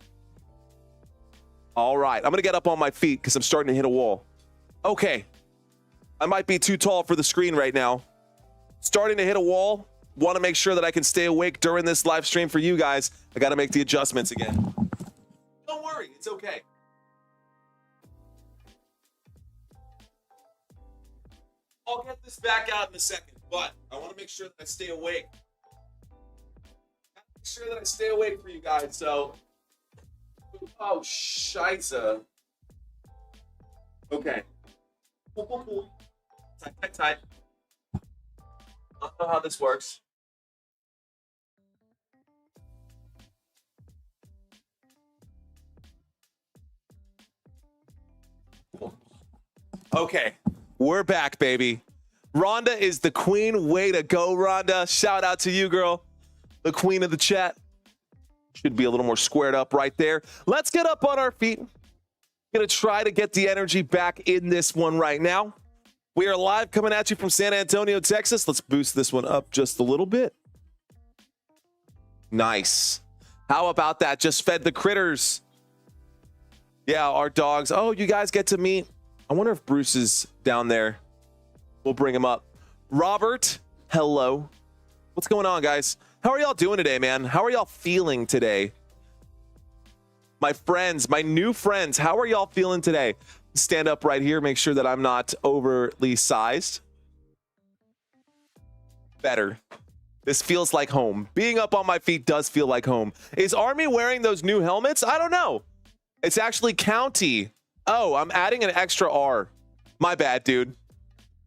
All right, I'm going to get up on my feet because I'm starting to hit a wall. Okay, I might be too tall for the screen right now. Starting to hit a wall. Want to make sure that I can stay awake during this live stream for you guys. I got to make the adjustments again. Don't worry, it's okay. I'll get this back out in a second, but I want to make sure that I stay awake. Make sure that I stay awake for you guys, so... Oh, scheisse. Okay. Tight, tight. I don't know how this works. Okay, we're back, baby. Rhonda is the queen. Way to go, Rhonda. Shout out to you, girl. The queen of the chat. Should be a little more squared up right there. Let's get up on our feet. Gonna try to get the energy back in this one right now. We are live coming at you from San Antonio, Texas. Let's boost this one up just a little bit. Nice. How about that? Just fed the critters. Yeah, our dogs. Oh, you guys get to meet. I wonder if Bruce is down there. We'll bring him up. Robert, hello. What's going on, guys? How are y'all doing today, man? How are y'all feeling today? My friends, my new friends, how are y'all feeling today? Stand up right here. Make sure that I'm not overly sized. Better. This feels like home. Being up on my feet does feel like home. Is Army wearing those new helmets? I don't know. It's actually County. Oh, I'm adding an extra R. My bad, dude.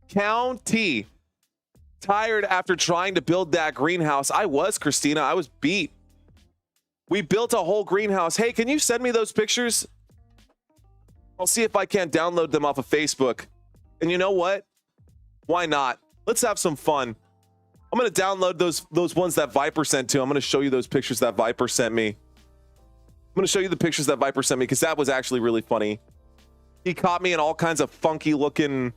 County. Tired after trying to build that greenhouse. I was, Christina. I was beat. We built a whole greenhouse. Hey, can you send me those pictures? I'll see if I can't download them off of Facebook. And you know what? Why not? Let's have some fun. I'm going to download those ones that Viper sent to. I'm going to show you those pictures that Viper sent me. I'm going to show you the pictures that Viper sent me because that was actually really funny. He caught me in all kinds of funky looking...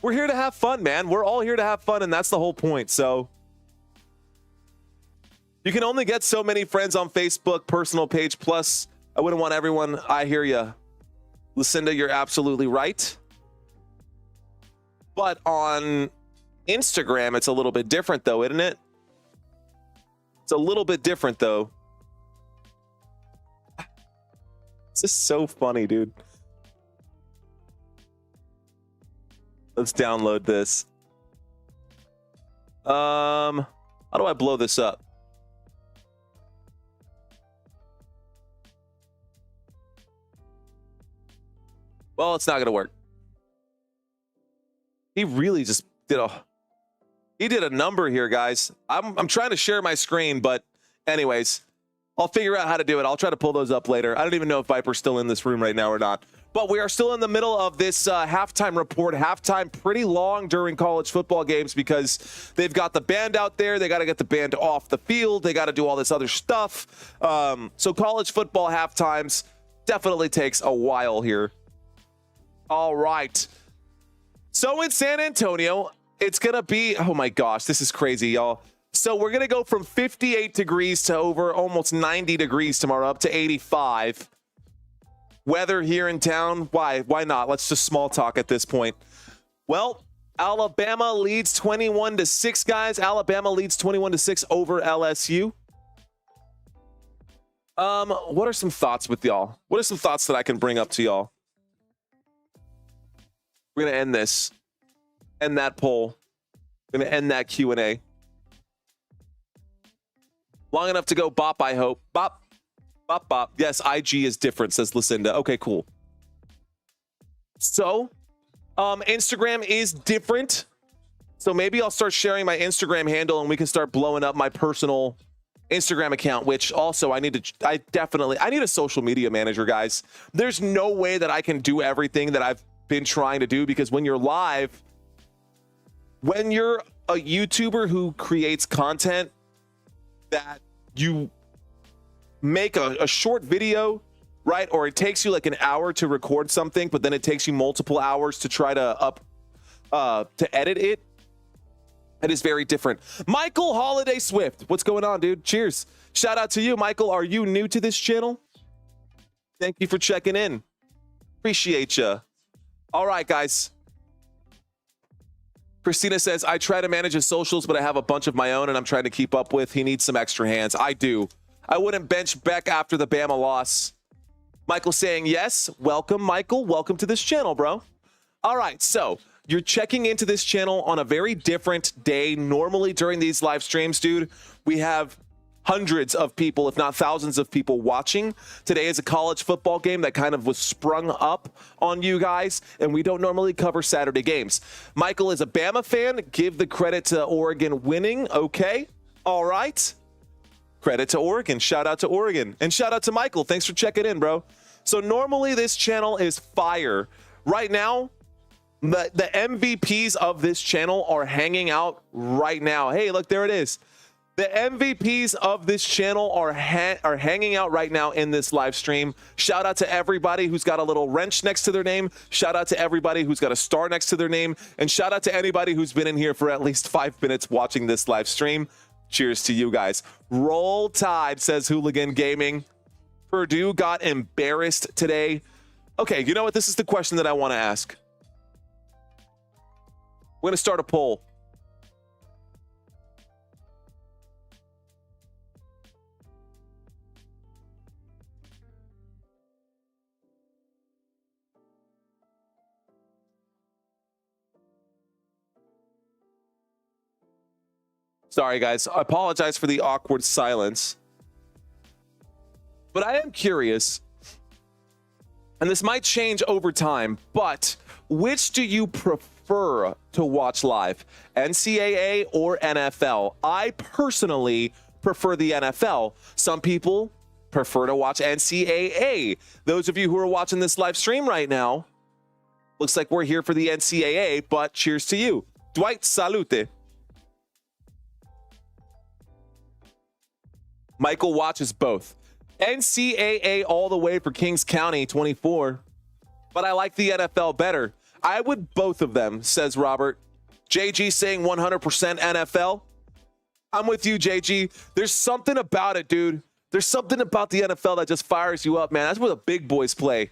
We're here to have fun, man. We're all here to have fun, and that's the whole point. So you can only get so many friends on Facebook, personal page. Plus, I wouldn't want everyone. I hear you. Lucinda, you're absolutely right. But on Instagram, it's a little bit different, though, isn't it? It's a little bit different, though. This is so funny, dude. Let's download this. How do I blow this up? Well, it's not going to work. He really just did a number here, guys. I'm trying to share my screen, but anyways, I'll figure out how to do it. I'll try to pull those up later. I don't even know if Viper's still in this room right now or not. But we are still in the middle of this halftime report. Halftime pretty long during college football games because they've got the band out there. They got to get the band off the field. They got to do all this other stuff. So college football halftimes definitely takes a while here. All right. So in San Antonio, it's going to be, oh my gosh, this is crazy, y'all. So we're going to go from 58 degrees to over almost 90 degrees tomorrow, up to 85. Weather here in town, why not? Let's just small talk at this point. Well, Alabama leads 21-6, guys. Alabama leads 21-6 over LSU. What are some thoughts with y'all? What are some thoughts that I can bring up to y'all? We're going to end this. End that poll. We're going to end that Q&A. Long enough to go bop, I hope. Bop. Bop, bop. Yes, IG is different, says Lucinda. Okay, cool. So, Instagram is different. So maybe I'll start sharing my Instagram handle and we can start blowing up my personal Instagram account, which also I need a social media manager, guys. There's no way that I can do everything that I've been trying to do because when you're live, when you're a YouTuber who creates content that you make a short video, right? Or it takes you like an hour to record something, but then it takes you multiple hours to try to to edit it. It is very different. Michael Holiday Swift, what's going on, dude? Cheers. Shout out to you, Michael. Are you new to this channel? Thank you for checking in. Appreciate you. All right, guys. Christina says, I try to manage his socials, but I have a bunch of my own and I'm trying to keep up with. He needs some extra hands. I do. I wouldn't bench Beck after the Bama loss. Michael saying yes. Welcome, Michael. Welcome to this channel, bro. All right, so you're checking into this channel on a very different day. Normally during these live streams, dude, we have hundreds of people, if not thousands of people watching. Today is a college football game that kind of was sprung up on you guys, and we don't normally cover Saturday games. Michael is a Bama fan. Give the credit to Oregon winning. Okay. All right. Credit to Oregon. Shout out to Oregon. And shout out to Michael. Thanks for checking in, bro. So normally this channel is fire. Right now, the MVPs of this channel are hanging out right now. Hey, look, there it is. The MVPs of this channel are hanging out right now in this live stream. Shout out to everybody who's got a little wrench next to their name. Shout out to everybody who's got a star next to their name. And shout out to anybody who's been in here for at least 5 minutes watching this live stream. Cheers to you guys. Roll Tide, says Hooligan Gaming. Purdue got embarrassed today. Okay, you know what? This is the question that I want to ask. We're going to start a poll. Sorry, guys. I apologize for the awkward silence. But I am curious, and this might change over time, but which do you prefer to watch live, NCAA or NFL? I personally prefer the NFL. Some people prefer to watch NCAA. Those of you who are watching this live stream right now, looks like we're here for the NCAA, but cheers to you. Dwight, salute. Michael watches both. NCAA all the way for Kings County 24, but I like the NFL better. I would both of them, says Robert. JG saying 100% NFL. I'm with you, JG. There's something about it, dude. There's something about the NFL that just fires you up, man. That's where the big boys play.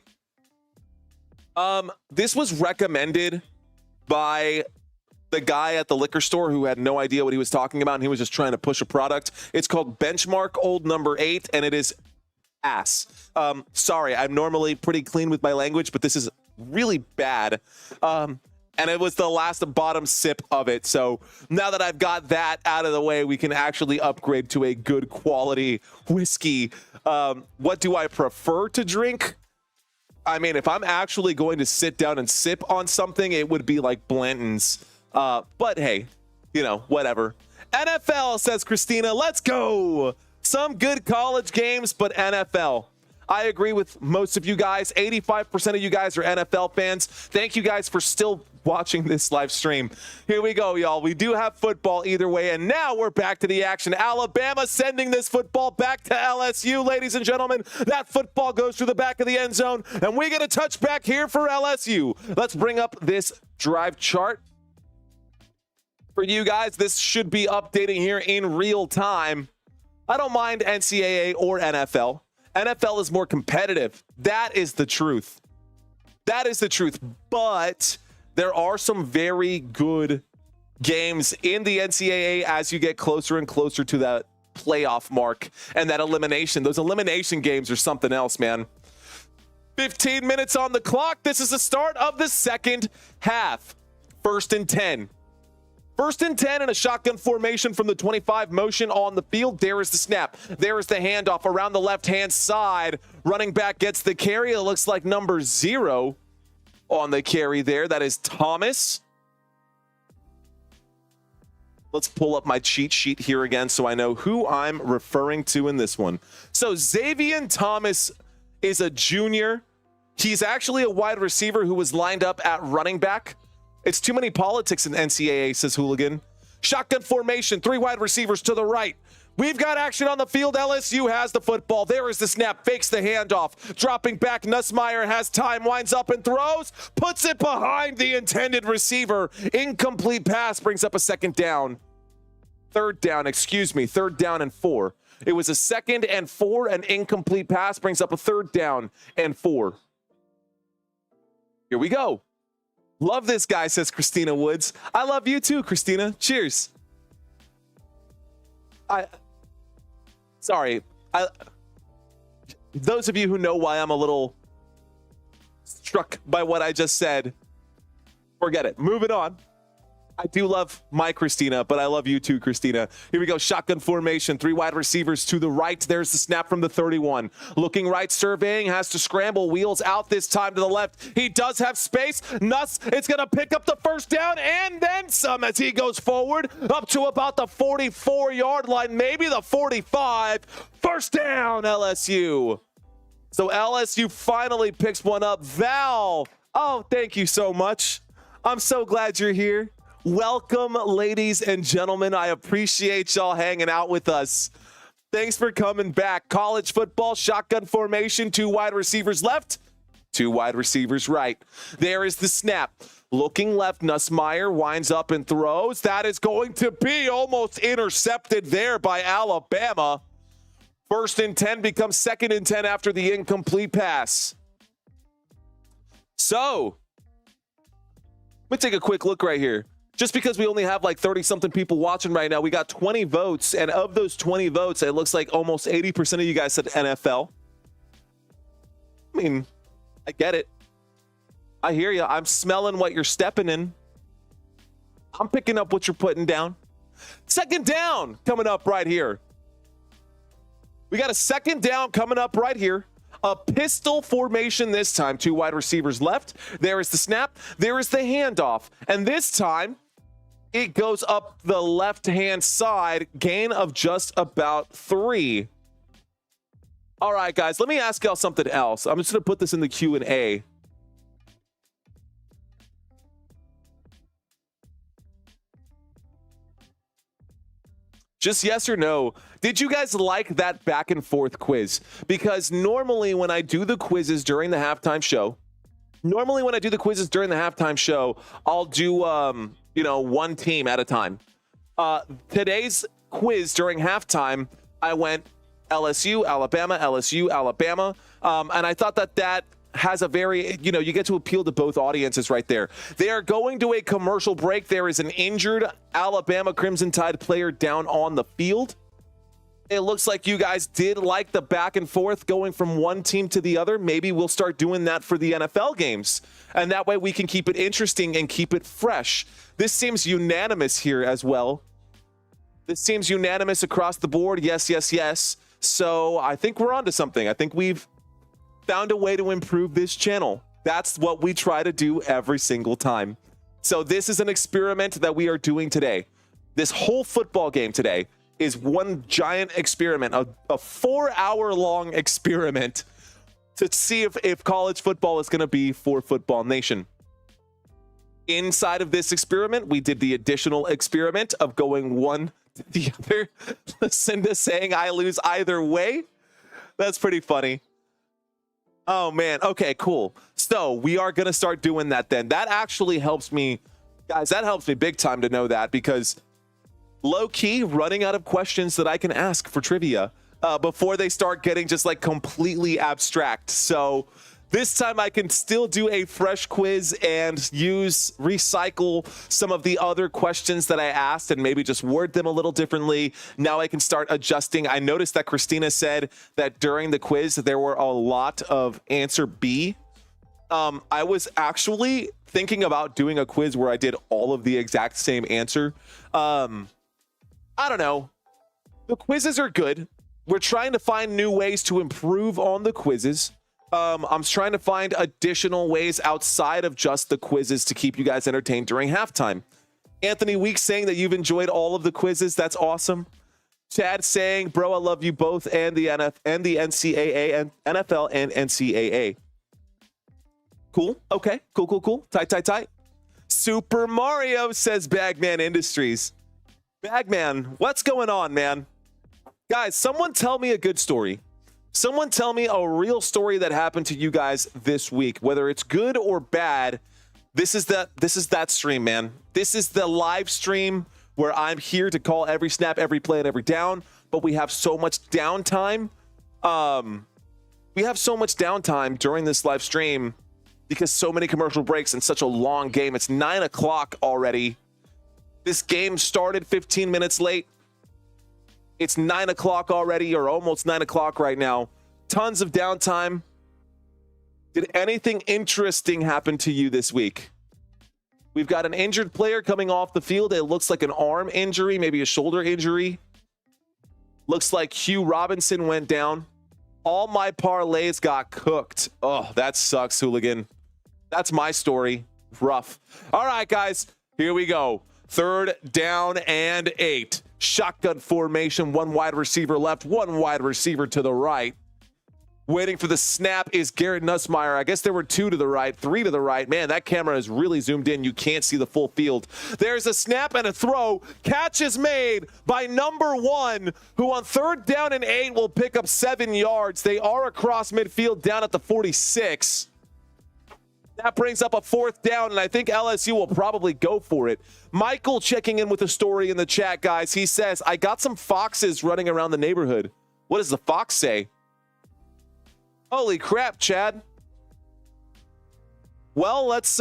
This was recommended by the guy at the liquor store who had no idea what he was talking about, and he was just trying to push a product. It's called Benchmark Old Number 8, and it is ass. Sorry, I'm normally pretty clean with my language, but this is really bad. And it was the last bottom sip of it. So now that I've got that out of the way, we can actually upgrade to a good quality whiskey. What do I prefer to drink? I mean, if I'm actually going to sit down and sip on something, it would be like Blanton's. But hey, you know, whatever. NFL, says Christina. Let's go. Some good college games, but NFL. I agree with most of you guys. 85% of you guys are NFL fans. Thank you guys for still watching this live stream. Here we go, y'all. We do have football either way, and now we're back to the action. Alabama sending this football back to LSU, ladies and gentlemen. That football goes through the back of the end zone, and we get a touchback here for LSU. Let's bring up this drive chart for you guys. This should be updating here in real time. I don't mind NCAA or NFL. NFL is more competitive. That is the truth. That is the truth. But there are some very good games in the NCAA as you get closer and closer to that playoff mark and that elimination. Those elimination games are something else, man. 15 minutes on the clock. This is the start of the second half. 1st and 10. 1st and 10 in a shotgun formation from the 25 motion on the field. There is the snap. There is the handoff around the left-hand side. Running back gets the carry. It looks like number 0 on the carry there. That is Thomas. Let's pull up my cheat sheet here again so I know who I'm referring to in this one. So Xavier Thomas is a junior. He's actually a wide receiver who was lined up at running back. It's too many politics in NCAA, says Hooligan. Shotgun formation, 3 wide receivers to the right. We've got action on the field. LSU has the football. There is the snap, fakes the handoff. Dropping back, Nussmeier has time, winds up and throws, puts it behind the intended receiver. Incomplete pass brings up a second down. Third down and 4. It was a 2nd and 4. An incomplete pass brings up a 3rd down and 4. Here we go. Love this guy, says Christina Woods. I love you too, Christina. Cheers. Those of you who know why I'm a little struck by what I just said, forget it. Moving on. I do love my Christina, but I love you too, Christina. Here we go. Shotgun formation. 3 wide receivers to the right. There's the snap from the 31. Looking right, surveying, has to scramble. Wheels out this time to the left. He does have space. Nuss, it's going to pick up the 1st down and then some as he goes forward up to about the 44-yard line, maybe the 45. 1st down, LSU. So LSU finally picks one up. Val, oh, thank you so much. I'm so glad you're here. Welcome, ladies and gentlemen. I appreciate y'all hanging out with us. Thanks for coming back. College football, shotgun formation, 2 wide receivers left, 2 wide receivers right. There is the snap. Looking left, Nussmeier winds up and throws. That is going to be almost intercepted there by Alabama. 1st and 10 becomes 2nd and 10 after the incomplete pass. So, let me take a quick look right here. Just because we only have like 30-something people watching right now, we got 20 votes. And of those 20 votes, it looks like almost 80% of you guys said NFL. I mean, I get it. I hear you. I'm smelling what you're stepping in. I'm picking up what you're putting down. 2nd down coming up right here. We got a 2nd down coming up right here. A pistol formation this time. 2 wide receivers left. There is the snap. There is the handoff. And this time, it goes up the left-hand side. Gain of just about 3. All right, guys, let me ask y'all something else. I'm just going to put this in the Q&A. Just yes or no. Did you guys like that back and forth quiz? Because normally when I do the quizzes during the halftime show, I'll do, one team at a time. Today's quiz during halftime, I went LSU, Alabama, LSU, Alabama. And I thought that has a very, you get to appeal to both audiences right there. They are going to a commercial break. There is an injured Alabama Crimson Tide player down on the field. It looks like you guys did like the back and forth going from one team to the other. Maybe we'll start doing that for the NFL games. And that way we can keep it interesting and keep it fresh. This seems unanimous here as well. This seems unanimous across the board. Yes, yes, yes. So I think we're onto something. I think we've found a way to improve this channel. That's what we try to do every single time. So this is an experiment that we are doing today. This whole football game today is one giant experiment, a 4-hour-long experiment to see if college football is going to be for Football Nation. Inside of this experiment, we did the additional experiment of going one to the other. Lucinda saying I lose either way. That's pretty funny. Oh, man. Okay, cool. So we are going to start doing that then. That actually helps me. Guys, that helps me big time to know that, because low-key running out of questions that I can ask for trivia before they start getting just like completely abstract. So this time I can still do a fresh quiz and recycle some of the other questions that I asked and maybe just word them a little differently. Now I can start adjusting. I noticed that Christina said that during the quiz there were a lot of answer B. I was actually thinking about doing a quiz where I did all of the exact same answer. I don't know. The quizzes are good. We're trying to find new ways to improve on the quizzes. I'm trying to find additional ways outside of just the quizzes to keep you guys entertained during halftime. Anthony Weeks saying that you've enjoyed all of the quizzes. That's awesome. Chad saying, bro, I love you both, and the NCAA and NFL and NCAA. Cool. Okay. Cool. Tight. Super Mario says Bagman Industries. Bagman, what's going on, man? Guys, someone tell me a good story. Someone tell me a real story that happened to you guys this week, whether it's good or bad. This is that stream, man. This is the live stream where I'm here to call every snap, every play, and every down. But we have so much downtime. We have so much downtime during this live stream because so many commercial breaks and such a long game. It's 9 o'clock already. This game started 15 minutes late. It's 9 o'clock already, or almost 9 o'clock right now. Tons of downtime. Did anything interesting happen to you this week? We've got an injured player coming off the field. It looks like an arm injury, maybe a shoulder injury. Looks like Hugh Robinson went down. All my parlays got cooked. Oh, that sucks, Hooligan. That's my story. Rough. All right, guys, here we go. 3rd down and 8. Shotgun formation, 1 wide receiver left, 1 wide receiver to the right. Waiting for the snap is Garrett Nussmeier. I guess there were 2 to the right, 3 to the right. Man, that camera is really zoomed in. You can't see the full field. There's a snap and a throw. Catch is made by number 1, who on 3rd down and 8 will pick up 7 yards. They are across midfield down at the 46. That brings up a 4th down, and I think LSU will probably go for it. Michael checking in with a story in the chat, guys. He says, I got some foxes running around the neighborhood. What does the fox say? Holy crap, Chad. Well, let's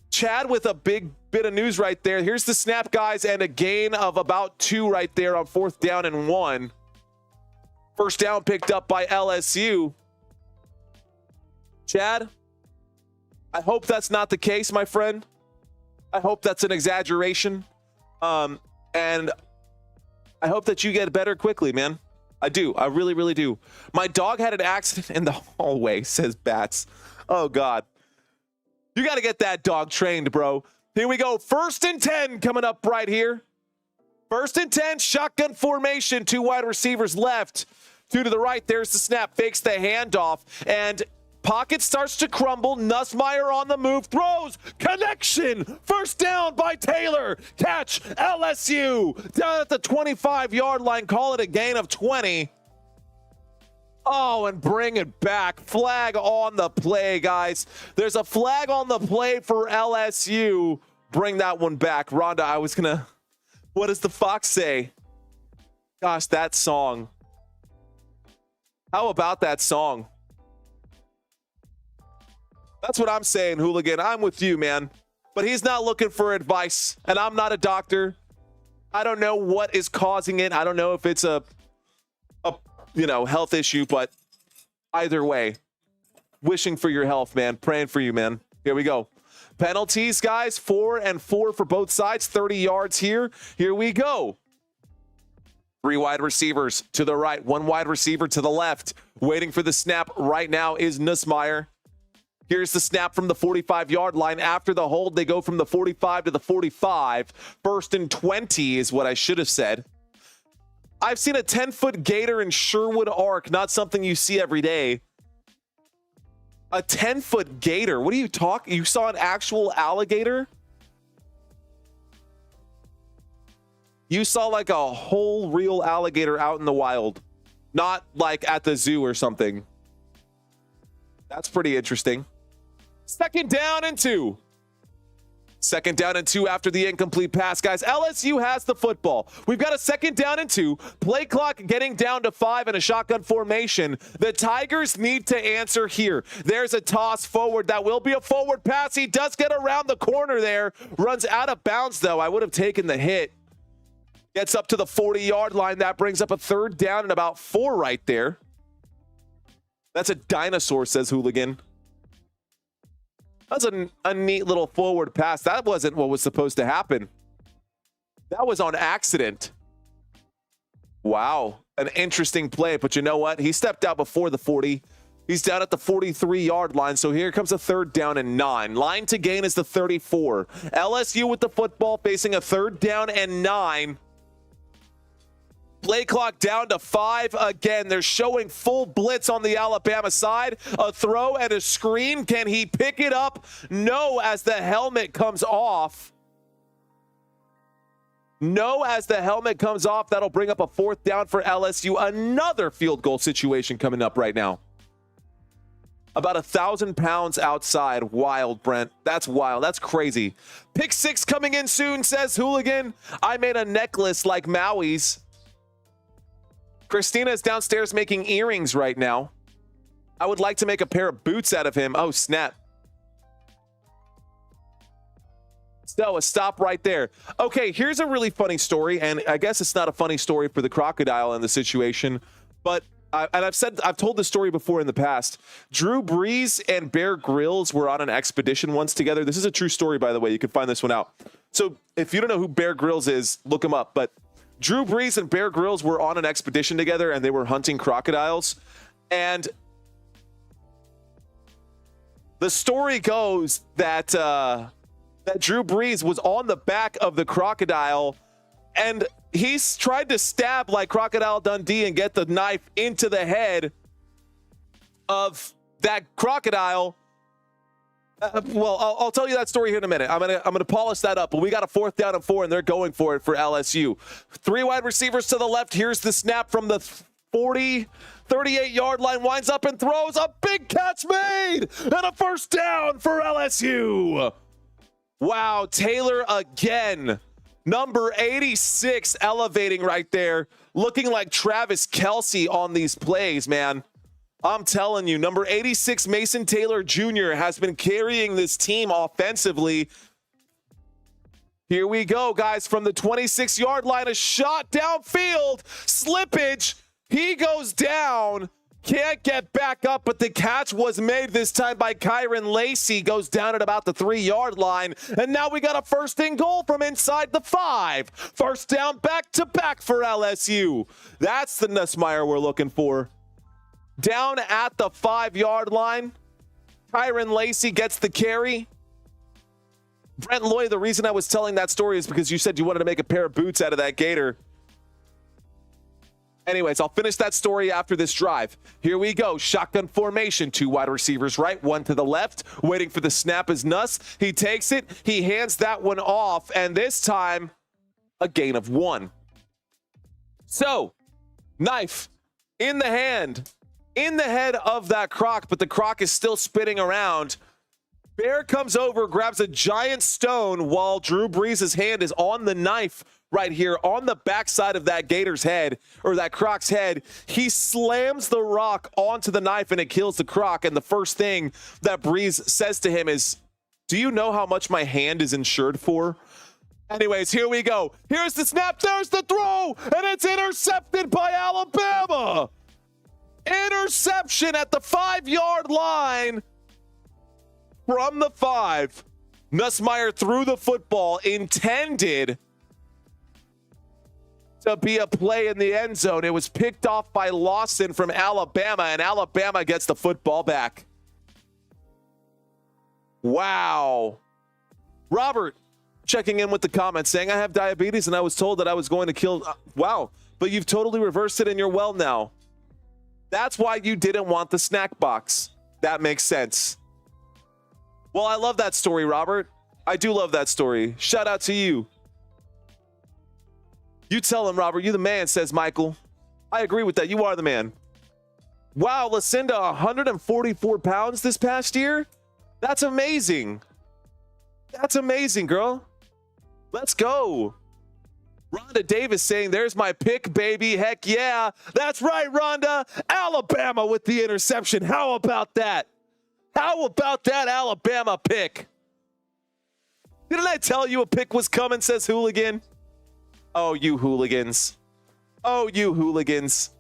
Chad with a big bit of news right there. Here's the snap, guys, and a gain of about 2 right there on 4th down and 1. 1st down picked up by LSU. Chad, I hope that's not the case, my friend. I hope that's an exaggeration. And I hope that you get better quickly, man. I do. I really, really do. My dog had an accident in the hallway, says Bats. Oh, God. You got to get that dog trained, bro. Here we go. 1st and 10 coming up right here. 1st and 10, shotgun formation. 2 wide receivers left. 2 to the right. There's the snap. Fakes the handoff. And pocket starts to crumble. Nussmeier on the move. Throws. Connection. 1st down by Taylor. Catch. LSU. Down at the 25-yard line. Call it a gain of 20. Oh, and bring it back. Flag on the play, guys. There's a flag on the play for LSU. Bring that one back. Rhonda, I was going to... What does the fox say? Gosh, that song. How about that song? That's what I'm saying, Hooligan. I'm with you, man. But he's not looking for advice, and I'm not a doctor. I don't know what is causing it. I don't know if it's a health issue, but either way, wishing for your health, man. Praying for you, man. Here we go. Penalties, guys. 4 and 4 for both sides. 30 yards here. Here we go. 3 wide receivers to the right. 1 wide receiver to the left. Waiting for the snap right now is Nussmeier. Here's the snap from the 45-yard line. After the hold, they go from the 45 to the 45. 1st and 20 is what I should have said. I've seen a 10-foot gator in Sherwood Arc, not something you see every day. A 10-foot gator? What are you talking? You saw an actual alligator? You saw like a whole real alligator out in the wild, not like at the zoo or something. That's pretty interesting. 2nd down and 2. 2nd down and 2 after the incomplete pass, guys. LSU has the football. We've got a 2nd down and 2. Play clock getting down to 5 in a shotgun formation. The Tigers need to answer here. There's a toss forward. That will be a forward pass. He does get around the corner there. Runs out of bounds, though. I would have taken the hit. Gets up to the 40-yard line. That brings up a 3rd down and about 4 right there. That's a dinosaur, says Hooligan. That's a neat little forward pass. That wasn't what was supposed to happen. That was on accident. Wow. An interesting play, but you know what? He stepped out before the 40. He's down at the 43-yard line, so here comes a 3rd down and 9. Line to gain is the 34. LSU with the football facing a 3rd down and 9. Play clock down to 5 again. They're showing full blitz on the Alabama side. A throw and a screen. Can he pick it up? No, as the helmet comes off. No, as the helmet comes off, that'll bring up a 4th down for LSU. Another field goal situation coming up right now. About 1,000 pounds outside. Wild, Brent. That's wild. That's crazy. Pick 6 coming in soon, says Hooligan. I made a necklace like Maui's. Christina is downstairs making earrings right now. I would like to make a pair of boots out of him. Oh, snap. So, a stop right there. Okay, here's a really funny story, and I guess it's not a funny story for the crocodile in the situation, but I've told this story before in the past. Drew Brees and Bear Grylls were on an expedition once together. This is a true story, by the way. You can find this one out. So if you don't know who Bear Grylls is, look him up. But Drew Brees and Bear Grylls were on an expedition together, and they were hunting crocodiles. And the story goes that that Drew Brees was on the back of the crocodile, and he's tried to stab like Crocodile Dundee and get the knife into the head of that crocodile. Well, I'll tell you that story here in a minute. I'm gonna polish that up. But we got a 4th down and 4, and they're going for it for LSU. 3 wide receivers to the left. Here's the snap from the 38-yard line. Winds up and throws. A big catch made, and a 1st down for LSU. Wow, Taylor again. Number 86 elevating right there, looking like Travis Kelce on these plays, man. I'm telling you, number 86, Mason Taylor Jr. has been carrying this team offensively. Here we go, guys, from the 26-yard line, a shot downfield, slippage. He goes down. Can't get back up, but the catch was made this time by Kyron Lacey. Goes down at about the 3-yard line, and now we got a 1st and goal from inside the 5. 1st down back-to-back for LSU. That's the Nussmeier we're looking for. Down at the 5-yard line, Kyron Lacey gets the carry. Brent Lloyd, the reason I was telling that story is because you said you wanted to make a pair of boots out of that gator. Anyways, I'll finish that story after this drive. Here we go. Shotgun formation. 2 wide receivers right, 1 to the left. Waiting for the snap is Nuss. He takes it. He hands that one off. And this time, a gain of 1. So, knife in the hand, in the head of that croc, but the croc is still spinning around. Bear comes over, grabs a giant stone while Drew Brees' hand is on the knife right here on the backside of that gator's head, or that croc's head. He slams the rock onto the knife and it kills the croc. And the first thing that Brees says to him is, "Do you know how much my hand is insured for?" Anyways, here we go. Here's the snap. There's the throw, and it's intercepted by Alabama. Interception at the 5-yard line from the 5. Nussmeier threw the football, intended to be a play in the end zone. It was picked off by Lawson from Alabama, and Alabama gets the football back. Wow. Robert checking in with the comments saying, "I have diabetes and I was told that I was going to kill." Wow. But you've totally reversed it and you're well now. That's why you didn't want the snack box. That makes sense. Well, I love that story, Robert. I do love that story. Shout out to you. You tell him, Robert. You the man, says Michael. I agree with that. You are the man. Wow, Lucinda, 144 pounds this past year? That's amazing. That's amazing, girl. Let's go. Rhonda Davis saying, "There's my pick, baby." Heck yeah. That's right, Rhonda. Alabama with the interception. How about that? How about that Alabama pick? Didn't I tell you a pick was coming, says Hooligan? Oh, you hooligans. Oh, you hooligans.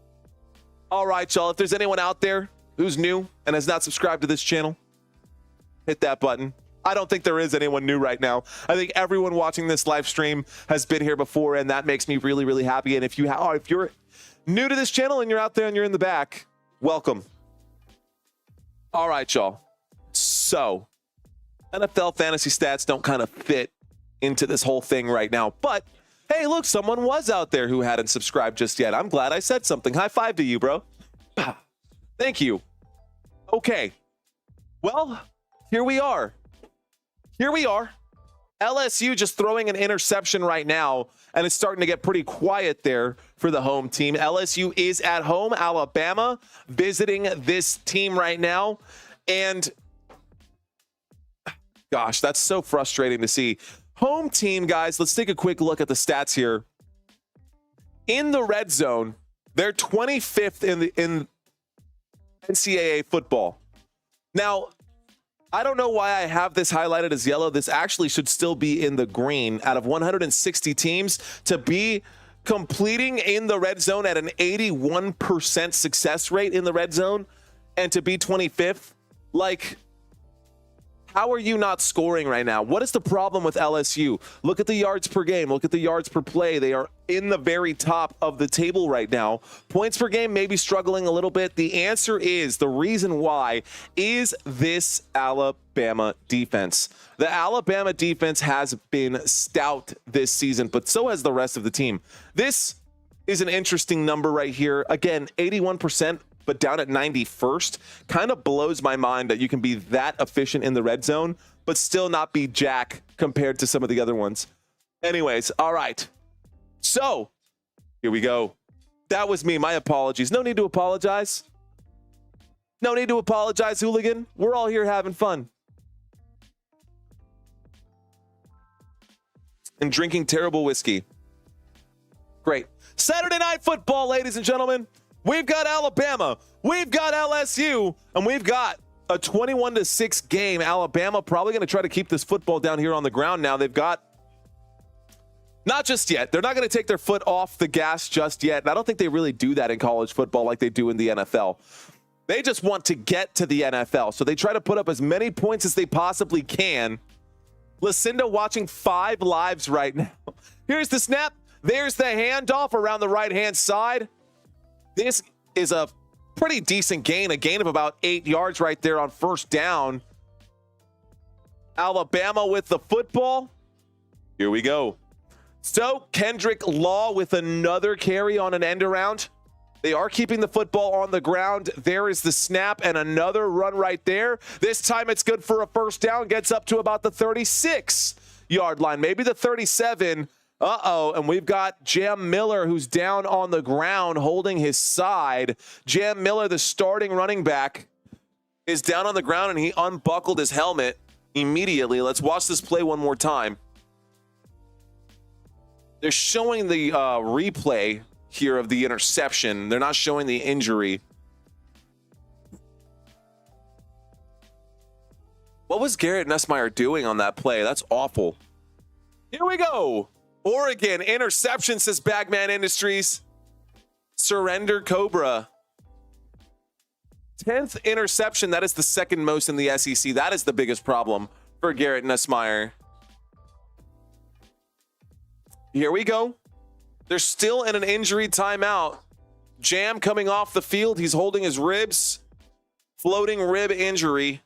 All right, y'all. If there's anyone out there who's new and has not subscribed to this channel, hit that button. I don't think there is anyone new right now. I think everyone watching this live stream has been here before, and that makes me really, really happy. And if you're new to this channel and you're out there and you're in the back, welcome. All right, y'all. So, NFL fantasy stats don't kind of fit into this whole thing right now. But, hey, look, someone was out there who hadn't subscribed just yet. I'm glad I said something. High five to you, bro. Thank you. Okay. Well, here we are. Here we are. LSU just throwing an interception right now, and it's starting to get pretty quiet there for the home team. LSU is at home. Alabama visiting this team right now. And gosh, that's so frustrating to see. Home team, guys, let's take a quick look at the stats here. In the red zone, they're 25th in NCAA football. Now, I don't know why I have this highlighted as yellow. This actually should still be in the green. Out of 160 teams, to be completing in the red zone at an 81% success rate in the red zone and to be 25th, like, how are you not scoring right now? What is the problem with LSU? Look at the yards per game. Look at the yards per play. They are in the very top of the table right now. Points per game may be struggling a little bit. The answer is, the reason why is this Alabama defense. The Alabama defense has been stout this season, but so has the rest of the team. This is an interesting number right here. Again, 81%. But down at 91st, kind of blows my mind that you can be that efficient in the red zone, but still not be jack compared to some of the other ones. Anyways, all right. So here we go. That was me. My apologies. No need to apologize. No need to apologize, hooligan. We're all here having fun. And drinking terrible whiskey. Great. Saturday Night Football, ladies and gentlemen. We've got Alabama, we've got LSU, and we've got a 21-6 game. Alabama probably going to try to keep this football down here on the ground now. They've got, not just yet. They're not going to take their foot off the gas just yet. And I don't think they really do that in college football like they do in the NFL. They just want to get to the NFL. So they try to put up as many points as they possibly can. Lucinda watching 5 lives right now. Here's the snap. There's the handoff around the right-hand side. This is a pretty decent gain, a gain of about 8 yards right there on first down. Alabama with the football. Here we go. So Kendrick Law with another carry on an end around. They are keeping the football on the ground. There is the snap and another run right there. This time it's good for a first down. Gets up to about the 36-yard line, maybe the 37. And we've got Jam Miller, who's down on the ground holding his side. Jam Miller, the starting running back, is down on the ground, and he unbuckled his helmet immediately. Let's watch this play one more time. They're showing the replay here of the interception. They're not showing the injury. What was Garrett Nussmeier doing on that play? That's awful. Here we go. Oregon, interception, says Bagman Industries. Surrender Cobra. 10th interception. That is the second most in the SEC. That is the biggest problem for Garrett Nussmeier. Here we go. They're still in an injury timeout. Jam coming off the field. He's holding his ribs. Floating rib injury.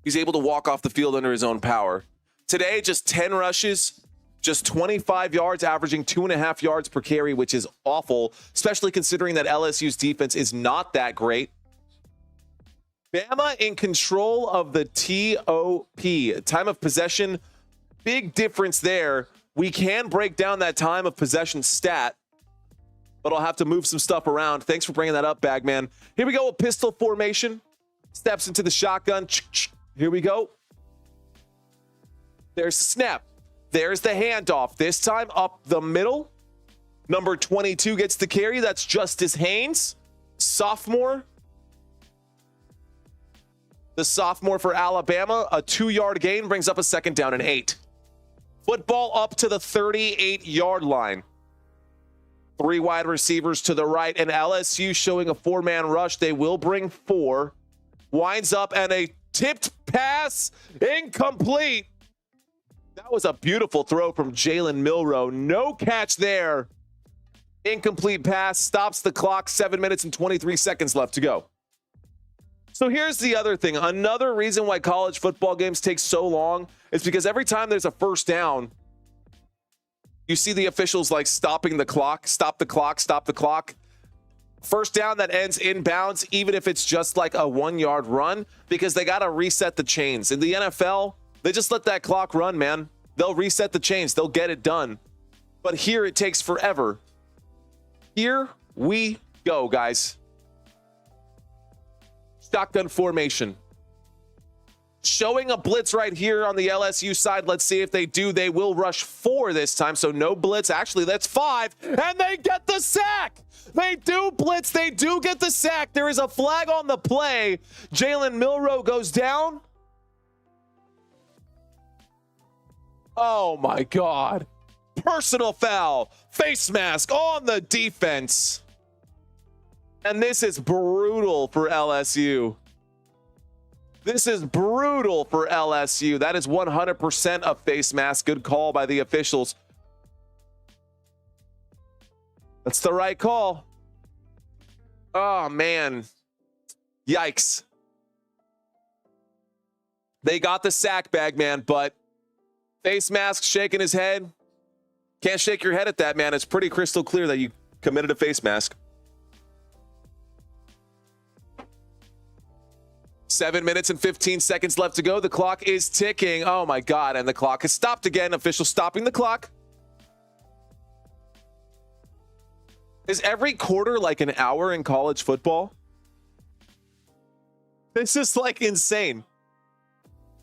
He's able to walk off the field under his own power. Today, just 10 rushes, just 25 yards, averaging 2.5 yards per carry, which is awful, especially considering that LSU's defense is not that great. Bama in control of the TOP, time of possession. Big difference there. We can break down that time of possession stat, but I'll have to move some stuff around. Thanks for bringing that up, Bagman. Here we go, a pistol formation. Steps into the shotgun. Here we go. There's the snap. There's the handoff. This time up the middle. Number 22 gets the carry. That's Justice Haynes, sophomore. The sophomore for Alabama. A 2-yard gain brings up a second down and 8. Football up to the 38-yard line. 3 wide receivers to the right, and LSU showing a 4-man rush. They will bring 4. Winds up and a tipped pass, incomplete. That was a beautiful throw from Jalen Milroe. No catch there. Incomplete pass, stops the clock. 7 minutes and 23 seconds left to go. So here's the other thing. Another reason why college football games take so long is because every time there's a first down, you see the officials like stopping the clock, stop the clock, stop the clock. first down that ends inbounds, even if it's just like a 1 yard run, because they got to reset the chains. In the NFL, they just let that clock run, man. They'll reset the chains. They'll get it done. But here it takes forever. Here we go, guys. Shotgun formation. Showing a blitz right here on the LSU side. Let's see if they do. They will rush 4 this time, so no blitz. Actually, that's 5, and they get the sack. They do blitz. They do get the sack. There is a flag on the play. Jalen Milroe goes down. Oh, my God. Personal foul. Face mask on the defense. And this is brutal for LSU. This is brutal for LSU. That is 100% a face mask. Good call by the officials. That's the right call. Oh, man. Yikes. They got the sack bag, man, but face mask shaking his head. Can't shake your head at that, man. It's pretty crystal clear that you committed a face mask. 7 minutes and 15 seconds left to go. The clock is ticking. Oh, my God. And the clock has stopped again. Official stopping the clock. Is every quarter like an hour in college football? This is like insane.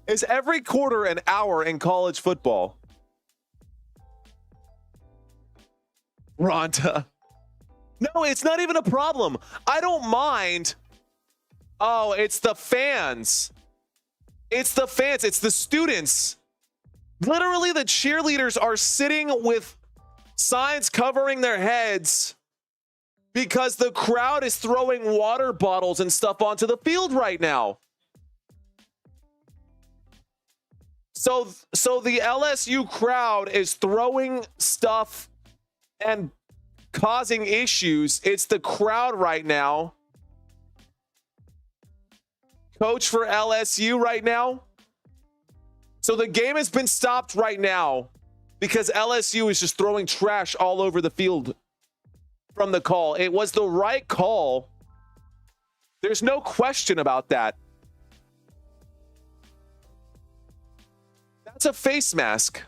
Is every quarter an hour in college football? Rhonda. No, it's not even a problem. I don't mind. Oh, it's the fans. It's the fans. It's the students. Literally, the cheerleaders are sitting with signs covering their heads because the crowd is throwing water bottles and stuff onto the field right now. So the LSU crowd is throwing stuff and causing issues. It's the crowd right now. Coach for LSU right now. So the game has been stopped right now because LSU is just throwing trash all over the field from the call. It was the right call. There's no question about that. That's a face mask.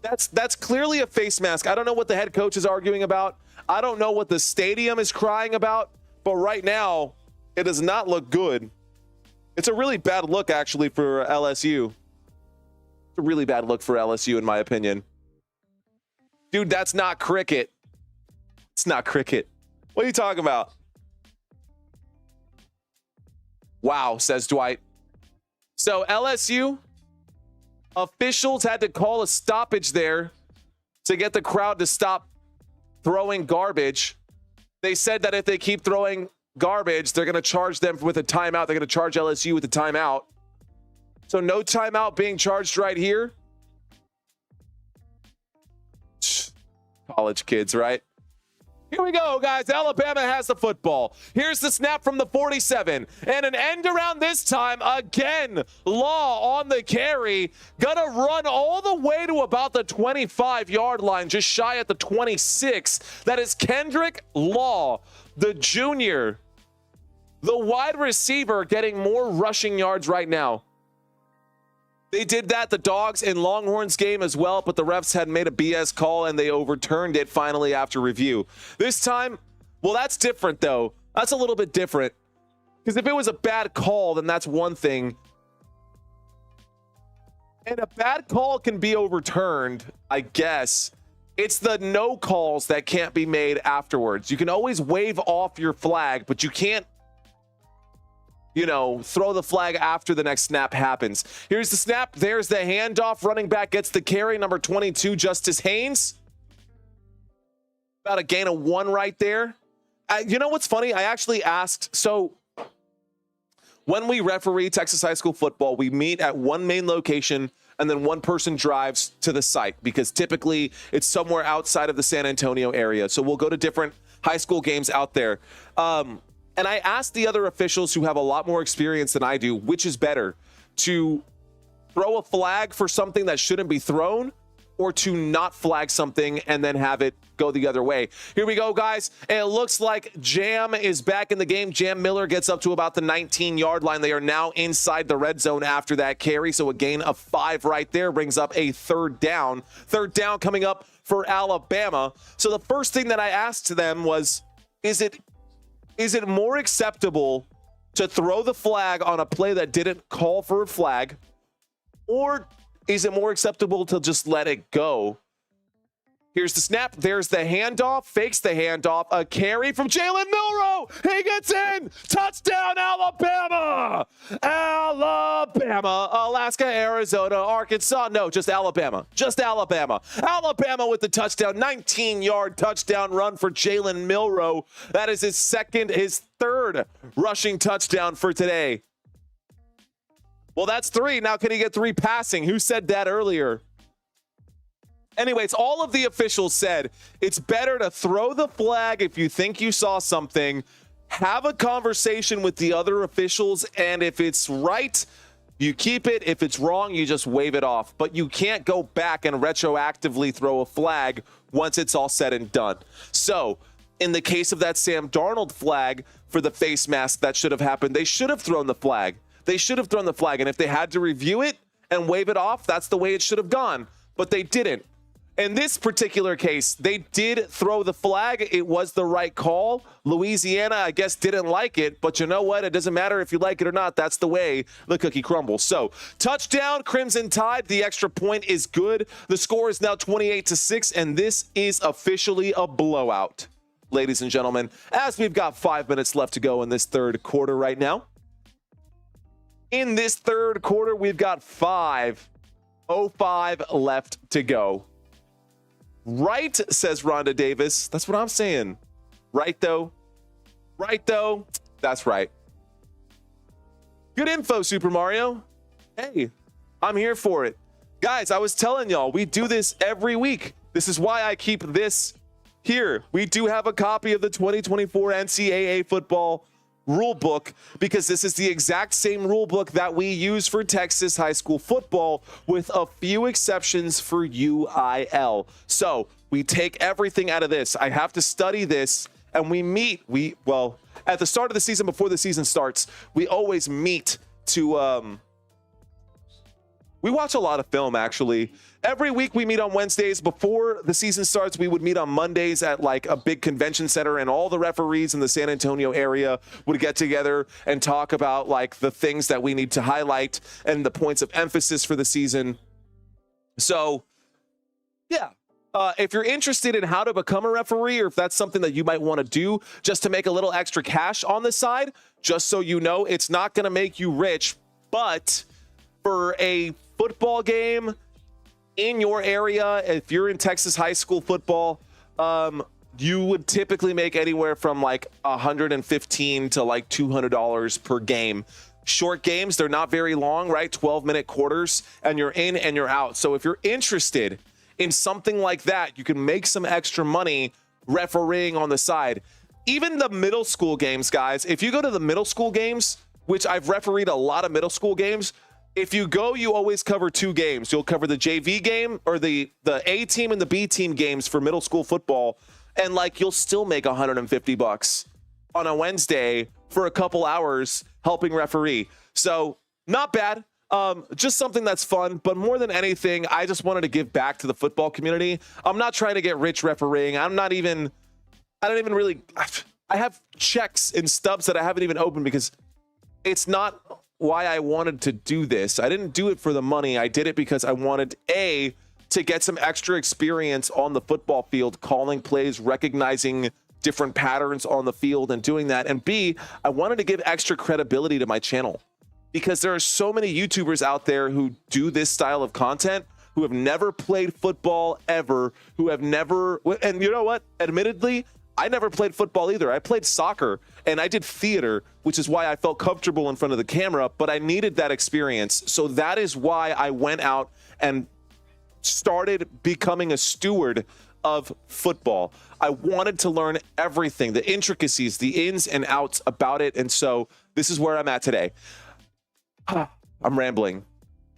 That's clearly a face mask. I don't know what the head coach is arguing about. I don't know what the stadium is crying about. But right now, it does not look good. It's a really bad look, actually, for LSU. It's a really bad look for LSU, in my opinion. Dude, that's not cricket. It's not cricket. What are you talking about? Wow, says Dwight. So LSU officials had to call a stoppage there to get the crowd to stop throwing garbage. They said that if they keep throwing garbage, they're going to charge them with a timeout. They're going to charge LSU with a timeout. So no timeout being charged right here. College kids, right? Here we go, guys. Alabama has the football. Here's the snap from the 47. And an end around this time. Again, Law on the carry. Gonna run all the way to about the 25-yard line, just shy at the 26. That is Kendrick Law, the junior. The wide receiver getting more rushing yards right now. They did that the Dogs in Longhorns game as well, but the refs had made a BS call and they overturned it finally after review. This time, well, that's different though. That's a little bit different. Because if it was a bad call, then that's one thing. And a bad call can be overturned, I guess. It's the no calls that can't be made afterwards. You can always wave off your flag, but you can't, throw the flag after the next snap happens. Here's the snap. There's the handoff. Running back gets the carry. Number 22, Justice Haynes. About a gain of 1 right there. You know what's funny? I actually asked. So when we referee Texas high school football, we meet at one main location and then one person drives to the site because typically it's somewhere outside of the San Antonio area. So we'll go to different high school games out there. And I asked the other officials who have a lot more experience than I do, which is better, to throw a flag for something that shouldn't be thrown or to not flag something and then have it go the other way. Here we go, guys. And it looks like Jam is back in the game. Jam Miller gets up to about the 19-yard line. They are now inside the red zone after that carry. So a gain of 5 right there brings up a third down. Third down coming up for Alabama. So the first thing that I asked them was, is it more acceptable to throw the flag on a play that didn't call for a flag, or is it more acceptable to just let it go? Here's the snap. There's the handoff. Fakes the handoff. A carry from Jalen Milroe. He gets in. Touchdown, Alabama. Alabama, Alaska, Arizona, Arkansas. No, just Alabama. Just Alabama. Alabama with the touchdown. 19-yard touchdown run for Jalen Milroe. That is his third rushing touchdown for today. Well, that's 3. Now can he get 3 passing? Who said that earlier? Anyways, all of the officials said it's better to throw the flag if you think you saw something, have a conversation with the other officials, and if it's right, you keep it. If it's wrong, you just wave it off. But you can't go back and retroactively throw a flag once it's all said and done. So in the case of that Sam Darnold flag for the face mask, that should have happened. They should have thrown the flag. They should have thrown the flag. And if they had to review it and wave it off, that's the way it should have gone. But they didn't. In this particular case, they did throw the flag. It was the right call. Louisiana, I guess, didn't like it. But you know what? It doesn't matter if you like it or not. That's the way the cookie crumbles. So, touchdown, Crimson Tide. The extra point is good. The score is now 28-6, and this is officially a blowout, ladies and gentlemen, as we've got 5 minutes left to go in this third quarter right now. In this third quarter, we've got 5:05 left to go. Right, says Rhonda Davis. That's what I'm saying. Right, though? Right, though? That's right. Good info, Super Mario. Hey, I'm here for it. Guys, I was telling y'all, we do this every week. This is why I keep this here. We do have a copy of the 2024 NCAA football rule book, because this is the exact same rule book that we use for Texas high school football, with a few exceptions for UIL. So we take everything out of this. I have to study this, and we meet. Well, at the start of the season, before the season starts, we always meet to we watch a lot of film, actually. Every week we meet on Wednesdays. Before the season starts, we would meet on Mondays at like a big convention center, and all the referees in the San Antonio area would get together and talk about like the things that we need to highlight and the points of emphasis for the season. So, yeah. If you're interested in how to become a referee, or if that's something that you might want to do just to make a little extra cash on the side, just so you know, it's not going to make you rich, but for a football game in your area, if you're in Texas high school football, you would typically make anywhere from like $115 to like $200 per game. Short games, they're not very long, right? 12-minute quarters, and you're in and you're out. So if you're interested in something like that, you can make some extra money refereeing on the side. Even the middle school games, guys, if you go to the middle school games, which I've refereed a lot of middle school games, if you go, you always cover 2 games. You'll cover the JV game, or the A team and the B team games for middle school football, and like you'll still make $150 on a Wednesday for a couple hours helping referee. So not bad. Just something that's fun, but more than anything, I just wanted to give back to the football community. I'm not trying to get rich refereeing. I don't even really, I have checks and stubs that I haven't even opened, because it's not why I wanted to do this. I didn't do it for the money. I did it because I wanted to get some extra experience on the football field, calling plays, recognizing different patterns on the field and doing that. And B, I wanted to give extra credibility to my channel, because there are so many YouTubers out there who do this style of content who have never played football ever, who have never, and you know what? Admittedly, I never played football either. I played soccer and I did theater, which is why I felt comfortable in front of the camera, but I needed that experience. So that is why I went out and started becoming a steward of football. I wanted to learn everything, the intricacies, the ins and outs about it. And so this is where I'm at today. I'm rambling.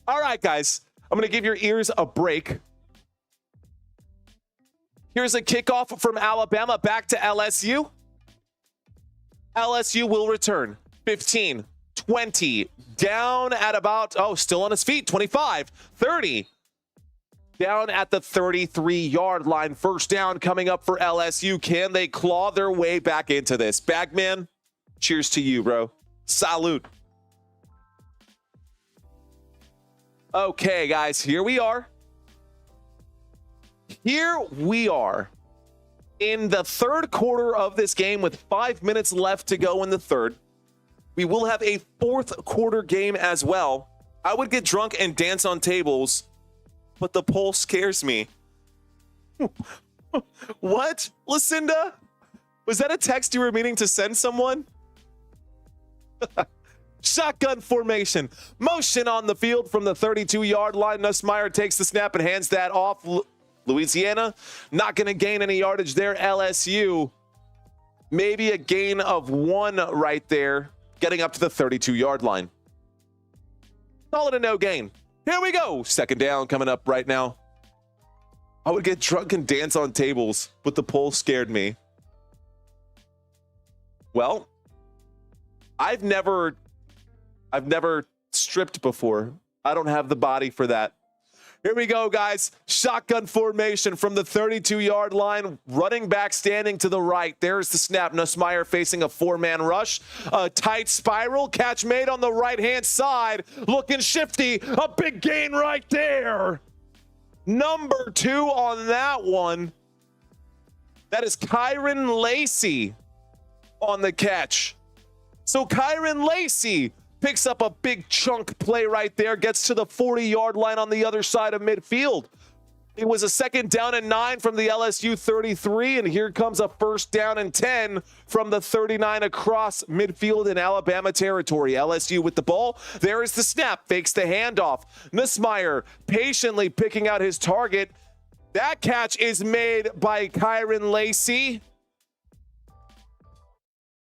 All right, guys, I'm going to give your ears a break. Here's a kickoff from Alabama back to LSU. LSU will return 15, 20, down at about, still on his feet, 25, 30. Down at the 33-yard line. First down coming up for LSU. Can they claw their way back into this? Bagman, cheers to you, bro. Salute. Okay, guys, here we are. Here we are in the third quarter of this game with 5 minutes left to go in the third. We will have a fourth quarter game as well. I would get drunk and dance on tables, but the poll scares me. What, Lucinda? Was that a text you were meaning to send someone? Shotgun formation. Motion on the field from the 32-yard line. Nussmeier takes the snap and hands that off. Louisiana not going to gain any yardage there. LSU, maybe a gain of 1 right there, getting up to the 32-yard line. Call it a no gain. Here we go. Second down coming up right now. I would get drunk and dance on tables, but the poll scared me. Well, I've never stripped before. I don't have the body for that. Here we go, guys. Shotgun formation from the 32-yard line. Running back standing to the right. There's the snap. Nussmeier facing a 4-man rush. A tight spiral. Catch made on the right-hand side. Looking shifty. A big gain right there. Number 2 on that one. That is Kyron Lacey on the catch. So Kyron Lacey picks up a big chunk play right there, gets to the 40-yard line on the other side of midfield. It was a second down and 9 from the LSU 33, and here comes a first down and 10 from the 39 across midfield in Alabama territory. LSU with the ball. There is the snap, fakes the handoff. Nussmeier patiently picking out his target. That catch is made by Kyron Lacey.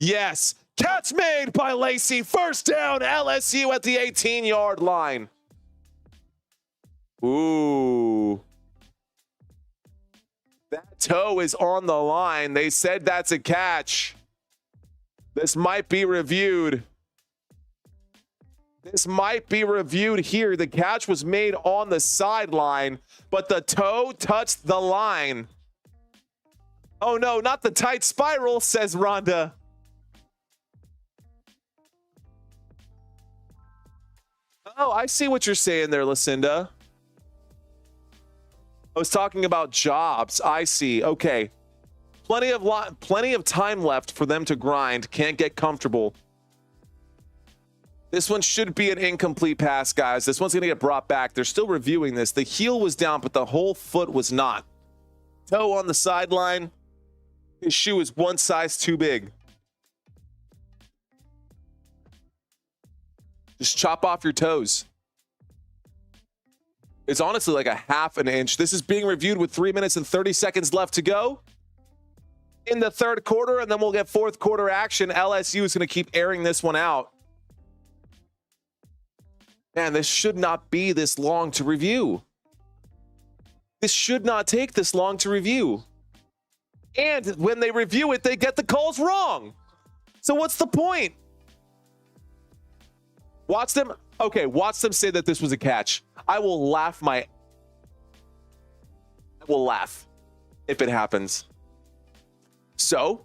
Yes. Catch made by Lacey. First down, LSU at the 18-yard line. Ooh. That toe is on the line. They said that's a catch. This might be reviewed. This might be reviewed here. The catch was made on the sideline, but the toe touched the line. Oh, no, not the tight spiral, says Rhonda. Oh, I see what you're saying there, Lucinda. I was talking about jobs. I see. Okay. Plenty of time left for them to grind. Can't get comfortable. This one should be an incomplete pass, guys. This one's going to get brought back. They're still reviewing this. The heel was down, but the whole foot was not. Toe on the sideline. His shoe is one size too big. Just chop off your toes. It's honestly like a half an inch. This is being reviewed with 3 minutes and 30 seconds left to go in the third quarter, and then we'll get fourth quarter action. LSU is going to keep airing this one out. Man, this should not be this long to review. This should not take this long to review. And when they review it, they get the calls wrong. So what's the point? Watch them. Okay, watch them say that this was a catch. I will laugh if it happens. So,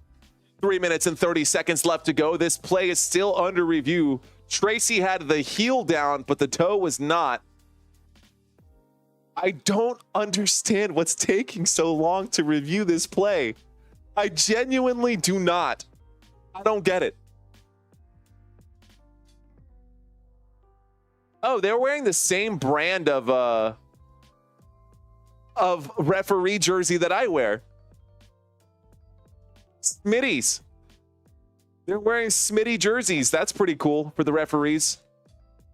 3 minutes and 30 seconds left to go. This play is still under review. Tracy had the heel down, but the toe was not. I don't understand what's taking so long to review this play. I genuinely do not. I don't get it. Oh, they're wearing the same brand of referee jersey that I wear. Smitty's. They're wearing Smitty jerseys. That's pretty cool for the referees.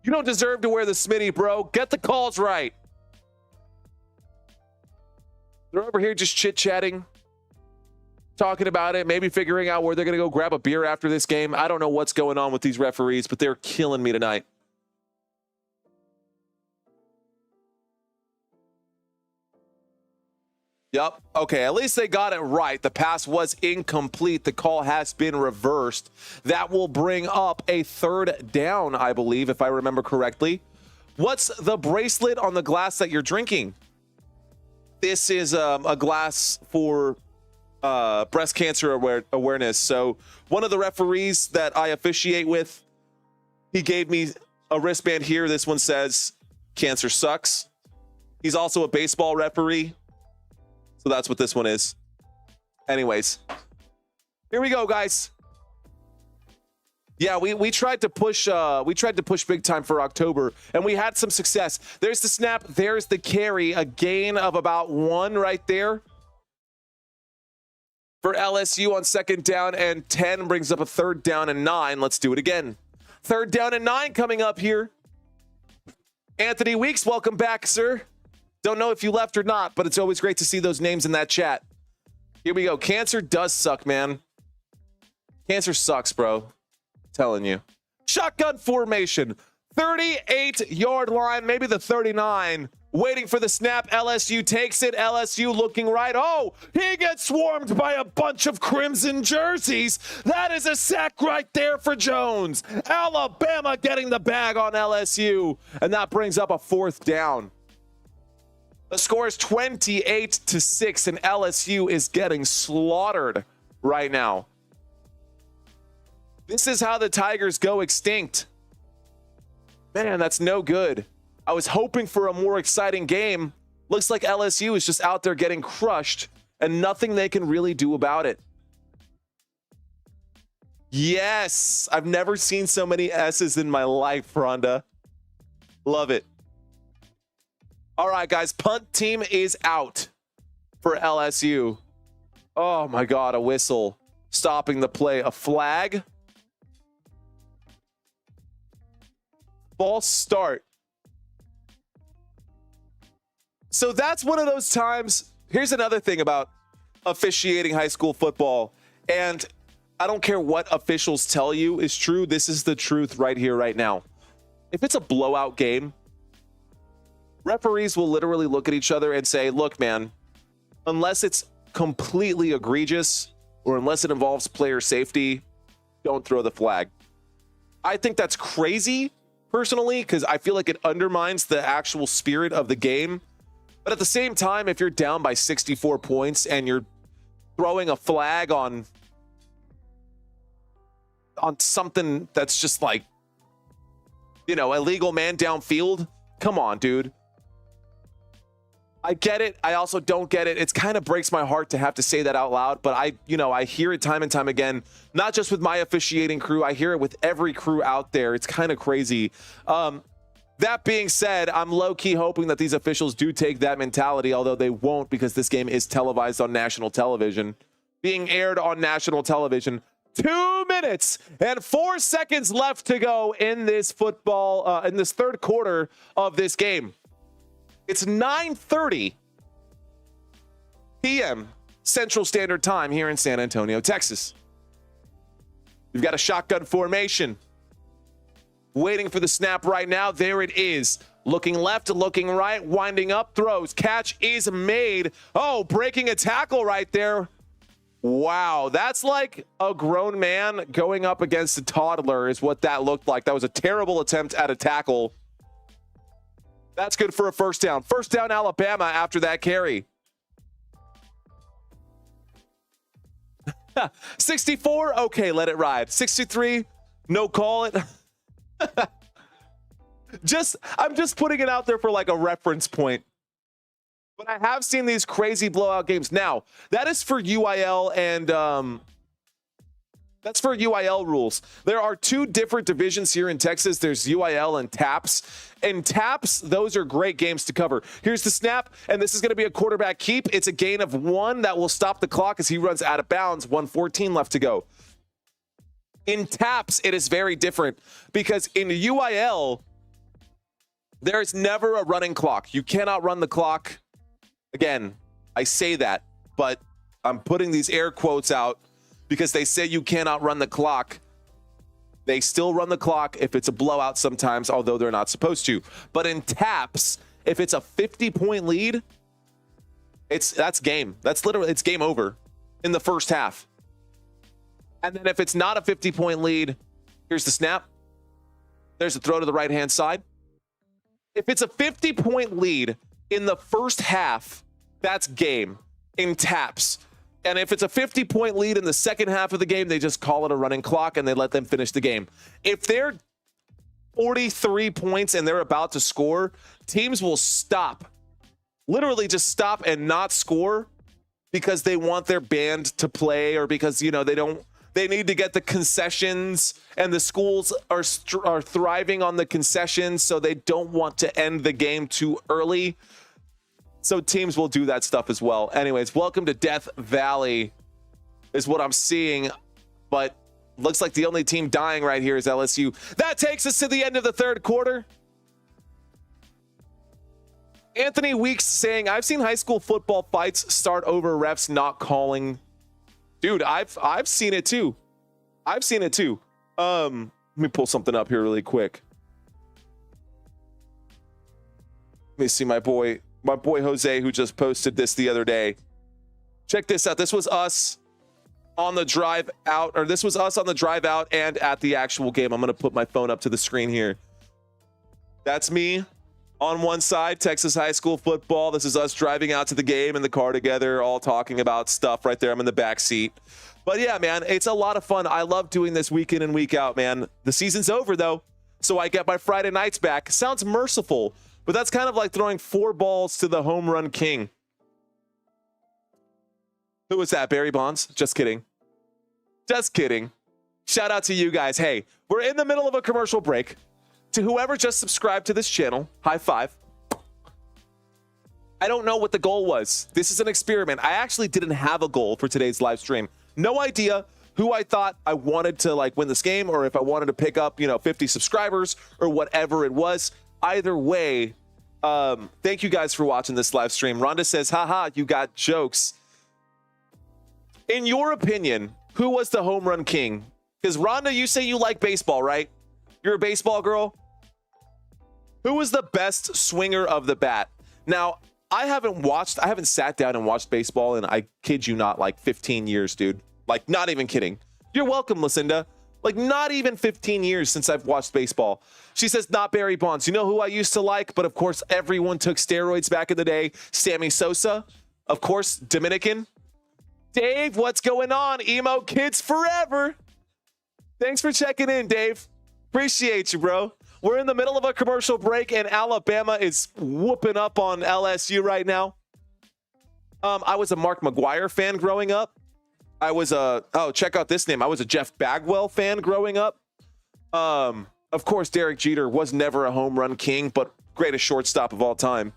You don't deserve to wear the Smitty, bro. Get the calls right. They're over here just chit-chatting, talking about it, maybe figuring out where they're going to go grab a beer after this game. I don't know what's going on with these referees, but they're killing me tonight. Yep. Okay, at least they got it right. The pass was incomplete. The call has been reversed. That will bring up a third down, I believe, if I remember correctly. What's the bracelet on the glass that you're drinking? This is a glass for breast cancer awareness. So one of the referees that I officiate with, he gave me a wristband here. This one says, "Cancer sucks." He's also a baseball referee. So that's what this one is. Anyways, here we go, guys. Yeah, we tried to push big time for October, and we had some success. There's the snap, there's the carry, a gain of about 1 right there for LSU on 2nd down and 10, brings up a 3rd down and 9. Let's do it again. 3rd down and 9 coming up here. Anthony Weeks, welcome back, sir. Don't know if you left or not, but it's always great to see those names in that chat. Here we go. Cancer does suck, man. Cancer sucks, bro. I'm telling you. Shotgun formation. 38-yard line, maybe the 39. Waiting for the snap. LSU takes it. LSU looking right. Oh, he gets swarmed by a bunch of crimson jerseys. That is a sack right there for Jones. Alabama getting the bag on LSU. And that brings up a 4th down. The score is 28-6, and LSU is getting slaughtered right now. This is how the Tigers go extinct. Man, that's no good. I was hoping for a more exciting game. Looks like LSU is just out there getting crushed, and nothing they can really do about it. Yes, I've never seen so many S's in my life, Rhonda. Love it. All right, guys, punt team is out for LSU. Oh, my God, a whistle stopping the play. A flag. False start. So that's one of those times. Here's another thing about officiating high school football. And I don't care what officials tell you is true. This is the truth right here, right now. If it's a blowout game, referees will literally look at each other and say, look, man, unless it's completely egregious or unless it involves player safety, don't throw the flag. I think that's crazy, personally, because I feel like it undermines the actual spirit of the game. But at the same time, if you're down by 64 points and you're throwing a flag on something that's just like, you know, illegal man downfield, come on, dude. I get it. I also don't get it. It kind of breaks my heart to have to say that out loud, but I hear it time and time again, not just with my officiating crew. I hear it with every crew out there. It's kind of crazy. That being said, I'm low-key hoping that these officials do take that mentality, although they won't because this game is televised on national television. Being aired on national television. 2 minutes and 4 seconds left to go in this football, in this 3rd quarter of this game. It's 9:30 p.m. Central Standard Time here in San Antonio, Texas. We've got a shotgun formation. Waiting for the snap right now. There it is. Looking left, looking right, winding up, throws. Catch is made. Oh, breaking a tackle right there. Wow, that's like a grown man going up against a toddler is what that looked like. That was a terrible attempt at a tackle. That's good for a 1st down. 1st down, Alabama after that carry. 64, okay, let it ride. 63, no call it. I'm just putting it out there for like a reference point. But I have seen these crazy blowout games. Now, that is for UIL and that's for UIL rules. There are 2 different divisions here in Texas. There's UIL and TAPS. And TAPS, those are great games to cover. Here's the snap, and this is going to be a quarterback keep. It's a gain of 1 that will stop the clock as he runs out of bounds. 1:14 left to go. In TAPS, it is very different because in UIL, there's never a running clock. You cannot run the clock. Again, I say that, but I'm putting these air quotes out because they say you cannot run the clock. They still run the clock if it's a blowout sometimes, although they're not supposed to. But in TAPS, if it's a 50-point lead, That's game. That's literally, it's game over in the first half. And then if it's not a 50-point lead, here's the snap. There's a throw to the right-hand side. If it's a 50-point lead in the first half, that's game in taps. And if it's a 50-point lead in the second half of the game, they just call it a running clock and they let them finish the game. If they're 43 points and they're about to score, teams will stop. Literally just stop and not score because they want their band to play, or because, you know, they need to get the concessions, and the schools are thriving on the concessions, so they don't want to end the game too early. So teams will do that stuff as well. Anyways, welcome to Death Valley is what I'm seeing, but looks like the only team dying right here is LSU. That takes us to the end of the third quarter. Anthony Weeks saying, I've seen high school football fights start over refs not calling. Dude, I've seen it too. I've seen it too. Let me pull something up here really quick. Let me see my boy Jose, who just posted this the other day. Check this out. This was us on the drive out, or this was us on the drive out and at the actual game. I'm going to put my phone up to the screen here. That's me on one side, Texas high school football. This is us driving out to the game in the car together, all talking about stuff right there. I'm in the back seat. But yeah, man, it's a lot of fun. I love doing this week in and week out, man. The season's over, though, so I get my Friday nights back. Sounds merciful, but that's kind of like throwing 4 balls to the home run king. Who was that, Barry Bonds? Just kidding. Just kidding. Shout out to you guys. Hey, we're in the middle of a commercial break. To whoever just subscribed to this channel, high five. I don't know what the goal was. This is an experiment. I actually didn't have a goal for today's live stream. No idea who I thought I wanted to like win this game, or if I wanted to pick up, 50 subscribers or whatever it was. Either way, thank you guys for watching this live stream. Rhonda says, haha, you got jokes. In your opinion, who was the home run king? Because Rhonda, you say you like baseball, right? You're a baseball girl. Who was the best swinger of the bat? Now, I haven't sat down and watched baseball in, I kid you not, like 15 years, dude. Like, not even kidding. You're welcome, Lucinda. Like, not even 15 years since I've watched baseball. She says, not Barry Bonds. You know who I used to like? But of course, everyone took steroids back in the day. Sammy Sosa. Of course, Dominican. Dave, what's going on? Emo kids forever. Thanks for checking in, Dave. Appreciate you, bro. We're in the middle of a commercial break, and Alabama is whooping up on LSU right now. I was a Mark McGuire fan growing up. I was check out this name. I was a Jeff Bagwell fan growing up. Of course, Derek Jeter was never a home run king, but greatest shortstop of all time.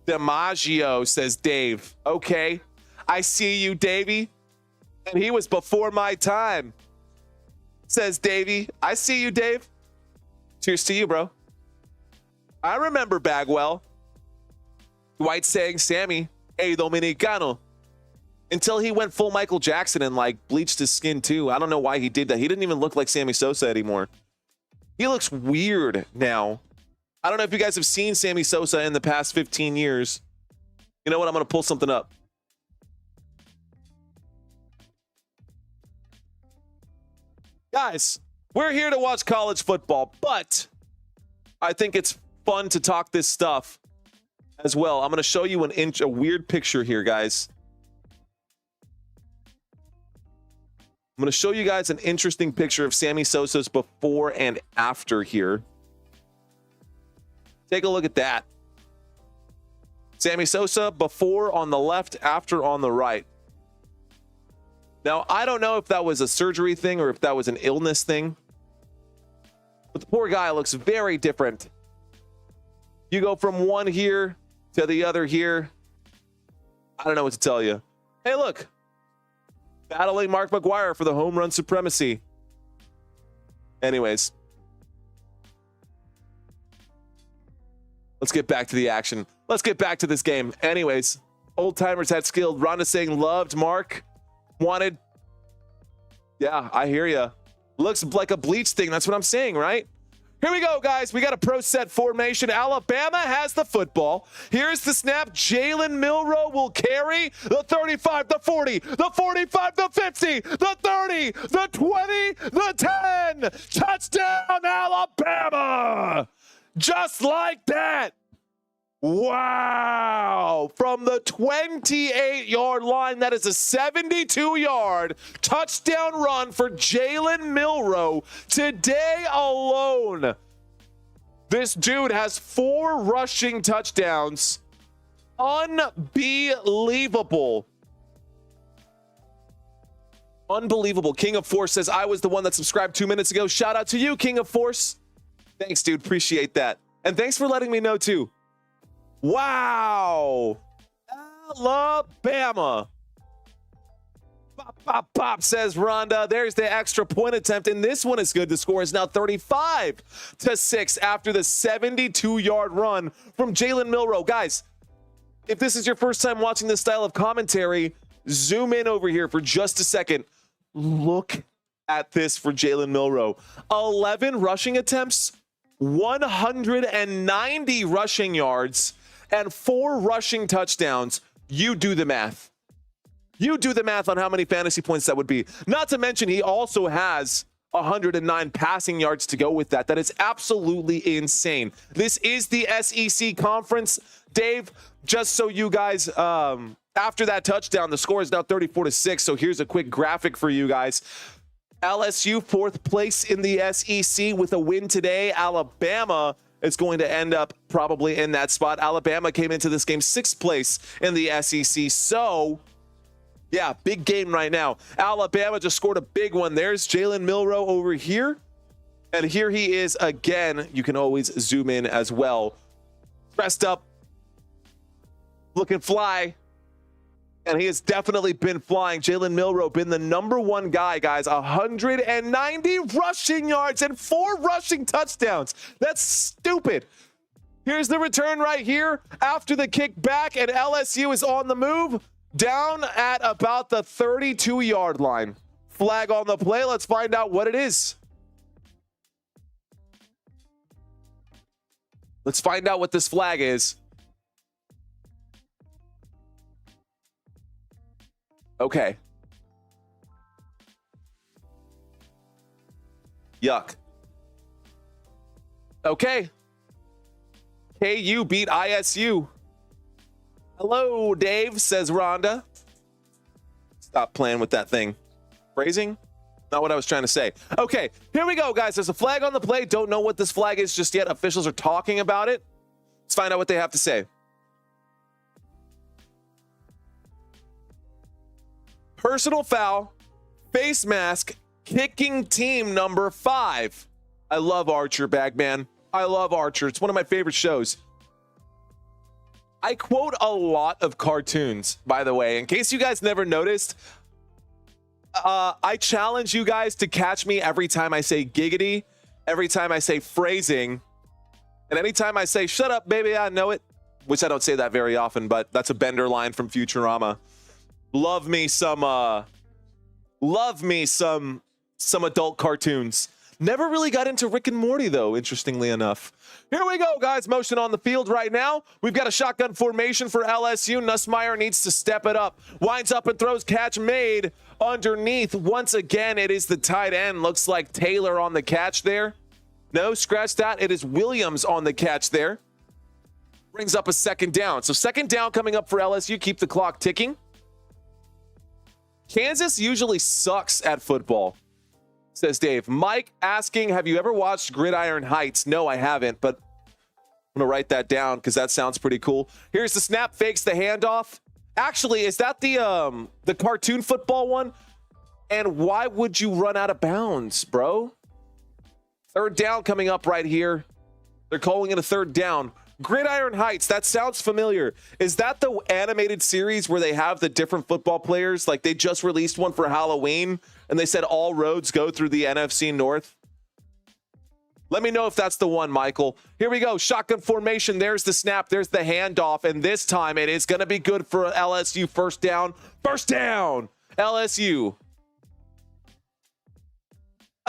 DiMaggio, says Dave. Okay, I see you, Davey. And he was before my time, says Davey. I see you, Dave. Cheers to you, bro. I remember Bagwell. Dwight saying, Sammy, hey, Dominicano. Until he went full Michael Jackson and like bleached his skin too. I don't know why he did that. He didn't even look like Sammy Sosa anymore. He looks weird now. I don't know if you guys have seen Sammy Sosa in the past 15 years. You know what? I'm going to pull something up. Guys, we're here to watch college football, but I think it's fun to talk this stuff as well. I'm going to show you a weird picture here, guys. I'm going to show you guys an interesting picture of Sammy Sosa's before and after here. Take a look at that. Sammy Sosa before on the left, after on the right. Now, I don't know if that was a surgery thing or if that was an illness thing, but the poor guy looks very different. You go from one here to the other here. I don't know what to tell you. Hey, look. Battling Mark McGuire for the home run supremacy. Anyways. Let's get back to the action. Let's get back to this game. Anyways, old timers had skilled. Rhonda saying loved Mark. Wanted. Yeah, I hear ya. Looks like a bleach thing. That's what I'm saying, right? Here we go, guys. We got a pro set formation. Alabama has the football. Here's the snap. Jalen Milroe will carry the 35, the 40, the 45, the 50, the 30, the 20, the 10. Touchdown, Alabama! Just like that. Wow. From the 28-yard line, that is a 72-yard touchdown run for Jalen Milroe. Today alone, this dude has 4 rushing touchdowns. Unbelievable. Unbelievable. King of Force says, I was the one that subscribed 2 minutes ago. Shout out to you, King of Force. Thanks, dude. Appreciate that. And thanks for letting me know, too. Wow. Alabama. Pop, pop, pop, says Rhonda. There's the extra point attempt, and this one is good. The score is now 35-6 after the 72-yard run from Jalen Milroe. Guys, if this is your first time watching this style of commentary, zoom in over here for just a second. Look at this for Jalen Milroe. 11 rushing attempts, 190 rushing yards, and 4 rushing touchdowns. You do the math. You do the math on how many fantasy points that would be. Not to mention, he also has 109 passing yards to go with that. That is absolutely insane. This is the SEC conference. Dave, just so you guys, after that touchdown, the score is now 34-6. So here's a quick graphic for you guys. LSU 4th place in the SEC with a win today. Alabama is going to end up probably in that spot. Alabama came into this game 6th place in the SEC. So, yeah, big game right now. Alabama just scored a big one. There's Jalen Milroe over here. And here he is again. You can always zoom in as well. Dressed up, looking fly. And he has definitely been flying. Jalen Milroe been the #1 guy, guys. 190 rushing yards and 4 rushing touchdowns. That's stupid. Here's the return right here after the kick back, and LSU is on the move down at about the 32-yard line. Flag on the play. Let's find out what it is. Let's find out what this flag is. Okay. Yuck. Okay. KU beat ISU. Hello, Dave, says Rhonda. Stop playing with that thing. Phrasing? Not what I was trying to say. Okay, here we go, guys. There's a flag on the play. Don't know what this flag is just yet. Officials are talking about it. Let's find out what they have to say. Personal foul, face mask, kicking team number 5. I love Archer, Bagman. I love Archer. It's one of my favorite shows. I quote a lot of cartoons, by the way. In case you guys never noticed, I challenge you guys to catch me every time I say giggity, every time I say phrasing, and anytime I say, shut up, baby, I know it, which I don't say that very often, but that's a Bender line from Futurama. Love me some adult cartoons. Never really got into Rick and Morty, though, interestingly enough. Here we go, guys. Motion on the field right now. We've got a shotgun formation for LSU. Nussmeier needs to step it up. Winds up and throws, catch made underneath. Once again, it is the tight end. Looks like Taylor on the catch there. No, scratch that. It is Williams on the catch there. Brings up a second down. So second down coming up for LSU. Keep the clock ticking. Kansas usually sucks at football, says Dave. Mike asking, have you ever watched Gridiron Heights? No, I haven't, but I'm going to write that down because that sounds pretty cool. Here's the snap, fakes the handoff. Actually, is that the cartoon football one? And why would you run out of bounds, bro? Third down coming up right here. They're calling it a third down. Gridiron Heights, that sounds familiar. Is that the animated series where they have the different football players? Like they just released one for Halloween and they said all roads go through the NFC North. Let me know if that's the one, Michael. Here we go. Shotgun formation. There's the snap. There's the handoff. And this time it is going to be good for LSU. First down. First down. LSU.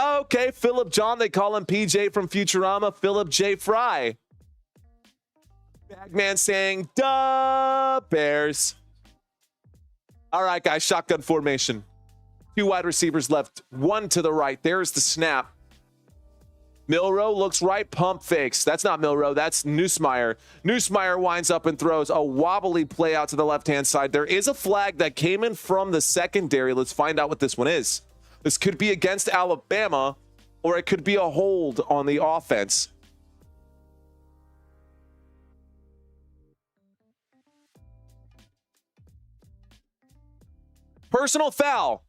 Okay, Philip John, they call him PJ from Futurama, Philip J. Fry. Bagman saying, duh, Bears. All right, guys, shotgun formation. 2 wide receivers left, 1 to the right. There's the snap. Milrow looks right, pump fakes. That's not Milrow, that's Nussmeier. Nussmeier winds up and throws a wobbly play out to the left-hand side. There is a flag that came in from the secondary. Let's find out what this one is. This could be against Alabama, or it could be a hold on the offense. Personal foul.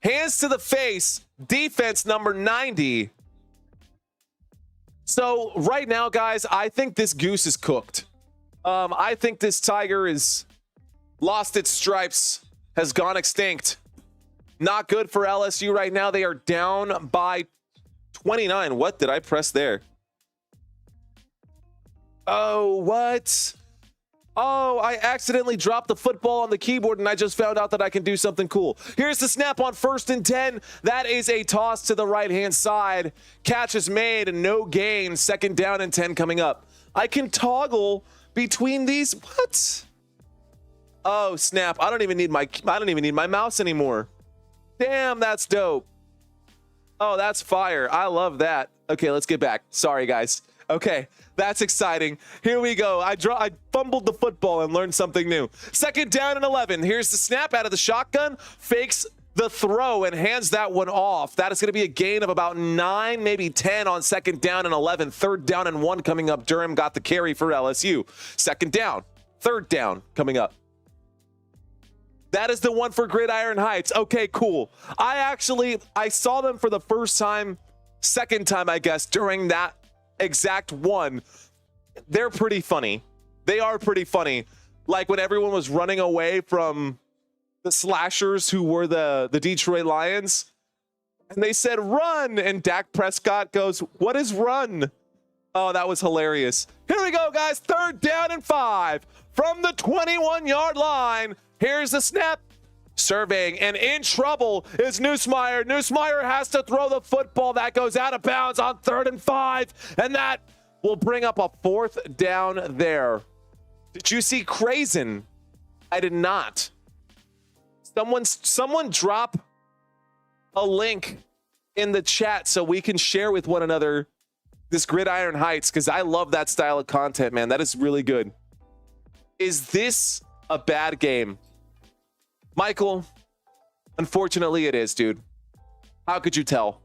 Hands to the face. Defense number 90. So right now, guys, I think this goose is cooked. I think this tiger is lost its stripes, has gone extinct. Not good for LSU right now. They are down by 29. What did I press there? Oh, what? Oh, I accidentally dropped the football on the keyboard and I just found out that I can do something cool. Here's the snap on 1st and 10. That is a toss to the right-hand side. Catch is made and no gain. 2nd down and 10 coming up. I can toggle between these. What? Oh, snap. I don't even need my mouse anymore. Damn, that's dope. Oh, that's fire. I love that. Okay, let's get back. Sorry, guys. Okay, that's exciting. Here we go. I fumbled the football and learned something new. 2nd down and 11. Here's the snap out of the shotgun. Fakes the throw and hands that one off. That is going to be a gain of about 9, maybe 10 on 2nd down and 11. 3rd down and 1 coming up. Durham got the carry for LSU. 2nd down. 3rd down coming up. That is the one for Gridiron Heights. Okay, cool. I saw them for the first time, 2nd time, I guess, during that exact one. They're pretty funny. They are pretty funny. Like when everyone was running away from the slashers who were the Detroit Lions, and they said run, and Dak Prescott goes, what is run? Oh, that was hilarious. Here we go, guys. 3rd down and 5 from the 21-yard line. Here's the snap. Surveying, and in trouble is Nussmeier. Nussmeier has to throw the football. That goes out of bounds on 3rd and 5, and that will bring up a 4th down there. Did you see Crazen? I did not. Someone drop a link in the chat so we can share with one another this Gridiron Heights, because I love that style of content, man. That is really good. Is this a bad game? Michael, unfortunately it is, dude. How could you tell?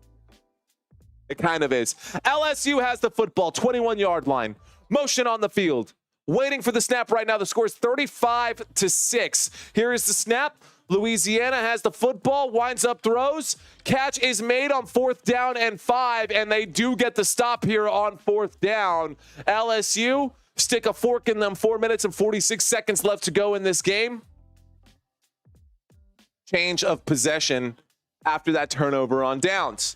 It kind of is. LSU has the football, 21-yard line. Motion on the field. Waiting for the snap right now. The score is 35-6. Here is the snap. Louisiana has the football, winds up, throws. Catch is made on 4th down and 5, and they do get the stop here on 4th down. LSU stick a fork in them. 4 minutes and 46 seconds left to go in this game. Change of possession after that turnover on downs.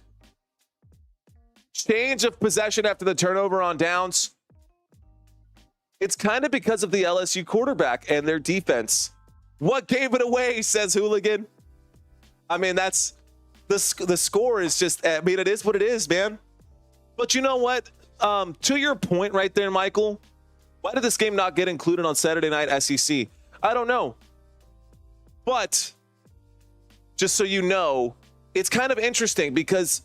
Change of possession after the turnover on downs. It's kind of because of the LSU quarterback and their defense. What gave it away, says Hooligan. I mean, that's the score is just, I mean, it is what it is, man. But you know what? To your point right there, Michael, why did this game not get included on Saturday Night SEC? I don't know. But just so you know, it's kind of interesting because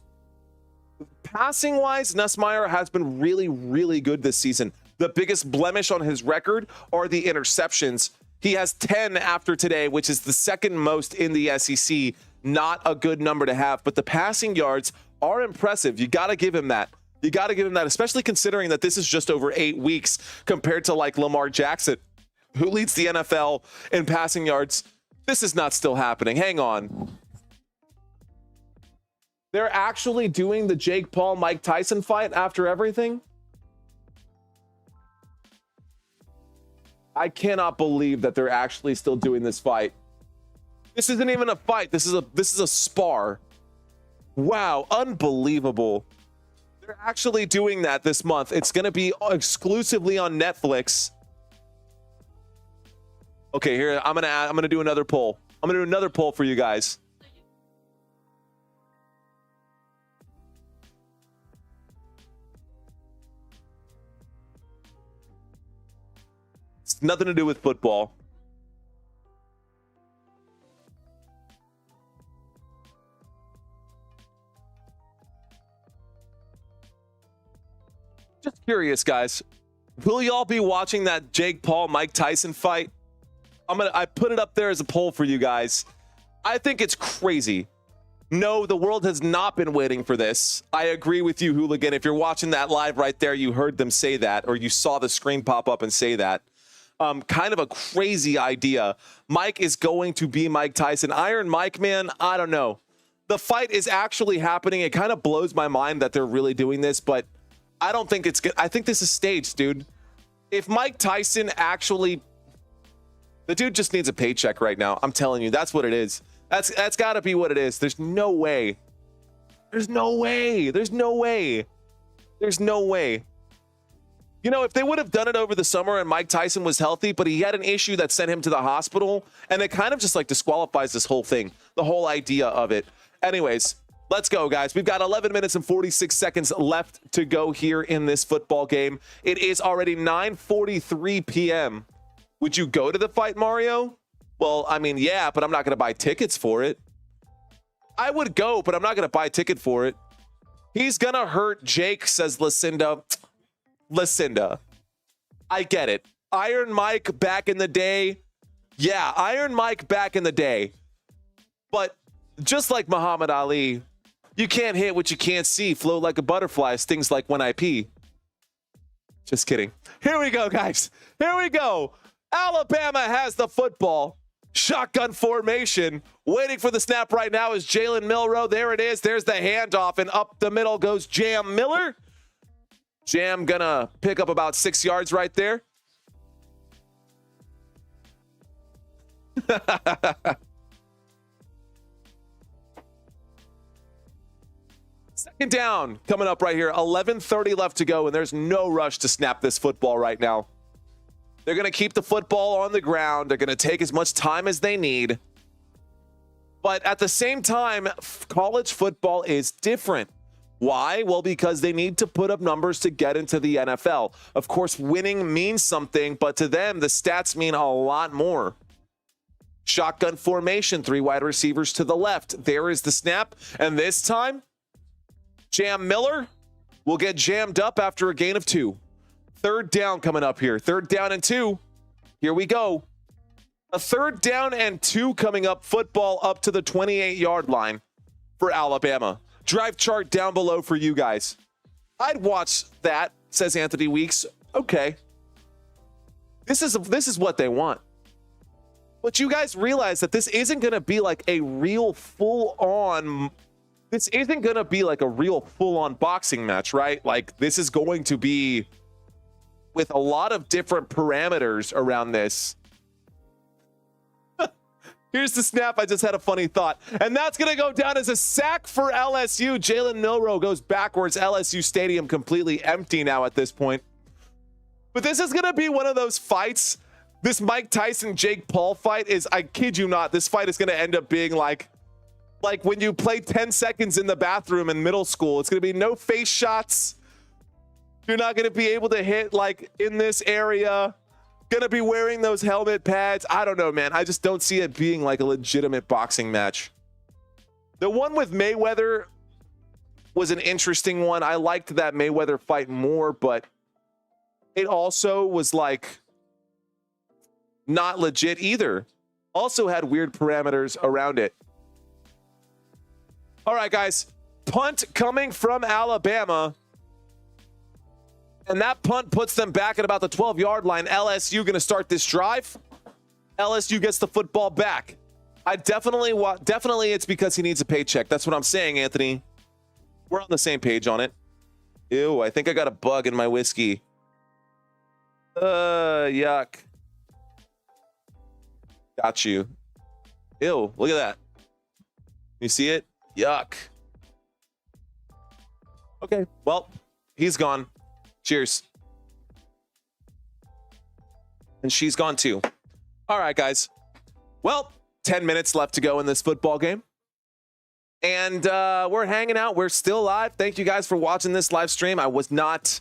passing-wise, Nussmeier has been really, really good this season. The biggest blemish on his record are the interceptions. He has 10 after today, which is the 2nd most in the SEC. Not a good number to have, but the passing yards are impressive. You got to give him that. You got to give him that, especially considering that this is just over 8 weeks compared to like Lamar Jackson, who leads the NFL in passing yards. This is not still happening. Hang on. They're actually doing the Jake Paul, Mike Tyson fight after everything? I cannot believe that they're actually still doing this fight. This isn't even a fight. This is a spar. Wow, unbelievable. They're actually doing that this month. It's going to be exclusively on Netflix. Okay, here I'm gonna do another poll. I'm gonna do another poll for you guys. It's nothing to do with football. Just curious, guys. Will y'all be watching that Jake Paul Mike Tyson fight? I put it up there as a poll for you guys. I think it's crazy. No, the world has not been waiting for this. I agree with you, Hooligan. If you're watching that live right there, you heard them say that, or you saw the screen pop up and say that. Kind of a crazy idea. Mike is going to be Mike Tyson. Iron Mike, man, I don't know. The fight is actually happening. It kind of blows my mind that they're really doing this, but I don't think it's good. I think this is staged, dude. If Mike Tyson actually... The dude just needs a paycheck right now. I'm telling you, that's what it is. That's got to be what it is. There's no way. There's no way. There's no way. There's no way. You know, if they would have done it over the summer and Mike Tyson was healthy, but he had an issue that sent him to the hospital, and it kind of just like disqualifies this whole thing, the whole idea of it. Anyways, let's go, guys. We've got 11 minutes and 46 seconds left to go here in this football game. It is already 9:43 p.m. Would you go to the fight, Mario? Well, I mean, yeah, but I'm not going to buy tickets for it. I would go, but I'm not going to buy a ticket for it. He's going to hurt Jake, says Lucinda. Lucinda, I get it. Iron Mike back in the day. Yeah, Iron Mike back in the day. But just like Muhammad Ali, you can't hit what you can't see. Float like a butterfly stings like when I pee. Just kidding. Here we go, guys. Here we go. Alabama has the football. Shotgun formation. Waiting for the snap right now is Jalen Milroe. There it is. There's the handoff, and up the middle goes Jam Miller. Jam gonna pick up about 6 yards right there. Second down coming up right here. 11:30 left to go, and there's no rush to snap this football right now. They're going to keep the football on the ground. They're going to take as much time as they need. But at the same time, college football is different. Why? Well, because they need to put up numbers to get into the NFL. Of course, winning means something, but to them, the stats mean a lot more. Shotgun formation, 3 wide receivers to the left. There is the snap. And this time, Jam Miller will get jammed up after a gain of 2. Third down coming up here. 3rd down and 2. Here we go. A 3rd down and 2 coming up. Football up to the 28-yard line for Alabama. Drive chart down below for you guys. I'd watch that, says Anthony Weeks. Okay. This is what they want. But you guys realize that this isn't going to be like a real full-on... This isn't going to be like a real full-on boxing match, right? Like, this is going to be... with a lot of different parameters around this. Here's the snap. I just had a funny thought. And that's going to go down as a sack for LSU. Jalen Milroe goes backwards. LSU Stadium completely empty now at this point. But this is going to be one of those fights. This Mike Tyson, Jake Paul fight is, I kid you not, this fight is going to end up being like when you play 10 seconds in the bathroom in middle school. It's going to be no face shots. You're not going to be able to hit like in this area. Going to be wearing those helmet pads. I don't know, man. I just don't see it being like a legitimate boxing match. The one with Mayweather was an interesting one. I liked that Mayweather fight more, but it also was like not legit either. Also had weird parameters around it. All right, guys. Punt coming from Alabama. And that punt puts them back at about the 12-yard line. LSU going to start this drive. LSU gets the football back. I definitely it's because he needs a paycheck. That's what I'm saying, Anthony. We're on the same page on it. Ew, I think I got a bug in my whiskey. Yuck. Got you. Ew, look at that. You see it? Yuck. Okay, well, he's gone. Cheers. And she's gone too. All right, guys. Well, 10 minutes left to go in this football game. And we're hanging out. We're still live. Thank you guys for watching this live stream. I was not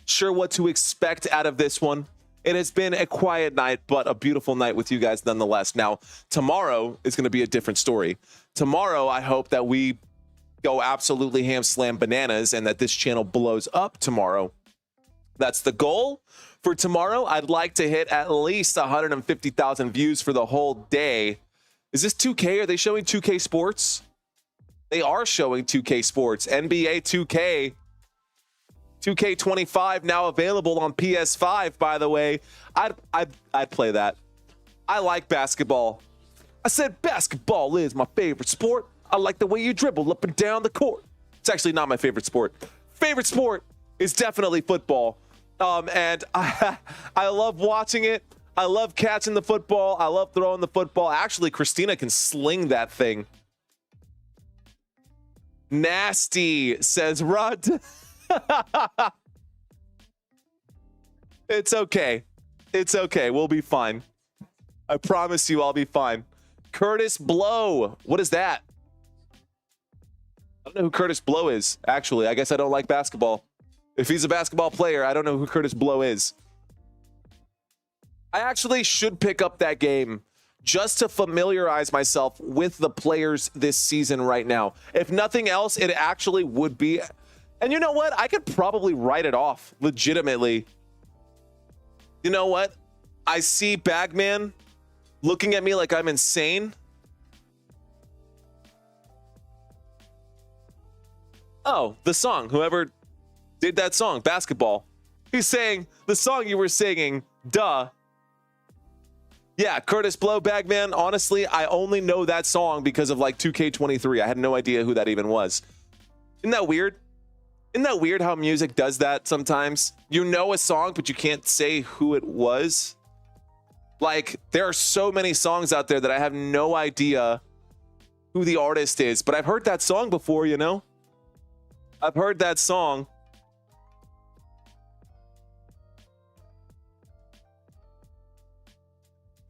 sure what to expect out of this one. It has been a quiet night, but a beautiful night with you guys nonetheless. Now, tomorrow is going to be a different story. Tomorrow, I hope that we go absolutely ham slam bananas and that this channel blows up tomorrow. That's the goal for tomorrow. I'd like to hit at least 150,000 views for the whole day. Is this 2K? Are they showing 2K Sports? They are showing 2K Sports. NBA 2K. 2K25 now available on PS5, by the way. I'd play that. I like basketball. I said basketball is my favorite sport. I like the way you dribble up and down the court. It's actually not my favorite sport. Favorite sport is definitely football. And I love watching it. I love catching the football. I love throwing the football. Actually, Christina can sling that thing. Nasty, says Rod. It's okay. It's okay. We'll be fine. I promise you I'll be fine. Curtis Blow. What is that? I don't know who Curtis Blow is, actually. I guess I don't like basketball. If he's a basketball player, I don't know who Curtis Blow is. I actually should pick up that game just to familiarize myself with the players this season right now. If nothing else, it actually would be. And you know what? I could probably write it off legitimately. You know what? I see Bagman looking at me like I'm insane. Oh, the song. Whoever did that song, basketball. He's saying the song you were singing, duh. Yeah, Curtis Blow, Bagman. Honestly, I only know that song because of like 2K23. I had no idea who that even was. Isn't that weird? Isn't that weird how music does that sometimes? You know a song, but you can't say who it was. Like, there are so many songs out there that I have no idea who the artist is, but I've heard that song before, you know? I've heard that song.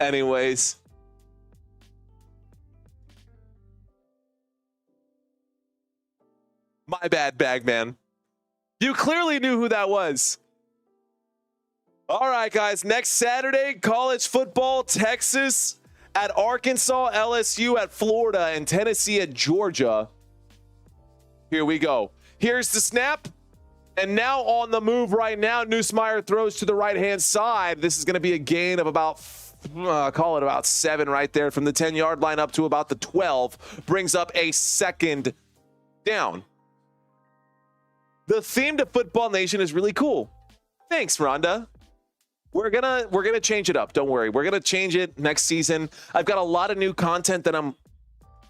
Anyways. My bad, Bagman. You clearly knew who that was. All right, guys. Next Saturday, college football, Texas at Arkansas, LSU at Florida, and Tennessee at Georgia. Here we go. Here's the snap. And now on the move right now, Nussmeier throws to the right-hand side. This is going to be a gain of about, call it about 7 right there from the 10-yard line up to about the 12. Brings up a second down. The theme to Football Nation is really cool. Thanks, Rhonda. We're gonna change it up. Don't worry. We're gonna change it next season. I've got a lot of new content that I'm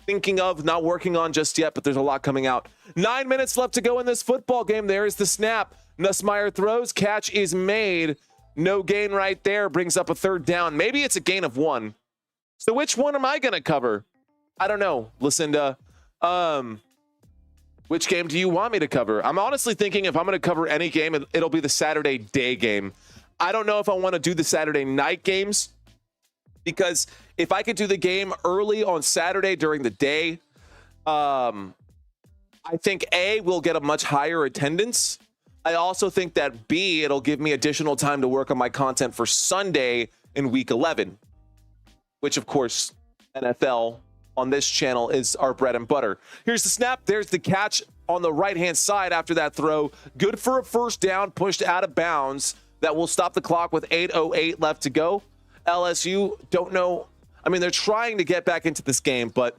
thinking of, not working on just yet, but there's a lot coming out. 9 minutes left to go in this football game. There is the snap. Nussmeier throws. Catch is made. No gain right there. Brings up a third down. Maybe it's a gain of 1. So which one am I gonna cover? I don't know, Lucinda. Which game do you want me to cover? I'm honestly thinking if I'm going to cover any game, it'll be the Saturday day game. I don't know if I want to do the Saturday night games, because if I could do the game early on Saturday during the day, I think A, we'll get a much higher attendance. I also think that B, it'll give me additional time to work on my content for Sunday in week 11, which of course, NFL on this channel is our bread and butter. Here's the snap. There's the catch on the right-hand side after that throw. Good for a first down, pushed out of bounds. That will stop the clock with 8:08 left to go. LSU, don't know. I mean, they're trying to get back into this game, but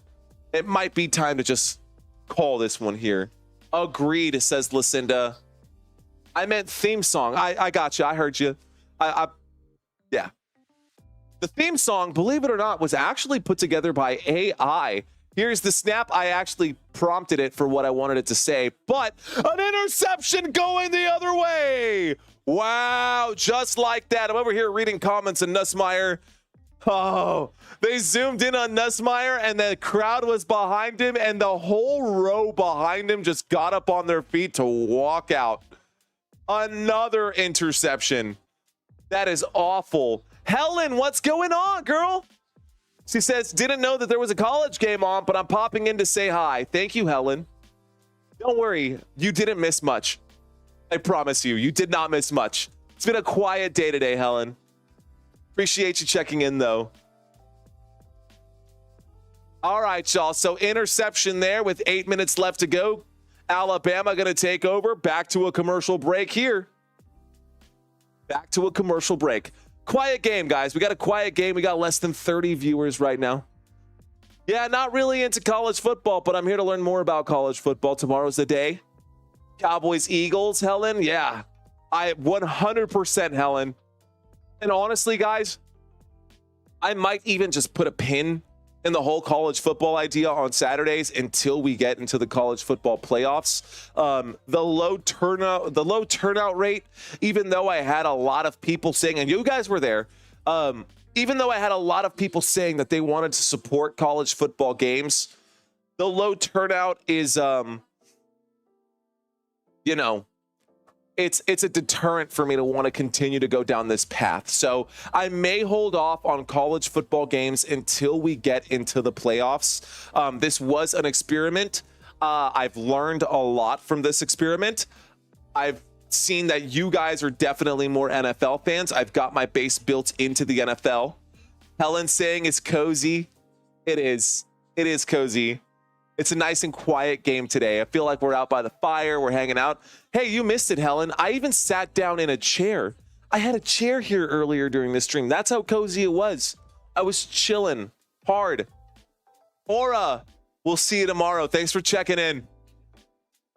it might be time to just call this one here. Agreed, says Lucinda. I meant theme song. I got you. I heard you. Yeah. The theme song, believe it or not, was actually put together by AI. Here's the snap. I actually prompted it for what I wanted it to say, but an interception going the other way. Wow, just like that. I'm over here reading comments and Nussmeier. Oh, they zoomed in on Nussmeier and the crowd was behind him and the whole row behind him just got up on their feet to walk out. Another interception. That is awful. Helen, what's going on, girl? She says, didn't know that there was a college game on, but I'm popping in to say hi. Thank you, Helen. Don't worry, you didn't miss much. I promise you, you did not miss much. It's been a quiet day today, Helen. Appreciate you checking in, though. All right, y'all. So interception there with 8 minutes left to go. Alabama going to take over. Back to a commercial break here. Back to a commercial break. Quiet game, guys. We got a quiet game. We got less than 30 viewers right now. Yeah, not really into college football, but I'm here to learn more about college football. Tomorrow's the day. Cowboys, Eagles, Helen. Yeah, I 100% Helen. And honestly, guys, I might even just put a pin in the whole college football idea on Saturdays until we get into the college football playoffs. The low turnout rate, even though I had a lot of people saying, and you guys were there, even though I had a lot of people saying that they wanted to support college football games, the low turnout is, it's a deterrent for me to want to continue to go down this path. So I may hold off on college football games until we get into the playoffs. This was an experiment. I've learned a lot from this experiment. I've seen that you guys are definitely more NFL fans. I've got my base built into the NFL. Helen saying it's cozy. It is. It is cozy. It's a nice and quiet game today. I feel like we're out by the fire. We're hanging out. Hey, you missed it, Helen. I even sat down in a chair. I had a chair here earlier during this stream. That's how cozy it was. I was chilling hard. Aura, we'll see you tomorrow. Thanks for checking in.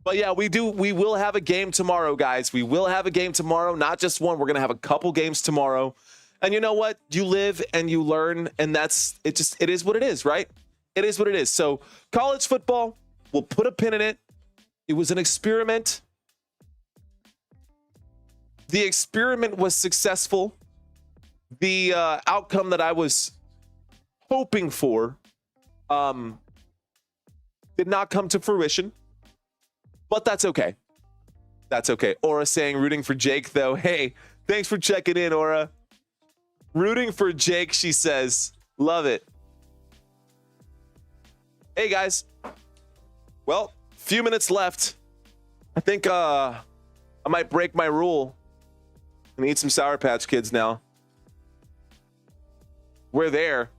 But yeah, we will have a game tomorrow, guys. We will have a game tomorrow. Not just one. We're going to have a couple games tomorrow. And you know what? You live and you learn. And that's it. It is what it is, right? It is what it is. So college football, we'll put a pin in it. It was an experiment. The experiment was successful. The outcome that I was hoping for did not come to fruition, but that's okay. That's okay. Aura saying rooting for Jake, though. Hey, thanks for checking in, Aura. Rooting for Jake, she says. Love it. Hey, guys. Well, few minutes left. I think I might break my rule and eat some Sour Patch Kids now. We're there.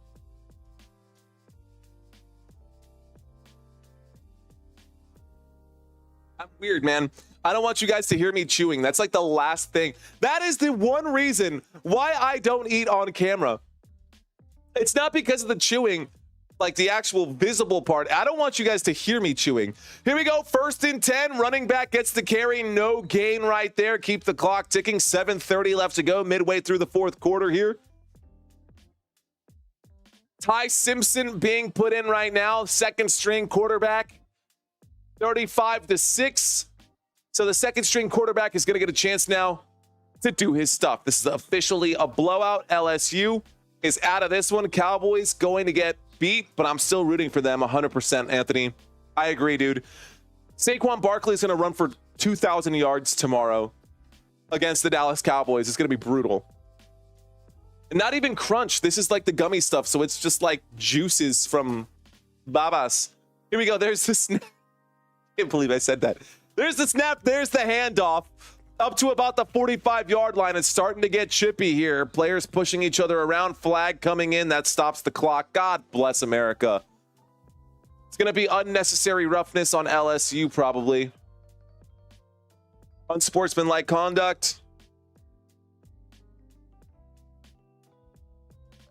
I'm weird, man. I don't want you guys to hear me chewing. That's like the last thing. That is the one reason why I don't eat on camera. It's not because of the chewing, like the actual visible part. I don't want you guys to hear me chewing. Here we go. 1st and 10. Running back gets the carry. No gain right there. Keep the clock ticking. 7:30 left to go. Midway through the 4th quarter here. Ty Simpson being put in right now. 2nd string quarterback. 35-6. So the 2nd string quarterback is going to get a chance now to do his stuff. This is officially a blowout. LSU is out of this one. Cowboys going to get beat, but I'm still rooting for them 100%, Anthony. I agree, dude. Saquon Barkley is going to run for 2,000 yards tomorrow against the Dallas Cowboys. It's going to be brutal. And not even crunch. This is like the gummy stuff, so it's just like juices from Babas. Here we go. There's the snap. I can't believe I said that. There's the snap. There's the handoff. Up to about the 45-yard line. It's starting to get chippy here. Players pushing each other around. Flag coming in. That stops the clock. God bless America. It's going to be unnecessary roughness on LSU, probably. Unsportsmanlike conduct.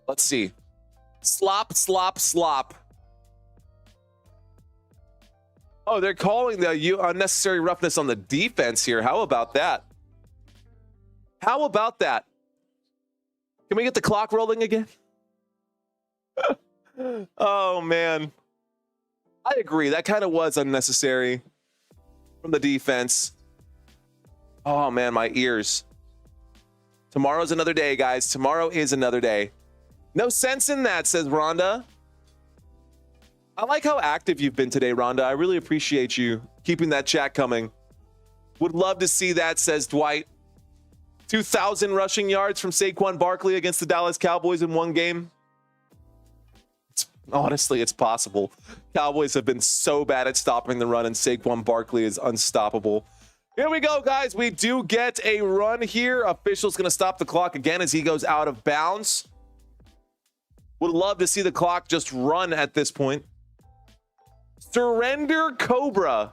Let's see. Slop, slop, slop. Oh, they're calling the unnecessary roughness on the defense here. How about that? How about that? Can we get the clock rolling again? Oh, man. I agree. That kind of was unnecessary from the defense. Oh, man, my ears. Tomorrow's another day, guys. Tomorrow is another day. No sense in that, says Rhonda. I like how active you've been today, Rhonda. I really appreciate you keeping that chat coming. Would love to see that, says Dwight. 2,000 rushing yards from Saquon Barkley against the Dallas Cowboys in one game. Honestly, it's possible. Cowboys have been so bad at stopping the run, and Saquon Barkley is unstoppable. Here we go, guys. We do get a run here. Official's going to stop the clock again as he goes out of bounds. Would love to see the clock just run at this point. Surrender Cobra.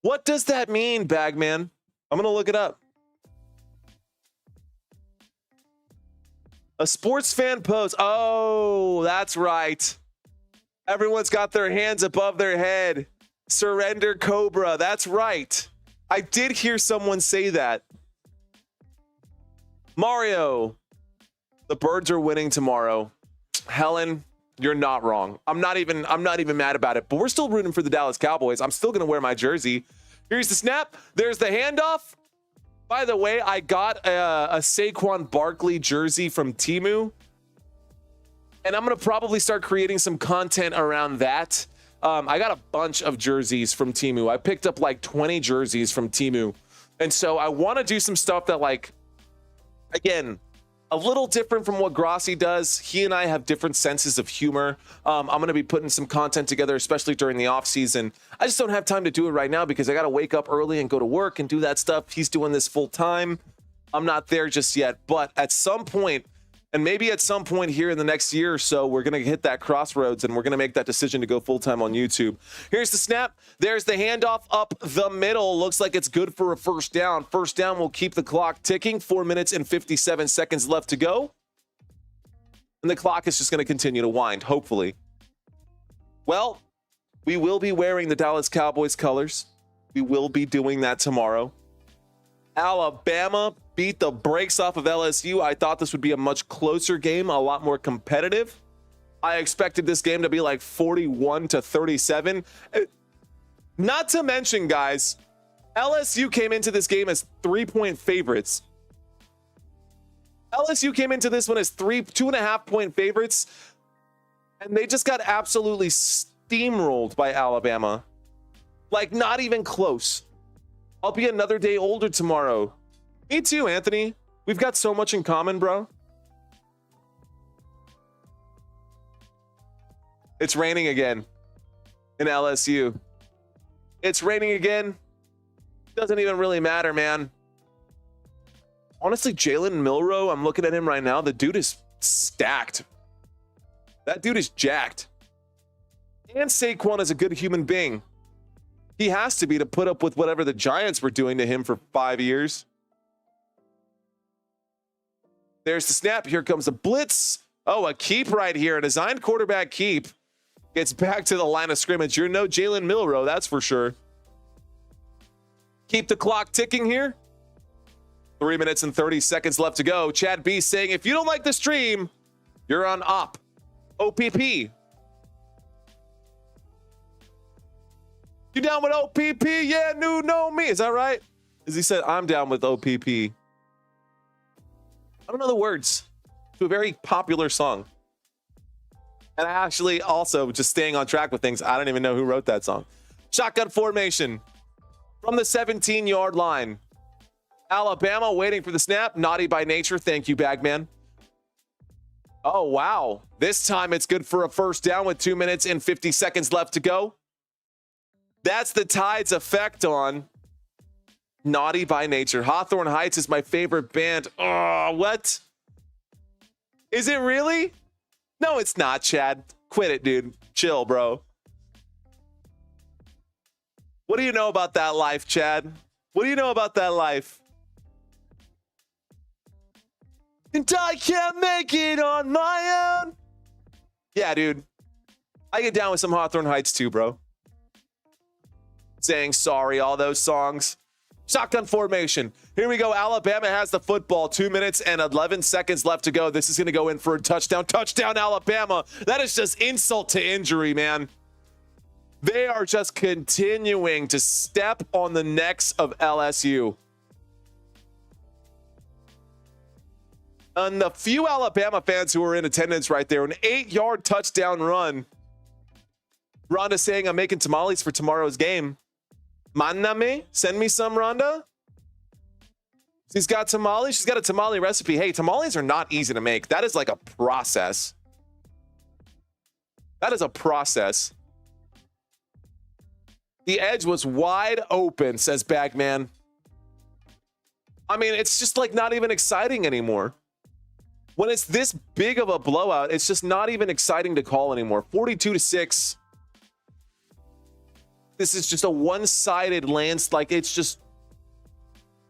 What does that mean, Bagman? I'm going to look it up. A sports fan post. Oh, that's right. Everyone's got their hands above their head. Surrender Cobra. That's right. I did hear someone say that. Mario. The Birds are winning tomorrow. Helen, you're not wrong. I'm not even mad about it, but we're still rooting for the Dallas Cowboys. I'm still going to wear my jersey. Here's the snap. There's the handoff. By the way, I got a Saquon Barkley jersey from Temu, and I'm going to probably start creating some content around that. I got a bunch of jerseys from Temu. I picked up like 20 jerseys from Temu. And so I want to do some stuff that, like, again, a little different from what Grossi does. He and I have different senses of humor. I'm going to be putting some content together, especially during the off season. I just don't have time to do it right now because I got to wake up early and go to work and do that stuff. He's doing this full time. I'm not there just yet, but at some point, and maybe at some point here in the next year or so, we're going to hit that crossroads and we're going to make that decision to go full-time on YouTube. Here's the snap. There's the handoff up the middle. Looks like it's good for a first down. First down will keep the clock ticking. 4 minutes and 57 seconds left to go. And the clock is just going to continue to wind, hopefully. Well, we will be wearing the Dallas Cowboys colors. We will be doing that tomorrow. Alabama beat the brakes off of LSU. I thought this would be a much closer game, a lot more competitive. I expected this game to be like 41-37. Not to mention, guys, LSU came into this game as 3-point favorites. LSU came into this one as 2.5-point favorites, and they just got absolutely steamrolled by Alabama. Like, not even close. I'll be another day older tomorrow. Me too, Anthony. We've got so much in common, bro. It's raining again in LSU. It's raining again. Doesn't even really matter, man. Honestly, Jalen Milroe, I'm looking at him right now. The dude is stacked. That dude is jacked. And Saquon is a good human being. He has to be to put up with whatever the Giants were doing to him for 5 years. There's the snap. Here comes a blitz. Oh, a keep right here. A designed quarterback keep. Gets back to the line of scrimmage. You're no Jalen Milroe, that's for sure. Keep the clock ticking here. 3 minutes and 30 seconds left to go. Chad B saying, if you don't like the stream, you're on OPP. You down with OPP? Yeah, new know me. Is that right? As he said, I'm down with OPP. I don't know the words to a very popular song. And I actually also, just staying on track with things, I don't even know who wrote that song. Shotgun formation from the 17-yard line. Alabama waiting for the snap. Naughty by nature. Thank you, Bagman. Oh, wow. This time it's good for a first down with 2 minutes and 50 seconds left to go. That's the Tide's effect on Naughty by Nature. Hawthorne Heights is my favorite band. Oh, what? Is it really? No, it's not, Chad. Quit it, dude. Chill, bro. What do you know about that life, Chad? What do you know about that life? And I can't make it on my own. Yeah, dude. I get down with some Hawthorne Heights too, bro. Saying sorry, all those songs. Shotgun formation. Here we go. Alabama has the football. 2 minutes and 11 seconds left to go. This is going to go in for a touchdown. Touchdown, Alabama. That is just insult to injury, man. They are just continuing to step on the necks of LSU. And the few Alabama fans who were in attendance right there, an 8-yard touchdown run. Rhonda saying, I'm making tamales for tomorrow's game. Mándame, send me some, Rhonda. She's got tamales. She's got a tamale recipe. Hey, tamales are not easy to make. That is like a process. That is a process. The edge was wide open, says Bagman. I mean, it's just like not even exciting anymore. When it's this big of a blowout, it's just not even exciting to call anymore. 42-6. This is just a one-sided landslide. Like, it's just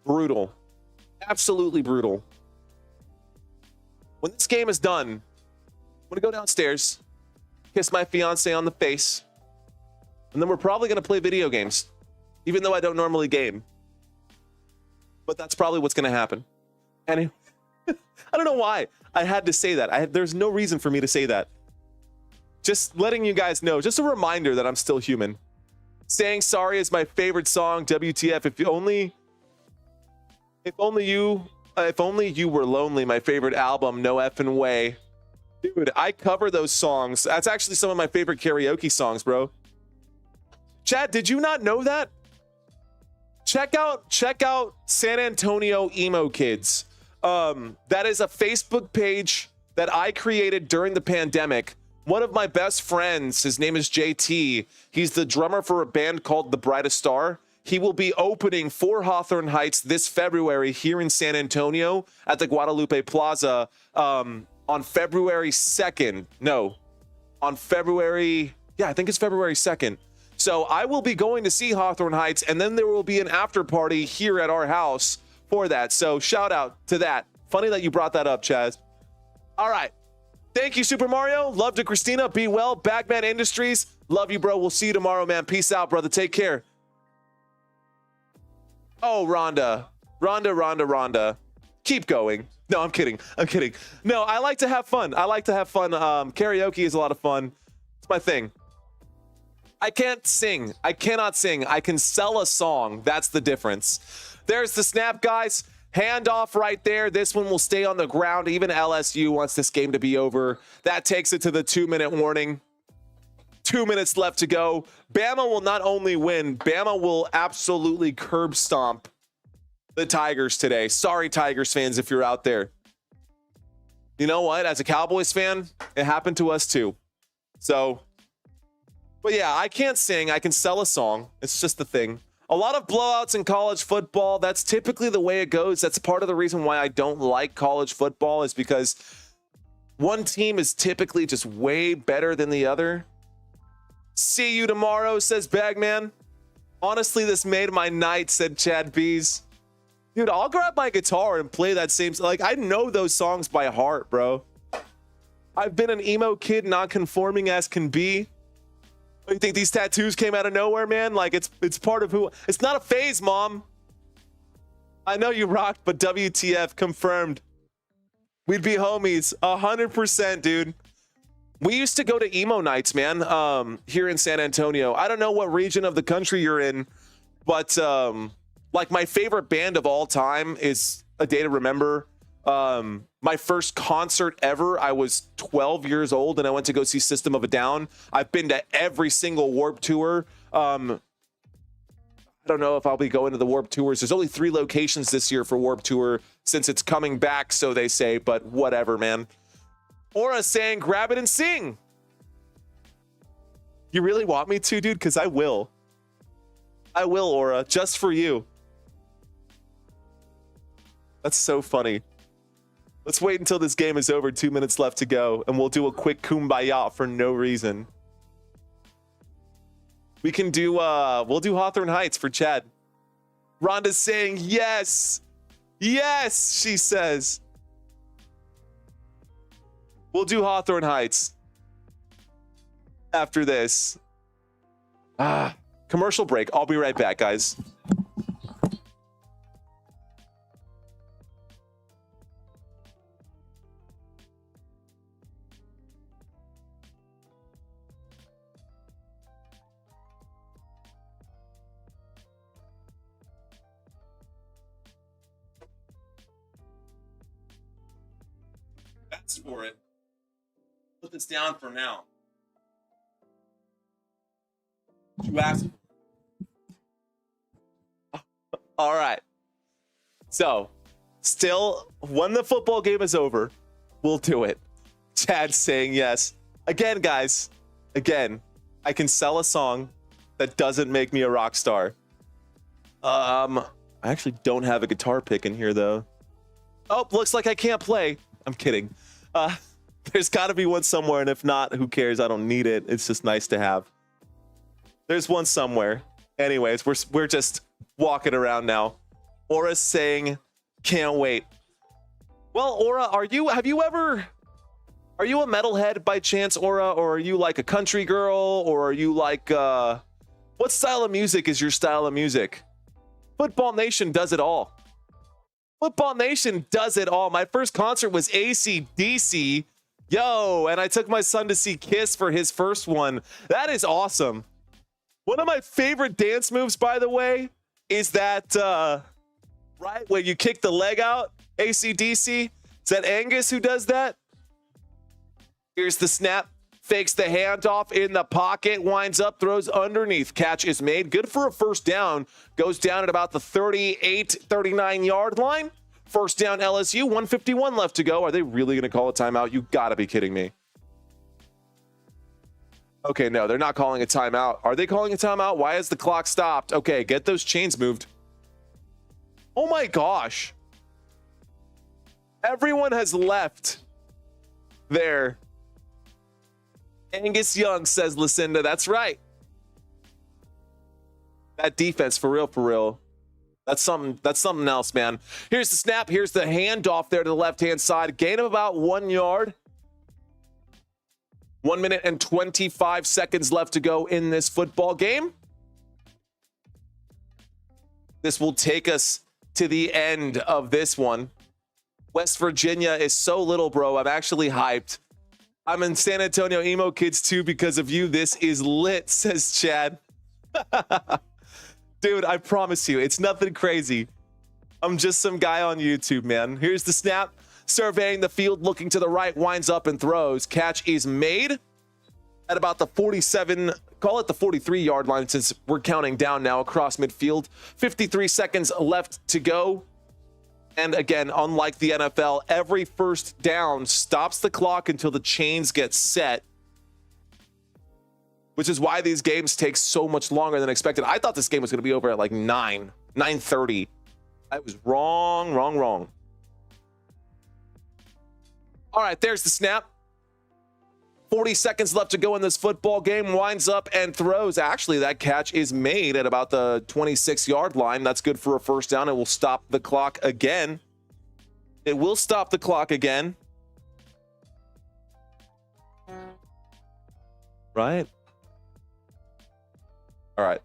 brutal. Absolutely brutal. When this game is done, I'm going to go downstairs, kiss my fiance on the face, and then we're probably going to play video games, even though I don't normally game. But that's probably what's going to happen. And I don't know why I had to say that. There's no reason for me to say that. Just letting you guys know, just a reminder that I'm still human. Saying sorry is my favorite song, WTF. If only you were lonely, my favorite album, no effing way. Dude, I cover those songs. That's actually some of my favorite karaoke songs, bro. Chad, did you not know that? Check out San Antonio Emo Kids. That is a Facebook page that I created during the pandemic. One of my best friends, his name is JT. He's the drummer for a band called The Brightest Star. He will be opening for Hawthorne Heights this February here in San Antonio at the Guadalupe Plaza on February 2nd. No, on February, yeah, I think it's February 2nd. So I will be going to see Hawthorne Heights, and then there will be an after party here at our house for that. So shout out to that. Funny that you brought that up, Chaz. All right. Thank you, Super Mario. Love to Christina. Be well. Bagman Industries. Love you, bro. We'll see you tomorrow, man. Peace out, brother. Take care. Oh, Rhonda. Rhonda. Keep going. No, I'm kidding. No, I like to have fun. Karaoke is a lot of fun. It's my thing. I can't sing. I cannot sing. I can sell a song. That's the difference. There's the snap, guys. Handoff right there. This one will stay on the ground. Even LSU wants this game to be over. That takes it to the 2-minute warning. 2 minutes left to go. Bama will not only win, Bama will absolutely curb stomp the Tigers today. Sorry, Tigers fans, if you're out there. You know what? As a Cowboys fan, it happened to us too. So, but yeah, I can't sing. I can sell a song. It's just the thing. A lot of blowouts in college football. That's typically the way it goes. That's part of the reason why I don't like college football, is because one team is typically just way better than the other. See you tomorrow, says Bagman. Honestly, this made my night, said Chad Bees. Dude, I'll grab my guitar and play that same, like, I know those songs by heart, bro. I've been an emo kid, non-conforming as can be. You think these tattoos came out of nowhere, man? Like, it's part of who. It's not a phase, Mom. I know you rocked, but WTF confirmed. We'd be homies 100%, dude. We used to go to emo nights, man, here in San Antonio. I don't know what region of the country you're in, but like, my favorite band of all time is A Day to Remember. My first concert ever, I was 12 years old and I went to go see System of a Down. I've been to every single Warped Tour. I don't know if I'll be going to the Warped Tours. There's only 3 locations this year for Warped Tour since it's coming back, so they say, but whatever, man. Aura saying, grab it and sing. You really want me to, dude? Because I will. I will, Aura, just for you. That's so funny. Let's wait until this game is over. 2 minutes left to go, and we'll do a quick kumbaya for no reason. We can do, we'll do Hawthorne Heights for Chad. Rhonda's saying yes. Yes, she says. We'll do Hawthorne Heights after this. Commercial break. I'll be right back, guys. That's for it. Put this down for now. You asked. All right. So, still, when the football game is over, we'll do it. Chad's saying yes. Again, guys. Again, I can sell a song that doesn't make me a rock star. I actually don't have a guitar pick in here, though. Oh, looks like I can't play. I'm kidding. There's got to be one somewhere, and if not, who cares? I don't need it. It's just nice to have. There's one somewhere. Anyways, we're just walking around now. Aura's saying, can't wait. Well, Aura, are you a metalhead by chance, Aura, or are you like a country girl, or are you like what style of music is your style of music? Football Nation does it all. Football Nation does it all. My first concert was AC/DC. Yo, and I took my son to see Kiss for his first one. That is awesome. One of my favorite dance moves, by the way, is that right when you kick the leg out, AC/DC. Is that Angus who does that? Here's the snap. Fakes the handoff in the pocket, winds up, throws underneath. Catch is made. Good for a first down. Goes down at about the 38, 39-yard line. First down LSU, 151 left to go. Are they really going to call a timeout? You got to be kidding me. Okay, no, they're not calling a timeout. Are they calling a timeout? Why has the clock stopped? Okay, get those chains moved. Oh my gosh. Everyone has left there. Angus Young, says Lucinda. That's right. That defense, for real, for real. That's something else, man. Here's the snap. Here's the handoff there to the left-hand side. Gain of about 1 yard. 1 minute and 25 seconds left to go in this football game. This will take us to the end of this one. West Virginia is so little, bro. I'm actually hyped. I'm in San Antonio Emo Kids too because of you. This is lit, says Chad. Dude, I promise you, it's nothing crazy. I'm just some guy on YouTube, man. Here's the snap. Surveying the field, looking to the right, winds up and throws. Catch is made at about the 47, call it the 43-yard line since we're counting down now across midfield. 53 seconds left to go. And again, unlike the NFL, every first down stops the clock until the chains get set, which is why these games take so much longer than expected. I thought this game was going to be over at like 9:30. I was wrong. All right, there's the snap. 40 seconds left to go in this football game. Winds up and throws. Actually, that catch is made at about the 26-yard line. That's good for a first down. It will stop the clock again. It will stop the clock again. Right? All right.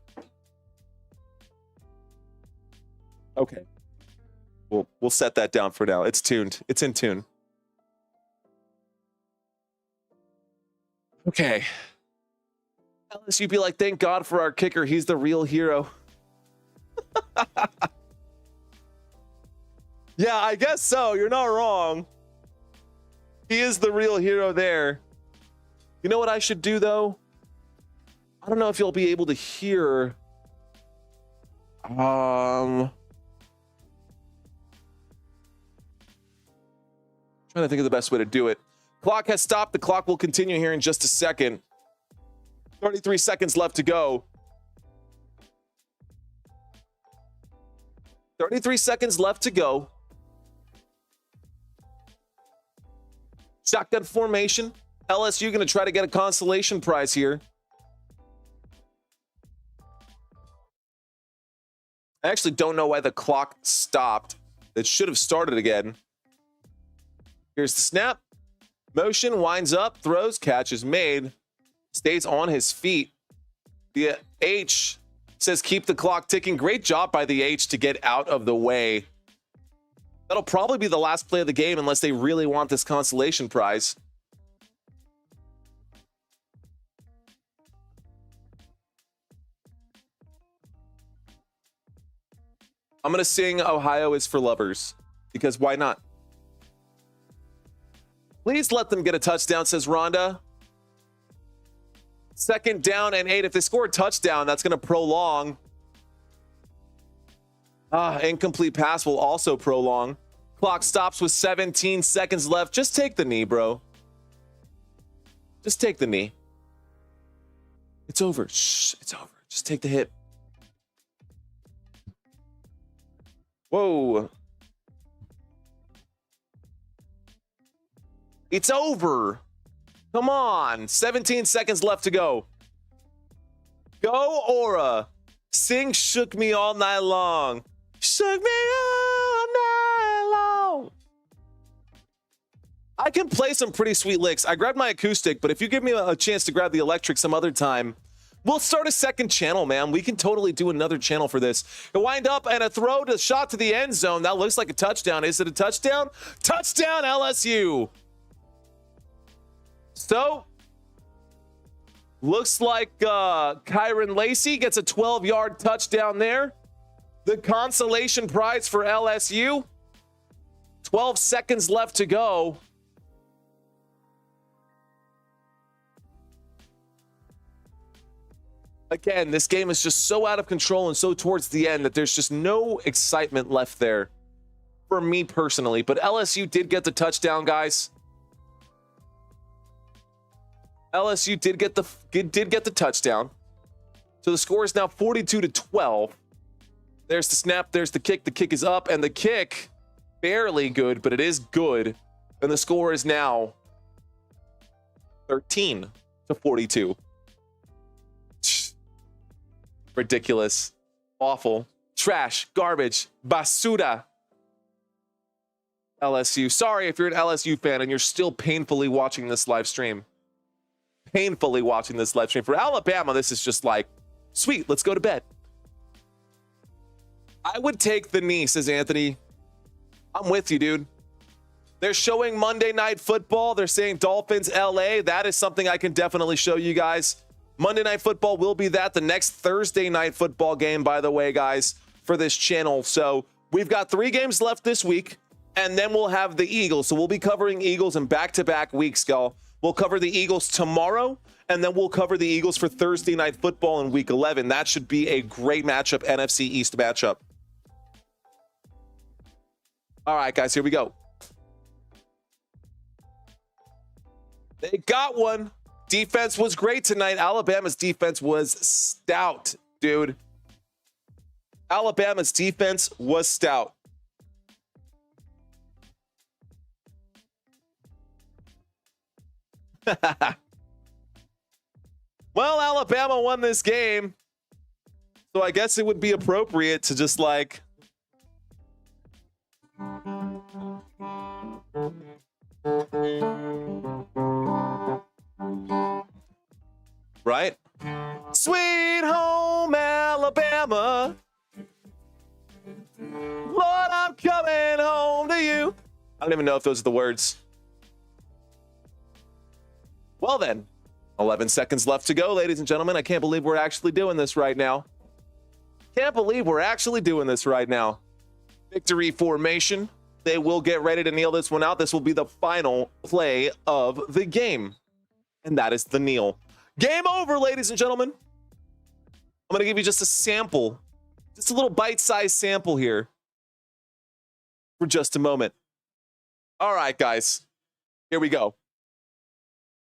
Okay. We'll set that down for now. It's tuned. It's in tune. Okay. LSU be like, thank God for our kicker. He's the real hero. Yeah, I guess so. You're not wrong. He is the real hero there. You know what I should do, though? I don't know if you'll be able to hear. Trying to think of the best way to do it. Clock has stopped. The clock will continue here in just a second. 33 seconds left to go. 33 seconds left to go. Shotgun formation. LSU going to try to get a consolation prize here. I actually don't know why the clock stopped. It should have started again. Here's the snap. Motion, winds up, throws, catch is made. Stays on his feet. The H says keep the clock ticking. Great job by the H to get out of the way. That'll probably be the last play of the game unless they really want this consolation prize. I'm going to sing Ohio is for Lovers because why not? Please let them get a touchdown, says Rhonda. 2nd down and 8. If they score a touchdown, that's going to prolong. Incomplete pass will also prolong. Clock stops with 17 seconds left. Just take the knee, bro. Just take the knee. It's over. Shh, it's over. Just take the hit. Whoa. It's over. Come on. 17 seconds left to go. Go, Aura. Sing Shook Me All Night Long. Shook me all night long. I can play some pretty sweet licks. I grabbed my acoustic, but if you give me a chance to grab the electric some other time, we'll start a second channel, man. We can totally do another channel for this. A wind up and a throw to shot to the end zone. That looks like a touchdown. Is it a touchdown? Touchdown, LSU. So, looks like Kyron Lacey gets a 12-yard touchdown there. The consolation prize for LSU. 12 seconds left to go. Again, this game is just so out of control and so towards the end that there's just no excitement left there for me personally. But LSU did get the touchdown, guys. LSU did get the touchdown. So the score is now 42-12. There's the snap, there's the kick. The kick is up, and the kick barely good, but it is good. And the score is now 13-42. Ridiculous. Awful. Trash. Garbage. Basura. LSU. Sorry if you're an LSU fan and you're still painfully watching this live stream. Painfully watching this live stream. For Alabama, this is just like, sweet, let's go to bed. I would take the knee, says Anthony. I'm with you, dude. They're showing Monday Night Football. They're saying Dolphins, LA. That is something I can definitely show you guys. Monday Night Football will be that. The next Thursday Night Football game, by the way, guys, for this channel. So we've got 3 games left this week, and then we'll have the Eagles. So we'll be covering Eagles in back-to-back weeks, y'all. We'll cover the Eagles tomorrow, and then we'll cover the Eagles for Thursday Night Football in Week 11. That should be a great matchup, NFC East matchup. All right, guys, here we go. They got one. Defense was great tonight. Alabama's defense was stout, dude. Alabama's defense was stout. Well, Alabama won this game, so I guess it would be appropriate to just like right? Sweet home Alabama, Lord, I'm coming home to you. I don't even know if those are the words. Well then, 11 seconds left to go, ladies and gentlemen. I can't believe we're actually doing this right now. Can't believe we're actually doing this right now. Victory formation. They will get ready to kneel this one out. This will be the final play of the game. And that is the kneel. Game over, ladies and gentlemen. I'm going to give you just a sample. Just a little bite-sized sample here. For just a moment. All right, guys. Here we go.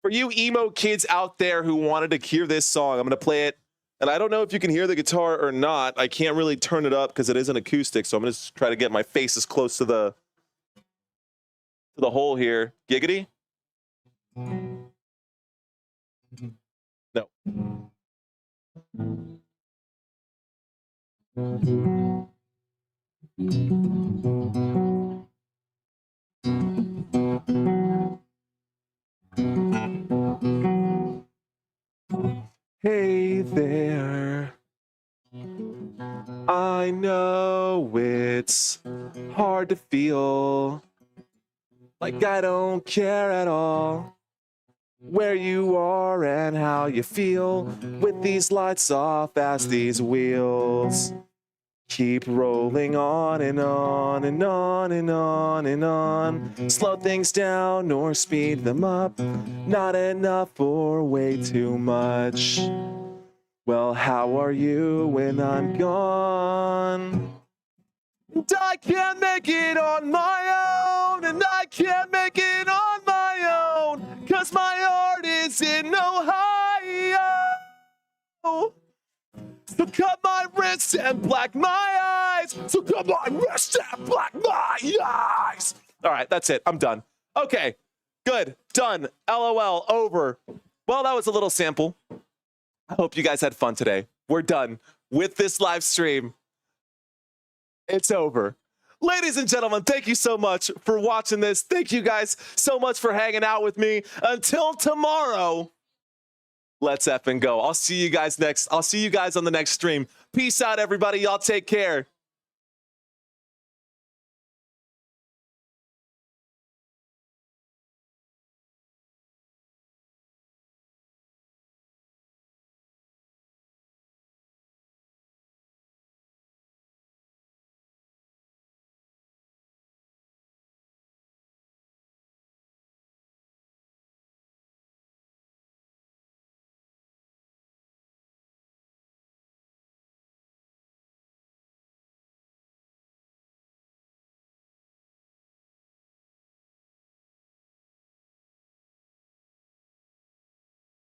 For you emo kids out there who wanted to hear this song, I'm going to play it. And I don't know if you can hear the guitar or not. I can't really turn it up because it is an acoustic. So I'm going to try to get my face as close to the hole here. Giggity? No. Hey there, I know it's hard to feel like I don't care at all where you are and how you feel with these lights off as these wheels keep rolling on and on and on and on and on. Slow things down or speed them up, not enough or way too much. Well, how are you when I'm gone? And I can't make it on my own, and I can't make it on my own, 'cause my heart is in Ohio. So cut my wrists and black my eyes eyes. So come on, rest that black my eyes. All right, that's it. I'm done. Okay, good, done. LOL, over. Well, that was a little sample. I hope you guys had fun today. We're done with this live stream. It's over. Ladies and gentlemen, thank you so much for watching this. Thank you guys so much for hanging out with me. Until tomorrow, let's effing go. I'll see you guys on the next stream. Peace out, everybody. Y'all take care.